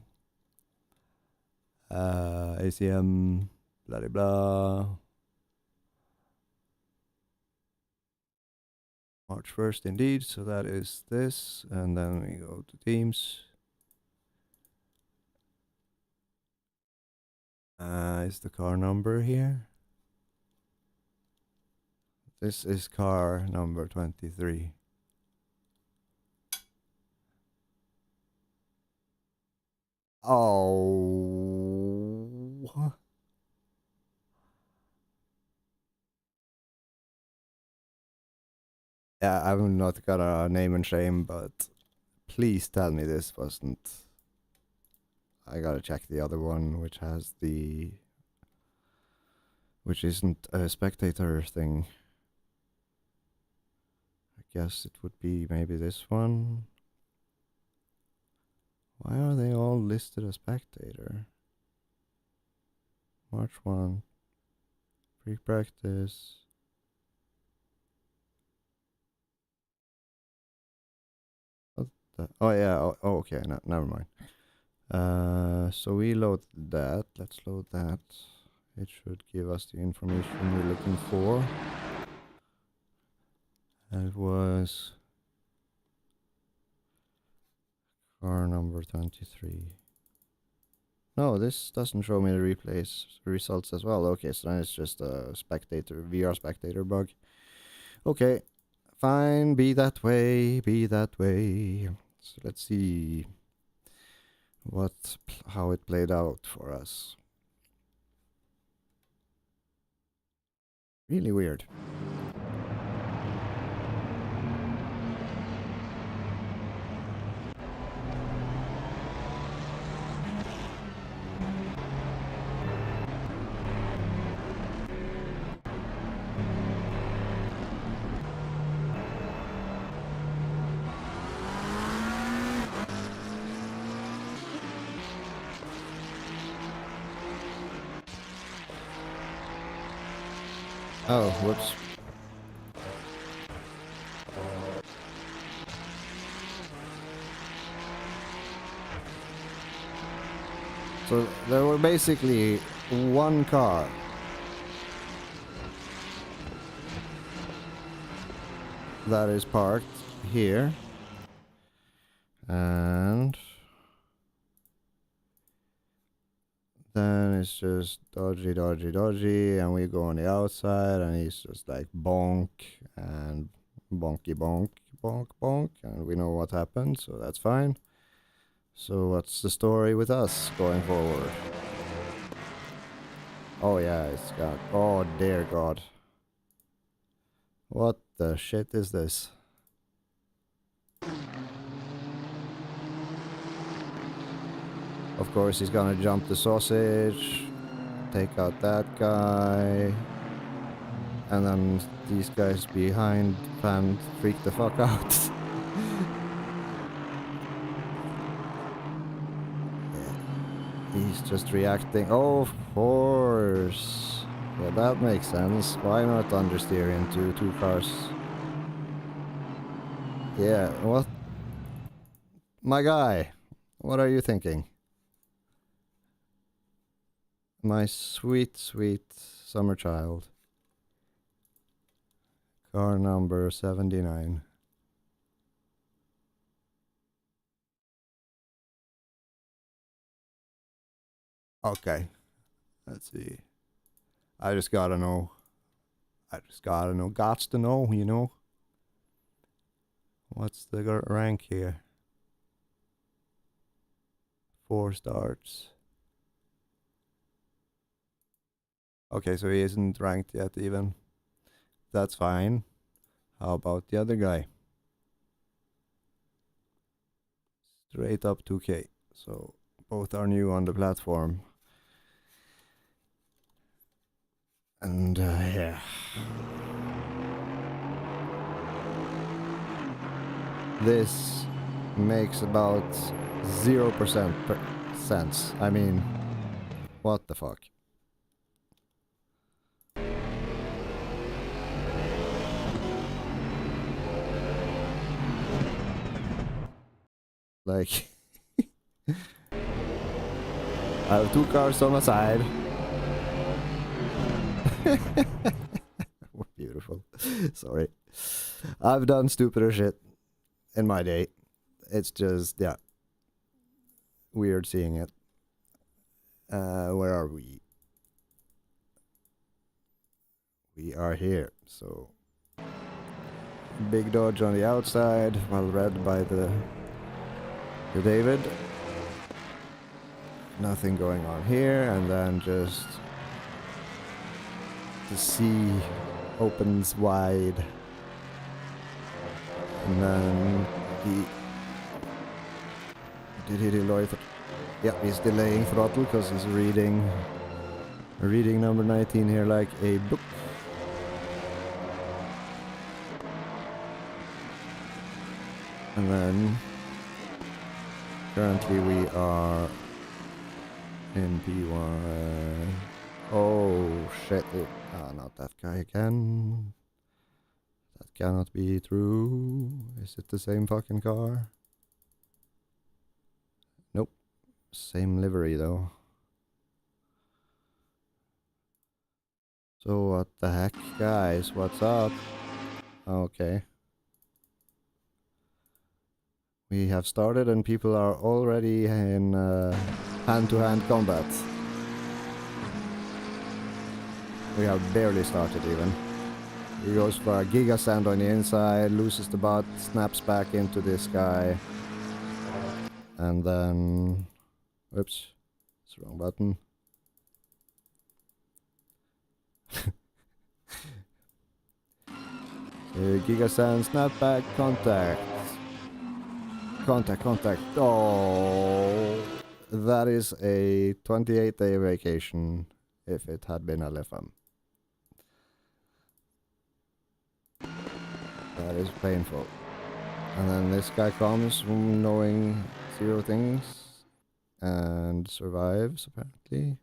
S2: ACM, blah blah blah. March 1st indeed, so that is this, and then we go to teams. Is the car number here? This is car number 23. Oh. Yeah, I'm not gonna name and shame, but please tell me this wasn't... I gotta check the other one, which has the... which isn't a spectator thing. I guess it would be maybe this one. Why are they all listed as spectator? March 1. Pre-practice. Oh yeah, oh okay, no, never mind. So we load that, let's load that. It should give us the information we're looking for. And it was car number 23. No, this doesn't show me the replays results as well. Okay, so then it's just a spectator, VR spectator bug. Okay, fine, be that way, be that way. So let's see how it played out for us. Really weird. Oh, whoops. So there were basically one car that is parked here, and then it's just dodgy, and we go on the outside, and he's just like bonk, and bonky bonk, bonk, bonk, and we know what happened, so that's fine. So what's the story with us going forward? Oh yeah, it's got, oh dear God. What the shit is this? Of course, he's gonna jump the sausage, take out that guy, and then these guys behind can freak the fuck out. He's just reacting. Oh, of course. Yeah, that makes sense. Why not understeer into two cars? Yeah, what? My guy, what are you thinking? My sweet, sweet summer child. Car number 79. Okay. Let's see. I just gotta know. Gots to know, you know. What's the rank here? 4 starts. Okay, so he isn't ranked yet even. That's fine. How about the other guy? Straight up 2K. So both are new on the platform. And yeah. This makes about 0% sense. I mean, what the fuck? Like, I have 2 cars on my side. Beautiful. Sorry. I've done stupider shit in my day. It's just, yeah. Weird seeing it. Where are we? We are here, so big dodge on the outside, well read by the David. Nothing going on here, and then just the sea opens wide, and then did he delay? Yeah, he's delaying throttle because he's reading number 19 here like a book. And then currently we are in P1. Oh shit. Not that guy again. That cannot be true. Is it the same fucking car? Nope. Same livery though. So what the heck, guys? What's up? Okay. We have started and people are already in hand-to-hand combat. We have barely started even. He goes for a giga sand on the inside, loses the butt, snaps back into this guy. And then... Whoops. It's the wrong button. Giga sand, snapback, contact. Contact. Oh, that is a 28-day vacation if it had been LFM. That is painful. And then this guy comes knowing 0 things and survives apparently.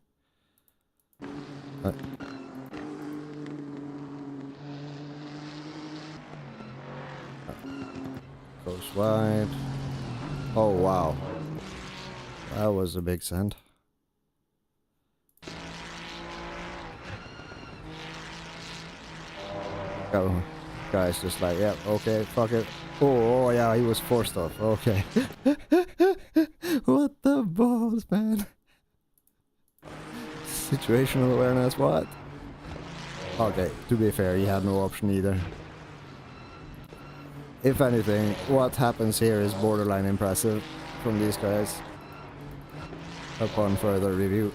S2: Goes wide. Oh wow, that was a big send. Oh, guy's just like, yeah, okay, fuck it. Oh yeah, he was forced off. Okay. What the balls, man? Situational awareness, what? Okay, to be fair, he had no option either. If anything, what happens here is borderline impressive from these guys. Upon further review.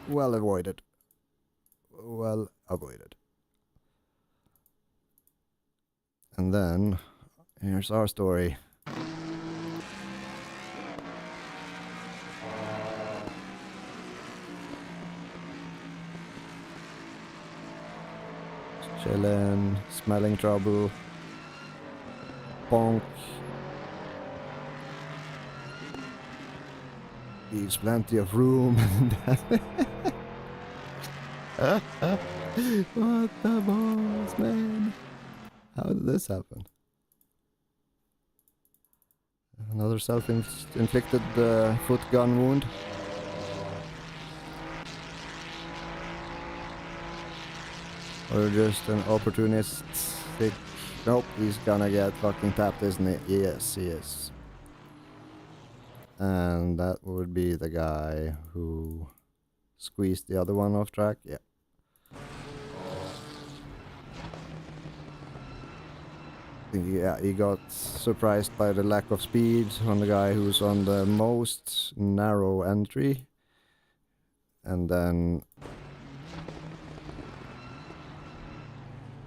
S2: Well avoided. Well avoided. And then, here's our story. Chillin', smelling trouble. Bonk. Leaves plenty of room. What the balls, man? How did this happen? Another self-inflicted foot gun wound. Or just an opportunistic... Nope, he's gonna get fucking tapped, isn't he? Yes, he is. And that would be the guy who squeezed the other one off track. Yeah. Yeah, he got surprised by the lack of speed on the guy who's on the most narrow entry. And then...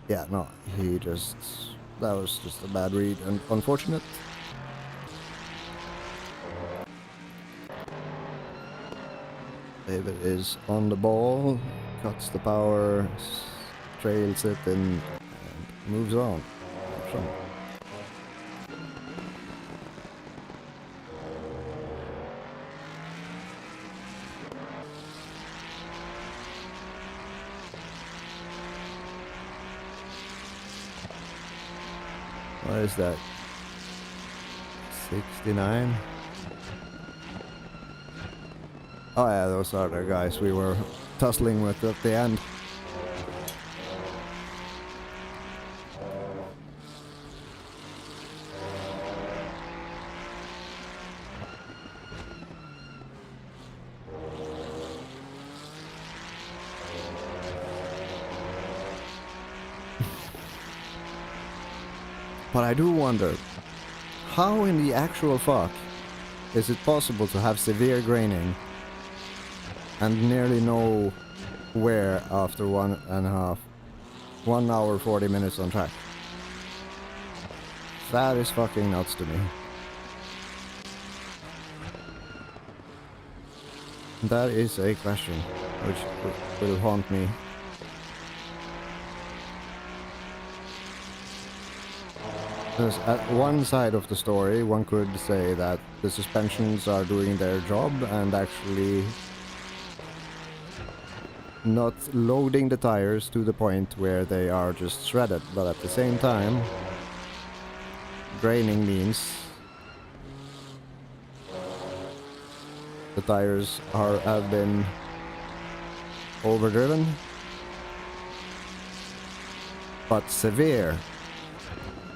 S2: yeah, no, he just... that was just a bad read and unfortunate. David is on the ball, cuts the power, trails it and moves on. What is that? 69? Oh yeah, those are the guys we were tussling with at the end. But I do wonder, how in the actual fuck is it possible to have severe graining and nearly no wear after 1 hour 40 minutes on track? That is fucking nuts to me. That is a question which will haunt me. Because at one side of the story, one could say that the suspensions are doing their job and actually not loading the tires to the point where they are just shredded, but at the same time, graining means the tires have been overdriven, but severe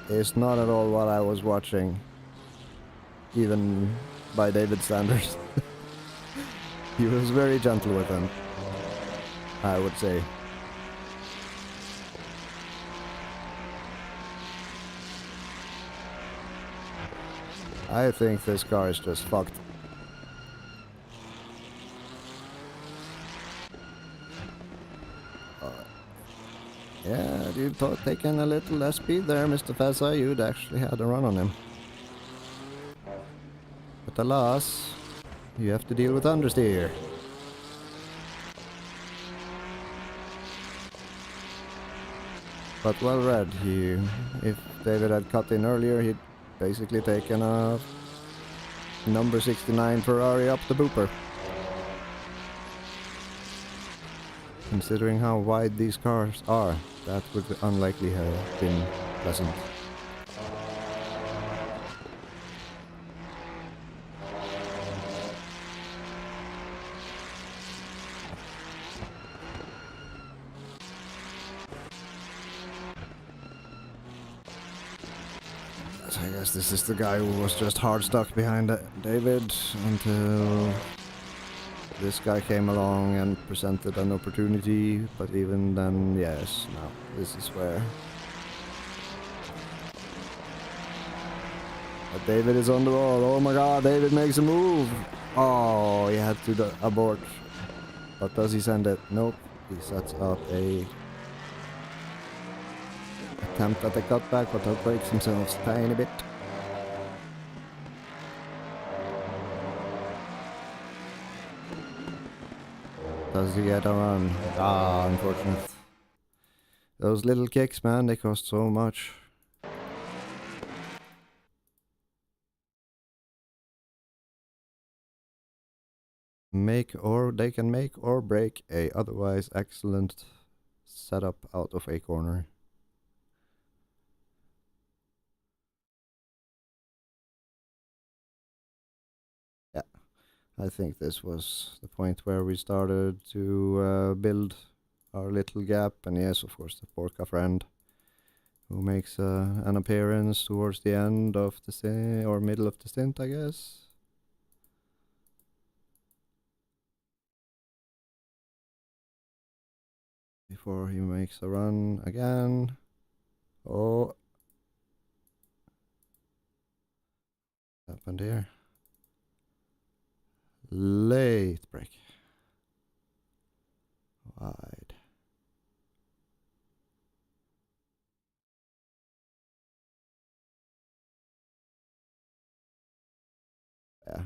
S2: is not at all what I was watching, even by David standards. He was very gentle with them, I would say. I think this car is just fucked. Yeah, you thought taking a little less speed there, Mr. Fezza, you'd actually had a run on him. But alas, you have to deal with understeer. But well read. If David had cut in earlier, he'd basically taken a number 69 Ferrari up the booper. Considering how wide these cars are, that would unlikely have been pleasant. So I guess this is the guy who was just hard stuck behind David until this guy came along and presented an opportunity, but even then, yes, no, this is where... But David is on the ball. Oh my god, David makes a move! Oh, he had to abort. But does he send it? Nope. He sets up a attempt at a cutback, but outbreaks himself a tiny bit. Does he get a run? Ah, unfortunate. Those little kicks, man, they cost so much. They can make or break a otherwise excellent setup out of a corner. Yeah, I think this was the point where we started to build our little gap, and yes, of course, the Porca friend, who makes an appearance towards the end of the stint, or middle of the stint, I guess. before he makes a run again. Oh. What happened here? Late break. Wide. Yeah.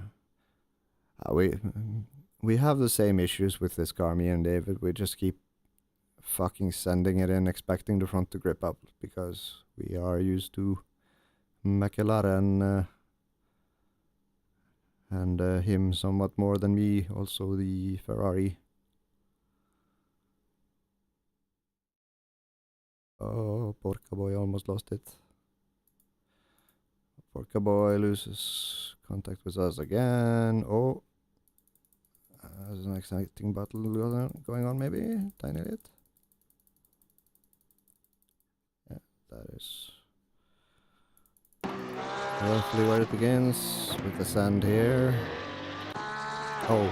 S2: We have the same issues with this car, me and David. We just keep fucking sending it in, expecting the front to grip up because we are used to McLaren and him somewhat more than me, also the Ferrari. Oh, Porca Boy almost lost it. Porca Boy loses contact with us again. Oh, there's an exciting battle going on, maybe? Tiny bit. Yeah, that is roughly where it begins, with the sand here. Oh.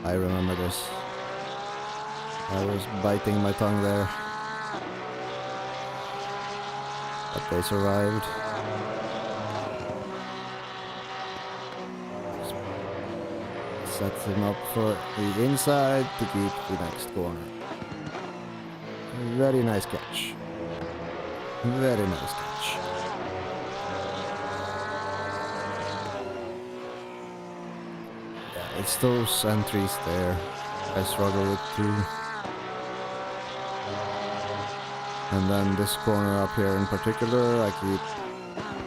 S2: I remember this. I was biting my tongue there. But they survived. Sets him up for the inside to keep the next corner. Very nice catch. Very nice catch. Yeah, it's those entries there I struggle with too. And then this corner up here in particular, I keep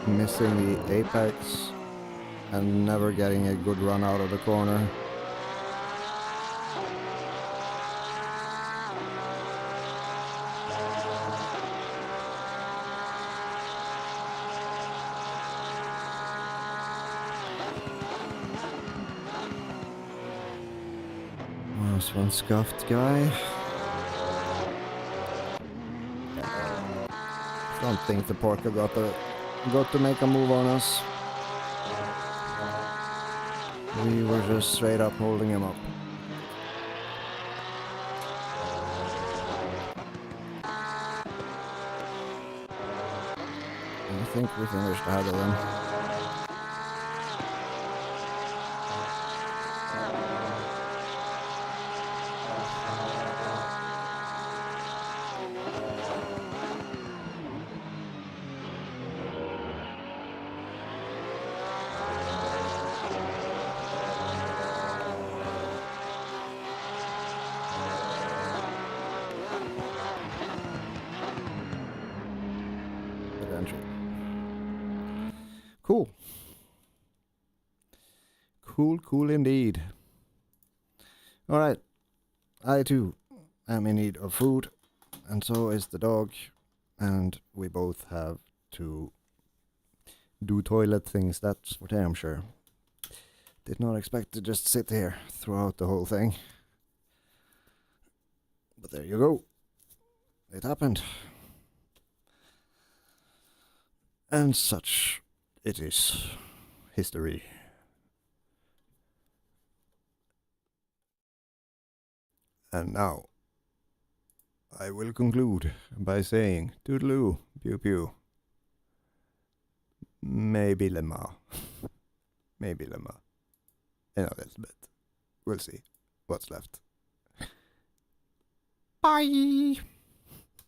S2: missing the apex and never getting a good run out of the corner. There's one scuffed guy. Don't think the Porca got to make a move on us. We were just straight up holding him up. I think we finished ahead of them. Cool. Cool indeed. Alright. I too am in need of food, and so is the dog, and we both have to do toilet things, that's for damn sure. Did not expect to just sit here throughout the whole thing. But there you go. It happened. And such it is history. And now, I will conclude by saying toodaloo, pew pew. Maybe lemma. Maybe lemma. In a little bit. We'll see what's left. Bye!